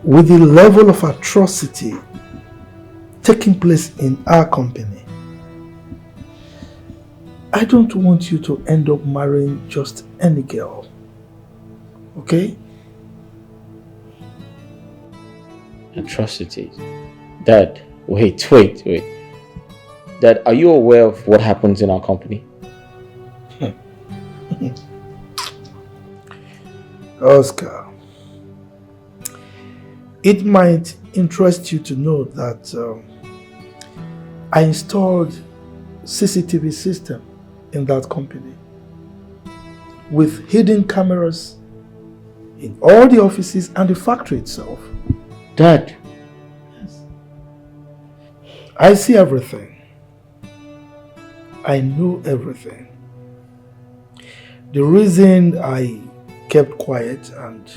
With the level of atrocity taking place in our company, I don't want you to end up marrying just any girl. Okay? Atrocities. Dad, wait. Dad, are you aware of what happens in our company? Oscar, it might interest you to know that I installed CCTV system in that company with hidden cameras in all the offices and the factory itself. Dad. Yes. I see everything. I know everything. The reason I kept quiet and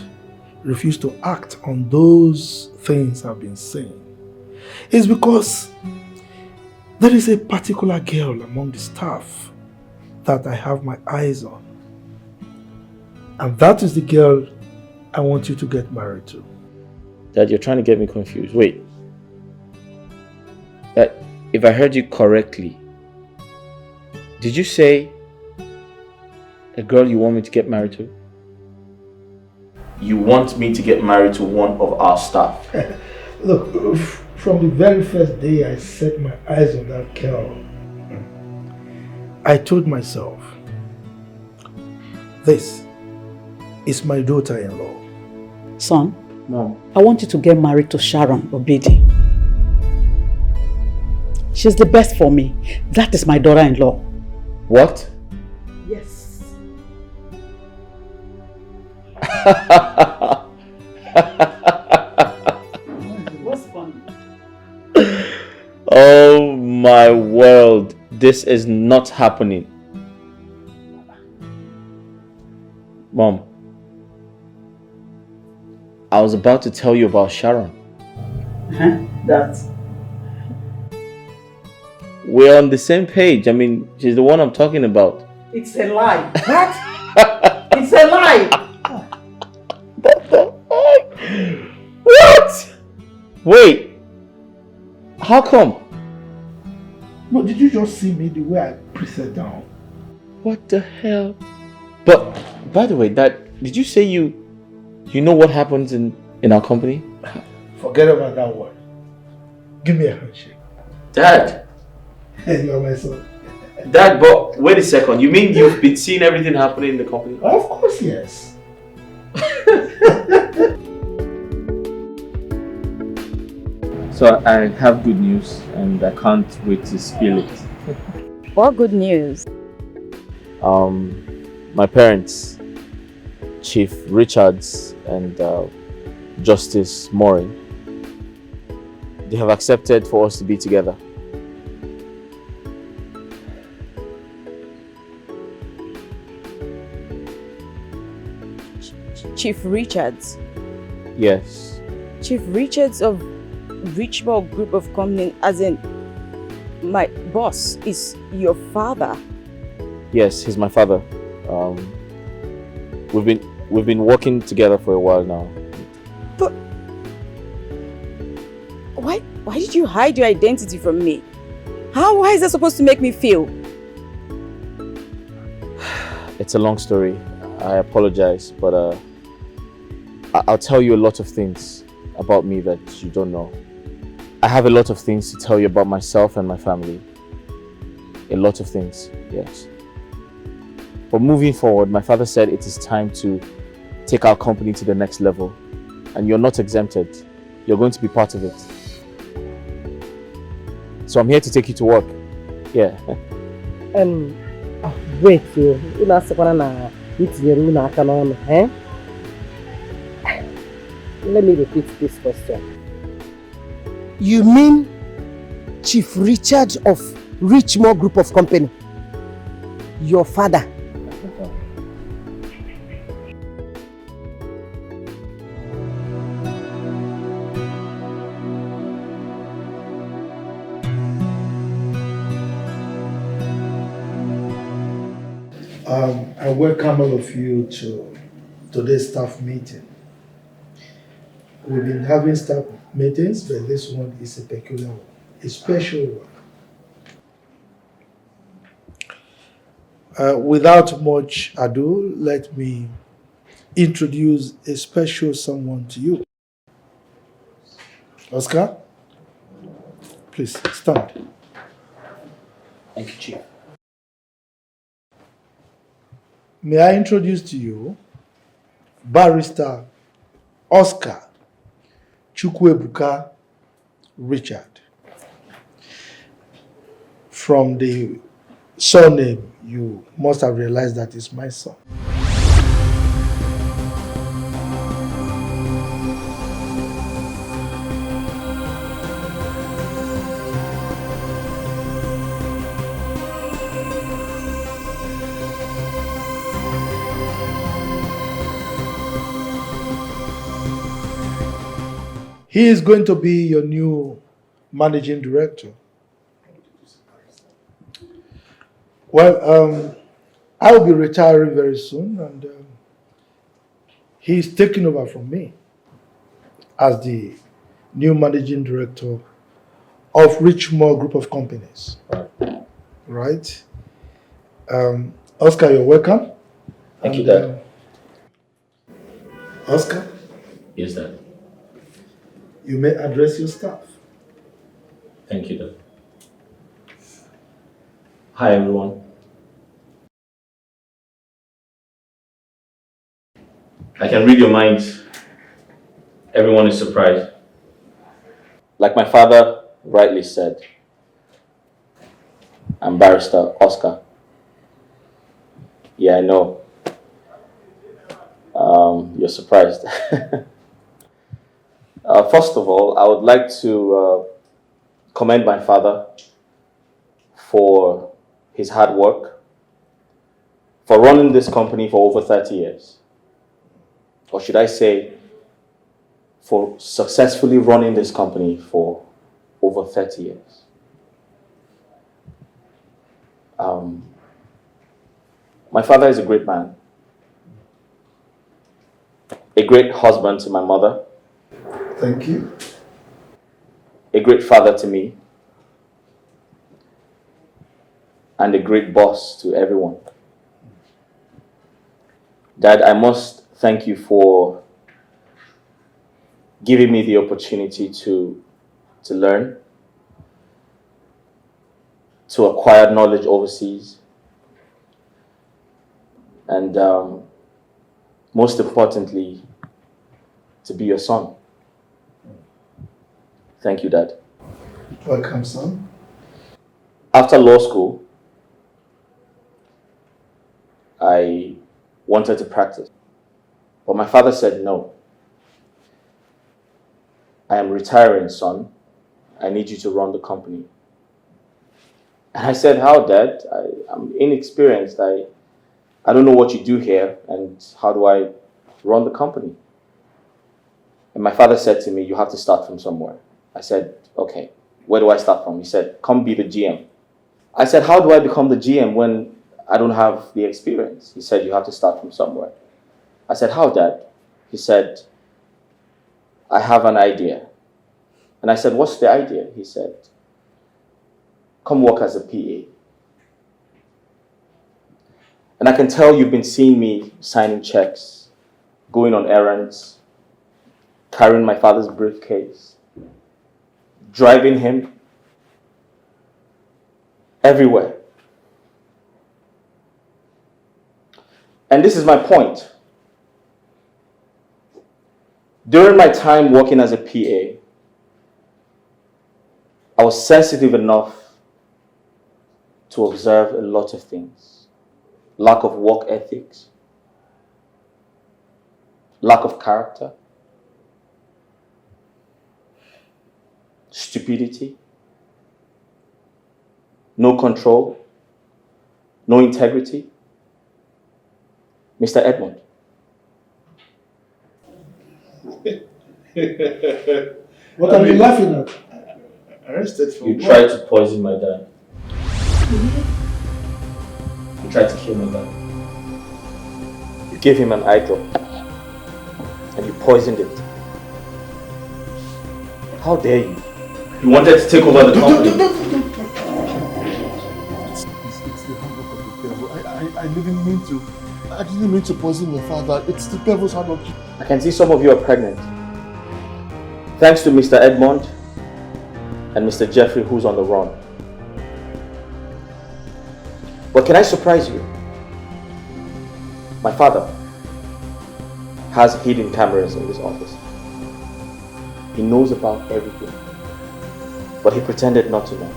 refused to act on those things I've been saying is because there is a particular girl among the staff that I have my eyes on. And that is the girl I want you to get married to. Dad, you're trying to get me confused. Wait. Dad, if I heard you correctly, did you say a girl you want me to get married to? You want me to get married to one of our staff? Look, from the very first day I set my eyes on that girl, I told myself, this is my daughter-in-law. Son, Mom. I want you to get married to Sharon Obedi. She's the best for me. That is my daughter-in-law. What? Yes. What's funny? Oh my world. This is not happening. Mom, I was about to tell you about Sharon. Huh? That? We're on the same page. I mean, she's the one I'm talking about. It's a lie. What? It's a lie. What? Wait. How come? No, did you just see me the way I pressed down? What the hell? But, by the way, did you say you know what happens in our company? Forget about that word. Give me a handshake. Dad. You are my son. Dad, but wait a second. You mean you've been seeing everything happening in the company? Of course, yes. So I have good news and I can't wait to spill it. What good news? My parents, Chief Richards and Justice Morin, they have accepted for us to be together. Chief Richards. Yes. Chief Richards of Richmond Group of Company, as in my boss is your father. Yes, he's my father. We've been working together for a while now. But why did you hide your identity from me? How is that supposed to make me feel? It's a long story. I apologize, but I'll tell you a lot of things about me that you don't know. I have a lot of things to tell you about myself and my family. A lot of things, yes. But moving forward, my father said it is time to take our company to the next level. And you're not exempted. You're going to be part of it. So I'm here to take you to work. Yeah. Wait, Let me repeat this question. You mean Chief Richard of Richmore Group of Company? Your father? I welcome all of you to today's staff meeting. We've been having staff meetings, but this one is a peculiar one, a special one. Without much ado, let me introduce a special someone to you. Oscar, please stand. Thank you, Chief. May I introduce to you Barrister Oscar Chukwuebuka Richard. From the surname, you must have realized that is my son. He is going to be your new managing director. Well, I will be retiring very soon, and he is taking over from me as the new managing director of Richmore Group of Companies. Right? Oscar, you're welcome. Thank you, Dad. Oscar? Yes, Dad. You may address your staff. Thank you, Dad. Hi, everyone. I can read your minds. Everyone is surprised. Like my father rightly said, I'm Barrister Oscar. Yeah, I know. You're surprised. First of all, I would like to commend my father for his hard work, for running this company for over 30 years. Or should I say, for successfully running this company for over 30 years. My father is a great man, a great husband to my mother. Thank you. A great father to me, and a great boss to everyone. Dad, I must thank you for giving me the opportunity to learn, to acquire knowledge overseas, and most importantly, to be your son. Thank you, Dad. Welcome, son. After law school, I wanted to practice, but my father said no. I am retiring, son. I need you to run the company. And I said, how, Dad? I'm inexperienced. I don't know what you do here, and how do I run the company? And my father said to me, you have to start from somewhere. I said, okay, where do I start from? He said, come be the GM. I said, how do I become the GM when I don't have the experience? He said, you have to start from somewhere. I said, how, Dad? He said, I have an idea. And I said, what's the idea? He said, come work as a PA. And I can tell you've been seeing me signing checks, going on errands, carrying my father's briefcase, driving him everywhere. And this is my point. During my time working as a PA, I was sensitive enough to observe a lot of things. Lack of work ethics, lack of character, stupidity, no control, no integrity. Mr. Edmond. What are you laughing at? Arrested for You what? tried to poison my dad. You tried to kill my dad. You gave him an eye drop. And you poisoned it. How dare you? You wanted to take over the company. It's the handwork of the devil. I didn't mean to poison your father. It's the devil's handwork. I can see some of you are pregnant. Thanks to Mr. Edmond and Mr. Jeffrey, who's on the run. But can I surprise you? My father has hidden cameras in this office. He knows about everything, but he pretended not to know.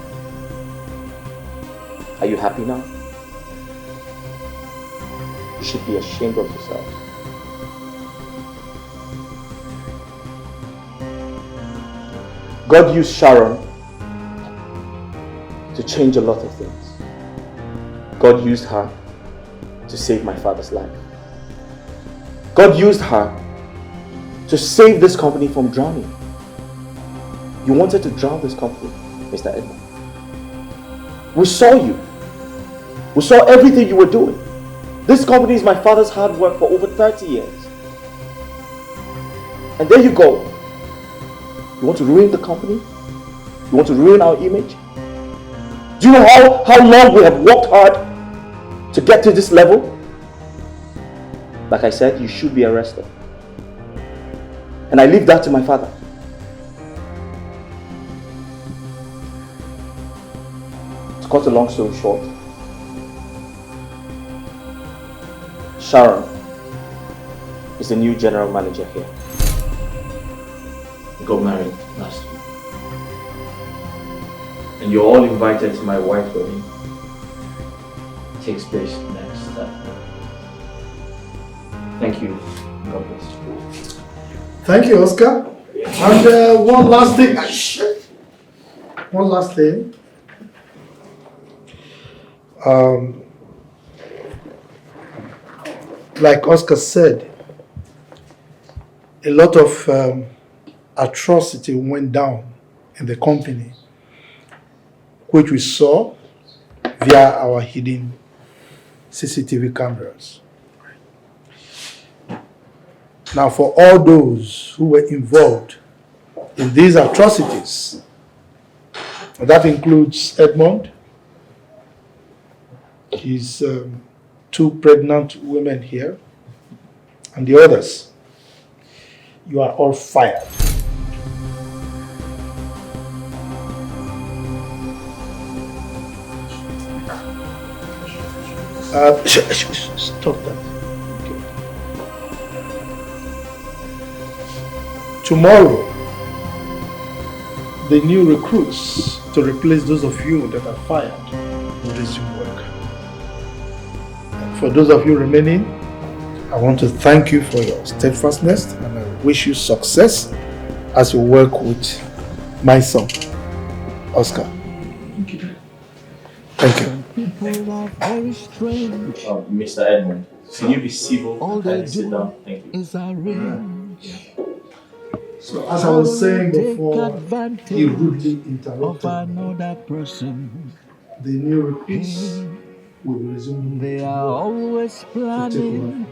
Are you happy now? You should be ashamed of yourself. God used Sharon to change a lot of things. God used her to save my father's life. God used her to save this company from drowning. You wanted to drown this company, Mr. Edmond. We saw you. We saw everything you were doing. This company is my father's hard work for over 30 years. And there you go. You want to ruin the company? You want to ruin our image? Do you know how long we have worked hard to get to this level? Like I said, you should be arrested. And I leave that to my father. To cut a long story short, Sharon is the new general manager here. We got married last week. And you're all invited to my wife's wedding. It takes place next Saturday. Thank you. God bless you. Thank you, Oscar. And one last thing. One last thing. Like Oscar said, a lot of atrocity went down in the company, which we saw via our hidden CCTV cameras. Now, for all those who were involved in these atrocities, that includes Edmond, his two pregnant women here, and the others, you are all fired. Stop that. Okay. Tomorrow, the new recruits to replace those of you that are fired will resume work. And for those of you remaining, I want to thank you for your steadfastness and I wish you success as you work with my son, Oscar. Thank you. Thank you. Mr. Edmond, can you be civil and sit down? Thank you. So as I was saying before, he rudely interrupted me. The new recruits will be resuming. They are always planning,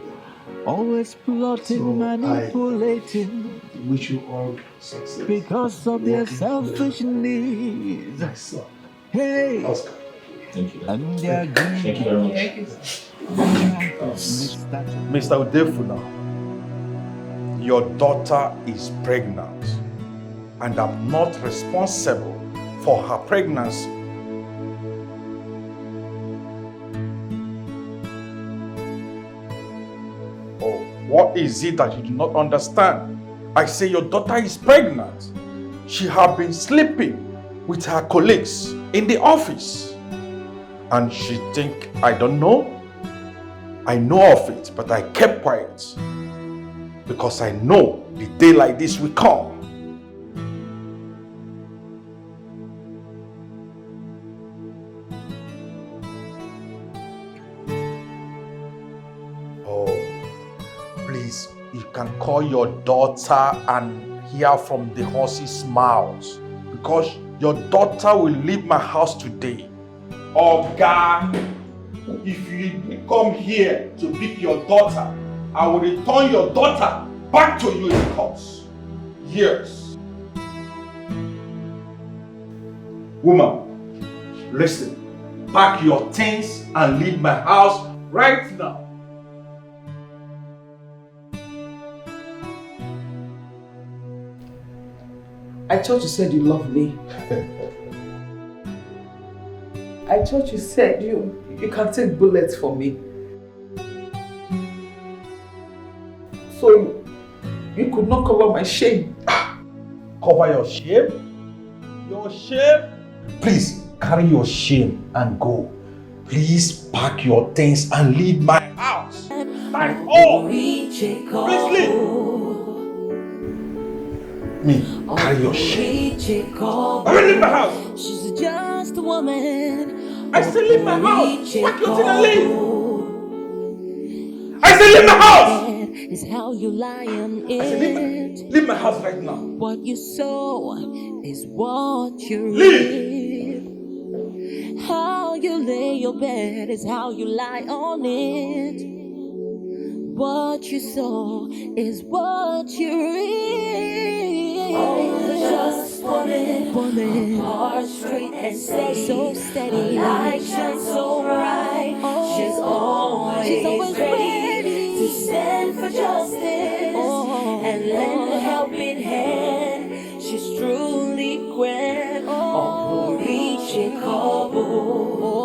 always plotting, manipulating. I wish you all success. Because of their selfish needs. Hey, Oscar. Thank you. And their Thank you very much. Mr. Udefuna, your daughter is pregnant and I'm not responsible for her pregnancy. Oh, what is it that you do not understand? I say your daughter is pregnant. She has been sleeping with her colleagues in the office. And she think I don't know. I know of it, but I kept quiet. Because I know the day like this will come. please, you can call your daughter and hear from the horse's mouth. Because your daughter will leave my house today. Oga, if you come here to pick your daughter, I will return your daughter back to you in court. Yes. Woman, listen. Pack your things and leave my house right now. I thought you said you love me. I thought you said you can take bullets for me. So you could not cover my shame. Cover your shame? Your shame? Please carry your shame and go. Please pack your things and leave my house. That's all. Please leave. Me, carry your shame. I leave my house. She's just a woman. I still leave my house. Pack your things and leave. I still leave my house. Is how you lie on it. I said leave my house right now. What you sow is what you leave. reap. How you lay your bed is how you lie on it. What you sow is what you reap. Just woman, heart straight and steady, so steady, her light shines so bright. She's always ready to stand for justice and lend a helping hand. She's truly grand. Oporiche Kobo.